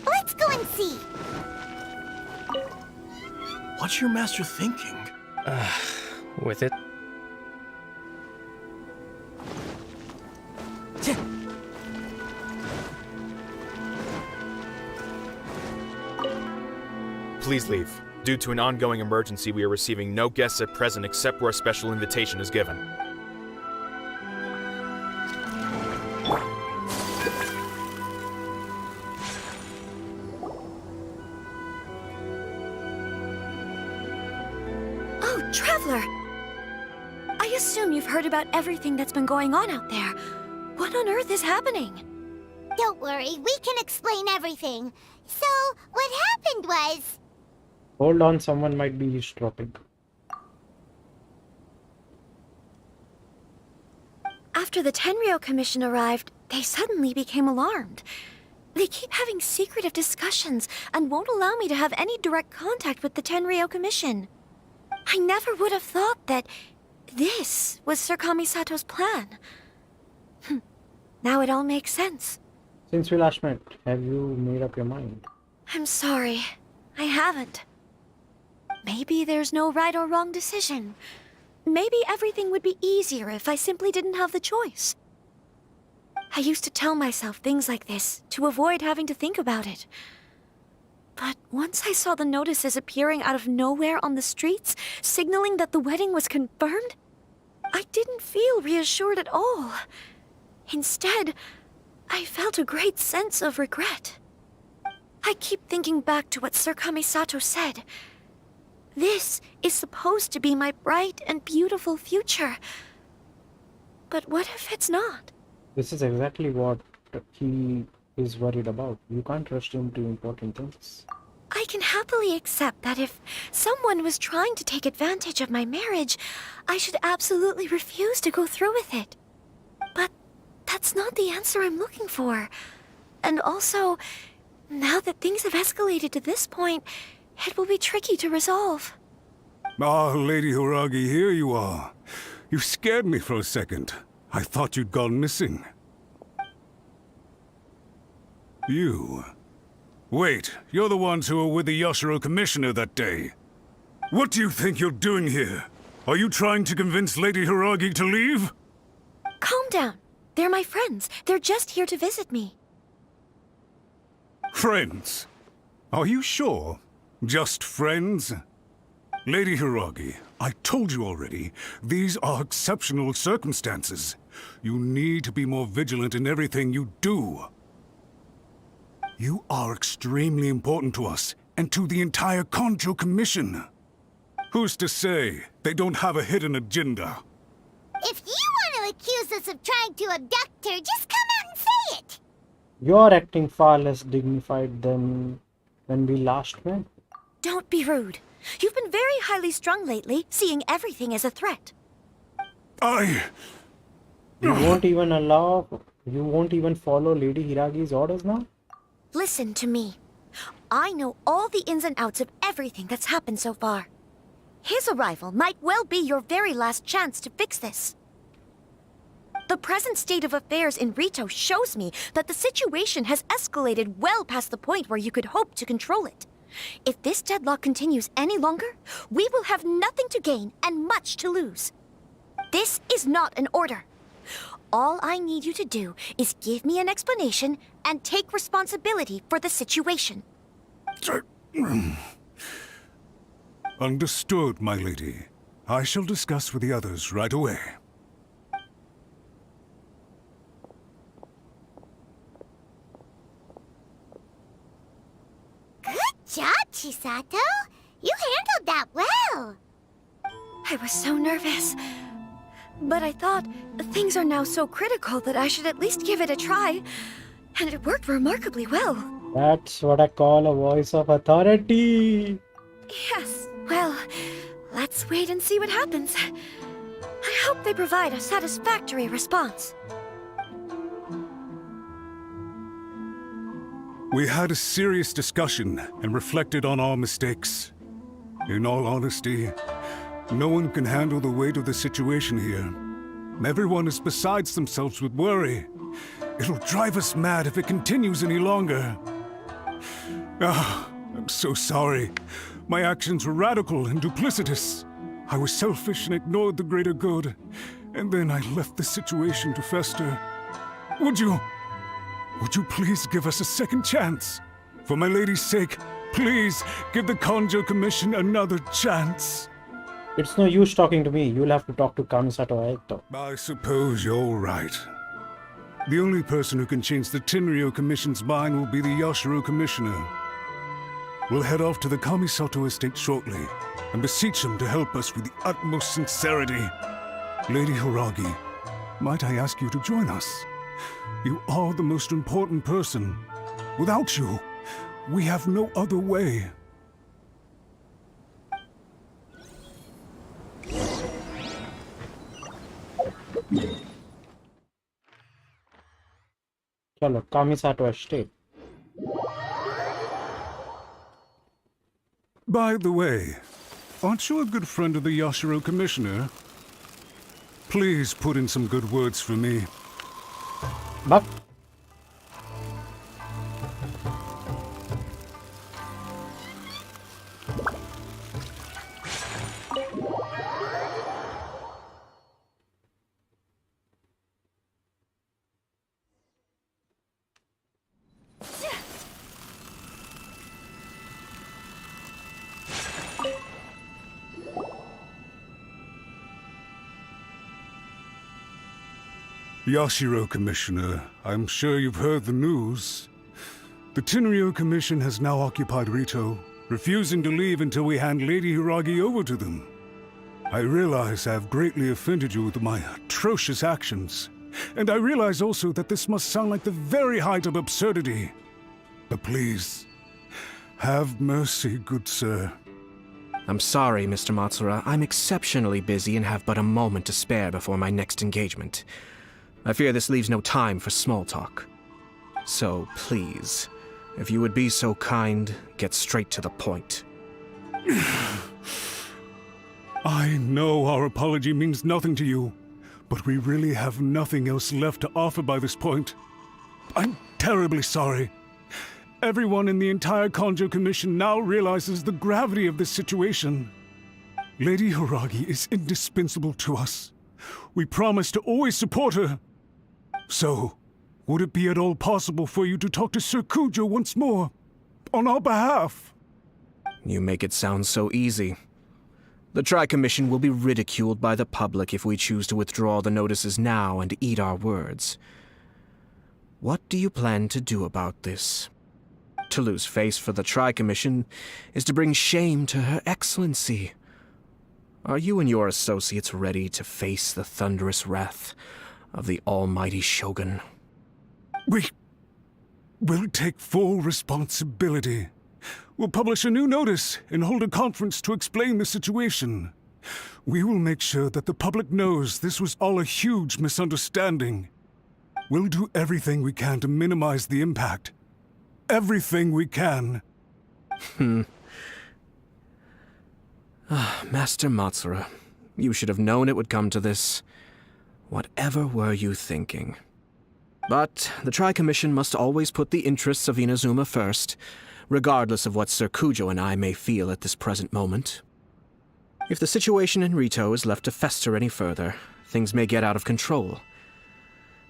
let's go and see.
What's your master thinking?
With it?
Please leave. Due to an ongoing emergency, we are receiving no guests at present except where a special invitation is given.
Oh, Traveler! I assume you've heard about everything that's been going on out there. What on earth is happening?
Don't worry, we can explain everything. So, what happened was...
Hold on, someone might be eavesdropping.
After the Tenryou Commission arrived, they suddenly became alarmed. They keep having secretive discussions and won't allow me to have any direct contact with the Tenryou Commission. I never would have thought that this was Sir Kamisato's plan. Now it all makes sense.
Since we last met, have you made up your mind?
I'm sorry. I haven't. Maybe there's no right or wrong decision. Maybe everything would be easier if I simply didn't have the choice. I used to tell myself things like this to avoid having to think about it. But once I saw the notices appearing out of nowhere on the streets, signaling that the wedding was confirmed, I didn't feel reassured at all. Instead, I felt a great sense of regret. I keep thinking back to what Sir Kamisato said. This is supposed to be my bright and beautiful future. But what if it's not?
This is exactly what he is worried about. You can't rush into important things.
I can happily accept that if someone was trying to take advantage of my marriage, I should absolutely refuse to go through with it. But that's not the answer I'm looking for. And also, now that things have escalated to this point, it will be tricky to resolve.
Ah, Lady Hiragi, here you are. You scared me for a second. I thought you'd gone missing. You? Wait, you're the ones who were with the Yashiro Commissioner that day. What do you think you're doing here? Are you trying to convince Lady Hiragi to leave?
Calm down. They're my friends. They're just here to visit me.
Friends? Are you sure? Just friends? Lady Hiragi, I told you already, these are exceptional circumstances. You need to be more vigilant in everything you do. You are extremely important to us, and to the entire Kanjo Commission. Who's to say they don't have a hidden agenda?
If you want to accuse us of trying to abduct her, just come out and say it!
You're acting far less dignified than when we last met.
Don't be rude. You've been very highly strung lately, seeing everything as a threat.
You won't even follow Lady Hiragi's orders now?
Listen to me. I know all the ins and outs of everything that's happened so far. His arrival might well be your very last chance to fix this. The present state of affairs in Rito shows me that the situation has escalated well past the point where you could hope to control it. If this deadlock continues any longer, we will have nothing to gain and much to lose. This is not an order. All I need you to do is give me an explanation and take responsibility for the situation.
Understood, my lady. I shall discuss with the others right away.
Good job, Chisato! You handled that well!
I was so nervous. But I thought things are now so critical that I should at least give it a try. And it worked remarkably well.
That's what I call a voice of authority.
Yes, well, let's wait and see what happens. I hope they provide a satisfactory response.
We had a serious discussion and reflected on our mistakes. In all honesty, no one can handle the weight of the situation here. Everyone is besides themselves with worry. It'll drive us mad if it continues any longer. I'm so sorry. My actions were radical and duplicitous. I was selfish and ignored the greater good. And then I left the situation to fester. Would you please give us a second chance? For my lady's sake, please give the Kanjo Commission another chance.
It's no use talking to me. You'll have to talk to Kamisato Aito.
I suppose you're right. The only person who can change the Tenryou Commission's mind will be the Yashiro Commissioner. We'll head off to the Kamisato estate shortly and beseech him to help us with the utmost sincerity. Lady Hiragi, might I ask you to join us? You are the most important person. Without you, we have no other way.
Chalo, Kamisato estate.
By the way, aren't you a good friend of the Yashiro Commissioner? Please put in some good words for me.
But
Yashiro Commissioner, I'm sure you've heard the news. The Tenryou Commission has now occupied Rito, refusing to leave until we hand Lady Hiragi over to them. I realize I have greatly offended you with my atrocious actions, and I realize also that this must sound like the very height of absurdity. But please, have mercy, good sir.
I'm sorry, Mr. Matsura. I'm exceptionally busy and have but a moment to spare before my next engagement. I fear this leaves no time for small talk. So, please, if you would be so kind, get straight to the point.
I know our apology means nothing to you, but we really have nothing else left to offer by this point. I'm terribly sorry. Everyone in the entire Kanjo Commission now realizes the gravity of this situation. Lady Hiragi is indispensable to us. We promise to always support her. So, would it be at all possible for you to talk to Sir Kujo once more, on our behalf?
You make it sound so easy. The Tri-Commission will be ridiculed by the public if we choose to withdraw the notices now and eat our words. What do you plan to do about this? To lose face for the Tri-Commission is to bring shame to Her Excellency. Are you and your associates ready to face the thunderous wrath of the almighty Shogun?
We'll take full responsibility. We'll publish a new notice and hold a conference to explain the situation. We will make sure that the public knows this was all a huge misunderstanding. We'll do everything we can to minimize the impact. Everything we can.
Master Matsura, you should have known it would come to this. Whatever were you thinking? But the Tri-Commission must always put the interests of Inazuma first, regardless of what Sir Kujo and I may feel at this present moment. If the situation in Rito is left to fester any further, things may get out of control.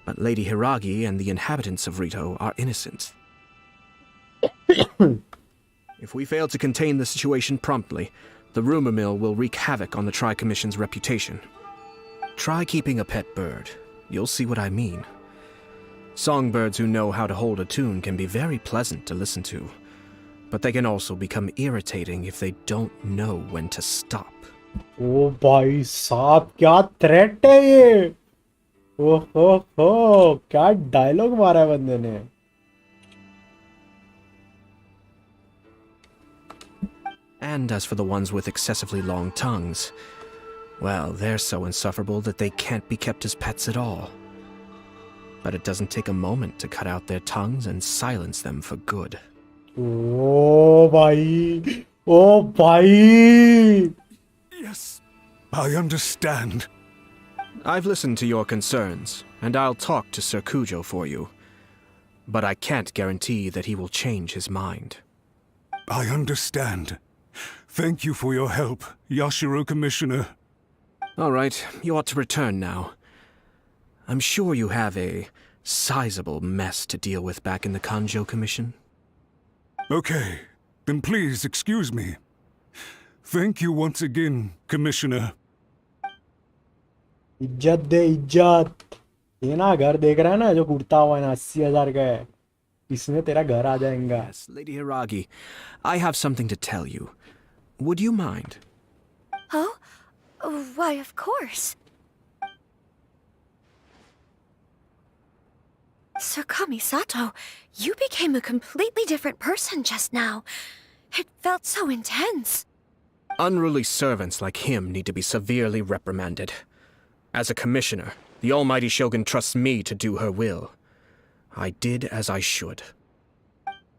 But Lady Hiragi and the inhabitants of Rito are innocent. If we fail to contain the situation promptly, the rumor mill will wreak havoc on the Tri-Commission's reputation. Try keeping a pet bird. You'll see what I mean. Songbirds who know how to hold a tune can be very pleasant to listen to, but they can also become irritating if they don't know when to stop.
ओ भाई साहब क्या threat है ये? ओहो क्या dialogue मारा है बंदे ने.
And as for the ones with excessively long tongues, well, they're so insufferable that they can't be kept as pets at all. But it doesn't take a moment to cut out their tongues and silence them for good.
Oh, bhai. Oh, bhai.
Yes, I understand.
I've listened to your concerns, and I'll talk to Sir Kujo for you. But I can't guarantee that he will change his mind.
I understand. Thank you for your help, Yashiro Commissioner.
All right, you ought to return now. I'm sure you have a sizable mess to deal with back in the Kanjo Commission.
Okay, then please excuse me. Thank you once again, Commissioner.
इज्जत दे इज्जत. ये ना घर देख रहा है ना जो कूदता हुआ है ना 80,000 का है. इसमें तेरा घर आ जाएगा.
Yes, Lady Hiragi, I have something to tell you. Would you mind?
Oh? Why, of course. Sir Kamisato, you became a completely different person just now. It felt so intense.
Unruly servants like him need to be severely reprimanded. As a commissioner, the almighty Shogun trusts me to do her will. I did as I should.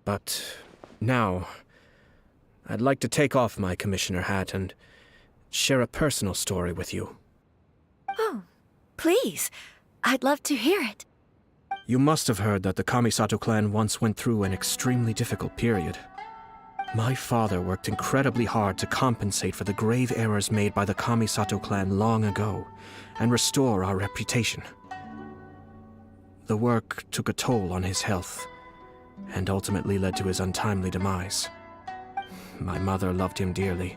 But now, I'd like to take off my commissioner hat and share a personal story with you.
Oh, please. I'd love to hear it.
You must have heard that the Kamisato clan once went through an extremely difficult period. My father worked incredibly hard to compensate for the grave errors made by the Kamisato clan long ago and restore our reputation. The work took a toll on his health and ultimately led to his untimely demise. My mother loved him dearly.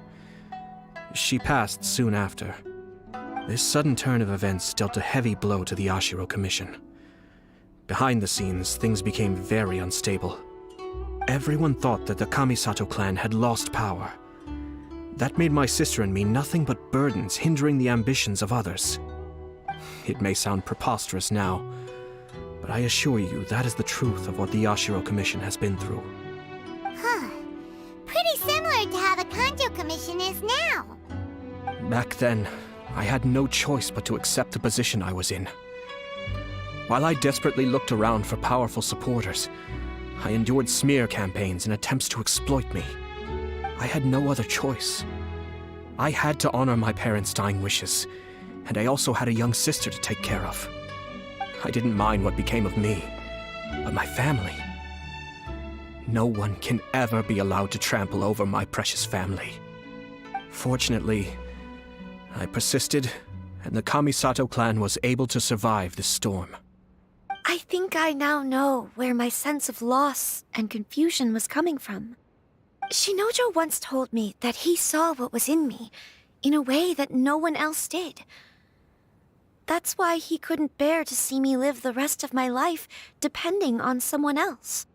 She passed soon after. This sudden turn of events dealt a heavy blow to the Yashiro Commission. Behind the scenes, things became very unstable. Everyone thought that the Kamisato clan had lost power. That made my sister and me nothing but burdens hindering the ambitions of others. It may sound preposterous now, but I assure you that is the truth of what the Yashiro Commission has been through.
Huh. Pretty similar to how the Kanjo Commission is now.
Back then, I had no choice but to accept the position I was in. While I desperately looked around for powerful supporters, I endured smear campaigns and attempts to exploit me. I had no other choice. I had to honor my parents' dying wishes, and I also had a young sister to take care of. I didn't mind what became of me, but my family. No one can ever be allowed to trample over my precious family. Fortunately, I persisted, and the Kamisato clan was able to survive this storm.
I think I now know where my sense of loss and confusion was coming from. Shinojo once told me that he saw what was in me in a way that no one else did. That's why he couldn't bear to see me live the rest of my life depending on someone else.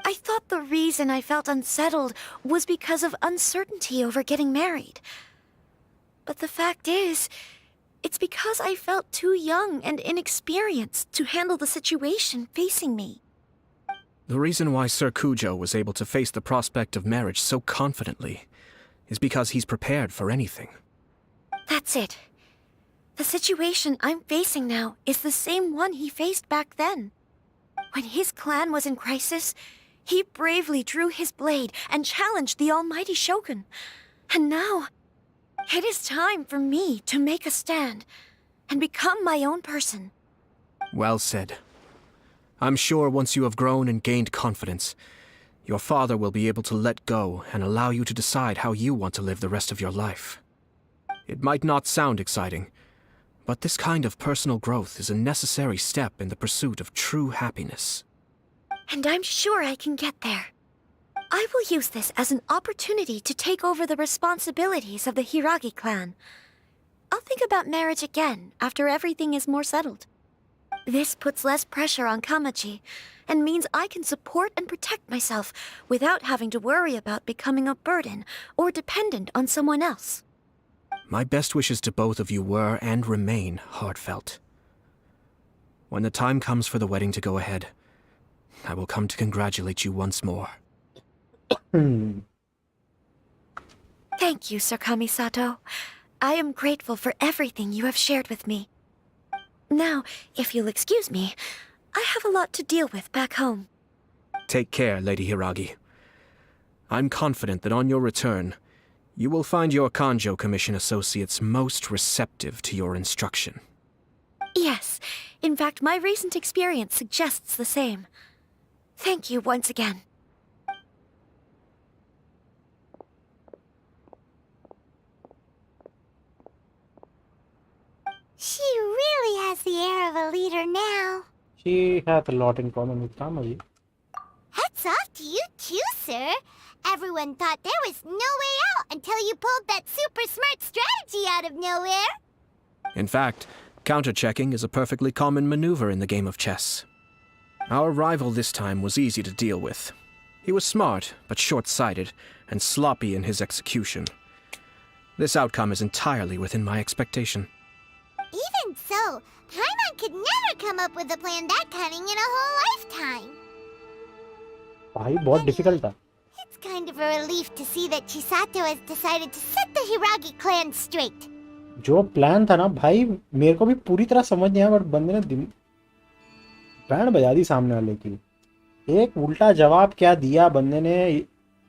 I thought the reason I felt unsettled was because of uncertainty over getting married. But the fact is, it's because I felt too young and inexperienced to handle the situation facing me.
The reason why Sir Kujo was able to face the prospect of marriage so confidently is because he's prepared for anything.
That's it. The situation I'm facing now is the same one he faced back then. When his clan was in crisis, he bravely drew his blade and challenged the almighty Shogun. And now, it is time for me to make a stand and become my own person.
Well said. I'm sure once you have grown and gained confidence, your father will be able to let go and allow you to decide how you want to live the rest of your life. It might not sound exciting, but this kind of personal growth is a necessary step in the pursuit of true happiness.
And I'm sure I can get there. I will use this as an opportunity to take over the responsibilities of the Hiragi clan. I'll think about marriage again after everything is more settled. This puts less pressure on Kamaji, and means I can support and protect myself without having to worry about becoming a burden or dependent on someone else.
My best wishes to both of you were and remain heartfelt. When the time comes for the wedding to go ahead, I will come to congratulate you once more.
Thank you, Sir Kamisato. I am grateful for everything you have shared with me. Now, if you'll excuse me, I have a lot to deal with back home.
Take care, Lady Hiragi. I'm confident that on your return, you will find your Kanjo Commission associates most receptive to your instruction.
Yes, in fact, my recent experience suggests the same. Thank you once again.
She really has the air of a leader now.
She has a lot in common with Kamaji.
Hats off to you too, sir. Everyone thought there was no way out until you pulled that super smart strategy out of nowhere.
In fact, counter-checking is a perfectly common maneuver in the game of chess. Our rival this time was easy to deal with. He was smart, but short-sighted, and sloppy in his execution. This outcome is entirely within my expectation.
Even so, Paimon could never come up with a plan that cunning in a whole lifetime.
भाई बहुत difficult था.
It's kind of a relief to see that Chisato has decided to set the Hiragi clan straight.
जो plan था ना भाई, मेरे को भी पूरी तरह समझ नहीं आया, बट बंदे ने बैंड बजा दी सामने वाले की. एक उल्टा जवाब क्या दिया बंदे ने,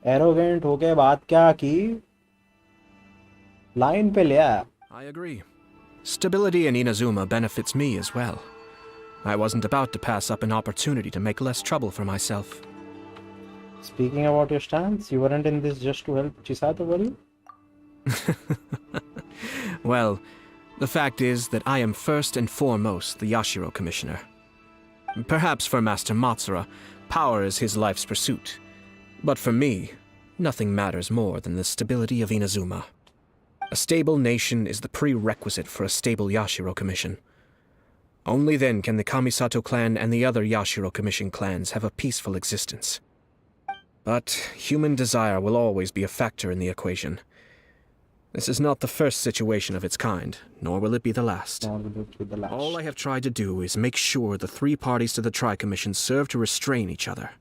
एरोगेंट होके बात क्या की, लाइन पे ले आया.
I agree. Stability in Inazuma benefits me as well. I wasn't about to pass up an opportunity to make less trouble for myself.
Speaking about your stance, you weren't in this just to help Chisato, were you?
Well, the fact is that I am first and foremost the Yashiro Commissioner. Perhaps for Master Matsura, power is his life's pursuit. But for me, nothing matters more than the stability of Inazuma. A stable nation is the prerequisite for a stable Yashiro Commission. Only then can the Kamisato clan and the other Yashiro Commission clans have a peaceful existence. But human desire will always be a factor in the equation. This is not the first situation of its kind, nor will it be the last. All I have tried to do is make sure the three parties to the Tri-Commission serve to restrain each other.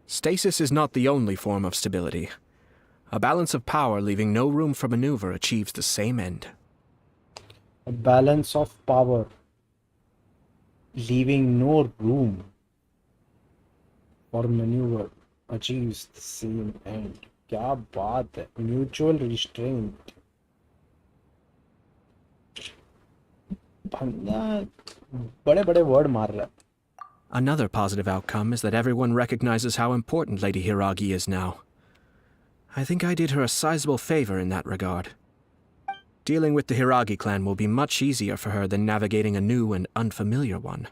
Stasis is not the only form of stability. A balance of power leaving no room for maneuver achieves the same end.
A balance of power leaving no room for maneuver achieves the same end. क्या बात है, mutual restraint. बंदा बड़े बड़े word मार रहा है.
Another positive outcome is that everyone recognizes how important Lady Hiragi is now. I think I did her a sizable favor in that regard. Dealing with the Hiragi clan will be much easier for her than navigating a new and unfamiliar one.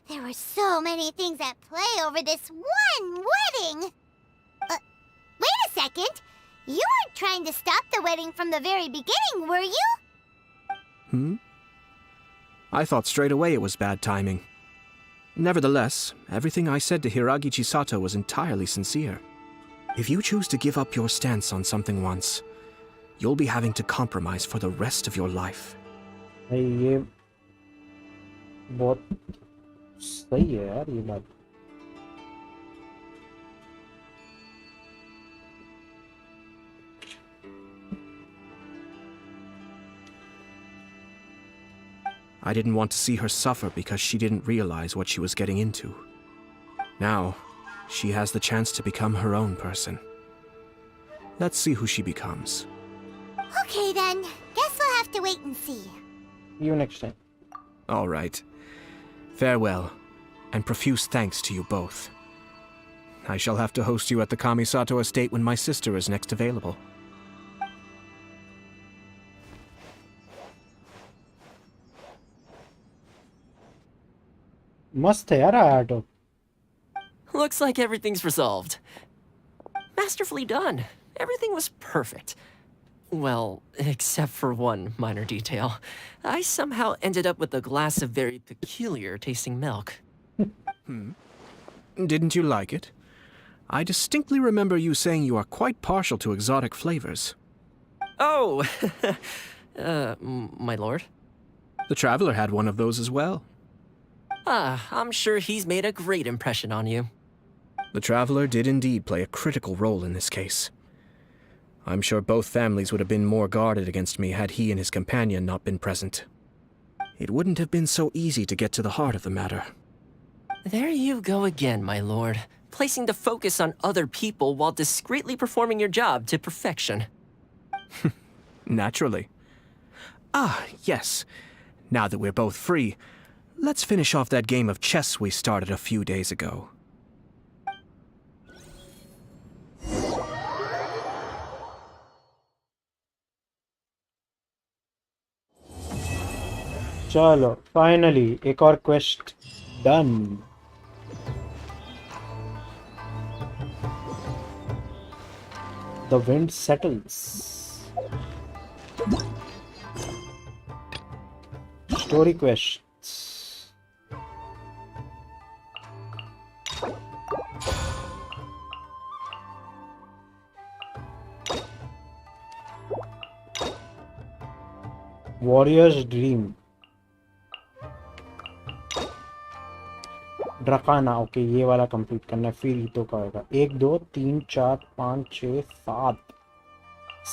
There were so many things at play over this one wedding. second. You weren't trying to stop the wedding from the very beginning, were you?
I thought straight away it was bad timing. Nevertheless, everything I said to Hiragi Chisato was entirely sincere. If you choose to give up your stance on something once, you'll be having to compromise for the rest of your life.
ये बहुत सही है यार ये बात.
I didn't want to see her suffer because she didn't realize what she was getting into. Now, she has the chance to become her own person. Let's see who she becomes.
Okay then. Guess we'll have to wait and see.
See you next time.
All right. Farewell, and profuse thanks to you both. I shall have to host you at the Kamisato estate when my sister is next available.
मस्त है यार auto.
Looks like everything's resolved. Masterfully done. Everything was perfect. Well, except for one minor detail. I somehow ended up with a glass of very peculiar tasting milk.
Didn't you like it? I distinctly remember you saying you are quite partial to exotic flavors.
Oh, my lord.
The Traveler had one of those as well.
I'm sure he's made a great impression on you.
The Traveler did indeed play a critical role in this case. I'm sure both families would have been more guarded against me had he and his companion not been present. It wouldn't have been so easy to get to the heart of the matter.
There you go again, my lord. Placing the focus on other people while discreetly performing your job to perfection.
Naturally. Yes. Now that we're both free, let's finish off that game of chess we started a few days ago.
चलो finally एक और quest done. The wind settles. Story quests. Warrior's Dream. ड्रकाना. Okay ये वाला complete करना है फिर ही तो करेगा. 1 2 3 4 5 6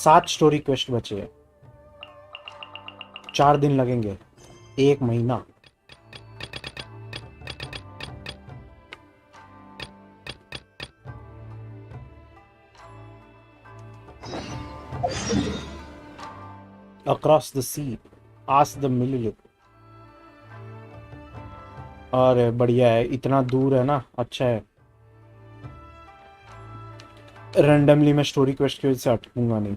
7 स्टोरी क्वेस्ट बचे हैं. 4 दिन लगेंगे. 1 महीना. Across the sea. Ask the Millilith. अरे बढ़िया है. इतना दूर है ना. अच्छा है. रैंडमली मैं स्टोरी क्वेस्ट की वजह से अटकूंगा नहीं.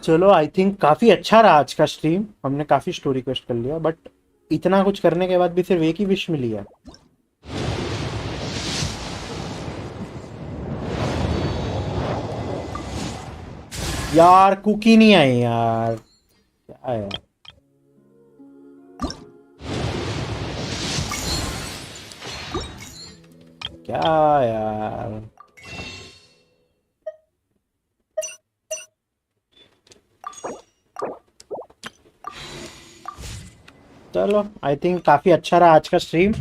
चलो आई थिंक काफी अच्छा रहा आज का स्ट्रीम. हमने काफी स्टोरी क्वेस्ट कर लिया बट इतना कुछ करने के बाद भी सिर्फ एक ही विश मिली है. यार कुकी नहीं आई यार. क्या है क्या यार. चलो आई थिंक काफी अच्छा रहा आज का स्ट्रीम.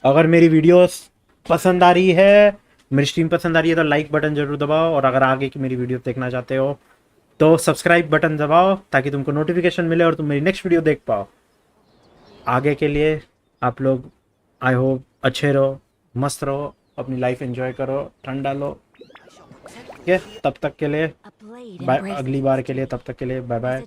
अगर मेरी वीडियोस पसंद आ रही है, मेरी स्ट्रीम पसंद आ रही है तो लाइक बटन जरूर दबाओ. और अगर आगे की मेरी वीडियो देखना चाहते हो तो सब्सक्राइब बटन दबाओ ताकि तुमको नोटिफिकेशन मिले और तुम मेरी नेक्स्ट वीडियो देख पाओ. आगे के लिए आप लोग आई होप अच्छे रहो, मस्त रहो, अपनी लाइफ एंजॉय करो, ठंडा लो. ठीक है, तब तक के लिए बाय. अगली बार के लिए तब तक के लिए बाय बाय.